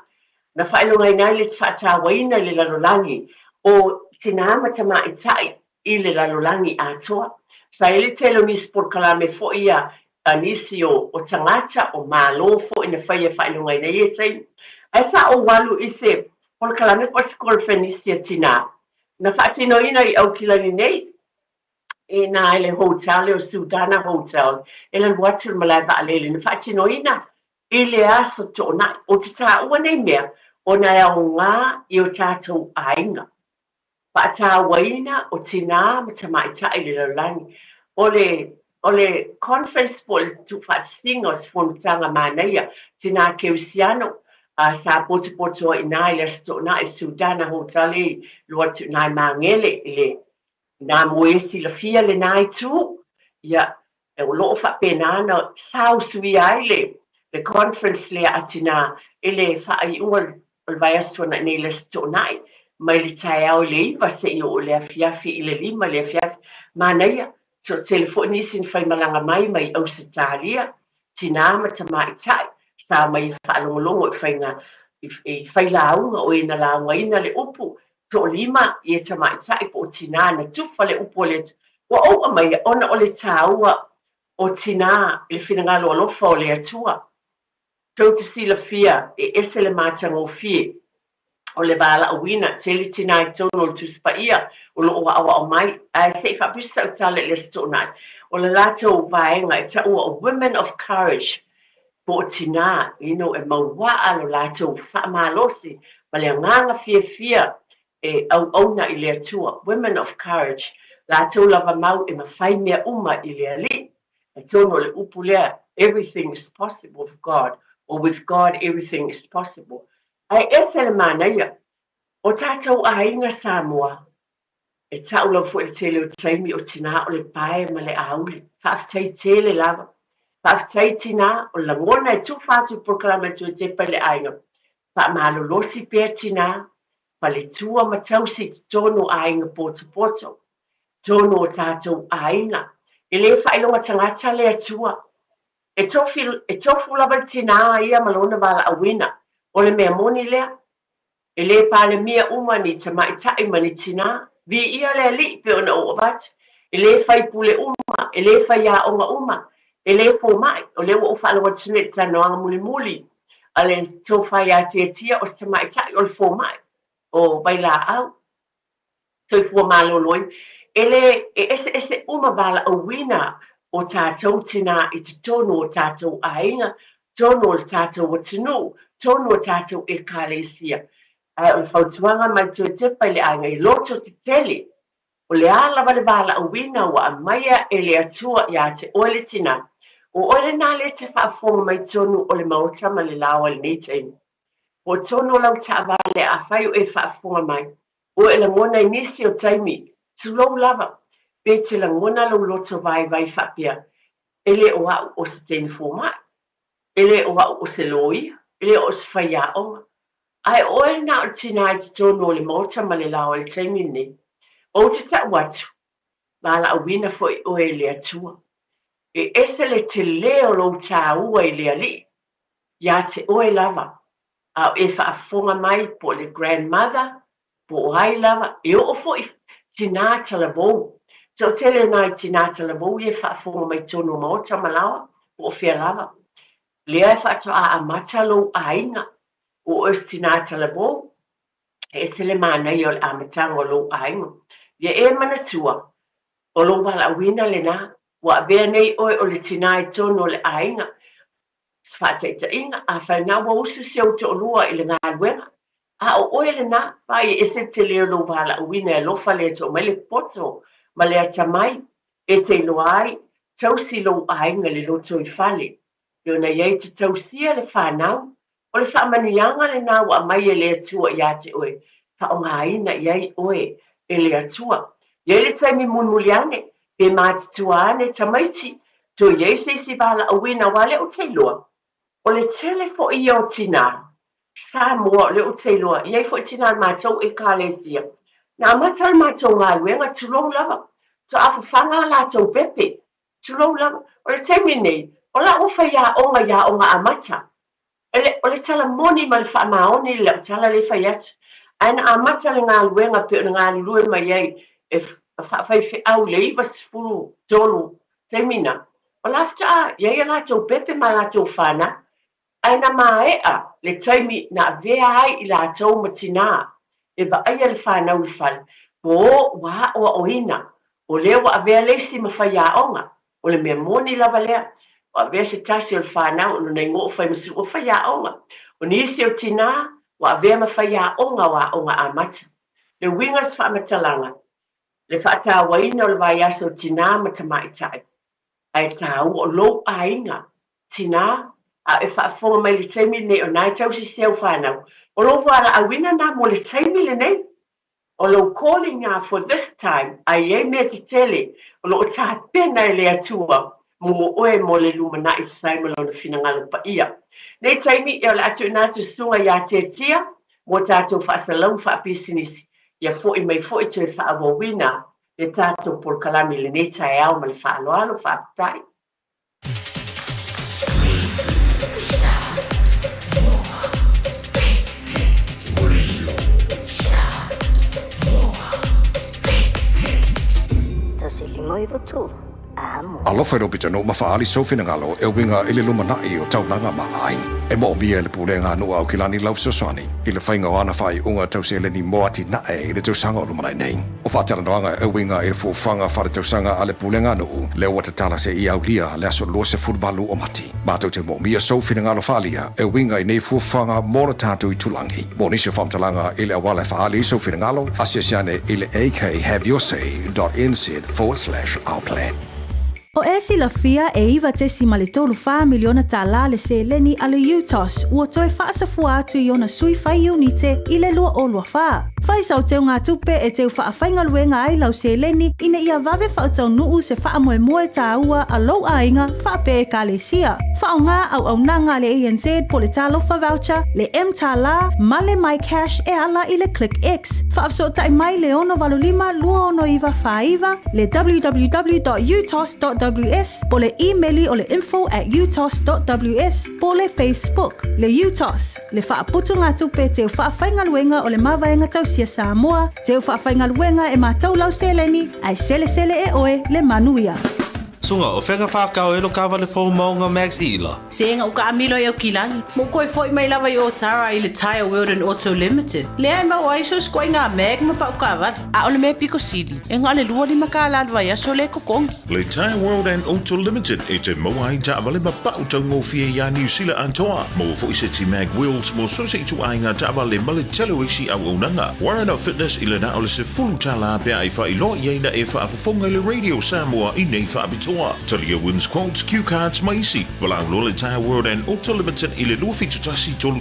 Na whaelonga nai le whaatawaina le lalolangi o tina mata mai tai I le lalolangi atoa. Sa ele telo ni sport kalame fo ia anisi o tangata o malo fo ina whaia whaelonga nai e tai. Ai sa o walu I se por kalame po skol fenisia tina. Na whaatino ina I au kilani nei. E na ele hotel o Sudana Hotel. Ele watu malai ba alele. Na whaatino ina. Ile aso tōna o te tā ua nei mea. O na au ngā I o tātou ainga. Whaatawaina o tina mata mai tai le laulangi. O le conference po le tu whaatinga o se whanutanga māneia. Tina keusiano. Sa poto I nai le sto na I Sudana Hotel lua tu nai mangele le nā moesi la fia le nai tu. Ia, e o loo whapenana sao sui ai le conference le atina ele whaai ua o le vai asuna nei le sto nai. Mai le tai au le iwa se I o le afiafi I le lima le afiafi. Māneia, so telefoni sin whai malanga mai Ausitalia. Tina mata mai tai. Sa mai whaalongolongo I whai launga o ina launga ina le upu. To lima I ta mai tai po tina na tufa le upu le. Wa o mai ona o le tāua o tina le whinangalo alofa o le atua. Tau te sila fia e ese le mātanga o fie. O le wala o wina, te li tina I tono o tuspa ia, o lo oa awa o mai, a se I whapisa o tale le stonai. O le lato o vaenga, e ta ua o Women of Courage, po o tina, e maua lo lato o whaamalosi, ma le nganga fia, e au auna I le atua, Women of Courage, lato lava mau e mawhai mea uma I le ali, e tono le upu lea, everything is possible with God, or with God everything is possible. Ai ese le mānaia, o tātou ainga Samoa, e tau lau fu e tele o taimi o tina o le pae ma le auli, whaafitai tele lava, whaafitai tina o langona e tūwhātu proklama tu e te pale ainga, whaamalolosi pēr tina, pale tua matausi tono ainga poto, tono o tātou ainga, e le whailonga tangata le atua, e tofu lava tina ia malona wala awina, o le mea moni lea, e le pāle mea umani ta maitai mani tina, vi ia le li pe ona o abati, e le fai pule uma, e le fai a onga uma, e le fo mai, o le wa ufa alawa tine ta noanga muli, a le tō fai a tia o ta maitai o le fo mai, o baila au, toi fua maloloi, e ese uma bala o wina o tātou tina I te tono o tātou ainga, tonu o le tātou watinu, tonu o tātou e kālesia. Ai o le whautuanga mai tue tepa i le anga i loto te tele, o le ala wale wala o wina wa a maia e le atua ia te oele tina, o oele nā le te whaafonga mai tonu o le maotama le lawa le neiteini. O tonu o lau ta wale a whai o e whaafonga mai, o e la ngona inisi o taimi, tulou lava, pe te la ngona lau loto vai whapia, ele o au o se teni fōmai, ele o au o se loi, ele o se whaia onga. Ai oe na o tina i te tonu o le maotama le lawa le taimi ni, o te ta watu, wala a wina fo i oe le atua. E ese le te leo lo ta ua i le ali, ia te oe lava, a e whaafonga mai po le grandmother, po ai lava, e o fo i tina talavou. So tele nai tina talavou e whaafonga mai tonu maotama lawa, po fia lava. Lea e whaatoa a matalo a inga, o tina talavou, e se le mana i o le amatanga o lo a inga. Ia e manatua, o lo wala wina le na, wa bea nei oe o le tina i tono le a inga, whaataita inga, a whaina wa usu seo to olua i le ngā luenga. A o oe le na, pai e se te leo lo wala wina e lofa le to mele poto, ma le atamai, e te lo ai, tausi lo a inga le loto i fale. Io na iei te tausia le whanau, o le whaamanianga le nā wa mai e le atua i ate oe, whaonga ina iei oe e le atua. Iei le taimi munmuliane, pe māti tuane tamaiti, to iei se si wala a wina wale o te loa. O le tele fo i o tina, sa mua le o te loa, iei fo i tina mātou e kālesia. Nā matal mātou ngā luenga tulou lava, to awhawhanga lātou pepe, tulou lava. O le taimi nei, o la ufa ia onga amata. O le tala moni ma le whaamaoni le o tala le whaiatu. Aina amata le ngā luenga pe o ngā lue mai ei e whawhai au le iwa sifuru tolu temina. O lafta a, iei a lātou pepe ma lātou whana. Aina ea le taimi na vea ai i lātou matina. E wa aia le whanau i whal. Po wa o oina. O leo wa avea leisi ma whaia onga. O le mea moni lava lea. O avea se tasi o le whanau no nei ngō whai masu o whaia onga. O nisi o tina wa avea ma whaia onga wa onga amata. Le wingas whaamatalanga. Le whaata waina o le vai aso tina matamaitai. Ai tau o lo ainga. Tina a e whaafonga mai le taimi nei o nai tau si seo whanau. O lo wala a wina na mo le taimi le nei. O lo calling nga for this time. Ai e mea te tele. O lo ta pena e le atua. Mo oe mo le lumana i saimalo na finangalo pa ia. Nei taimi e o le atu natu sunga ia te tia. Mo tātou whaasalau whaapisinisi. Ia fo i mai fo i tue whaawawina. Le tātou por kalami le neta e au ma le whaaloalo whaapitai. Alofa no pita no mafaali sofina ngalo e winga ile lumana i o taunanga mai. E mo bia le pulenga no au kilani lau soswani. Ile fainga wana fai unga tausele ni moati na e ile tausanga o lumana nei. O fatala noanga e winga ile fufanga fara tausanga ale pulenga no le watatala se i au lia le aso lo se futbalu o mati. Mato te mo bia sofina ngalo falia e winga i nei fufanga mora tatu i tulangi. Mo nisi famtalanga ile awala faali sofina ngalo asiasiane ile akhaveyosa.nz/our-plan. O e sila fia e iwa te si male tolu wha miliona ta la le se leni ale UTOS ua toe whaasafua atu i ona sui whai unite i le lua o lua wha. Whai sau teo ngā tupe e teo wha whainga luenga ai lau se leni ina ia vave wha tau nuu se wha moe moe ta ua a lau ainga wha pe e ka le sia. Wha o ngā au nanga le ANZ po le talo wha voucher, le M ta la, ma le My Cash e ala i le Click X. Wha afso tai mai le ono valulima lua ono iwa wha iwa, le www.utos.ws, po le e-maili o le info@utos.ws, po le Facebook, le UTOS, le wha aputu ngā tupe teo wha whainga luenga o le mawaenga tausia Samoa, teo wha whainga luenga e mātou lau seleni, ai sele e oe le manuia. Sunga o whenga whakau e lo kawa le fōu maunga Max Ila. Senga o ka amilo e au kilangi. Mo koe foi mai lava i o Tara i le Tire World and Auto Limited. Lea e mau ai so skoi ngā meg ma pau kawa. A ole me Pico City. E ngā le lua lima ka alad vai aso le kokongi. Le Tire World and Auto Limited e te mauai ta avale ma pau tau ngofie ya New Zealand antoa. Mo fo i se ti mag wheels mo so se tu ainga ta avale ma le telo isi au unanga. Warren Fitness i le na ole se fulu tala pe ai fa i lo i na e fa afafonga le Radio Samoa i nei fa abitoa. Talia wins quotes, cue cards maisi. Wala lo le Tire World and Auto Limited i le lua fitu tasi tolu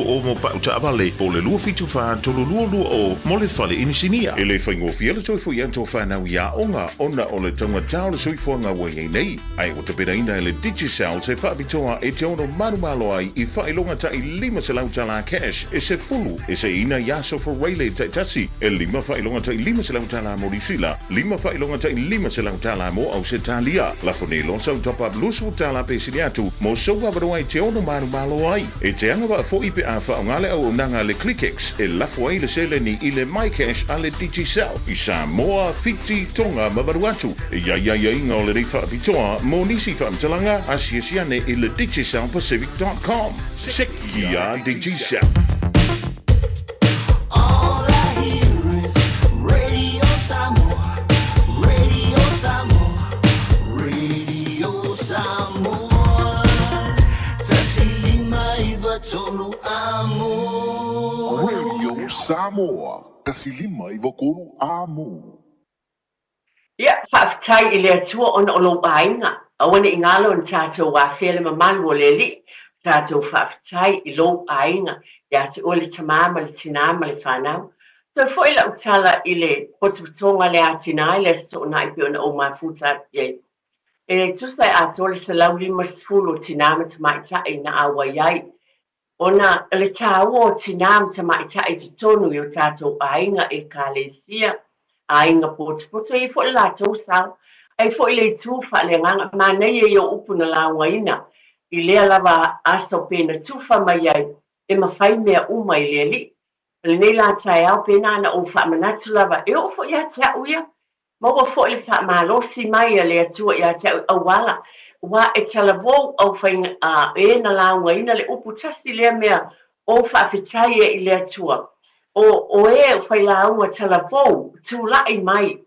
o mo pau ta avale. Po le lua fitu fa tolu lua o mo le fale inisinia. E le whaingofie le toi fu i anto whanau ia onga ona o le taunga tau le suifuanga wa iei nei. Ai o te pera ina e le Digicel se fa abitoa e te ono marumalo ai i fa ilonga ta i lima se lautala cash e se fulu e se ina yaso for Waylay ta tasi e lima fa ilonga ta i lima se lautala mo risila lima fa ilonga ta i lima se lautala mo au se talia la fone lo sa top up lusu tala pe siliatu mo so wa bro ai te ono marumalo ai e te anga wa fo ipe a fa ngale au nanga le ClickX e la fo ile se le ni ile MyCash ale Digicel i Samoa Fiti Tonga Mavaruatu ia inga o le rifa abitoa mo nisi fa mtalanga asiasiane ile digicelpacific.com Sekia Digicel. All I hear is Radio Samoa, Radio Samoa, Radio Samoa. Tasilima iwa tolu amo. Radio Samoa, kasilima iwa kolu amo. Ia, whaafitai i lea tua ona o lo ainga. Awane i ngalo ni tātou wa whele mamalu o le li. Tātou whaafitai i lo ainga. Ia te ole tamama le tinama le whanau. Tau fo ila utala i le potuputonga le atina i le sto na i piona o mafuta iei. E le tusai a tole se lau lima sfulu tinama tamaitai na awa iai. Ona le tāua o tinama tamaitai te tonu i o tātou ainga e kālesia. Ainga potuputo i fo ila tau sao. Ai fo i le tufa le nganga ma nei e o upuna la waina. I lea lava aso pena tufa mai ai. E mawhai mea uma i lea li. Le nei la tai au pena ana o wha manatu lava. E o fo ia te au ia. Maua fo i le wha malosi mai a lea tua ia te au wala. Wa e tala vou au whainga e na la waina le upu tasi lea mea o wha whitai e i lea tua. O e whai la unga tala vou tu lai mai.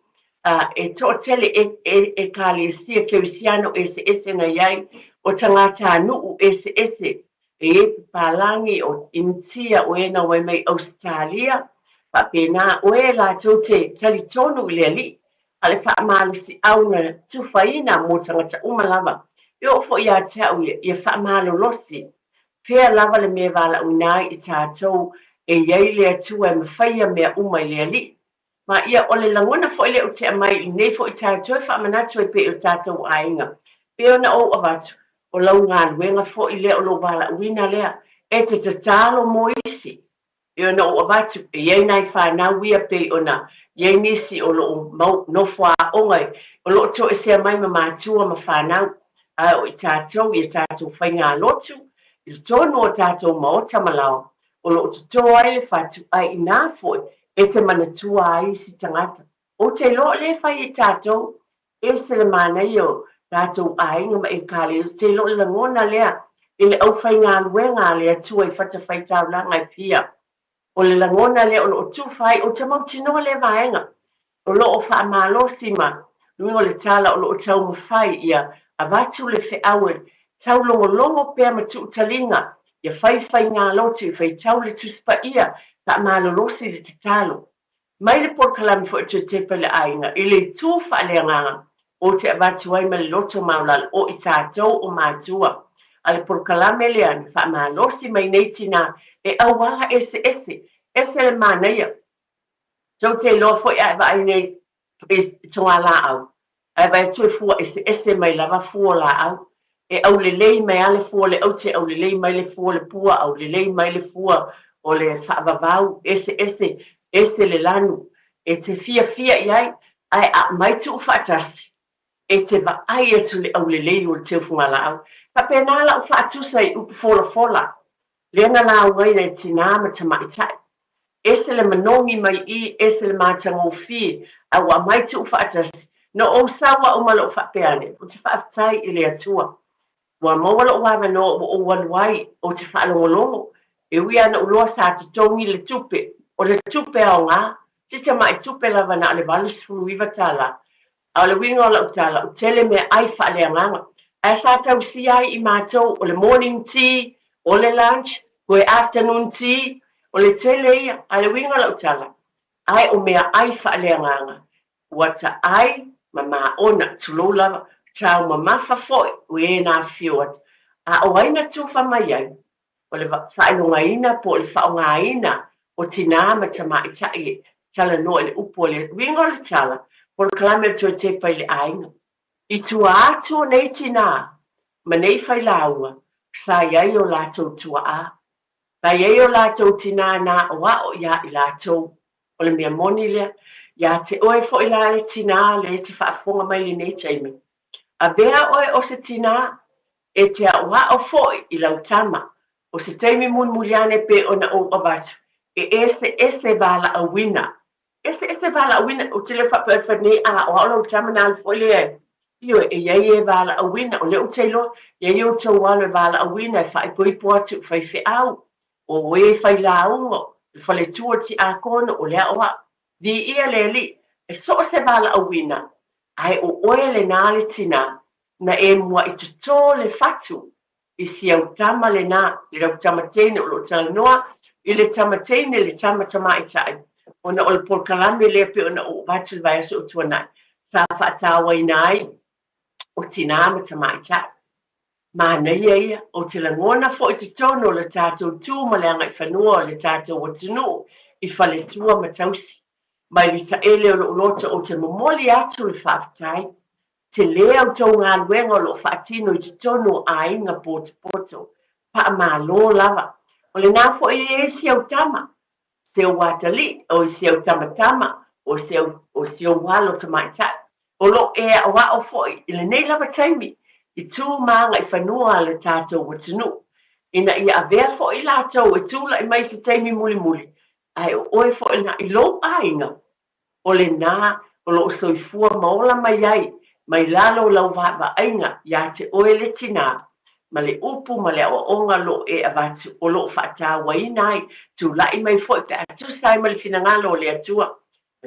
E to tele e kālesia ke usiano ese na iai o tangata anu ese e palangi o imtia o ena wai mai Australia pa pena o e la tote tali tonu leli ale fa malisi auna tufaina mo tangata umalava yo fo ia tau ia fa malo losi fea lava le me vala unai i tātou e iai lea tua e mawhaia mea umai leli. Ma ia ole langona fo ile o te mai nei fo i tātou wha manatu e pe o tātou ainga. Pe ona o avatu o lau ngā luenga fo ile o lo wala uina lea e te tatalo mo isi. Pe ona o avatu e iei nai whanau ia pe ona iei nisi o lo no fwa ongai o lo to e sea mai ma mātua ma whanau a o i tātou whai ngā lotu i tonu o tātou ma o tamalao o lo to ai le whatu ai ina foi e te manatua ai si tangata. O te lo le whai i tātou, e se le mana i o tātou ainga ma e kāle, te lo le ngona lea, e le au whai ngā luenga lea tua i whata whai tau la ngai pia. O le langona lea o lo tu whai, o te mau tinoa le vaenga. O lo o wha malo sima, nui o le tala o lo o tau mawhai ia, a vatu le whi awe, tau longo pēr ma tu utalinga, ia whai ngā lotu i whai tau le tuspa ia, ta malolosi le te talo. Mai le por kalami fo te tepe le ainga, i le tū wha le nganga, o te avatu ai ma le loto maulal o i tātou o mātua. A le por kalame le ani, wha malosi mai nei tina, e awala ese le māneia. Tau te lo fo i aiva ai nei, tonga la au. Aiva e tue fua ese mai lava fua la au. E au le lei mai ale fua le au te au le lei mai le fua le pua, au le lei mai le fua o le whaavavau, ese le lanu, e te fia iai, ai a mai tu whaatasi, e te va ai atu le au le lei o le teo funga lau. Pa pēnā lau whaatusa i upu fola, leanga lau ngai nei tina ma tamaitai. Ese le manongi mai i, ese le mātango fi, au a mai tu whaatasi, no o sawa o malo whapeane, o te whaatai I le atua. Wa mawala wa no o waluai o te whaalongolongo. E wia na uloa sa te tongi le tupe, o le tupe ao ngā, te te mai tupe lava na le valis fulu iwa tala. A le winga o la utala, o tele me ai whaale anganga. A sa tau si ai I mātou, o le morning tea, o le lunch, o le afternoon tea, o le tele ia, a le winga o la utala. Ai o mea ai whaale anganga. Wata ai, ma maa ona, tulo lava, tau ma mafa foi, o e nā whiot. A o aina tu whamai ai. O le whainongaina po le whaongaina o tina ma tamai tai tala no le upo le wingo le tala po le kalame tu te pai le ainga. I tua atu nei tina ma nei whai laua sa iai o lato tua a. Pa iai o lato tina na o a o ia I lato o le mea moni lea ia te oe fo I la le tina le te whaafonga mai le nei taimi. A bea oe o se tina e te a o foi I lautama. O se teimi mun muliane pe ona o abatu. E ese bala a wina. Ese bala a wina. O te le whapewhane a o alo tamana al foile e. Io e iei e bala a wina. O le o teilo. Iei o te walo e bala a wina. E whai pui poatu. Whai whi au. O e whai la ungo. E whale tua ti a kono. O lea oa. Di ia le li. E so se bala a wina. Ai o oe le nale tina. Na e mua I te tō le fatu. I si au tama le nā, I rau tamatene o lo tala noa, I le tamatene le tamatama I tai. Ona o le polkalame le pe ona o vatu vai aso o tua nai. Sa whaatawa I nai, o tina matama I tai. Mā nei eia, o te langona fo I te tono le tātou tū ma le anga I whanua le tātou o tunu, I whale tua matausi. Mai li ta ele o lo lota o te momoli atu le whaafatai. Te lea o tau ngā luenga o lo whaatino I te tono a inga poto, pa a malo lava. O le nā fo I si au tama, se o watali, o si au tamatama, o si o walo tamaitai. O lo ea o a o fo I le nei lava taimi, I tū maanga I whanua le tātou watinu. Ina ia a vea fo I lātou, e tūla I mai se taimi muli muli. Ai o oe fo I na I lo a inga. O le nā, o lo soifua maola mai ai, mai lalo lau va ainga ya te oe le tina ma le upu ma le onga lo e avatu o lo whaata wai nai tu lai mai foi pe atu sai ma le finangalo le atua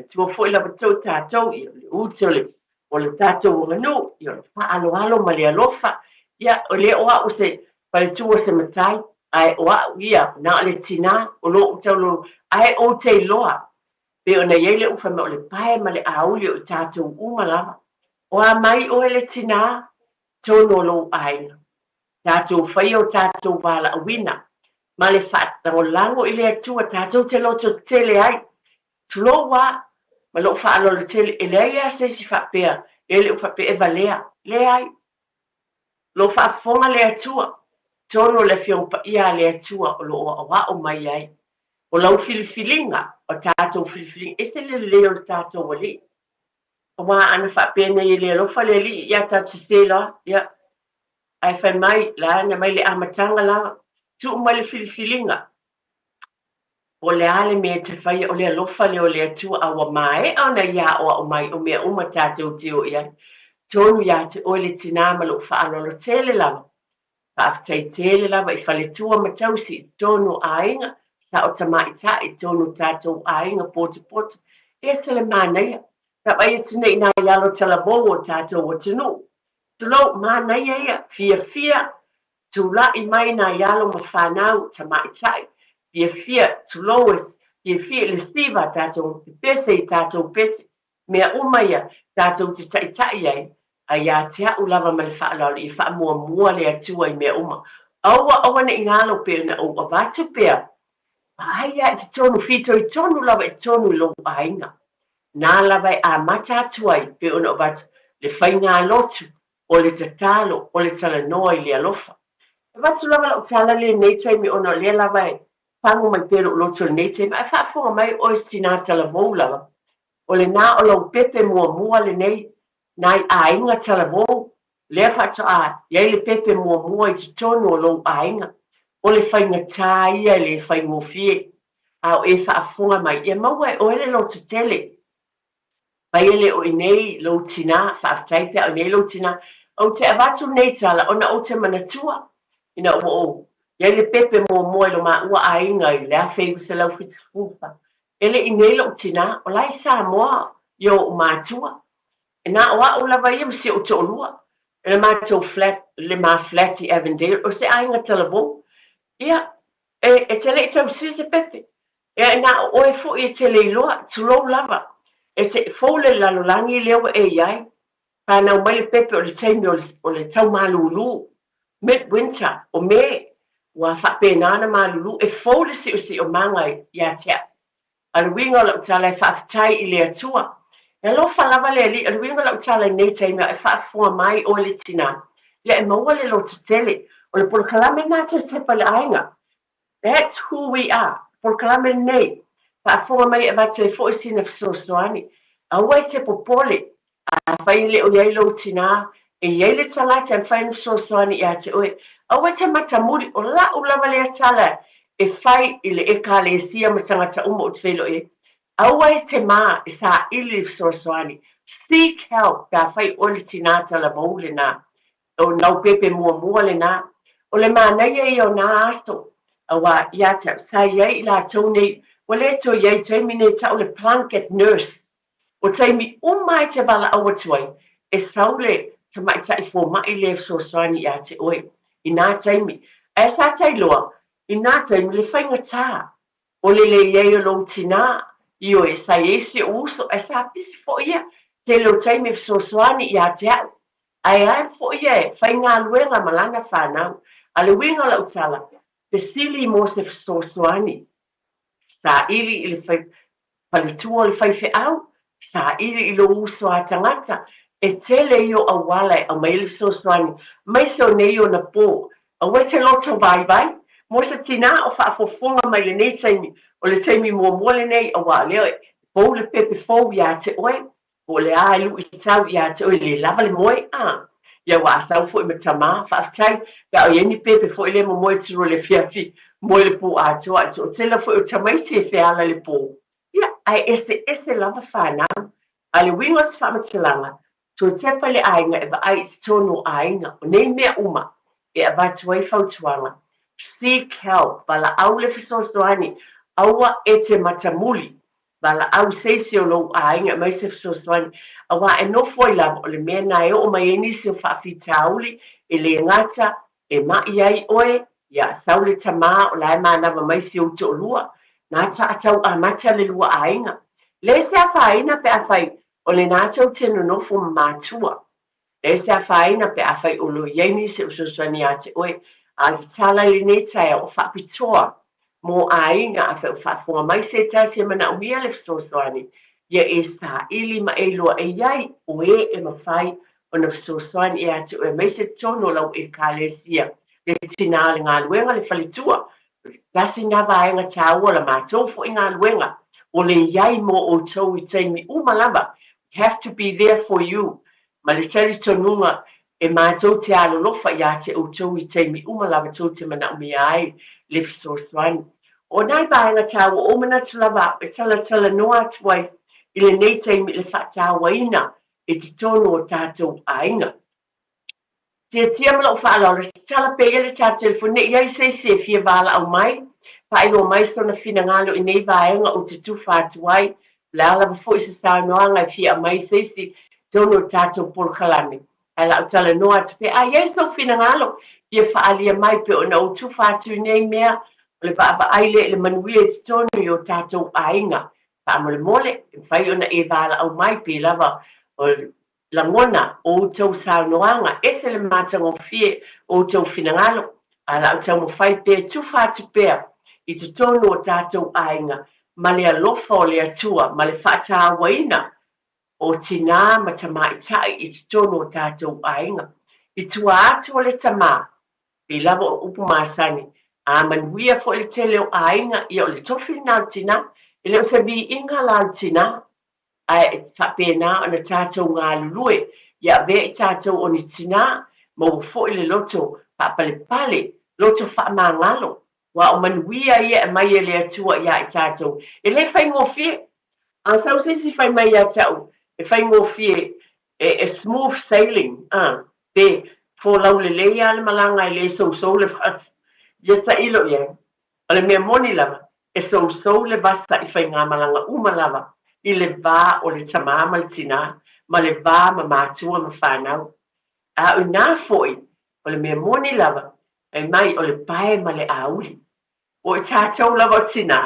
tua foi la batou tātou I le utole o le tātou nganu I o whaalo alo ma le alofa ia o le oa o se pale tua se matai ai oa ia na le tina o lo utalo ai o te loa pe o na yele ufa me o le pae ma le auli o tātou umalama. O a mai o ele tina, tono lo ai. Tātou whai o tātou wala a wina. Ma le whata o lango I le atua, tātou te loto tele ai. Tulo wa, ma lo whaalo le tele, e le ia se si whapea, e le whapea e valea, le ai. Lo whaafonga le atua, tono le whiongpa ia le atua o lo o o mai ai. O lau filifilinga, o tātou filifilinga, e se le leo le tātou wali. Wa ana whapena I le alofa le li, ia ta te sela, ia. Ai whai mai, la ana mai le amatanga la, tu mai le filifilinga. O le ale me te whai o le alofa le o le atua awa mai, au na ia o mai o mea uma tātou te o ia. Tonu ia te o le tinama lo whaano lo tele lava. Whaaftai tele lava I whale tua matausi, tonu ainga, sa o tamai tai, tonu tātou ainga pote pote. E se le mānaia. Ta vai tine ina yalo tala bowo tato o tunu. Tulo mana ia fia tula I mai na yalo ma whanau ta mai tai. Fia tulo fia le siva tato pese tato pese. Mea umaya tato te tai ai. Aya te a ulava ma le whaalao I wha mua le atua I mea uma. Awa ne ingalo pe na o avatu pea. Aya te tonu fito I tonu lava I tonu lo ainga. Nā lawai a mata tuai pe ono bat le whainga lotu o le tatalo o le tala noa I le alofa. E watu lawa lau tala le nei taimi ono le lawai pangu mai pero lotu le nei taimi. A whaafonga mai o istina tala vou lawa. O le nā o lau pepe mua le nei nai a inga tala vou. Lea whatu a iei le pepe mua I te tonu o lau a inga. O le whainga tā ia le whaingo fie. A o e whaafonga mai. Ia maua o ele lotu tele. Pai ele o inei lo tina, whaafitai pia o nei lo tina, o te avatu nei tala, ona o te manatua, ina o ia le pepe mo lo ma ua ainga i lea wheu se lau whitfufa. Ele inei lo tina, o lai Samoa, yo o mātua. E nā o a o lava ia msi o to olua. Le mātou flat, le mā flat i Avondale, o se ainga talabo. Ia, e te le i tau si se pepe. Ia, e nā o e fo i te le iloa, tulo lava. E te fo le lalolangi leo e iai. Pānau mai le pepe o le teimi o le tau malulu. Midwinter, o me, wa whapēnana malulu, e fo le si o mangai ia tea. Ala winga la utala e whaafitai i le atua. E lo whalava le li, ala winga la utala i nei teimi e whaafua mai o le tina. Le e maua le lo tutele, o le polokalame nātou te pale ainga. That's who we are. Polokalame nei. Whaafua mai e watu e fo i sina fisosoani. Aua i te popole, a whai le o iei lo tina, e iei le talata e whai ni fisosoani i a te oe. Aua te matamuri o la ulava le atala, e whai i le ekalesia ma tangata uma o te whelo e. Aua e te mā e sa ili fisosoani. Seek help, ka whai o le tinata la bau le nā. O nau pepe mua le nā. O le mānei e o nā ato. Awa iata, sa iei la tau nei, wale to iei teimi nei tau le blanket nurse. O teimi umai te wala awa tuai, e saule te mai tai fō mai le fisosoani i a te oe. I nā teimi. E sa tai loa, i nā teimi le whainga tā. O le iei o lo tina, i o e sa iesi o uso, e sa pisi fo ia, te lo teimi fisosoani i a te au. Ai fo ia e, whainga luenga malanga whanau, a le winga la utala, te sili mo se fisosoani. Sa ili i le palitua le whaife au, sa ili i lo uso a tangata, e tele i o awala a mai le fisosoani, mai se o nei o na pō, a wete loto bai, mo se tina o whaafofonga mai le nei teimi, o le teimi mua le nei a wā leo, pou le pepe fōu i a te oe, o le a lu i tau i a te oe, le lava le moe a. Ia wa asau fo i matama, whaafitai, ka o ieni pepe fo i le mo moe tiro le fiafi, moe le pō a toa, o tela fo i o tamai te whiala le pō. Ia, ai ese lava whanau, a le wingos whamatalanga, to tepa le ainga e wa ai tono ainga, o nei mea uma, e a watu ai whautuanga. Seek help, wala au le fisosoani, aua e te matamuli, wala au seisi o lo ainga, mai se fisosoani, awa e no foi lava o le mea nai o mai e nisi o whaafitauli, e le ngata, e mai ai oe, ia saule tamā o lai mānawa mai si o te o lua, nāta atau a mata le lua ainga. Le se a whaina pe a whai, o le nāta o te nonofo mātua. Le se a whaina pe a whai o lo iei nisi o soswani a te oe, a le tala le netai o whaapitoa, mo ainga a whai o whaafonga mai se tasi e mana umia le soswani. Ia e sa ili ma e loa e iai o e mawhai o na fisosoani e atu e mai se tono lau e kālesia le tina le ngā luenga le whalitua. Tasi ngā vaenga tāua la mātou fo i ngā luenga o le iai mo o tau i teimi umalama. Have to be there for you. Ma le tari tonunga e mātou te alolofa i ate o tau i teimi umalama tau te mana umi ai le fisosoani. O nai vaenga tāua o mana tulava e tala noa tuai i le nei teimi le whatawaina e te tono o tātou ainga. Te tia mala o whaalora, se tala pega le tā telefone, iai se fia wala au mai, pa ino mai sona fina ngalo i nei vaenga o te tu whatuai, le ala mafo i se saunoanga i fia mai se tono o tātou polokalame. Ala o tala noa te pe, iai so fina ngalo, ia whaalia mai pe o na o tu whatu nei mea, o le paapa aile le manuia te tono i o tātou ainga. Pa mole, whai ona e wala au mai pe lava o langona o tau saunoanga, ese le mātanga o fie o tau finangalo, ala o tau mo whai pe tu whatu pea i te tono o tātou ainga, ma le alofa o le atua, ma le whata waina o tina ma tamā i tai i te tono o tātou ainga. I tua atu o le tamā, pe lava o upu māsani, a manuia fo le tele o ainga i o le tofi nau tina, e leo se vi inga lau tina, ai whapena o na tātou ngā lulue, ia vea i tātou o ni tina, ma o fo i le loto, pale, loto whaamangalo, wa o manuia ia e mai e le atua ia i tātou. E le whai ngofie, a sau sisi whai mai a tau, e fai ngofie e smooth sailing pe fo lau le ia le malanga le so le fats ia ta ilo ia ale me moni lava e so le basta I fai ngā malanga uma lava I le vā o le tamama le tina ma le vā ma mātua ma whanau a una foi o le me moni lava e mai o le pae ma le auli o e tātou lava o tina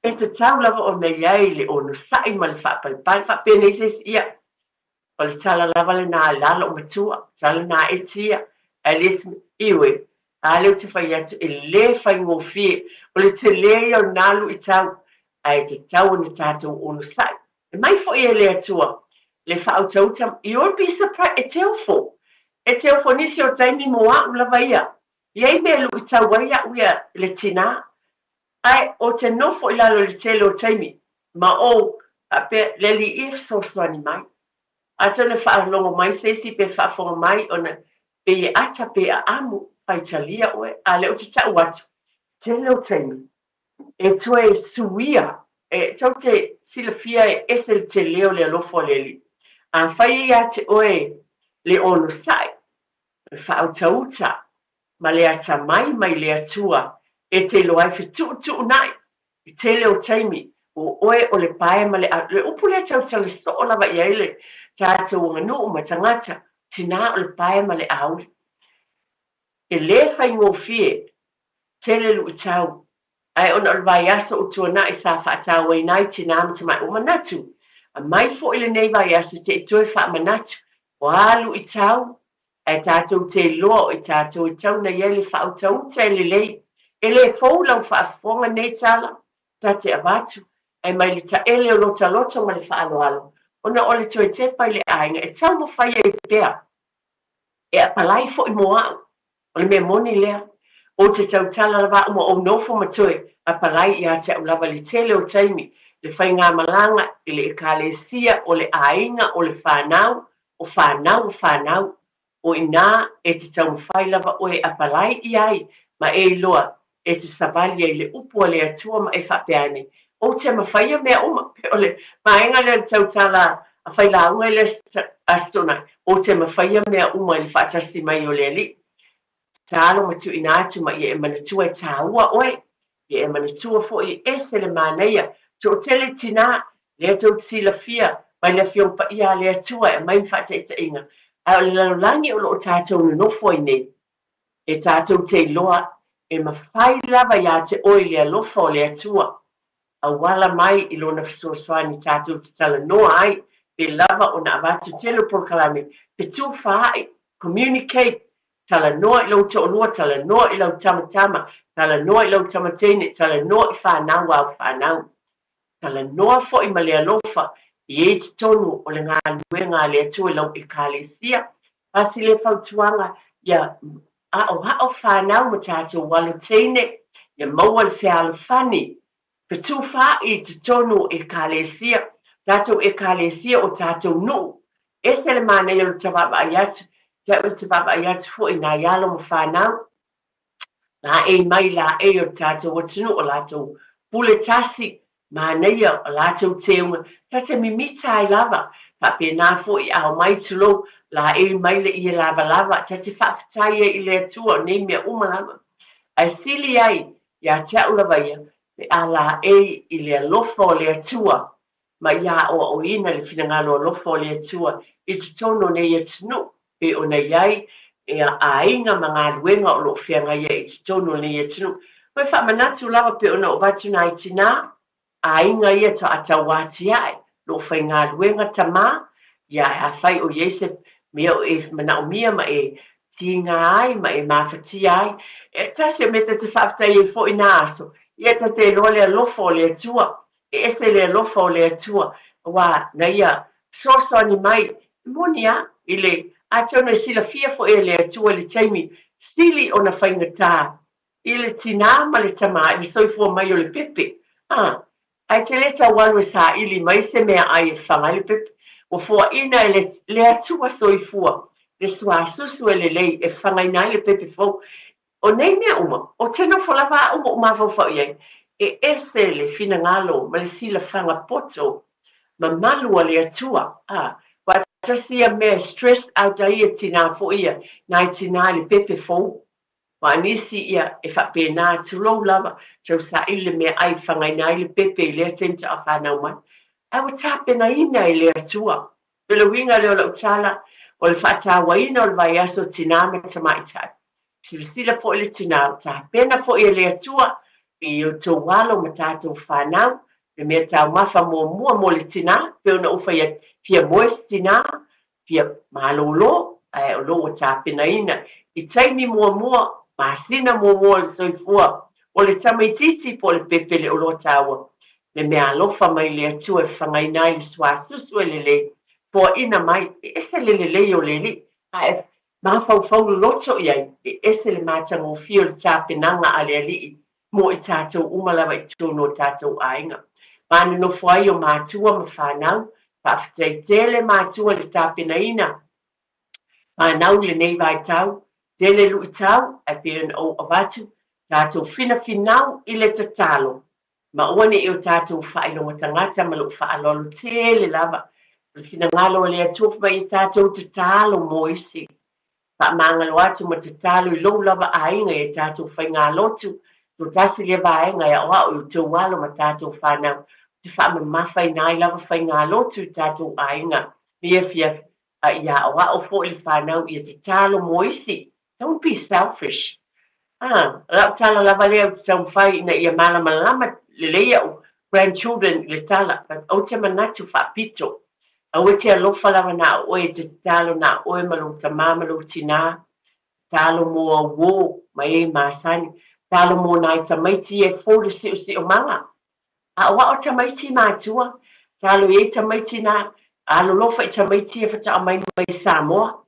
e te tau lava o me iai le ono sai ma le whapalpai whapene ia o le tala lava le nā lala o matua tala nā etia e lesme iwe a leo te whai atu e le whai ngofie o le te lea o nalu I tau a e te tau ni tātou ono sai e mai fo e le atua le whao tautam you'll be surprised e teo fo nisi o taimi moa u lava ia iei me lu I tau waia uia le tina ai o te nofo I lalo le tele o taimi ma o a pe le li if so swani mai a tone whaalongo mai sesi pe whaafonga mai ona pe e ata pe a amu paitalia oe a leo te tau atu tele o taimi e tue suia e tau te silafia e ese te leo le alofo le li a whai ia te oe le ono sai whaau tauta ma le ata mai le atua e te loai fitu nai I te leo taimi o oe o le pae ma le upu le tau tale so o lava I aile tātou nganu o matangata tina o le pae ma le auli e le whai ngofie tele lu I tau ai ona o le vai asa o tuana I sa whaatau ai nai tina ma te mai o manatu a mai fo I le nei vai asa te I toe wha manatu o alu I tau ai tātou te loa I tātou I tau na iele whao tau te le lei e le fau lau whaafonga nei tala ta te avatu ai mai le ta ele o lota ma le whaaloalo ona o le toe te pai le ainga e tau mo whai e pea e a palai fo I moa o le mea moni lea o te tau tala lava uma o nofo matoi a palai I a te au lava le tele o taimi le whai ngā malanga I le ekalesia o le ainga o le whanau o whanau o ina e te tau mwhai lava o e a palai I ai ma e loa e te savali ai le upu le atua ma e whapeane o te mawhaia mea oma pe ole maenga le tau tala a whai launga le astona o te mawhaia mea uma le whaatasi mai o le li talo matu ina atu ma I e manatua e tāua oe I e manatua fo I ese le māneia to tele tina le atou sila fia mai le fiong pa ia le atua e mai whaata e ta inga a o le lalangi o lo tātou no nofo I ne e tātou te loa e mawhai lava ia te oi le alofa o le atua a wala mai I lona fisoaswani tātou te tala noa ai pe lava o na avatu telo por kalame pe tu whaai communicate tala noa I lau te onua tala noa I lau tamatama tala noa I lau tamatene tala noa I whanau au whanau tala noa fo I ma le alofa I e te tonu o le ngā luenga le atua I lau I kālesia pasi le whautuanga ia a o hao whanau ma tātou walo teine ia maua le whialo whani pe tu whai te tonu e kālesia tātou e kālesia o tātou nu e se le mānei o le tawaba ai atu te o te baba ai atu fo I nā ialo ma whanau la e mai la e o tātou watinu o lātou pule tasi mānei o lātou teunga tate mimita ai lava pa pe nā fo I au mai tulo la e mai le I lava tate whaafitai e I le atua o nei mea umalama ai sili ai ia te au lava ia pe a la e I le alofa o le atua ma ia o ina le finangalo alofa o le atua I te tono nei atinu pe o nei ai e a inga mga luenga o lo whianga ia I te tono nei atinu koe whamanatu lava pe ona o watu nai tina a inga ia to atawati ai lo whai ngā luenga tama ia a whai o Iese mea o e mana o mia ma e tinga ai ma e mawhati ai e tasi o meta te whaafitai e fo I nā aso ia ta te loa le alofa o le atua e ese le alofa o le atua wa na ia soani mai monia I le a te ona sila fia fo e le atua le taimi sili ona whaingatā I le tina ma le tama I le soifua mai o le pepe ai te le tawalu e sa ili mai se mea ai e whanga le pepe o fua ina e le atua soifua le sua susu e le lei e whanga ina le pepe fo o nei mea uma o tena whalava uma umawhau iei e ese le fina ngalo ma le sila whanga poto mamalu o le atua. Wa tasi a mea stressed out a ia tina fo ia, nai tina le pepe fou. Wa nisi ia e whapena tulou lava, tau sa ile mea ai whangai nai le pepe le tenta a whanau mai. Ai wa tāpena ina i le atua. Pela winga leo lau tala, o le whaatawa ina o le vai aso tina me tamaitai. Sila po le tina, tāpena po ia le atua, i o tō walo ma tātou whanau, le mea tau mafa mua mo le tina, peo na ufa ia fia moes tina, fia malolo, o lo o tāpena ina, i taimi mua, masina mua le soifua, o le tamaititi po le pepele o lo tawa, le mea alofa mai le atua e whangai nai le suasusu e lele, po ina mai, ese lele o lele, mawhau loto iai, ese le mātanga o fio le tāpenanga a le alii, mo i tātou umalawa i tūno tātou ainga. Mana no whai o mātua ma whanau, whawhitai tele mātua le tāpena ina. Mānau le nei vai tau, tele lui tau, a pēn o avatu, tātou finau i le tatalo. Ma oane e o tātou whailonga tangata, ma lo whaalolo tele lava. Le fina ngalo le atuaf mai i tātou tatalo mo isi. Pa mangalo atu ma tatalo i lo lava ainga e tātou whai ngalotu, to tasi le vaenga ya wa o te walo ma tātou whanau. Te wha mawhai nai lava whai ngalotu tātou ainga. Mia fia ia wa o fo le whanau i te talo moisi. Don't be selfish. Rau tala lava leo te tau whai na ia malama le leia o grandchildren le tala. O te manatu wha pito. Au e te alofa lava na o e te talo na o e malo ta mamalo tina. Talo mua wo mai e masani. Talo mo nai tamaiti e fōle si o manga. A wa o tamaiti mātua. Talo e tamaiti na alo lofa e tamaiti e whata a mai Samoa.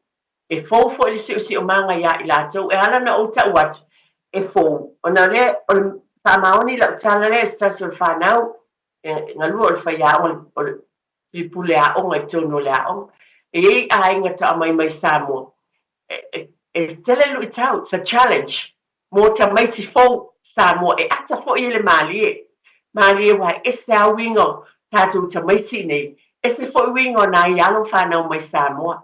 E fōfo e si o manga ia i lātou. E ala na o ta uatu. E fō. O na re, o le whamaoni la o tala re, stasi o le whanau. Ngā lua o le whaiā o le pipule a onga i tono le a onga. E ei a inga ta a mai Samoa. E stele lu i tau, it's a challenge. Mo ta maiti fo Samoa e ata fo i le malie. Malie wai e se a wingo tātou ta maiti nei. E se fo i wingo na i alo whanau mai Samoa.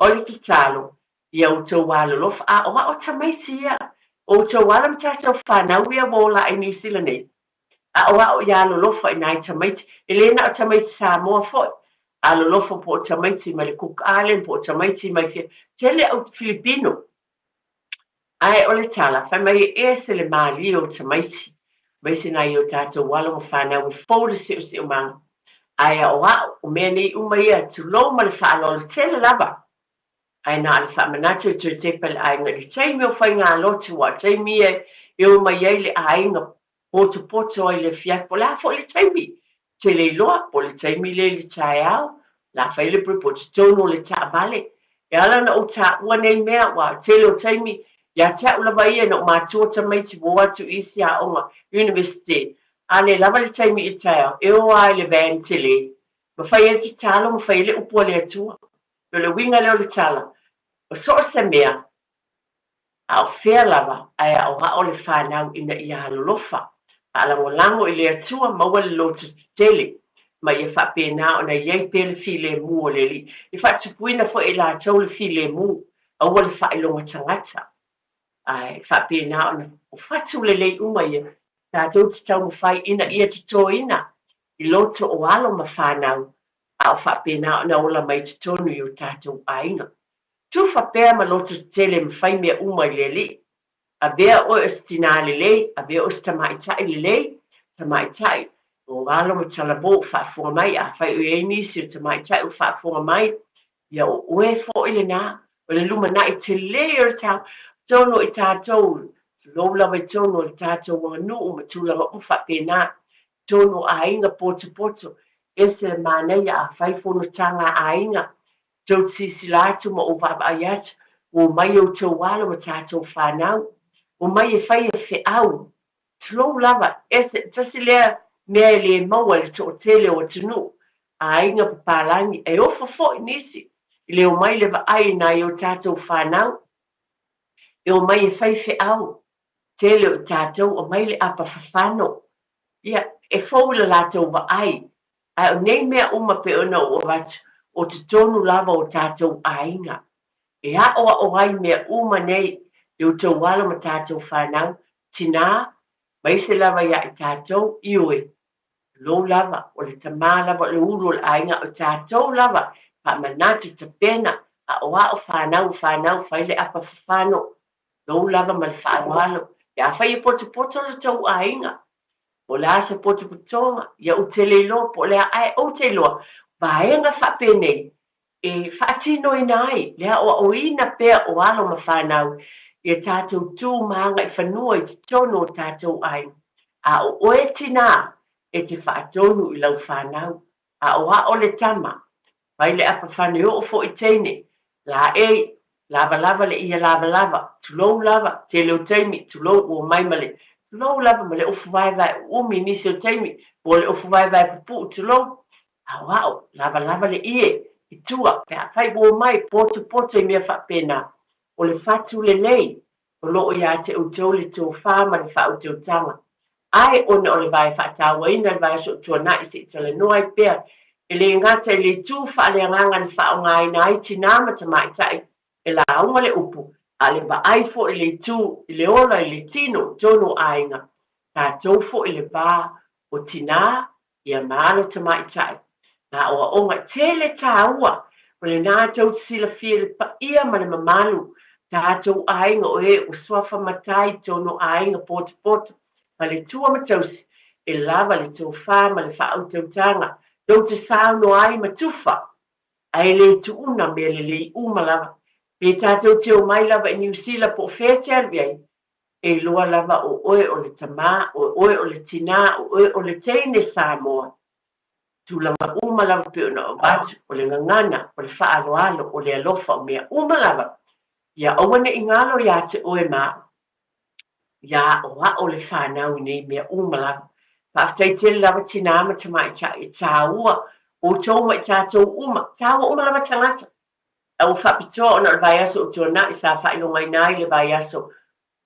O le te talo, ia o tau walo lofa. A oa o ta maiti ia. O tau wala mtasa o whanau ia wola i New Zealand nei. A oa o ia alo lofa i nai ta maiti. E lena o ta maiti Samoa fo. Alo lofa po o ta maiti mai le Cook Island, po o ta maiti mai fia. Tele au Filipino. Ai o le tala, whai mai e se le maali o ta maiti. Mai se nai o tātou walo mo whanau i fōle se o manga. Ai a o mea nei umaia tu lo ma le whaalolo tele lava. Ai na le whamanatu tu te pele ainga li teimi o whai ngā lotu wa teimi e umaia le ainga poto ai le fiak po la fo le teimi. Te le loa po le teimi le tai au, la whai le pripoto tono le ta vale. E ala na o ta ua nei mea wa te le o teimi. Ya te ula vai no mātua ta mai ti woa tu isi a onga university. A le lava le taimi i taia, e o ai le van te le. Ma whai e ti talo, ma whai le upua le atua. Yo le winga leo le tala. O so se mea, a o whea lava, ai a o hao le whanau ina i a halolofa. A lango i le atua, ma wale lotu te tele. Ma i e whapena o na iei pele fi le mu o le li. I whatupuina fo e la tau le fi le mu, a wale whailonga tangata. Ai whapena ona o whatu le lei umaia tātou te tau mawhai ina ia te tō ina i loto o alo ma whanau a o whapena ona ola mai te tonu i o tātou ainga. Tu whapea ma loto tele mawhai mea umai le li. A bea o estina le lei, a bea o stamaitai le lei, tamaitai. O alo ma talabo whaafunga mai, a whai o e nisi o tamaitai o whaafunga mai. Ia o ue fo ile nā, o le luma na i te le o tau, tono i tātou, lola mai tono i tātou wanga nuu ma tūlanga uwha pēnā, tono a inga poto, ese mānei a whaifono tanga a inga, tau tisi lātu ma o wapa ayat, o mai o tau wala ma tātou whanau, o mai e whai e whi au, tlo lava, ese, tasi lea mea le maua le to tele o tunu, a inga papalangi, e ofa fo nisi, i leo mai le wa ai na i o tātou whanau, e o mai e whaiwhi au. Tele o tātou o mai le apa whawhano. Ia, e fōula lātou wa ai. A o nei mea uma pe ona o watu o te tonu lava o tātou ainga. E a o ai mea uma nei e o tau wala ma tātou whanau, tina, mai se lava ia i tātou iwe. Lo lava, o le tamā lava, le uru o le ainga o tātou lava, pa manatu ta pena, a o whanau, whai le apa whawhano, lo lava ma le whaawalo, e a whai e poto le tau ainga, o le asa poto ia o te leilo, po le ai o te loa, vaenga whapenei, e whaatino ai, lea o ina pea o alo ma whanau, ia tātou tū maanga i whanua i te tono o tātou ai. A o oe tina e te whaatonu i lau whanau. A o le tama, vai le apa whanau o fo i teine, la lava le ia lava, tulou lava, te leo teimi, tulou o maimale, tulou lava ma le ofu vai umi nisi o teimi, o le ofu vai pupu tulou. A o lava le ie, i tua, pe a whai o mai, poto i mea whapena. O le fatu le lei, o loo ia te utau le tō whāma le wha utau tanga. Ai ona o le vai whaatawa ina le vai so tua na i se tala noa i pēr, e le ngata i le tū wha le nganga ni wha o ngā ina ai tinama ta mai tai, e la aunga le upu, a le va aifo i le tū, i le ola i le tino, tono ainga, tā tōfo i le bā, o tina, ia maalo ta mai tai. Na oa onga tele tā ua, o le nā tau sila fia le pa ia ma le mamalu, tātou ainga o o swafa matai tono ainga poto, ma le tua matausi, e lava le tau whā ma le wha tau tanga, dau te sao no ai matufa, ai le tu una me le uma lava, pe tātou te o mai lava i New Zealand po whete alviai, e loa lava o oe o le tamā, o oe o le tina, o oe o le teine Samoa, tūlanga uma lava pe ona o batu, o le ngangana, o le wha alo, o le alofa o mea uma lava, ia awane i ngalo ia te oe mā. Ia o le whanau nei mea umalawa. Pāwhtai tele lawa tina ama ta mai ta i tā ua. O tō mai tātou uma. Tā ua umalawa tangata. Au whapitoa ona le vai aso o tōna i sa whaino mai nai le vai aso.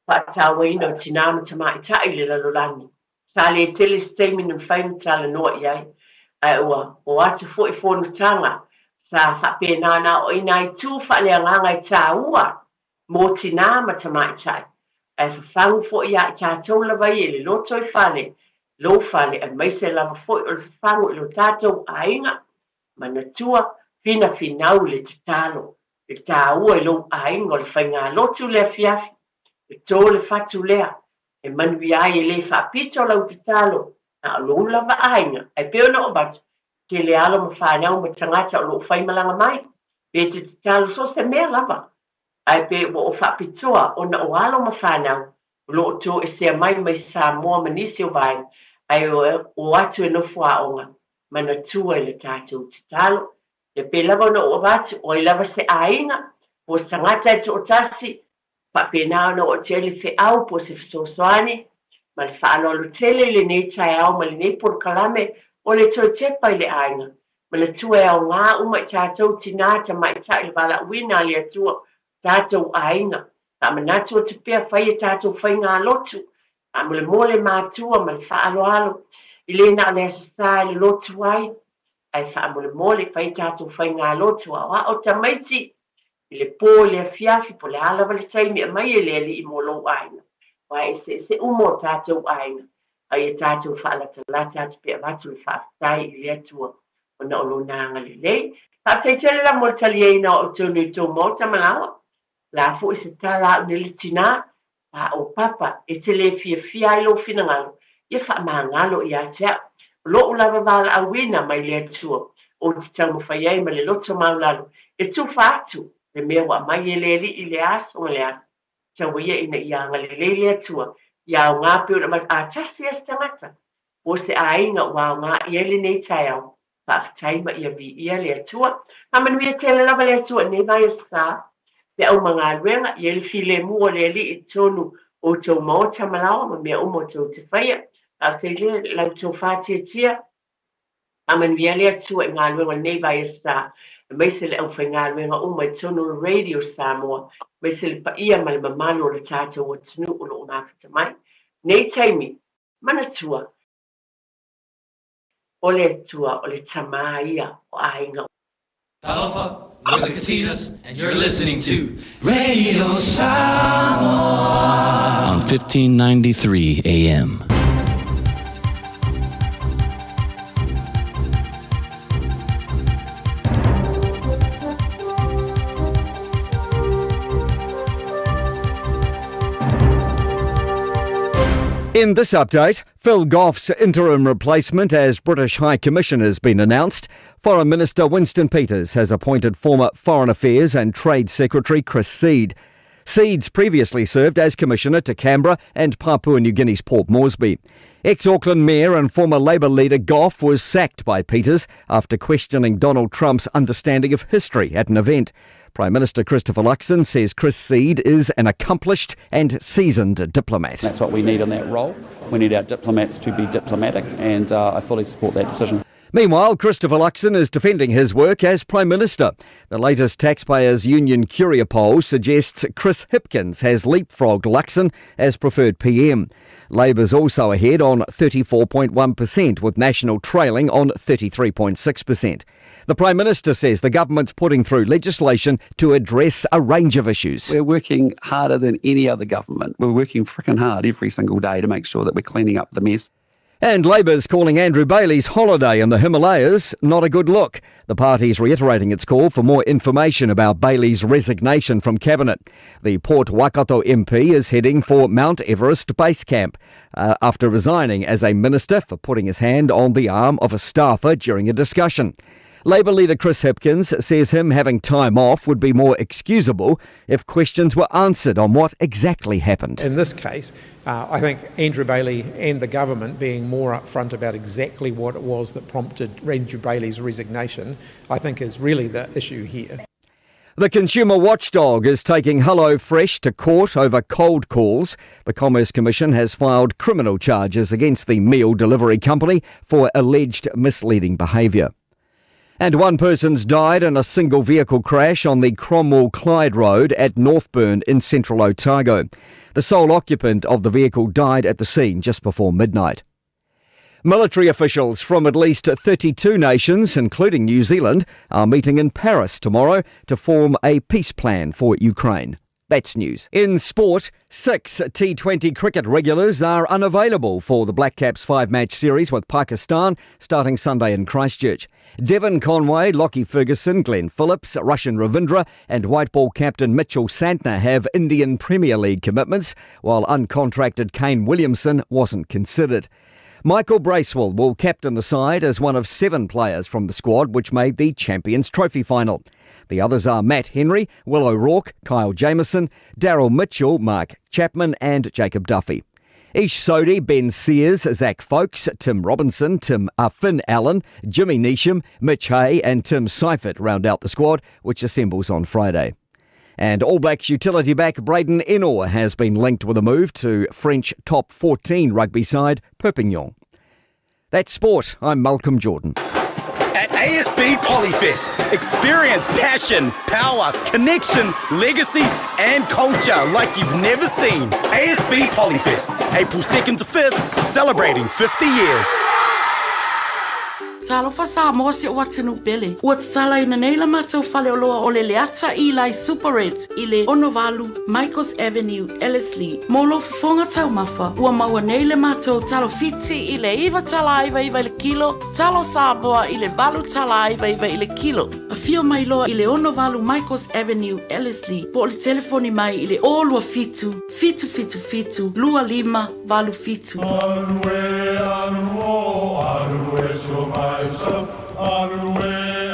Whaatawa ina o tina ama ta mai ta i le lalolangi. Sa le tele statement ng whainu tala noa iai. Ai ua o atu fo i whonu tanga. Sa whapenana o ina i tū whaleanganga i tā ua. Mō tina ma ta mai tai. E whawhangu fo ia i tātou lawa i le loto i whale. Lo whale e maise lawa fo i le whangu i lo tātou ainga. Mana tua whina whinau le te talo. Le tā ua i lo ainga o le whainga lotu lea fiafi. Le tō le whatu lea. E manui ai e le whapito lau te talo. Na o lo lawa ainga. E peona o batu. Te le alo ma whanau ma tangata o lo whaimalanga mai. Pe te talo so se mea lava. Ai pe o whapitoa o na o alo ma whanau, lo tō e sea mai Samoa manisi o vai, ai o atu e nofu a onga, mana tua i le tātou te talo, le pe lava na o watu, o i lava se ainga, po sangata e to o tasi, pa pe nao na o tele fe au po se fisosoani, ma le whaalo alo tele le nei tai au, ma le nei por kalame, o le tō tepa i le ainga, ma le tua e au ngā uma i tātou tinata mai tai le wala uina le atua, tātou ainga, ta manatu o te pia whai e tātou whai ngā lotu, a mole mole mātua, ma le whaalo alo, i le na le asasā le lotu ai, ai wha mole mole whai tātou whai ngā lotu, a o tamaiti, i le pō le fiafi, po le alawa le taimi, a mai e le li i molo ainga, wa e se umo tātou ainga, ai e tātou whaalata la tātou pia watu le whaatai i le atua, o na olo nanga le lei, tātou tele la mo tali e ina o tonu i tō mōta malawa, la fo se tala ne litina pa o papa e te le fia lo fina ngalo ia fa mangalo ia te lo lava vala a wina mai le tu o te tau fai ai ma le loto maulalo e tu fatu le mewa mai le i le aso le aso tau ia ina ia ngale le tu ia ngā pio na a tasi estamata o se ainga wa ngā ia le nei tau pa tai ma ia vi ia le tu ma manu ia te le lava le tu ne vai sa te au mga ruenga, i ele file mua le li i tonu o tau maota malawa, ma mea umo tau te whaia, a te le lau tau whātia tia, a man via lea tua i ngā ruenga nei vai e sa, mai se le au whai ngā ruenga umo i tonu radio Samoa, mai se le pa ia ma le mamalo le tātou o tunu o lo unapita mai, nei taimi, mana tua, o le tua o le tamaia o ainga. Talofa, we're the Katinas, and you're listening to Radio Samoa on 1593 AM. In this update, Phil Goff's interim replacement as British High Commissioner has been announced. Foreign Minister Winston Peters has appointed former Foreign Affairs and Trade Secretary Chris Seed. Seed's previously served as Commissioner to Canberra and Papua New Guinea's Port Moresby. Ex-Auckland Mayor and former Labour leader Goff was sacked by Peters after questioning Donald Trump's understanding of history at an event. Prime Minister Christopher Luxon says Chris Seed is an accomplished and seasoned diplomat. That's what we need in that role. We need our diplomats to be diplomatic, and I fully support that decision. Meanwhile, Christopher Luxon is defending his work as Prime Minister. The latest Taxpayers Union Curia poll suggests Chris Hipkins has leapfrogged Luxon as preferred PM. Labour's also ahead on 34.1%, with National trailing on 33.6%. The Prime Minister says the government's putting through legislation to address a range of issues. We're working harder than any other government. We're working frickin' hard every single day to make sure that we're cleaning up the mess. And Labour's calling Andrew Bailey's holiday in the Himalayas not a good look. The party's reiterating its call for more information about Bailey's resignation from Cabinet. The Port Waikato MP is heading for Mount Everest Base Camp after resigning as a minister for putting his hand on the arm of a staffer during a discussion. Labour leader Chris Hipkins says him having time off would be more excusable if questions were answered on what exactly happened. In this case, I think Andrew Bailey and the government being more upfront about exactly what it was that prompted Andrew Bailey's resignation, I think is really the issue here. The consumer watchdog is taking HelloFresh to court over cold calls. The Commerce Commission has filed criminal charges against the meal delivery company for alleged misleading behaviour. And one person's died in a single vehicle crash on the Cromwell-Clyde Road at Northburn in central Otago. The sole occupant of the vehicle died at the scene just before midnight. Military officials from at least 32 nations, including New Zealand, are meeting in Paris tomorrow to form a peace plan for Ukraine. That's news. In sport, 6 T20 cricket regulars are unavailable for the Black Caps 5-match series with Pakistan starting Sunday in Christchurch. Devon Conway, Lockie Ferguson, Glenn Phillips, Russian Ravindra and white ball captain Mitchell Santner have Indian Premier League commitments, while uncontracted Kane Williamson wasn't considered. Michael Bracewell will captain the side as one of 7 players from the squad which made the Champions Trophy final. The others are Matt Henry, Will O'Rourke, Kyle Jamieson, Daryl Mitchell, Mark Chapman and Jacob Duffy. Ish Sodhi, Ben Sears, Zach Folkes, Tim Robinson, Finn Allen, Jimmy Neesham, Mitch Hay and Tim Seifert round out the squad, which assembles on Friday. And All Blacks utility back Braden Ennor has been linked with a move to French top 14 rugby side Perpignan. That's sport. I'm Malcolm Jordan. At ASB Polyfest, experience passion, power, connection, legacy and culture like you've never seen. ASB Polyfest, April 2nd to 5th, celebrating 50 years. Talofa Samoa se o atinu pele. Ua tala ina nei la matau fale o loa o le leata i lai Super Reds i le Onovalu, Michaels Avenue, Ellerslie. Molo fonga tau mafa. Ua maua nei le matau talo fiti i le iwa tala iwa i le kilo. Talo Samoa i le valu tala iwa i le kilo. A fio mai loa i le Onovalu, Michaels Avenue, Ellerslie. Po le telefoni mai i le olua fitu. Fitu fitu fitu. Lua lima valu fitu.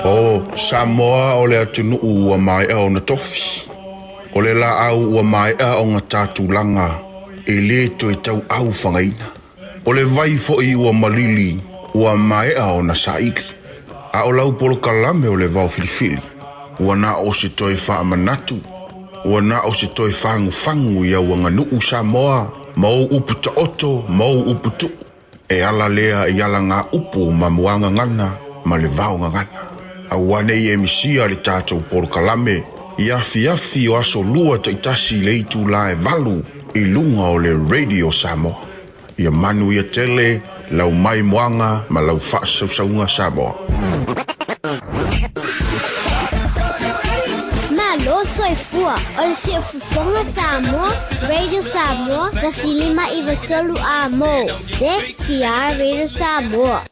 O Samoa o le atunu ua mai au na tofi. O le la au ua mai au ngā tātulanga e le to e tau au whangaina. O le vai fo i ua malili ua mai au na saiki. A o lau polo kalame o le vau filifili. Ua na o se toi wha manatu. Ua na o se toi whangu whangu i au anga nuu Samoa. Mau upu ta oto, mau upu tu. E ala lea i ala ngā upu ma muanga ngana, ma le vau ngana. A wane i emisia le tātou polo kalame. I afi o aso lua ta itasi le itu la e valu i lunga o le Radio Samoa. Ia manu ia tele, lau mai moanga ma lau whaasausaunga Samoa. Malo soifua, o le siafufonga Samoa, Radio Samoa, tasilima iwa tolu a mo. Se kia Radio Samoa.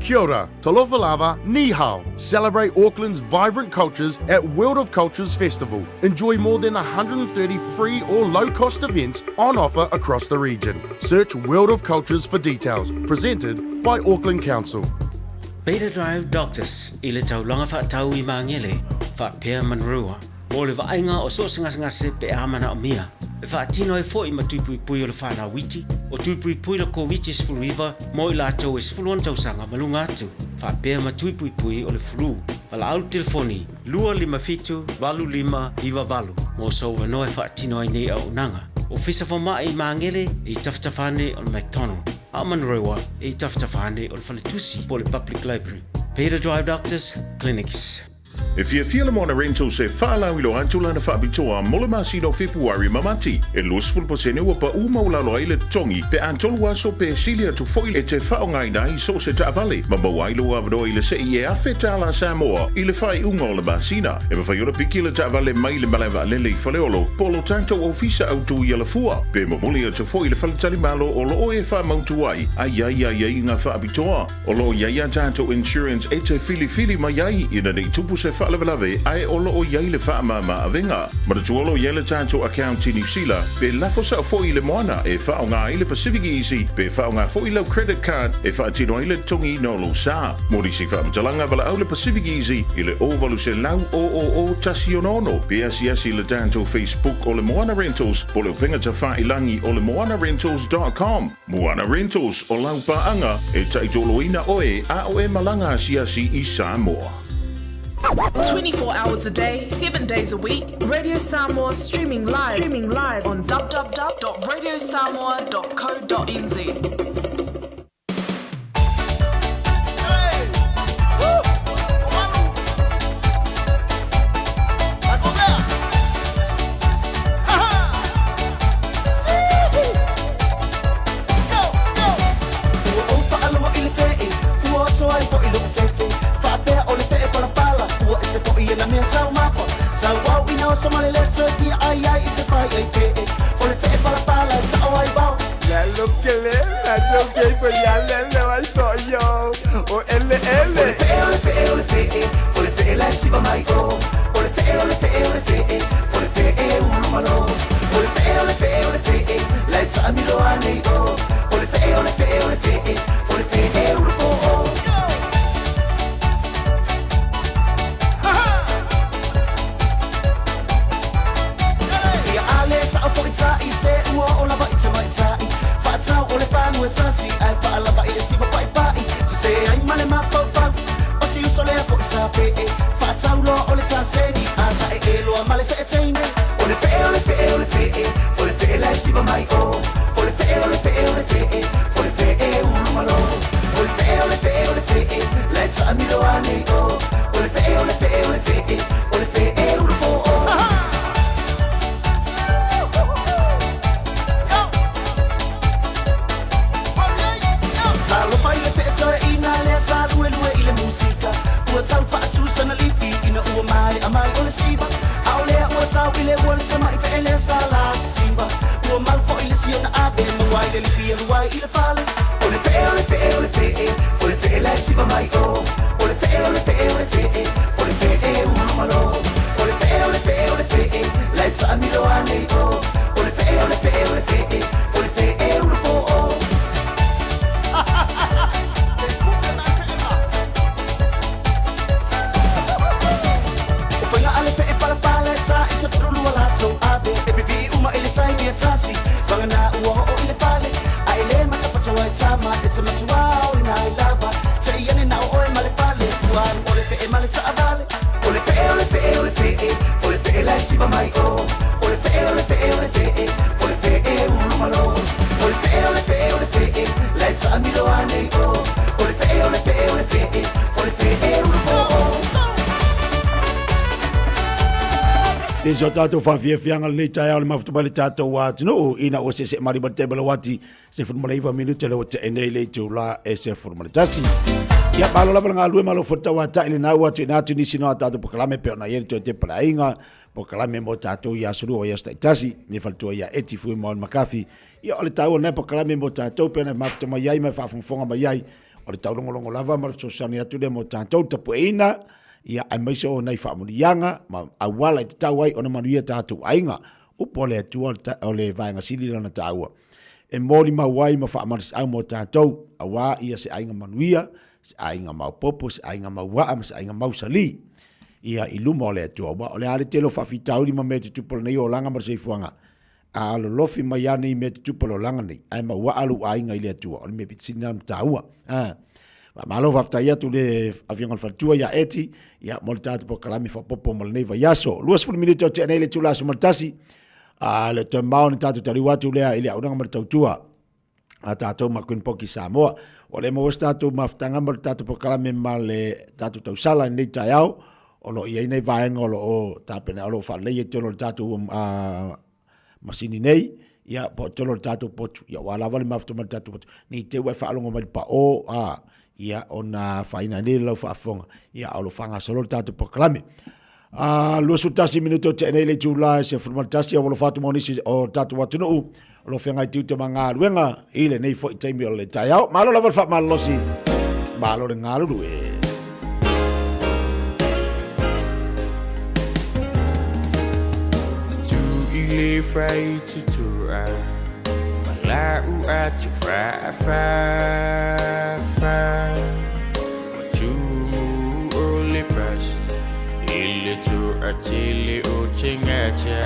Kia ora, talofa lava, ni hao. Celebrate Auckland's vibrant cultures at World of Cultures Festival. Enjoy more than 130 free or low-cost events on offer across the region. Search World of Cultures for details. Presented by Auckland Council. Beta Drive Doctors, ile taulanga whaatau I mangele, whaapea manrua. Mo le vainga o so ngase pe amana o mia. E whaatino e fo I matupui pui o le whana witi, o tupui pui le COVID is full river, mo I lātou is full on tausanga malunga atu. Whaapea matupui pui o le flu. Wala au telefoni, 255-25 mo so wano e whaatino ai nei au nanga. O fisa whama I mangele I taftafane o le McDonald. Amanrewa I taftafane o le Whaletusi po le Public Library. Peter Drive Doctors Clinics. If you feel them on a rental se whaalau ilo antula na whaabitoa mole masino Februari mamati. E losful pasene ua pa umaulalo ai le tongi pe antolua so pe silia tu foile te whaongai nai so se taavale. Mabawailo avado ile se I e afe tala Samoa ile whai unga o le masina. E mawhai ora piki le taavale mai le malewa lele I whaleolo polo tanto ofisa autu I ala fua. Pe mamuli atu foile whaletali malo o lo e wha mautu ai. Ai ngā whaabitoa. O lo iaia tanto insurance e te fili mai ai ina nei tupu se whaalawalawe ai olo o iai le whaamama avenga. Maratuolo iai le tātou account I New Zealand pe lafo sa fo I le moana e whaonga I le Pacific Easy pe whaonga fo I lau credit card e whaatino I le tongi nolo sa. Mori si whaamatalanga wala au le Pacific Easy I le ovalu se lau o tasi onono pe asi le tātou Facebook o le Moana Rentals po le upenga ta whailangi o le moanarentals.com. Moana Rentals o lau paanga e taitoloina oe a o e malanga asiasi I Samoa. 24 hours a day, 7 days a week. Radio Samoa streaming live on www.radiosamoa.co.nz. Somebody let's go the ai is a fight I take or the pala pala so I bow la look le that's okay for ya le I saw yo o l o le fe la si va mai go o le fe uno malo o le fe let's amilo ane go o le fe uno po I say o la ba ita mai tai fa ta o le fa no tasi ai fa la ba ile si ba pai pai se se ai male ma fa fa o si uso le ko sa fe fa ta lo o le ta se ni a ta e lo male fe tene o le fe la si ba mai o le fe uno malo o le fe la ta mi lo ane o le fe uno po Talo fai le pezza ina le sa due ile musica Ua tau whaatu sana lipi ina ua mai a mai o le siba Au lea ua tau ile ua le tama I fe ele sa la siba Ua mau fo ile si ona abe Mawai le lipi e ruai ile fale O le fe la siba mai o O le fe uno malo O le fe la ita amilo ane o O le fe uno po o Isa pulu wala so abe e bibi uma ile tai ni tasi bangana uo o ile fale ai le mata pacha tama it's a masuwa o na ilaba say yene na o e male fale wan o le fe male ta avale o le fe la si ba mai o le fe uno malo o le fe la ta amilo ane o le fe uno po E so tātou whawhiawhianga nei tai au le mawhatumale tātou wā tino ina o se marima te balawati se whurmalaiwa minute le o te enei le tau la e se whurmaletasi. Ia palo lava ngā lue malo whurta wā tai le nau atu ina atu nisi noa tātou pokalame peo na ieri te parainga pokalame mo tātou ia suru o ia staitasi me whaltua ia eti fui maon makafi ia ole tau o nei pokalame mo tātou peo na mawhatuma iai mai whawhongfonga mai iai o le taulongolongo lava ma le sosani atu le mo tātou tapueina ia ai maise o nei whaamurianga ma awala i te tau ai ona manuia tātou ainga upo le atua o le vaenga sili lana tāua e mōri mauai ma whaamaris au mo tātou awa ia se ainga manuia se ainga mau popo se ainga mau waa se ainga mau sali ia i luma o le atua o le ale telo whawhitauri ma me te tupolo nei o langa marasei fuanga a alo lofi mai ane i me te tupolo langa nei ai ma waa alu ainga i le atua o le me pitsin nam tāua malo whaftai atu le awhiangal whatua ia eti ia mo le tātou po kalami whapopo ma le nei vai aso luas fulu minute o te nei le tula aso maltasi le te mao ni tātou tari watu lea ili au nanga ma le tautua a tātou ma Queen Poki Samoa o le mo tātou maftanga ma le tātou po kalami ma le tātou tausala nei tai au o lo ia nei vaenga o lo o tāpene o lo whalei e tolo le tātou masini nei ia po tolo le tātou potu ia wala wale mafto ma le tātou potu ni te wai whaalongo ma le pa o ia ona whaina nei lau whaafonga ia o lo whanga solo le tātou po kalami lua sutasi minuto te nei le tūla se formaltasi o lo fatu monisi o tātou watunu o lo whengai tiu te mga luenga i le nei fo i teimi o le tai au malo lava wha malosi malo le ngā lulu Ile frai tutura Malau atu fa Matumu ole pasi Ile tu atili o chingacha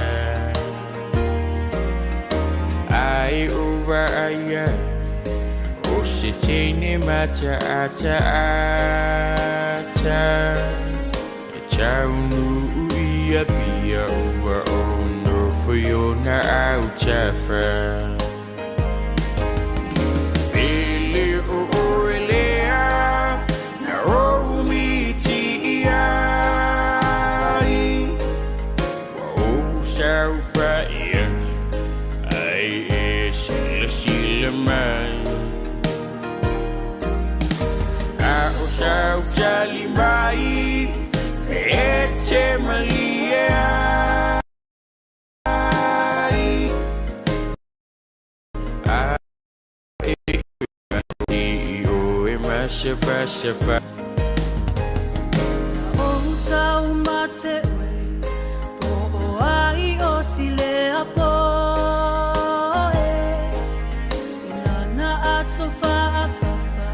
Ai uva aya O se tene mata ata Chaunu ia pia uva ono Fuyona au chafa Bili uilea Na omi ti ai Wa o saupa iat Ai e sila mai A o sau sali mai E te malia Shapa O tau mate po ai o sile apo Ilana atso fa afafa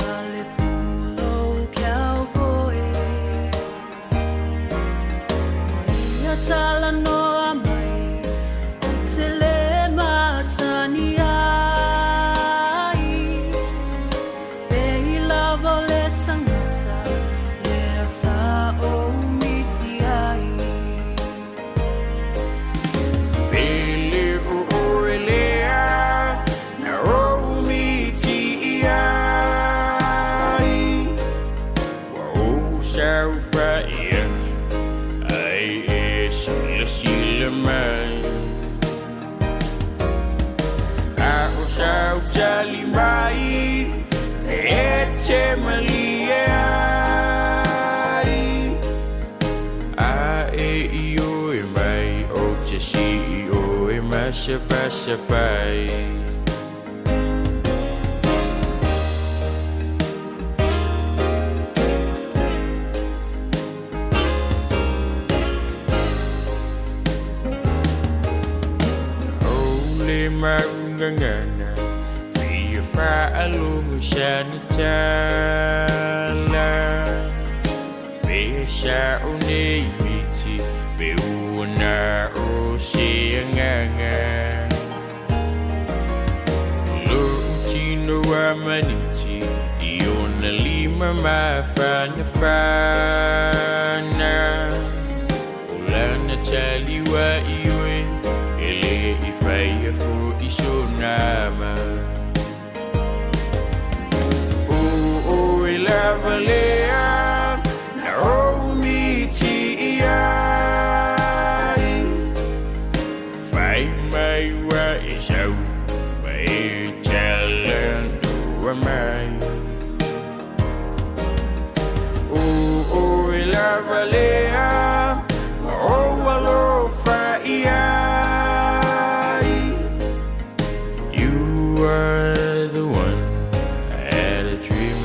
male pulo kiau koe Ia tala no amai o tele masani Jali mai Ete malia A e io e mai O te si io e ma sapai Ole maungangana Alungu shanitala Besha une miti Beuna o sianganga Luntino amaniti Iona lima mafana fana Olana taliwa iwe Ele ifaya fu isonama Lavalea Naomi ti ai Fai mai wa isau Mai jalan dua mai Lavalea Alo fai ai You are the one I had a dream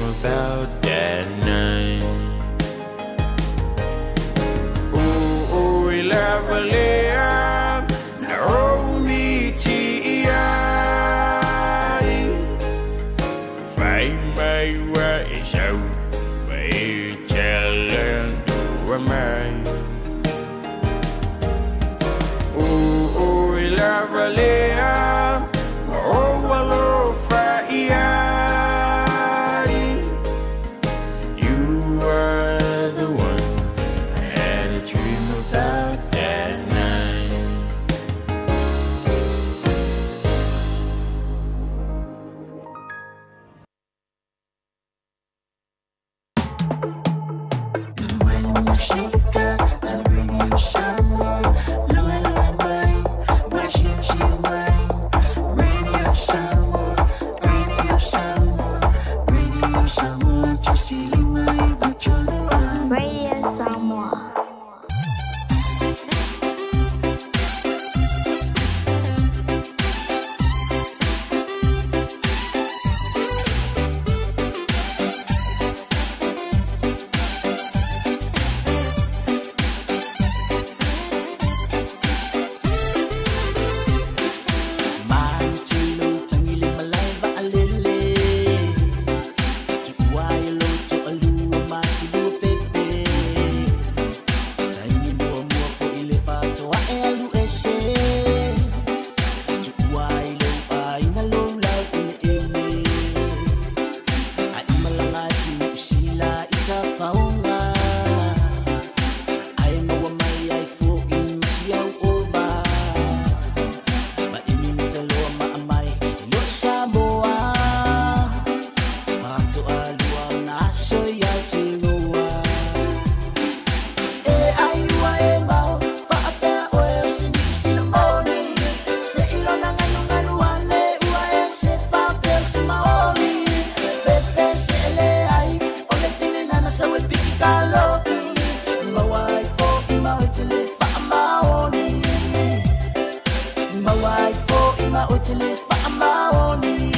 maoni.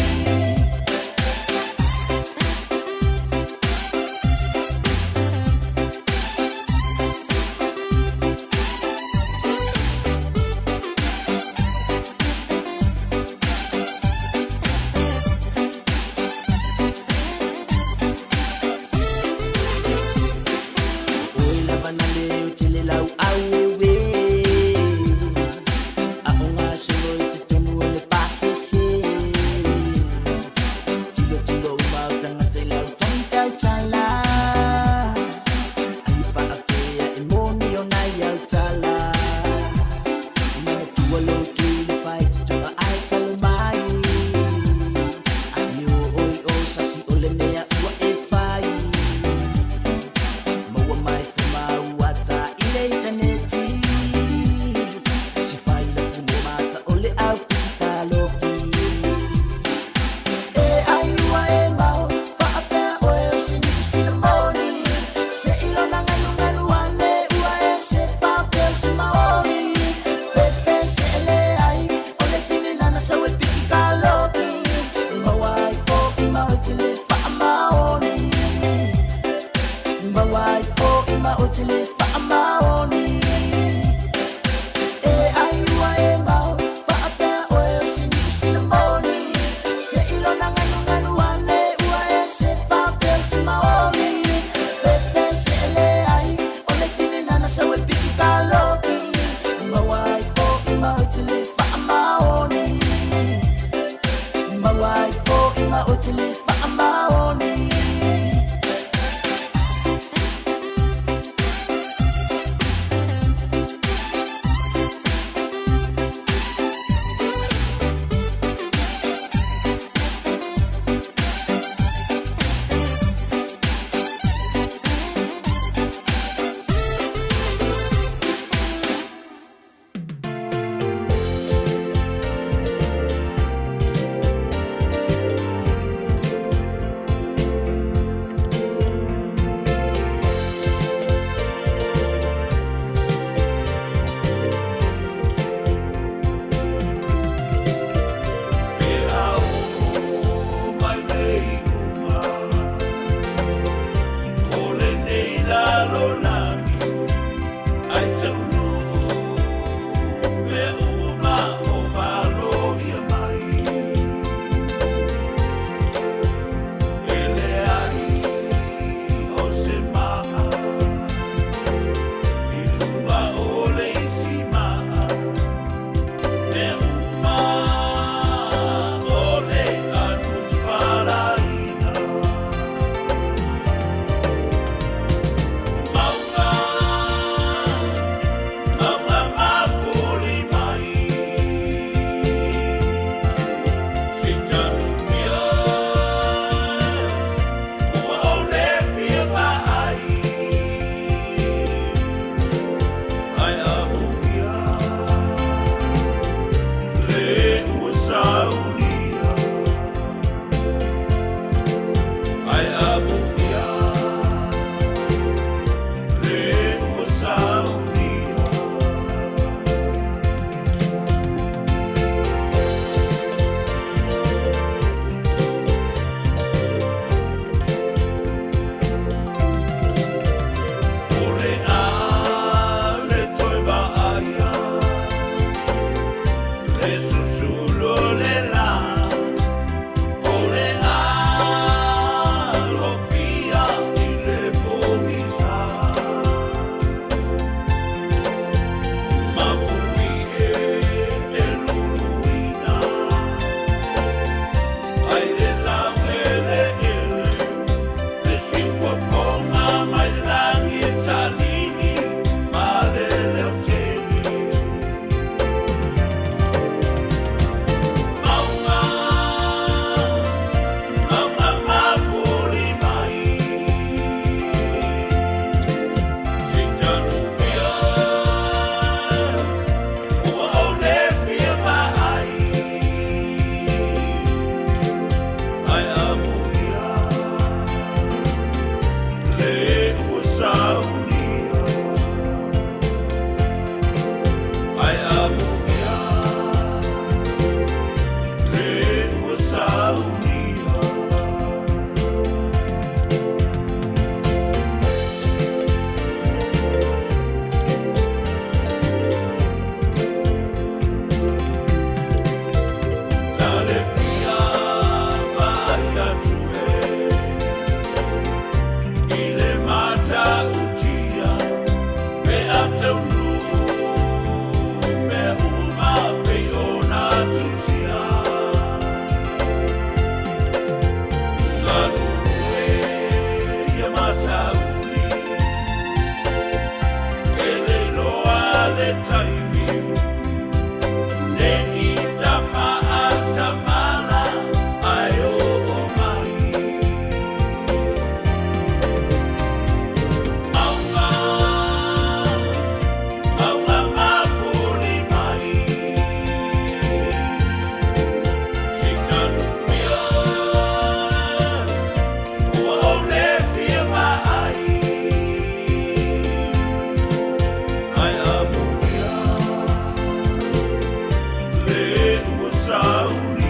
Oi lava na leo tele lau awewe. Aonga solo te tonu ole pase se. Tilo tilo umau tanga te lau tang tau tala. Alifa apea e moni o nai au tala. Mana tua lo tu le fai te toa ai talo mai. Ayo oi o sasi ole mea ua e fai. Maua mai whamau ata i le interneti. Si whai la fumo mata o le au pita loki. E ai ua e mau, whaapea oe o siniku sila moni. Se ilo na nganu ane ua e se whapea o si maori. Pepe se ele ai, o le tini nana sau e piki ka loki. Maua ai fo i mau e tele wha maoni. Mawai fo ima o tele wha maoni. E ai ua e mau, whaapea oe o siniku sila moni. Se ilo na nganu ane ua e se whapea o si maori. Pepe se ele ai, o le tini nana sau e piki ka loki. Mawai fo ima o tele wha maoni.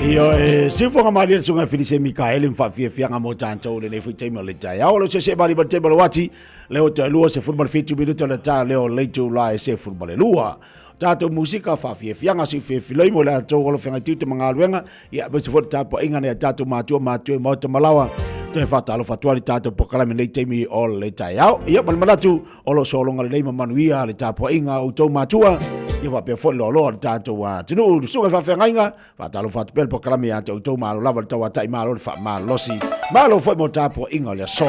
Io se fonga mari sunga Felice Mikael fa fianga mo tanto le fu tema le tai. Olo se bari ba tema wati leo te lua se football fitu minuto le ta leo le tu la se football lua. Tato musika fa fianga si filoi mo la to olo fanga tu manga luenga ya ba se fo tapo inga ne tato matu mo te malawa. Te fatalo fatuari tato pokala me le temi o le tai. Ia mal malatu olo solonga le manuia le tapo inga o to matua. Ia wa pe fo lo tato wa tinu sunga fa fenga fa talo fa pel po kala mia to malo lava tawa tai malo fa malo si malo fo mo tapo inga le so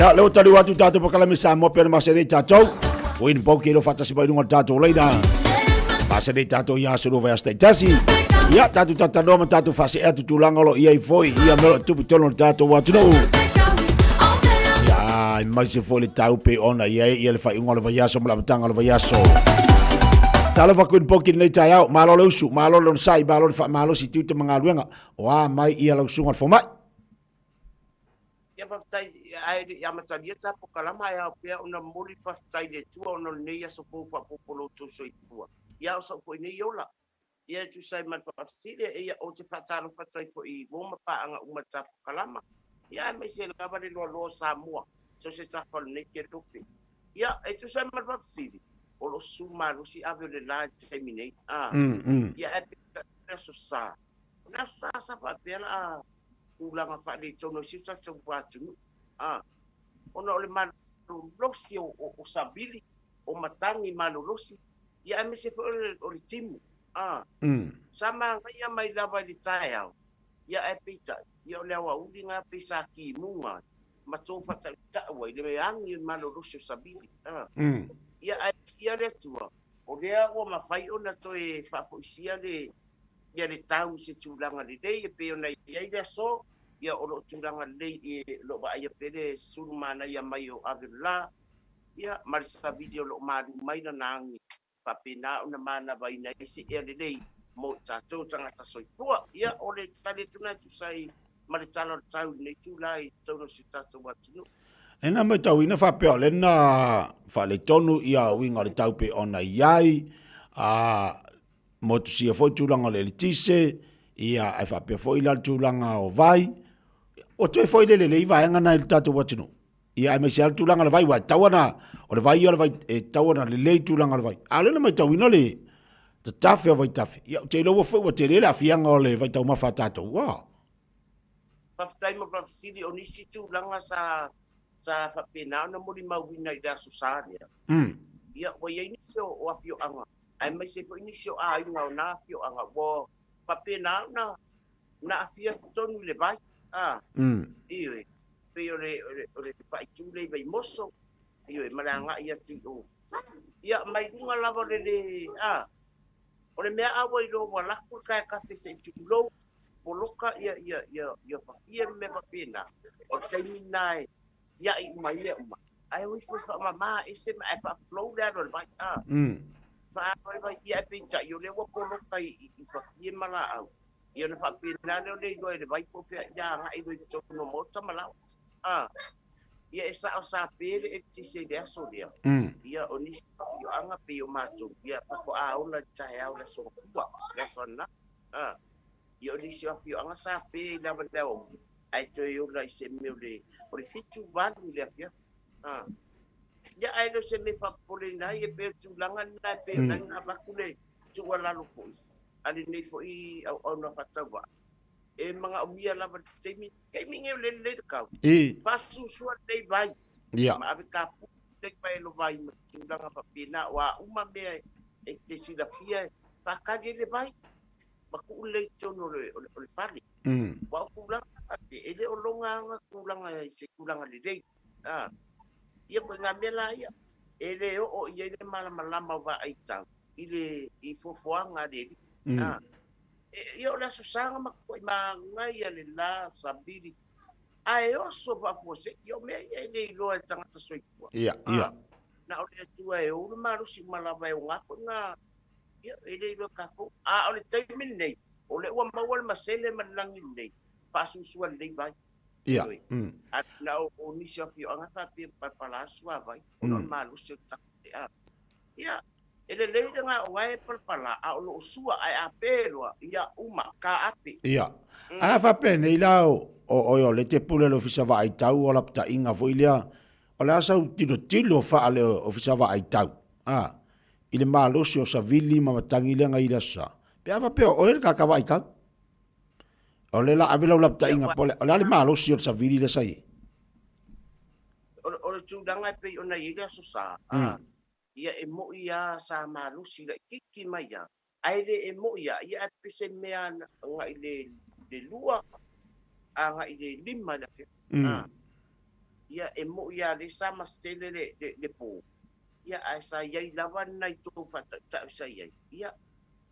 Ya leo tali watu tato pokala misa mo per masere tato win poki lo fata sibai nunga tato leida masere tato ya suru va sta tasi ya tato tato no tato fase atu tulanga lo ia foi ia melo tu tono tato watu no ya mai se foi tau pe ona ia le fa ngolo va yaso mla tanga lo va yaso talo va kun poki le tayau malo lo su malo lo sai malo fa malo si tu te mangaluenga wa mai ia lo sunga fo mai ia fatai ai ia masalia tapo kalama ia pea una moli fatai le tua ona nei aso po fa popolo to so tua ia so ko nei yola ia tu sai man fa fasile ia o te fatalo fatai ko I mo pa anga uma tapo kalama ia me se la va lo Samoa so se tapo nei ke topi ia e tu sai man fa fasile o lo suma lo si ave le la terminate ia e so sa na sa pa pela ulanga fa de tono si ta tso watu ona ole man losi o sabili o matangi manu losi ya me se o timu sama ya mai lava di taya ya epita ya le wa udinga pisa ki munga mato fa ta wa le yangi manu losi o sabili ya le tua o le o mafai ona to e fa poisia le ya le tau se tulanga de dei pe ona ya ile so ia o lo tulanga lei lo ba ia pele sulmana ia mai o avila ia marisa video lo madu mai na nangi papina una mana vai na isi ele lei mo tato tanga tasoi tua ia o le tale tuna tu sai mari talo tau nei tu lai tono si tato watu ena mai tau ina fa peo le na fa le tonu ia winga le tau pe ona iai mo tu si foi tulanga le tise ia ai fa pe foi la tulanga o vai o toi foi le vai ngana il tatu watino ia me sia tulanga le vai wa tawana o le vai o le vai e tawana le tulanga le vai ale na mai tawina le te tafe vai tafe ia te lo foi o te le la fianga o le vai tau mafa tatu wa pa tai mo pa sidi o nisi tulanga sa fa pena na mo di mawina ida susaria ia o ye inisio o apio anga ai mai se po inisio a ina na apio anga bo pa pena na afia tonu le vai iyo pe ore pa itule vai moso iyo malanga ia tio ia mai dunga lava le ore mea awa ilo wala ku ka se tulo poloka ia pa ia me pa pena o terminai ia I mai le uma ai wi fu fa mama ese ma pa flow da do vai fa vai ia pe cha yo le wa poloka I fa ia mala au ia na fa pena le go le vai po fe ja nga I go to no mo tamala ia esa o sa pele e ti se de so dia ia oni yo anga pe yo macho ia ko a una cha ya una so kwa ya sona ia oni si yo anga sa pe la ba o ai to yo la se me le o le fitu van le afia ia ai lo se me pa polina ia pe tu langa na pe na ba kule tu wala lo fo ali nei fo I au na fatawa e mga umia la temi kemi nge le ka pasu suat dei vai ma ave ka tek pai lo vai tulanga papina wa uma me e te sila pia pa ka le vai ma ku le tono le fali wa ku la e le olonga kulanga se kulanga le dei ia ko ngamela ia ele o ia le mala malama va aita ile I fofoanga de Ia o le asusanga makoi mangai a le la sabili. Ai oso pa po se yo me ia le loa tangata soipua. Ia. Na o le atua e o marusi malava e o ngako nga. Ia e le loa kako. O le taimini nei. O le ua maua le masele malangi nei. Pasusua nei vai. Ia. Na o nisi api o ngata api palasua vai. O no marusi o takte a. Ia. Ele le nga o ngai palpala a o sua ai apelua ia uma ka api. Ia. A fa pene ilao o le te pule lo fisa va ai tau o la pta inga fo ilia. O le asa tilo fa ale o fisa va ai tau. Ile malosi o savili ma matangi le ngai lasa. Pe ava pe o ele ka vai ka. O le la abela o la pta inga pole. O le malosi o savili le sai. O le tūdanga pe o na ilia so sa. Ia e mo ia sa malusi la kiki mai ia. Ai le e mo ia pese mea nga i le lua a nga i le lima la fe. Ia e mo ia le sa mastele le po. Ia ai sa iai lava nai tō fata ta sa iai. Ia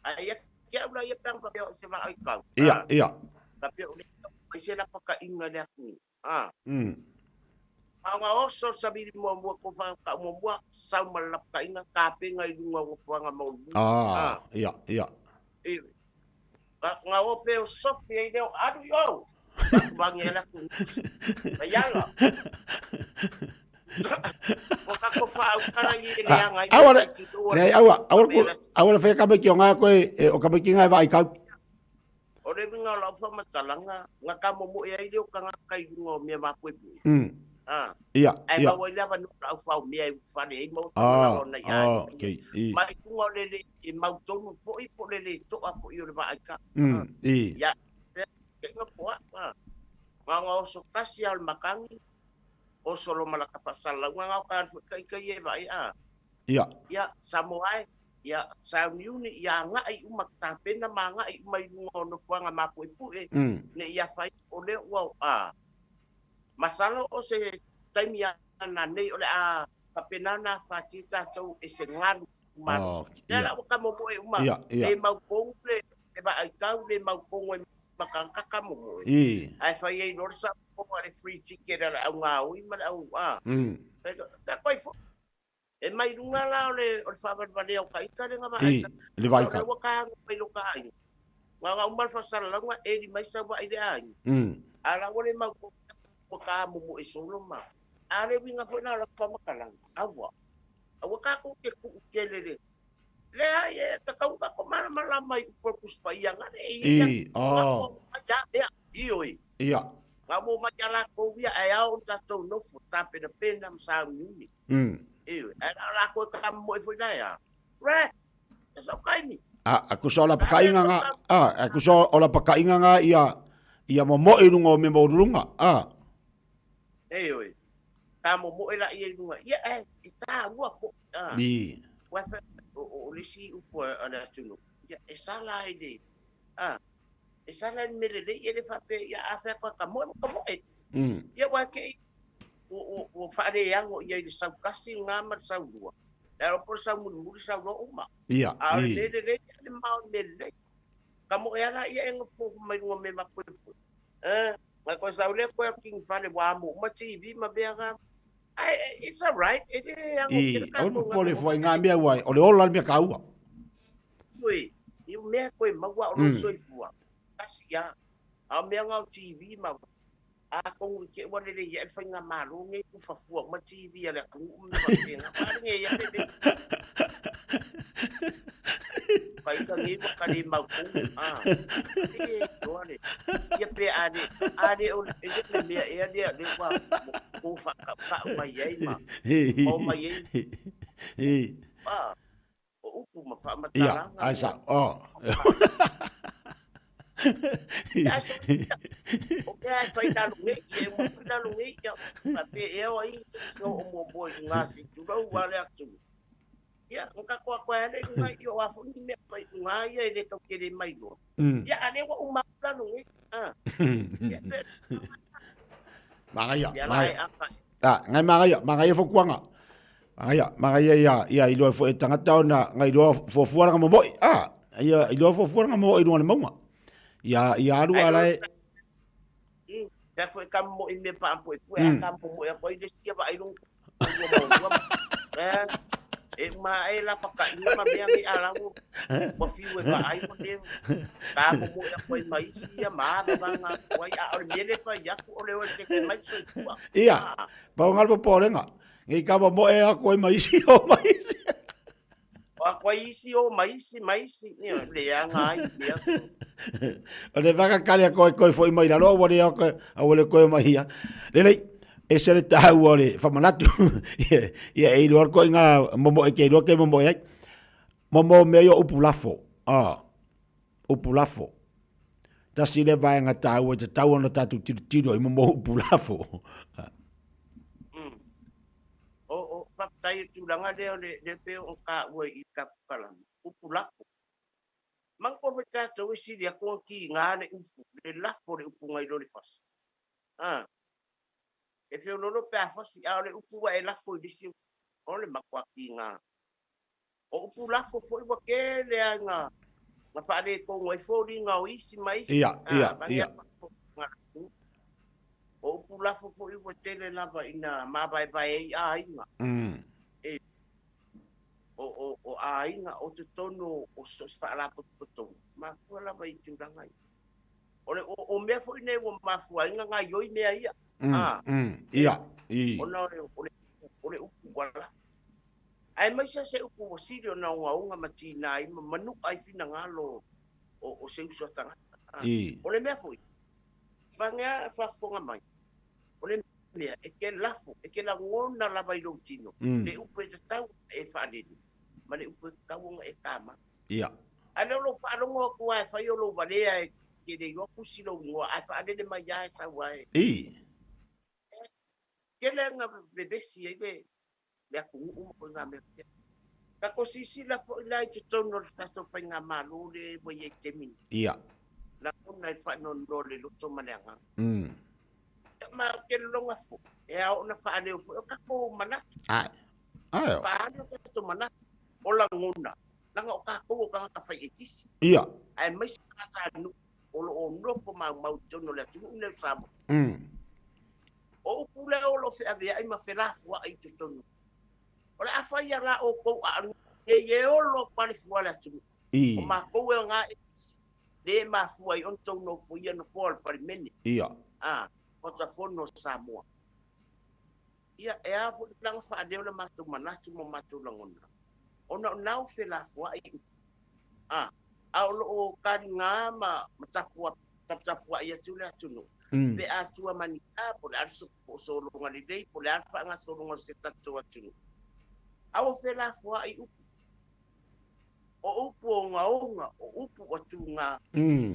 ai kia ula ia pang pa se va ai kau. Ia. Tapi o le ai se la paka inga le aku. Nga oso sabili mua ko fa ka mua sa malap ka inga kape nga ilunga ko fa nga mau. Ia. Nga o fe o sofi ai deo adu yo. Bangela ku. Ayala. Ko ka ko fa o kana i le nga i. Awala fe ka be ki nga ko o ka be ki nga vai ka. O le nga la fa matalanga nga ka mo ai deo ka nga kai lunga me ma pu. Ia. Ai ba wai lava no au fau me ai fane ai mo na ia. Okay. Mai ku ngole le i mau tonu fo i po le to a po i le ba aka. Ya. Ke nga po nga so kasi al makangi. O solo malaka pasala nga ka kai e ba ia. Ia. Ya samuai ya sa miuni ya nga ai umak pena manga ai mai no fuanga mapu pu ne ia fai o le wa masalo o se taimia na nei ole papenana fatita tau esengaru mas ya o kamo mo uma e mau kongle e ba ai kau le mau kongo makanga kamo mo ai fai e norsa ko ale free ticket ala nga ui ma au ta koi fo e mai runga la ole o fa ba le o kai ka nga ba ai le vai ka o ka mai lo ka ai nga umal fa sala nga e di mai sa ba ide ai ala ole mau ko ka mo solo ma are winga po na la pa makalang awa ka ko ke ku kelele le ai ta ka ko mala mala mai purpose pa yang ane ia nga mo majala ko via ai au ta to no fu ta pe na sa uni ala ko ka mo fo na ya re so kai ni aku so la pakainga nga aku so ola pakainga nga ia mo irunga me mo runga oi kamo mo ela ia lunga ia ita wa ko wa fa o lisi upo ala tunu ia esala ide esala mele ia le fa pe ia afa ka mo ia wa ke o fa de yang ia di sa kasi ngama sa lua era por sa mu sa lo uma ia le mau mele kamo ela ia en fo mai ngome ma ko ma ko sa ule ko king fane wa mo ma TV ma bega it's all right it o pole foi nga mia wai o le ola mia kaua oi you me ko ma wa o so ifua asia a mia nga TV ma ko ke wa le ye fa nga malu nge ku fa fu ma TV ala ku ma nga pa nge ya be pai ka ni ko ka ni ma ku ia pe ade o le mea e dia le wa ko fa ka mai ai ma o mai ai o ku ma fa ma ta ai sa o ke ai fai ta lunge e mo ta lunge ya pa pe e o ai se no mo boy ngasi tu ro wa le atu ya nka kwa ele ngai yo afu ni me fai ngai ele to ke le mai lo ya ane wa uma ta lunge Mangaya. Ngai mangaya fo kuanga. Mangaya ia ilo fo tangata na ngai lo fo fuara nga mo. Ia ilo fo fuara nga mo i no mo. Ia aru ala e. Ya foi kamu ime pa ampo e kamu mo e ko ide sia ba ilung. Ma e la pa ka ina ma be mi ala mo. Mo fiu e ba ai mo de. Kamu mo e ko mai sia ma ba nga ko ai a le pa ya ko le o se ke mai so. Ia. Pa ngal po porenga. Ngai ka mo e a ko mai sia o mai sia. O ko isi o mai si ni le anga ai yes. Ole vaka kale ko foi mai la lo wale ko awole ko mai ya. Le e se le tau ole fa manatu. Ia e lo ko nga momo e ke lo ke momo ai. Momo me yo upulafo. Upulafo. Ta si le vai nga tau e tau no tatu tiro i momo upulafo. Tai tulanga de pe o ka wo I ka kala upulako mangko beta to isi dia ko ki ngane upu le la por upu ngai do le fas e fe no pe fas a le upu wa e la fo disi o le makwa ki nga o upu la fo fo bo ke le nga ma fa de ko ngai fo di nga o isi mai ia o upu la fo fo I bo tele la ba ina ma bai a ina o ainga o te tono o sa la poto ma fula vai tūranga o mea fo nei o ma fuainga nga yoi mea ia ia ole upu wala ai mai se upu o sirio na unga matina I manu ai fina ngalo o se uso tanga ole mea foi fanga fa fonga mai ole mea e ke lafo e ke la ngona la vai lo tino le upu e tau e fa deni mane upu kawunga e kama ia ana lo fa lo ko ai fa yo lo valea ke de yo kusilo ngo ai fa de mai ya sa wai ke le nga bebesi ebe le ku ko nga me ka ko sisi la po la te tono ta to fa nga malu le bo ye temi ia la ko na fa no le lo to mananga ma ke lo nga fo e a ona fa le fo ka ko manat ai fa no to manat ola ngona langa o ka ko ka ka fai ekisi ia ai mai sa ta no o no po ma jono le tu ne samo o pule o lo fe ave ai ma fela fo ai tu tono ola afa ya la o ko a ye o lo pali fo la tu o ma ko e nga de ma fo ai on tono fo ia no fo pali meni ia o ta fo no samo ia e a fo langa fa de le ma tu manastu mo ma tu langona ona nau fela fo ai au lo kanga ma tapua ia tula tunu pe atua mani po le arso so lo ngali dei po le arfa nga so lo se tatu tunu au fela fo ai o upu nga o upu watu nga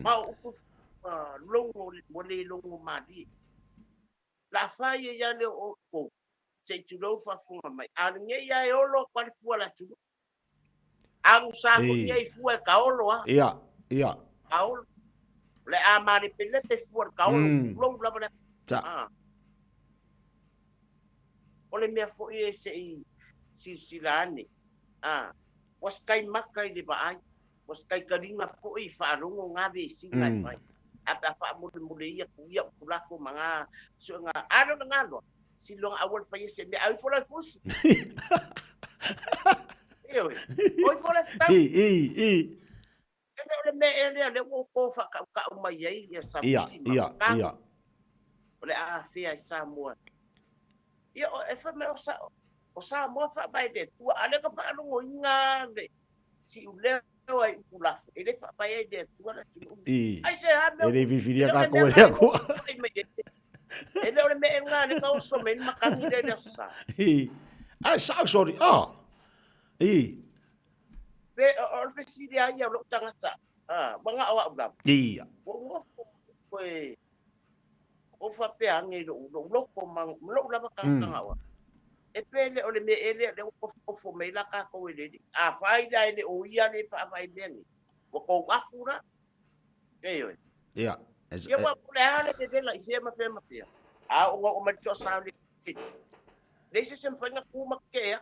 ma upu longo wole longo madi la faye ya le o ko se tulo fa funga mai alnge ya e olo kwali fu la tunu ang sa ko ye fu e kaolo ia kaolo le amani pele te fu kaolo long bla bla ole me fo e se silane was kai makai de ba ai was kai kadinga fo I fa rongo ngabe singa mai apa fa mo ia ku ia pula fo manga so nga ano ngalo silong awal fa yese me ai fola fus oi fola ta ele me ele ko fa ka mai ai ya sa ia ole a fia Samoa ia e fa me o Samoa fa bai de tu ale ka fa lo inga de si ule ai pula ele fa bai de tu ala tu ai se ha ele viviria ka ko ele ko ele ole me nga le ka so men makangi de sa ai sa sorry pe o fe si dia ia lo tangata banga awak blam iya wo o fa pe ange lo ko mang lo la ka awa e pe le ole me ele le o me la ka ko ele fai dai le o ia le fa vai ben wo ko afura yo iya ia wa pula le de la ifema fema pia o ma cho sa le desse sem foi nga kuma ke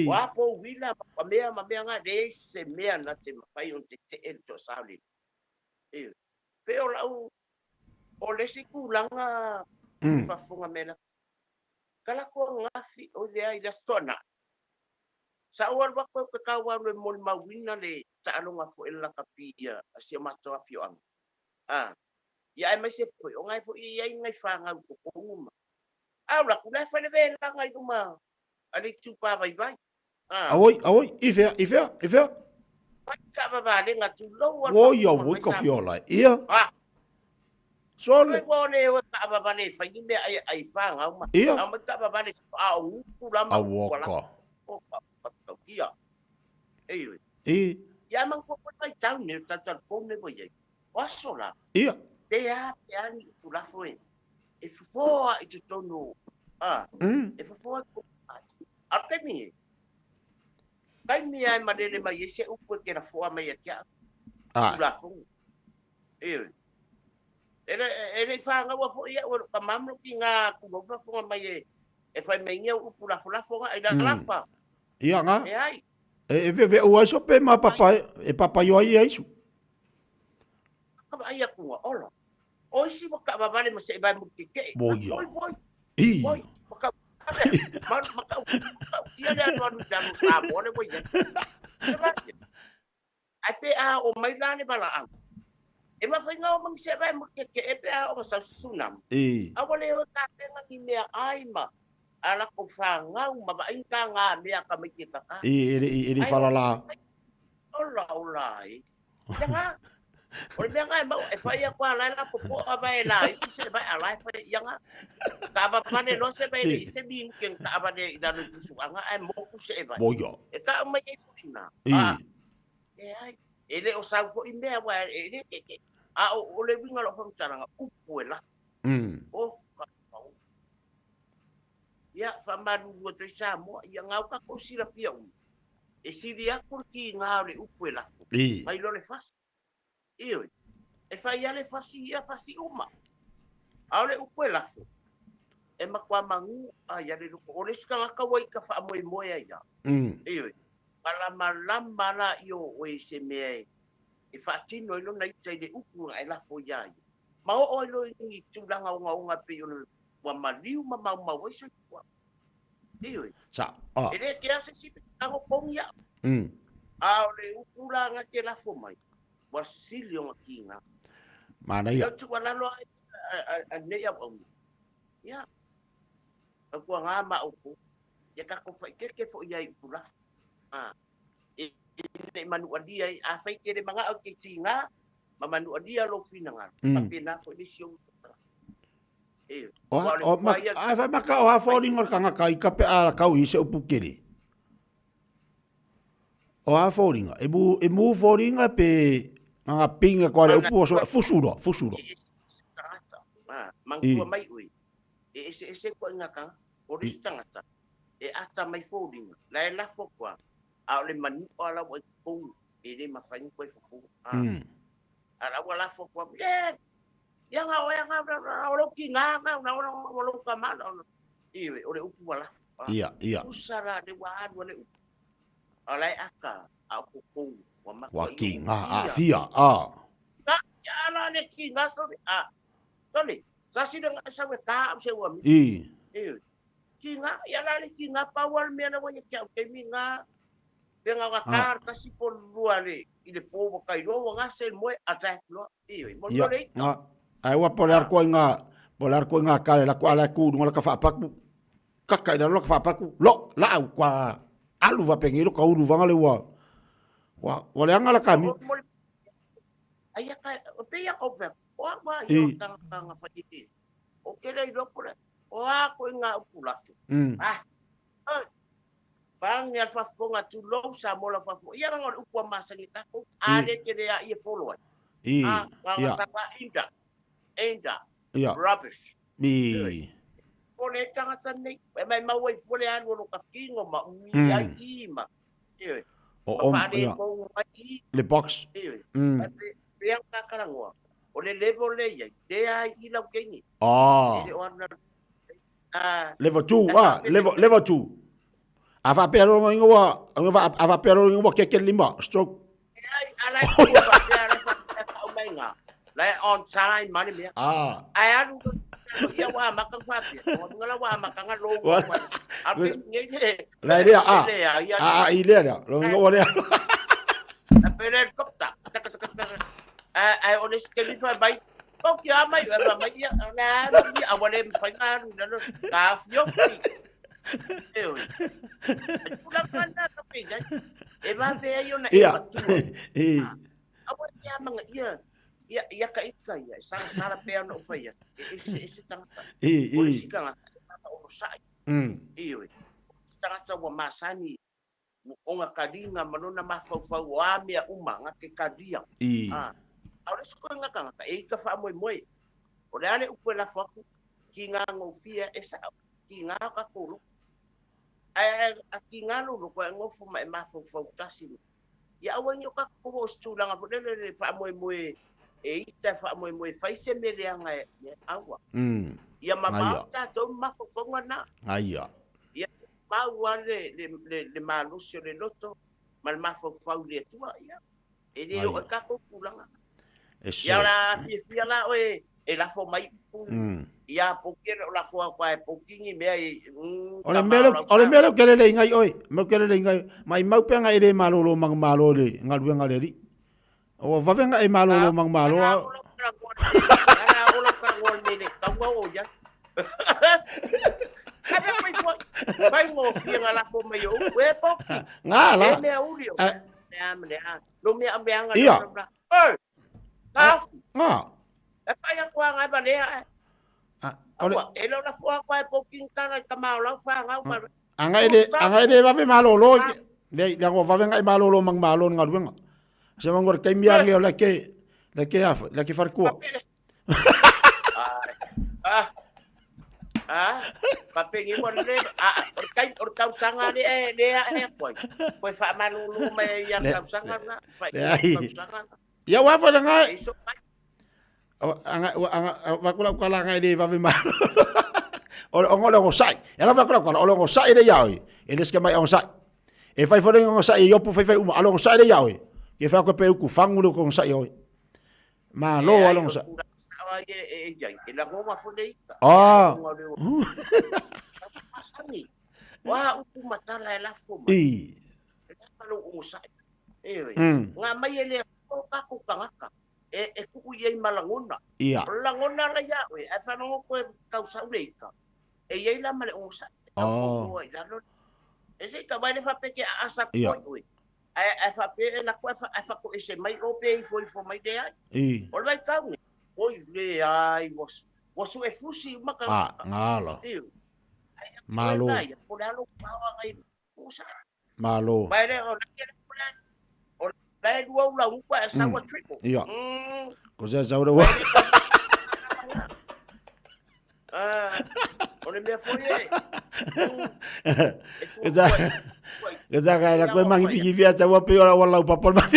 wa po wila ma mea nga desse mea na te mai on te el cho sa le pe o lau o lesi kulanga fafunga mela kala ko ngafi o le ai la stona sa ua wa ko ka wa le mo mawina le ta alonga fo ela kapia asia mato apio ang ya mai se foi o ngai fo ia ngai fanga ko nguma la kula fa le vela ngai uma ali tupa vai vai Awoi, ifea. ka ba ba le ngatu lo Wo yo wo ko fiola. Ia. Sole. Wo le ka ba ba le fa ni me ai fanga uma ma ka ba ba le au kula ma Awoko. Ia. Eh. Ya mang ko mai tau ni ta ko ne bo ye. Wasola. Ia. Te a ni kula foi. E fo i tu tonu. E fo ate mi. Kai mi ai madele mai ese upu ke na fo mai atia. Kula ko. Ele fa nga wa fo ia o ka mamlo ki nga ku bo fo mai e fa me ngia upu la fo nga ai da lafa. Ia nga. E ai. E ve o aso pe ma papa e papa yo ai isu. Ka ai ku ola. O isi mo ka ba vale mo se ba mo ke. Boy. Boy. Maka ia dia tuan dan sa mo le boy. Ape a o mai la ne bala ang. E ma fa nga o mang se ba mo ke e pe a o sa sunam. A wole o ta tenga ni me ai ma. Ala ko fanga uma ba inka nga me ka me kita ka. Iri falala. Ola. Nga. Ol be nga ba e fa ia kwa la ko po ba ela i se ba ala fa ia nga. Ka ba pa ne no se ba ni se bin ken ka ba de da no su nga ai mo ku se ba. Boyo. E ka mai e fina. Ai. Ele o sa ko imbe wa ele o le winga lo fam tsara nga upuela. Ya famanu wo te samo ya ngau ka ko sira pia e siria kurki ngau le upuela mai lo le fas e fa ya le fasi ya fasi uma au le upuela e makwa mangu ya le ko o le ska ka wai ka fa moi moi ya kala malamba la yo we se me e fa tino lo na itse le upu ai la fo ya ma o lo ni tulanga nga pe yo wa maliu ma wa so wa sa ele que hace si hago con ya le ukula nga ke la fo mai wasilio makinga mana ya tu wala lo ne ya ya ko nga ma upu ya ka ko fa ke fo ya ukula e manu adia a fa ke de manga o ke tinga ma manu adia lo finanga papina ko disio Ai maka o hafori ngor kanga kai kape a kau i se upukere. O hafori nga. E mu fori nga pe nga pinga kwa le upu so fusuro. Mangkua mai ui. E ko nga ka. O ristangata. E ata mai fori nga. La e lafo kwa. A le manu ala wa kou. E le mafanyi kwa fufu. Ala wa lafo kwa. Yang awak kinga na orang kamar ore upu wala iya usara de wan wala alai aka aku ko wa kinga fia ya ala ne kinga so sorry sa sidang sa weta am se wa kinga ya la kinga power me na wa ya ke minga dengan akar kasi por luale ile po kai ro nga sel mo attack lo mo le ai wa polar ko nga kale la kwa la ku ngola ka fa paku kaka ida lo ka fa paku lo la kwa alu va pengiro ka uru vanga le wa le anga la kami ai ka pe ya over wa yo tanga fa diti o ke le do por o ko nga pula bang ya fa fonga tu lo sa mo la fa fo ya ngol ukwa masangita ko ale ke ya ye follow ya Ainda. Rubbish. Ole tanga tani. Mai mawai fole anu no kakingo ma umi ai ma. O le box. Yang kakarangwa. Ole level le ya. De ai ila kenyi. Level 2 level 2. Ava pero ke lima stroke. Ai ala ko ba ala fa ka umenga. Lai on time mani mea. Ai anu ia wa makang papi. Ngala wa makang lo. Ape ngeke. Lai dia ile dia. Lo ngo dia. Ape red kopta. Ai ones ke vi vai. O que a mai mai ia na ia awale mfanya no ka fio. Eu. Pula kana tapi gai. E va ve yo na e. Awa ia manga ia ka ika ia sara pe no faia. Ese tanga. Ese kanga. O sai. Iyo. Tanga wa masani. Onga kadinga manona mafau wa mea umanga ke kadia. Ora sko nga kanga e ka fa moi. Ora ale upo la foku ki nga ngofia esa ki nga ka kuru. Ki nga lu ko ngofu ma mafau tasi. Ya awanyo ka ko stulanga podele fa moi e ita fa moi fa se mele anga e awa. Ya mama ta to mafau na. Aya. Ya mau le malusio le loto mal mafau le tua ya. E le o ka ko pulanga. Ya la fia la oe e la fo mai ya pokero la fo kwa pokingi me ai ole melo kele le ngai oi mo kele le ngai mai mau pe ngai le malolo mang malole ngalu ngale ri o va venga e malolo mang malo ana ola ka ngol ni ka wo ya Ada mai mo fia la fo mai o we poki ngala me audio lo me ambeanga Fai kwa ngai ba lea. Ele la fua kwa poking kana kamau la fa ngau ma. Angai le va ve malolo. Le ngo va venga malolo mang malon ngaluenga. Se mangor kai mia nge la ke far ko. Papengi mo le kai or tau sanga le koi. Koi fa malolo mai ya tau sanga na. Fa tau sanga. Ya wa fa ngai. Wakula ngai de va ve mal. Ongolo ngo sai. Ela wakula ngo sai de yaoi. Ele ska mai on sai. E fai fo ngo sai yo pu fai uma alo ngo sai de yaoi. Ke fa ko pe ku fangu lo ngo sai yaoi. Ma lo alo ngo sai. Ela ngo ma fo de. Asani. Wa upu matala ela fo. Ela ngo sai. Nga mai ele ko ka ku kangaka. E kuku ye malangona. Langona la ya we e fa no ko ka usauleka. E ye la male usa. E se ka vai fa pe ke asa ko we. E fa pe la ko fa ko ese mai o pe fo mai de ai. O vai ka ni. Oi le ai was e fusi maka. Ngala. Malo. Malo. Vai le o Lai dua ulang kwa sawa triple. Iya. Ko sa sawa wa. Ole me foi. Keza kaya ko mang figi via sawa pe ora wala papol ma.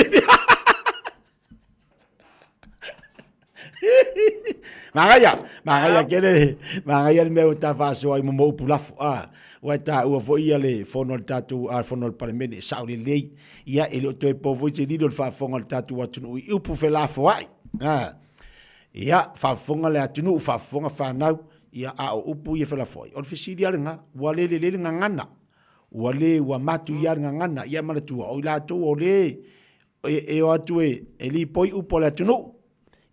Mangaya kene me uta faso ai mo pulaf wa ta u fo ia le fonol tatu al fonol parlemene saudi lei ia ele to e povo se di fa fonol tatu wa tunu u pu fe la fo ai ia fa fonol le tunu fa fonga fa na ia a u pu ia fe la fo on fisidi al nga wa le ngana wa le wa matu ia ngana ia mana tu o la tu o le e o atu e li poi u po la tunu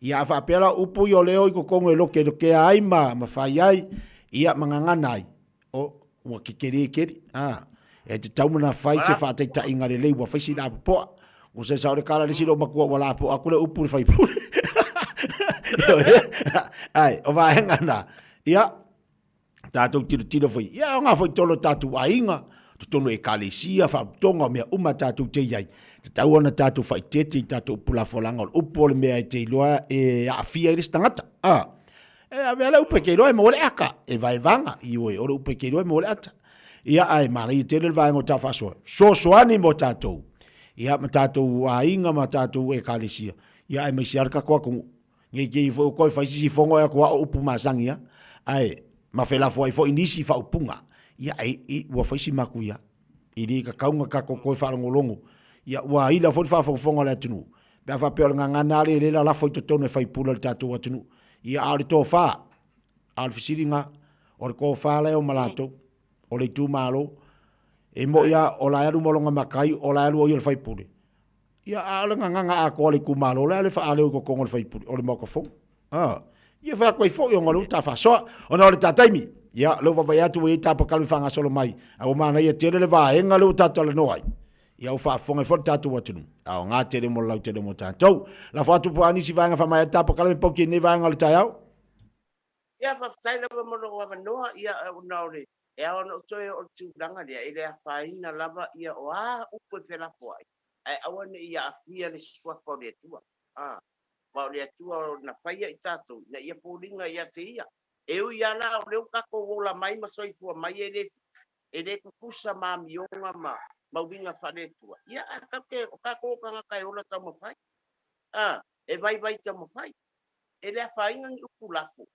ia fa pela u pu yo le o ko kongo lo ke ai ma fa ai ia mangangana ai o wa kikeri e te taumana fai se fa te ta inga le wa fai sina po o se sa o kala le silo makua wala po akule upu fai pu ai o va ngana ia tatu tiro fai ia nga foi tolo tatu ainga tolo e kalesia fa tonga me uma tatu te yai te tauana tatu fai tete tatu pula folanga o upu le me te loa e a fia ris tangata e avea lau pekero e mole aka e vai vanga i oe oro pekero e mole ata ia ai mari tele vai ngo tafaso so ani mo tatou ia ma tatou ainga ma tatou e kalisia ia ai mai siarka ko ku nge fo ko fa si fongo e ko upu masangia ai ma fela fo inisi fa upunga ia ai wa fa si makuia ili ka kaunga ka ko fa ngolongo ia wa ila fo fa fongo la tunu Pea whape o le ngangana le la lafo i to tonu e whaipula le tātou atunu. Ia aore tō whā, aore whisiringa, o le kō whā leo malato, o le tū mālo, e mo ia o la aru molonga makai, o la aru o i le whaipule. Ia aole nganganga a kō le ku mālo, le ale wha aleo ko kongo le whaipule, o le moka fong. Ia wha koe fo i o ngaru, ta wha soa, o na o le tātaimi. Ia, leo wawai atu e tāpa kalu whanga solo mai, a o mana ia tere le wā, e ngalo tātou le noai. Ia ufa fonga fo tatu watunu au nga tere mo lau tere mo tatu la fatu po ani si vanga fa mai tapo kala po ki ne vanga le tayau ia fa tsai la mo no wa no ia una ore e ono toe o tu langa dia ile a faina lava ia o a upo fe la po ai awane ia afia le swa ko le tua ba le tua na faia i tatu na ia polinga ia te ia e u ia la le ka ko la mai ma soi pu mai ele kukusa ma mionga ma mauinga wharetua. Ia, o ka kōkanga kai ola tau mawhai. E vai tau mawhai. E lea whainga ngi uku lafo.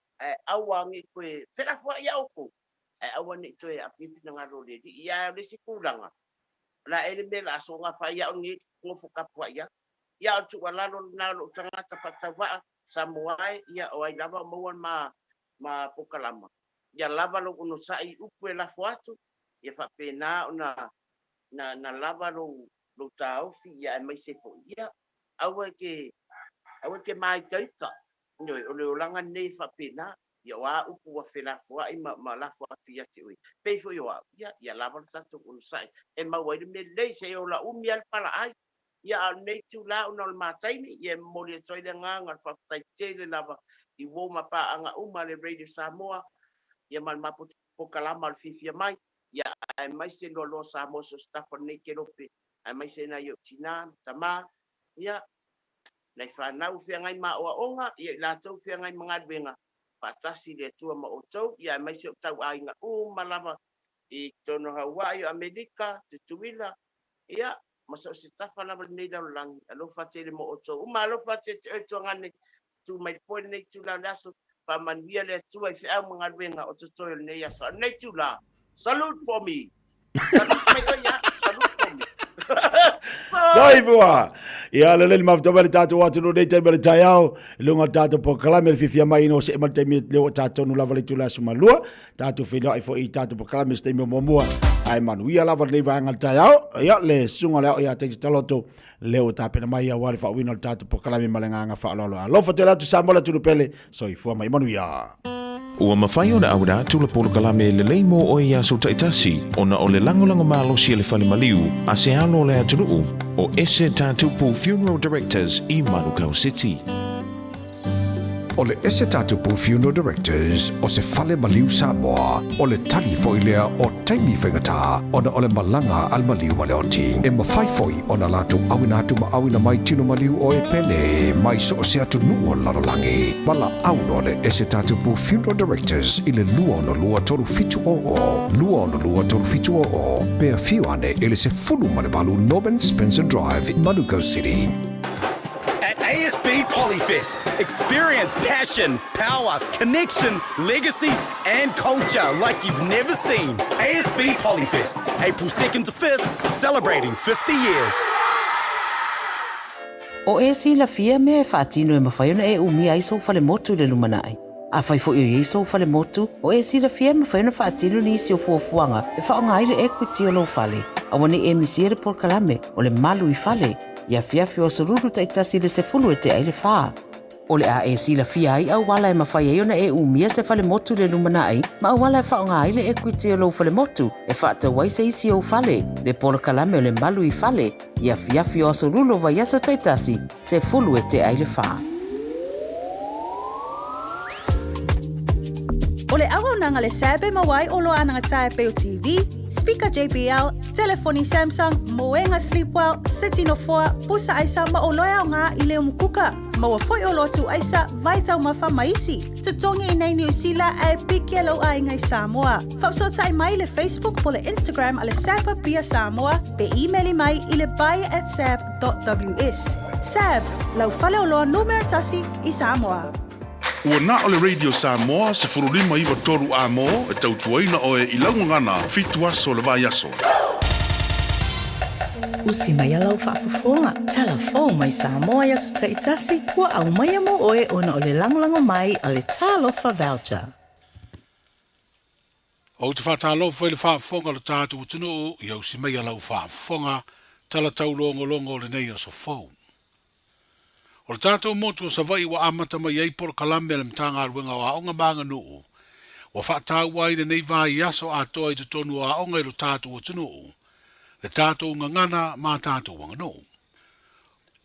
Aua ngi koe, wherafua ia oko. Aua ni toe a pipina ngā roreri. Ia resi kūranga. La ele me la so ngā whai au ngi ngofu kapua ia. Ia o tua lalo nalo tangata patawaa Samoai. Ia o ai lava mauan ma pokalama. Ia lava lo uno sai uku e lafo atu. Ia whapena o na lava lo tau fi ia mai se po ia awe ke mai taika noi o le langa nei fa pena ia wa upu wa fela fo ai ma la fo atu ia te ui pe fo ia lava tatu un sai e ma wa me lei se o la umi al pala ai ia nei tu la una ma taimi ia mo le toi le nga fa tai te le lava i wo ma pa anga uma le Radio Samoa ia mal ma po kalama al fifia mai ia ai mai se lo sa mo so staff nei ke rope ai mai se na yo tina tama ia nei fa na u fia ngai ma o onga ia la tau fia ngai mga benga patasi le tua ma o tau ia mai se tau ai nga malama i tono Hawaii Amerika tutuila ia maso se staff na nei la lang alo fa te mo o tau lo fa te to ngane tu mai point nei tu la laso pa man via le tua i fia mga benga o to nei ya so nei tu la salute for me. Salute for me. Dai bua. Ia le mafta bale tatu watu no dei bale tayao. Lunga tatu po kalame fifia mai no se malte mi le tatu no lava le tula sumalua. Tatu filo ai fo i tatu po kalame ste mo moa. Ai manu ia lava le vanga tayao. Ia le sunga le ia te taloto le o tapena mai ia wale fa wino tatu po kalame malanga fa lolo. Lo fa te latu samola tu pele. So i fu mai manu ia. Ua mawhai o na aura tula polo kalame le leimo o ia so taitasi o na o le langolango malo si le fale maliu a se alo le atunuu o ese tātupu Funeral Directors i Manukau City. O le ese tātupu Funeral Directors o se fale maliu Samoa o le tali foilea o taimi whaingata o na o le malanga al maliu maleoti. E mawhai foi o na latu awina atu ma awina mai tino maliu o e pele mai so se atu nuo lalolangi. Mala auno le ese tātupu Funeral Directors i le lua no lua toru fitu o. Lua no lua toru fitu o. Pea fiuane ele se fulu malebalu Norman Spencer Drive in Manukau City. ASB Polyfest. Experience passion, power, connection, legacy, and culture like you've never seen. ASB Polyfest, April 2nd to 5th, celebrating 50 years. O e si la fia me e whaatino e mawhaiona e umi ai so fale motu le lumanai. A whai fo i so fale motu, o e si la fia me whaiona whaatino ni isi o fuafuanga e whaonga aire equity o lo fale. A wane e misiere por kalame o le malu i fale. Ia fiafi o soruru taitasi le se fulu e te aile whaa. O le a e si la fia ai au wala e mawhai e ona e umia se fale motu le lumana ai, ma au wala e whaonga ai le equity o lo fale motu, e whaata wai se isi o fale, le pora kalame o le malu i fale, ia fiafi o soruru wa yaso taitasi, se fulu e te aile whaa. O le aronanga le sebe mawai o lo ananga tae peo TV, speaker JBL, telefoni Samsung, moenga Sleepwell, City no 4, pusa aisa ma o loya o ngā i leo mukuka. Ma wa foi o lotu aisa, vai tau mawha maisi. Tutongi i nei New Zealand e piki alo ai ngai Samoa. Whapsota i mai le Facebook po le Instagram ale Sapa Pia Samoa, pe emaili mai i le buy@sap.ws. Sap, lau fale o loa numero tasi i Samoa. Ua na o le Radio Samoa se furulima iwa toru a mo e tautuaina o e ilaungangana fitu aso le vai aso. usi mai alau whaafafonga. Telefon mai Samoa ia sa taitasi, ua au mai mo oe ona o le langolango mai a le talofa voucher. O te whatalo foi le whaafonga le tātu utunu i au si mai alau whaafonga tala tau longo le nei o so fau. O le tātou motu o sa vai wa amata mai ei por kalame le mtanga aruenga o aonga maanga nuu. Wa whaatau wai le nei vai aso a toa i te tonu o aonga i lo tātou utunu. Le tātou ngangana ma tātou wanga nuu.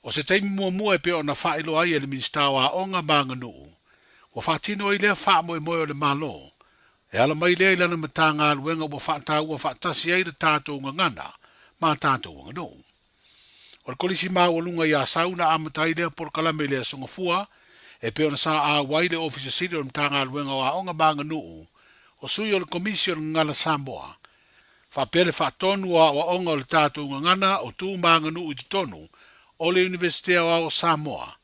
O se teimi mua e peo na whailo ai e le minsta o aonga maanga nuu. Wa whaatino i lea wha moe o le malo. E ala mai lea ilana matanga aluenga wa whaatau wa whaatasi ai le tātou ngangana ma tātou wanga nuu. O le kolisi maa walunga i a sauna amatai lea por kalame lea songafua e peo na sa a waile officer city o matanga aluenga o aonga maanga nuu o sui o le komisio ngana Samoa. Whapele whaatonu o aonga o le tātou ngangana o tū maanga nuu i te tonu o le Universitea o Samoa.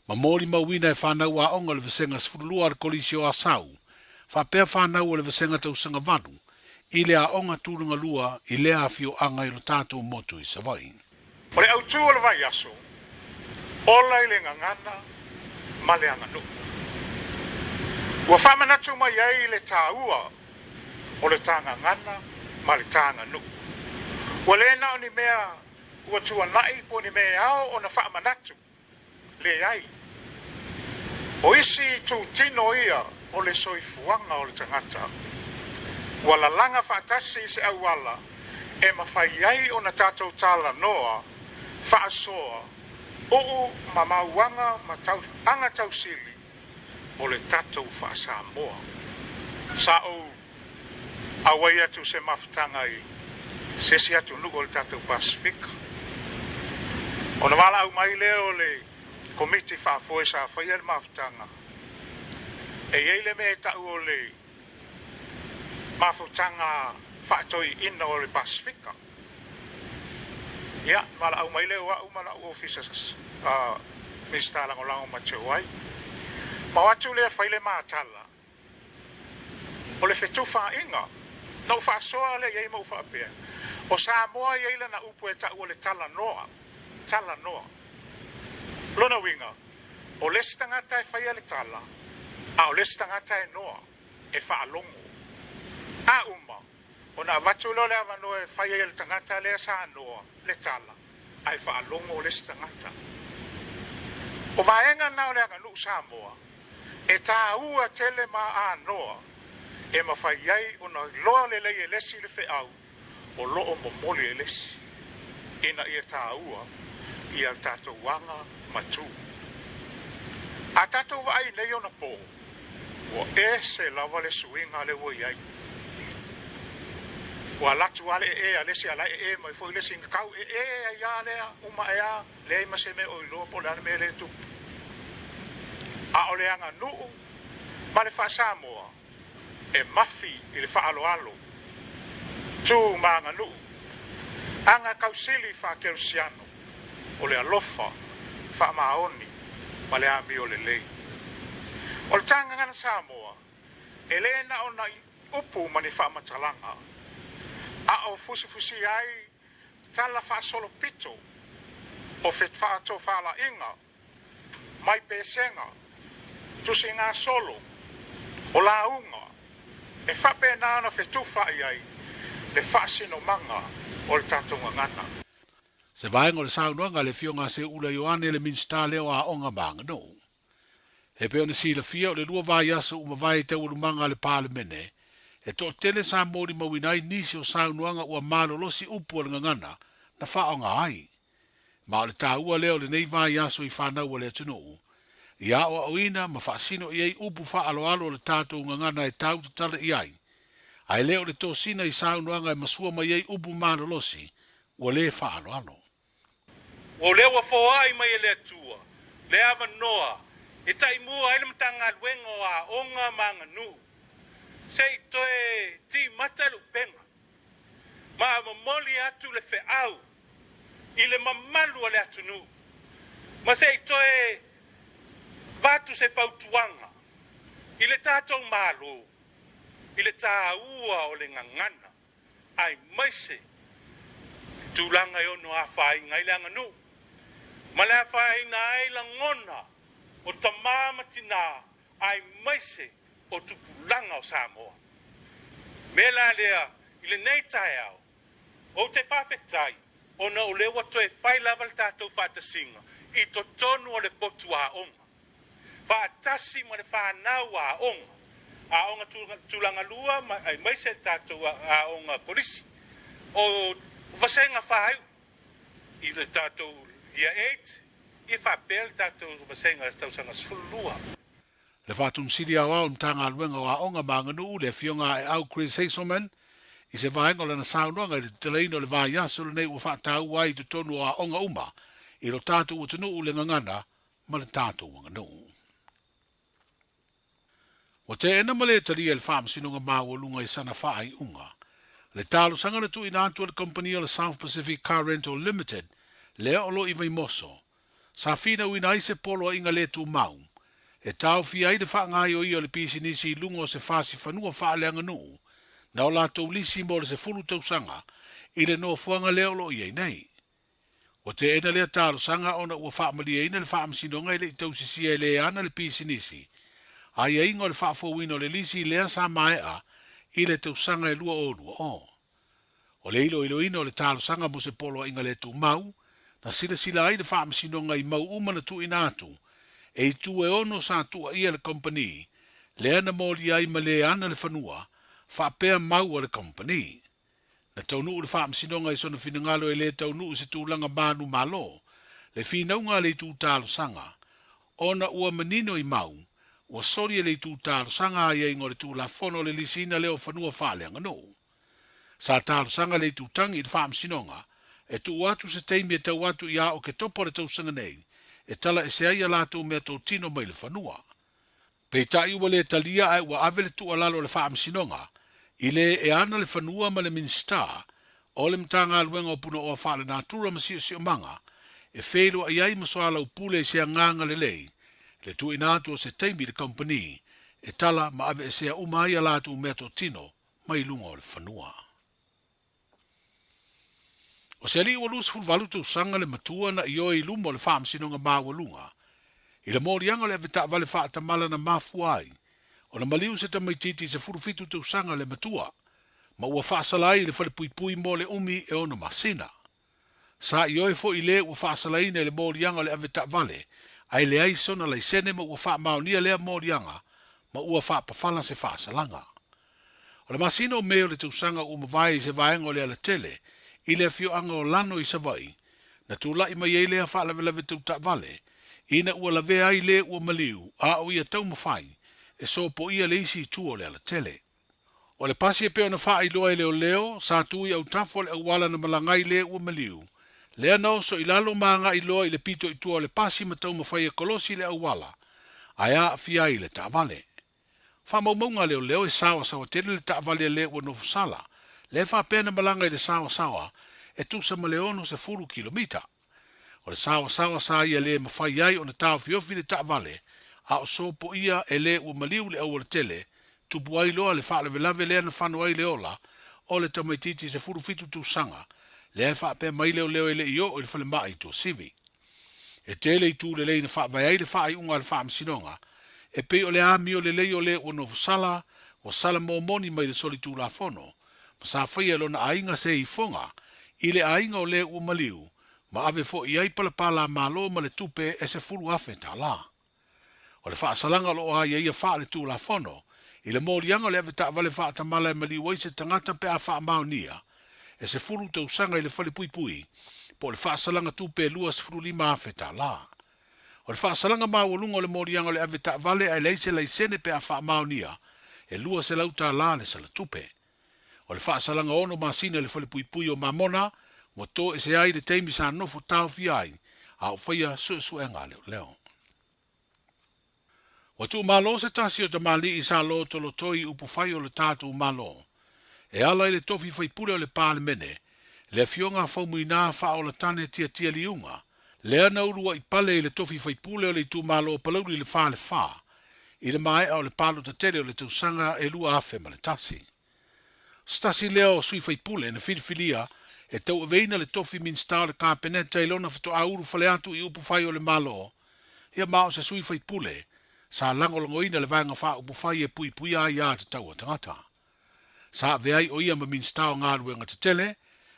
Ma mōli mawina e whanau a aonga le visenga sfurulua le kolisi o a sau. Whapea whanau o le visenga tau sanga vanu i le aonga tūrunga lua i lea fio anga i lo tātou motu i savai. O le au tū o le vai aso, ola i le ngangana, ma le anga nuku. Ua whamanatu mai ai le tāua o le tā ngangana, ma le tā nuku. Ua le na o ni mea, ua tua nai po ni mea ao o na whamanatu, le ai. O isi tū tino ia o le soifuanga o le tangata. Ua la langa whaatasi se au ala, e mawhai ai o na tātou tāla noa, whaasoa, o mamauanga ma tau anga tau sili o le tatou whaasamoa. Sa o awai atu se mafutanga i sesi atu nuko le tatou Pasifika. O na wala au mai leo le komiti whaafoe sa whaia le mafutanga. E eile me tau o le mafutanga whaatoi ina o le Pasifika. Ia, mala au mai leo au mala au officers Mr. Langolango Machewai. Ma watu lea whaile maatala. O le whetu wha inga. Nau wha soa le iei mau wha apea. O Samoa ieila na upu e tau o le tala noa. Tala noa. Lona winga. O lesi tangata e whaia le tala. A o lesi tangata e noa. E wha alongo. A uma. O na watu lo le avano e whaia le tangata lea sa noa. Le tala, ai whaalongo o le tangata. O vaenga nao le anga nu Samoa, e tā ua tele ma a noa, e mawhai ai o na loa le lei e lesi le wheau, o loo momoli e lesi. Ina ia tā ua, ia tātou wanga matu. A tātou vai nei o na pō, o e se lava le suinga le woi ai. Wa latu ale e alesi ala e mai foi le sing kau e ya le uma ya le ma se me o lo po la me le tu a ole anga nu ma le fa Samoa e mafi il fa alo alo tu manga nu anga kausili fa kelsiano ole alofa fa maoni ma le ami ole le o tanga ngana Samoa elena ona upu mani fa matalanga a o fusi ai tala fa solo pito o fet fa to fa la inga mai pesenga tu singa solo o la unga e fa pe na na fetu fa ai le fa sino manga o le tatonga ngana se vai ngol sa no le fionga se ula Ioane le minsta leo a onga bang no e pe ona si le fio le lua vai aso uma vai te urumanga le parlemene. E to tele sa mori mawinai nisi o saunuanga ua malolosi upu o ngangana na whaonga ai. Ma o le tā ua leo le nei vai aso i whanau o le atunuu. Ia o auina ma whaasino i ei upu whaalo alo le tātou ngangana e tau te tala i ai. Ai leo le tōsina i saunuanga e masua mai ei upu malolosi ua le whaalo alo. O lewa foa i mai e le atua, le ava noa, e tai mua ele mtanga luengo a onga manga nu. Sei toe ti matalu penga. Ma mamoli atu le feau. I le mamalu le atunu. Ma sei toe vatu se fautuanga. I le tātou malo. I le tā ua o le ngangana. Ai maise. tūlanga o no a whai ngai langa nu. Ma lea whai na ai la ngona o ta māmatina ai maise o tupulanga o Samoa. Me la lea ile nei tai au. O te whawhetai o na o lewa toe whai lava le tātou whātasinga i to tonu o le potu a onga. Whātasi ma le whānau a onga. A onga tūlanga lua ai maise tātou a onga korisi. O vasenga whāiu i le tātou ia 8 i whapel tātou vasenga tausanga sfulua. Le whātun siri au au mtanga aluenga o a onga manganu le fionga e au Chris Hazelman i se vaenga le na saunoanga i le teleino le vāiaso le nei ua whātau ai tu tonu o a onga uma i lo tātou ua tunu u le ngangana ma le tātou wanganu. Wa te ena ma le talia le whāmasinonga māwalunga i sana whaai unga. Le tālu sanga le tu ina atua le company o le South Pacific Car Rental Limited lea olo i vai moso. Sa fina uina i se polo a inga le tu mau. E tau fi ai de whaangai o i o le pisinisi lungo se whasi whanua whaaleanga nuu. Na o la tau lisi mo le se fulu tau sanga i le noa fuanga lea olo i ei nei. O te ena lea tālu sanga ona ua whaamali e ina le whaamasinonga i le i tau sisia le ana le pisinisi. Ai e ingo le whaafowino le lisi lea sa maea i le tau sanga e lua o lua o. O le ilo ino le tālu sanga mo se polo a inga le tu mau, na sila ai le whaamasinonga i mau umana tu inatu, e i tu e ono sa tua ia le company, le ana mōli ai ma le ana le whanua, whapea mau a le company. Na taunu le whaamasinonga i sona finangalo e le taunu se tūlanga manu malo, le whinaunga le tu tālu sanga, ona ua manino i mau, ua sori e le tu tālu sanga ai e ngore tu la fono le lisina leo whanua whaaleanga no. Sa tālu sanga le tu tangi i le whaamasinonga, e tu watu se teimi e tau watu i a o ke topo le tau sanga nei, e tala e se aia lātou mea tau tino mai le whanua. Pei tai ua le talia ai ua ave le tu alalo le whaamasinonga, i le e ana le whanua ma le minister, o le mtanga aluenga o puna o a whaale nātura ma sio manga, e whelo ai ai masoala upule se a nganga le lei, le tu inatu o se teimi le company, e tala ma ave e se a umai a lātou mea tau tino mai lunga o le whanua. O se ali ua lusa fulvalu tau sanga le matua na io i lumo le whaamasinonga māwalunga. I le morianga le aveta vale whaatamala na mafuai. O na maliu se tamaititi se furufitu tau sanga le matua. Ma ua whaasalai le whale pui mo le umi e ona masina. Sa io e fo i le ua whaasalai le morianga le aveta vale. Ai le ai sona lai sene ma ua whaamaunia lea morianga. Ma ua whaapawhala se whaasalanga. O le masina o meo le tau sanga umawai se vaenga le ala tele. I le fio anga o lano i savai, na tūla i mai eilea wha lawe tau ta vale, ina ua lawe ai le ua maliu, a o ia tau mawhai, e so po ia le isi tuo le ala tele. O le pasi e peo na wha i loa i leo, sa tu i au tafo le awala na malangai le ua maliu. Lea nao so i lalo maanga i loa i le pito i tuo le pasi ma tau mawhai e kolosi le awala, ai a fia i le ta vale. Wha maunga leo e sawa tele le ta vale le ua nofusala, le wha pena malanga i le sawa, e tu sa maleono se 4 kilomita. O le sawa sa ia le mawhai ai o na tau fiofi le ta vale, a o sopo ia e le ua maliu le au tele, tupu ai loa le wha lave lea na whanu ai le ola, o le tamaititi se furufitu tu sanga, le wha pe mai leo e le io o le whale mai tu sivi. E tele i tu le lei na wha vai ai le wha ai unga le wha amsinonga, e pe o le ami o le lei o le ua nofu sala, o sala mōmoni mai le soli tu la fono, sa whaia lona ainga se i fonga, i le ainga o le ua maliu, ma ave fo i ai pala malo ma le tupe e se furu afe ta la. O le wha salanga lo a ia wha le tu la fono, i le morianga le ave ta vale wha ta mala e maliu ai se tangata pe a wha maunia, e se furu tau sanga i le whale pui, po le wha salanga tupe lua se furu 5 afe ta la. O le wha salanga mawalunga o le morianga le ave ta vale ai leise leisene pe a wha maunia, e lua se lauta la le sala tupe. O le whaasalanga ono masina le whale pui o mamona, mo tō e se ai le teimi sa nofo tau fiai, a o whaia su e ngā leo. O tu malo se tasi o te mali i sa lo tolo toi upu whai o le tātou malo. E ala i le tofi whai pule o le pāle mene, le fionga whaumuina wha o le tane tia liunga, le ana urua i pale i le tofi whai pule o le tu malo palauri le whale wha, i le mai o le palo te tere o le tausanga e lua afe ma le tasi. Stasi leo sui fai pule na filifilia E tau veina le tofi min star le kapeneta ilona fato auru fale atu I upu fai o le malo. Ia mao se sui fai pule, sa langolongoina le vanga wha upu fai e pui pui a ia te tau tangata. Sa veai o ia ma min star ngā luenga te tele,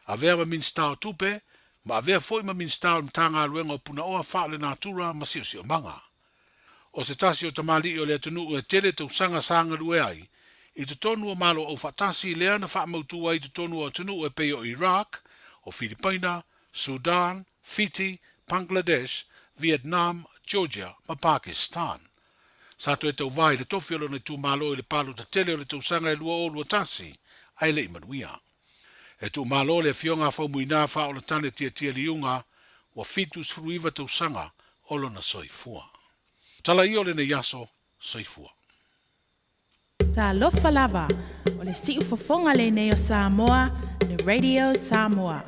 a vea ma min star tupe, ma a vea foi ma min star mta ngā luenga o puna oa wha le natura ma sio sio manga. O se tasi o tamali o le atunu e tele tau sanga sanga lue ai, I te tonu o malo o fatasi lea na wha mautu ai te tonu o atunu e peo o Iraq, o Filipina, Sudan, Fiji, Bangladesh, Vietnam, Georgia, ma Pakistan. Sa to e tau vai le tofi alo na tu malo I le palo ta tele o le tau sanga e lua o lua tasi, ai le imanuia. E tu malo le fionga fau muina wha o le tane tia liunga, wa fitus fruiva tau sanga o lo na soifua. Tala I o le na yaso, soifua. Ta lofa lava, o le siu fofonga le nei o Samoa, le Radio Samoa.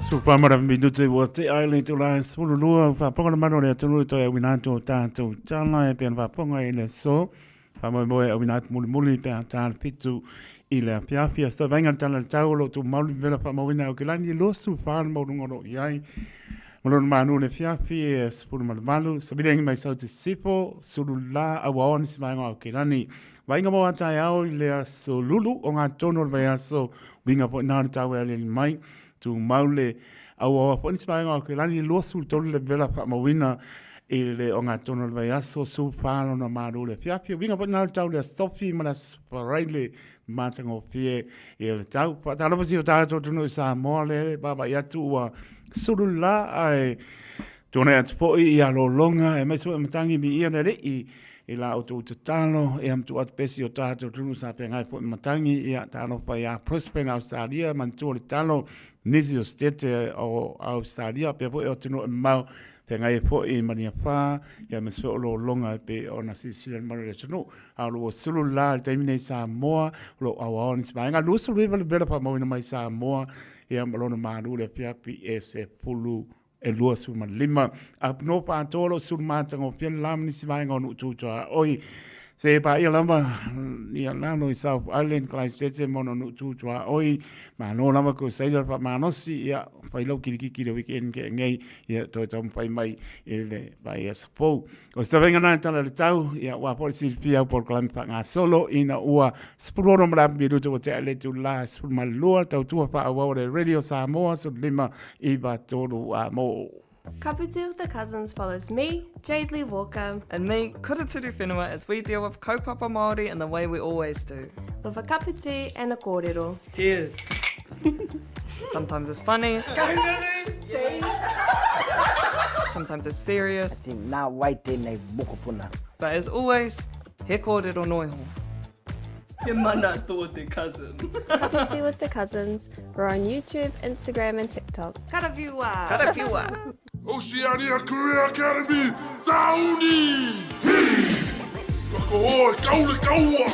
So pamara minute wa te ai to la sulu lua fa ponga mano le tunu to e winato tanto tala e pen va ponga ile so fa mo mo e winat muli pe tan pitu ile pia sta venga tan taulo tu malu vela fa mo wina o ke lani lo su fa mo ngoro yai Malon manu le fiafi e sepulu malu sabideng mai sau te sipo sulu la awaon si mai ngau kirani. Wainga mo atai au le so lulu o ngā tono le aso winga po nāna tau e le mai tu maule awa po si mai ngau kirani lo sul tolu le vela pa mawina le o ngā tono le aso su whāno na maru le fiafi. Winga po nāna tau le stofi mana sparaile mātango fie e le tau. Pa talapasi o tātou tunu sa moa le baba iatu ua suru la ai tone at po I alo longa e mai so matangi mi ia nere I la auto te talo e am tu at pesi o tato tunu sa pe ngai po matangi ia talo pa ia prosper na Australia man tu le talo nisi o stete o Australia pe po o tunu mau pe ngai po I mania pa ia me so lo longa pe ona si mare le tunu alo suru la te mine sa moa lo awon sa nga lu suru le bela pa mo mai sa moa ia malona maru le piapi e se pulu e lua su malima a no pa tolo su matango pien lam ni si vai ngonu tutua oi se pa ia lama ia lano I South Island Christchurch mono nu tutua oi ma no lama ko sai pa manosi ia fai lo kiri le weekend ke ngai ia to tom fai mai ele vai sapo o sta venga na tala le tau ia wa por si pia por clan pa nga solo ina ua spuro mra biru to te le tu las ma lo tau tu pa wa le Radio Samoa so lima I ba tolu a mo Kaputu with the Cousins follows me, Jade Lee Walker, and me, Kuraturu Whenua, as we deal with kaupapa Māori in the way we always do. With a cup of tea and a kōrero. Cheers. Sometimes it's funny. Sometimes it's serious. But as always, he kōrero noiho. He mana tō te cousin. Cup of Tea with the Cousins. We're on YouTube, Instagram and TikTok. Karaviua. Karaviua. Oceania Career Academy, Sauni! Hei! Waka hoi, kaule kaua!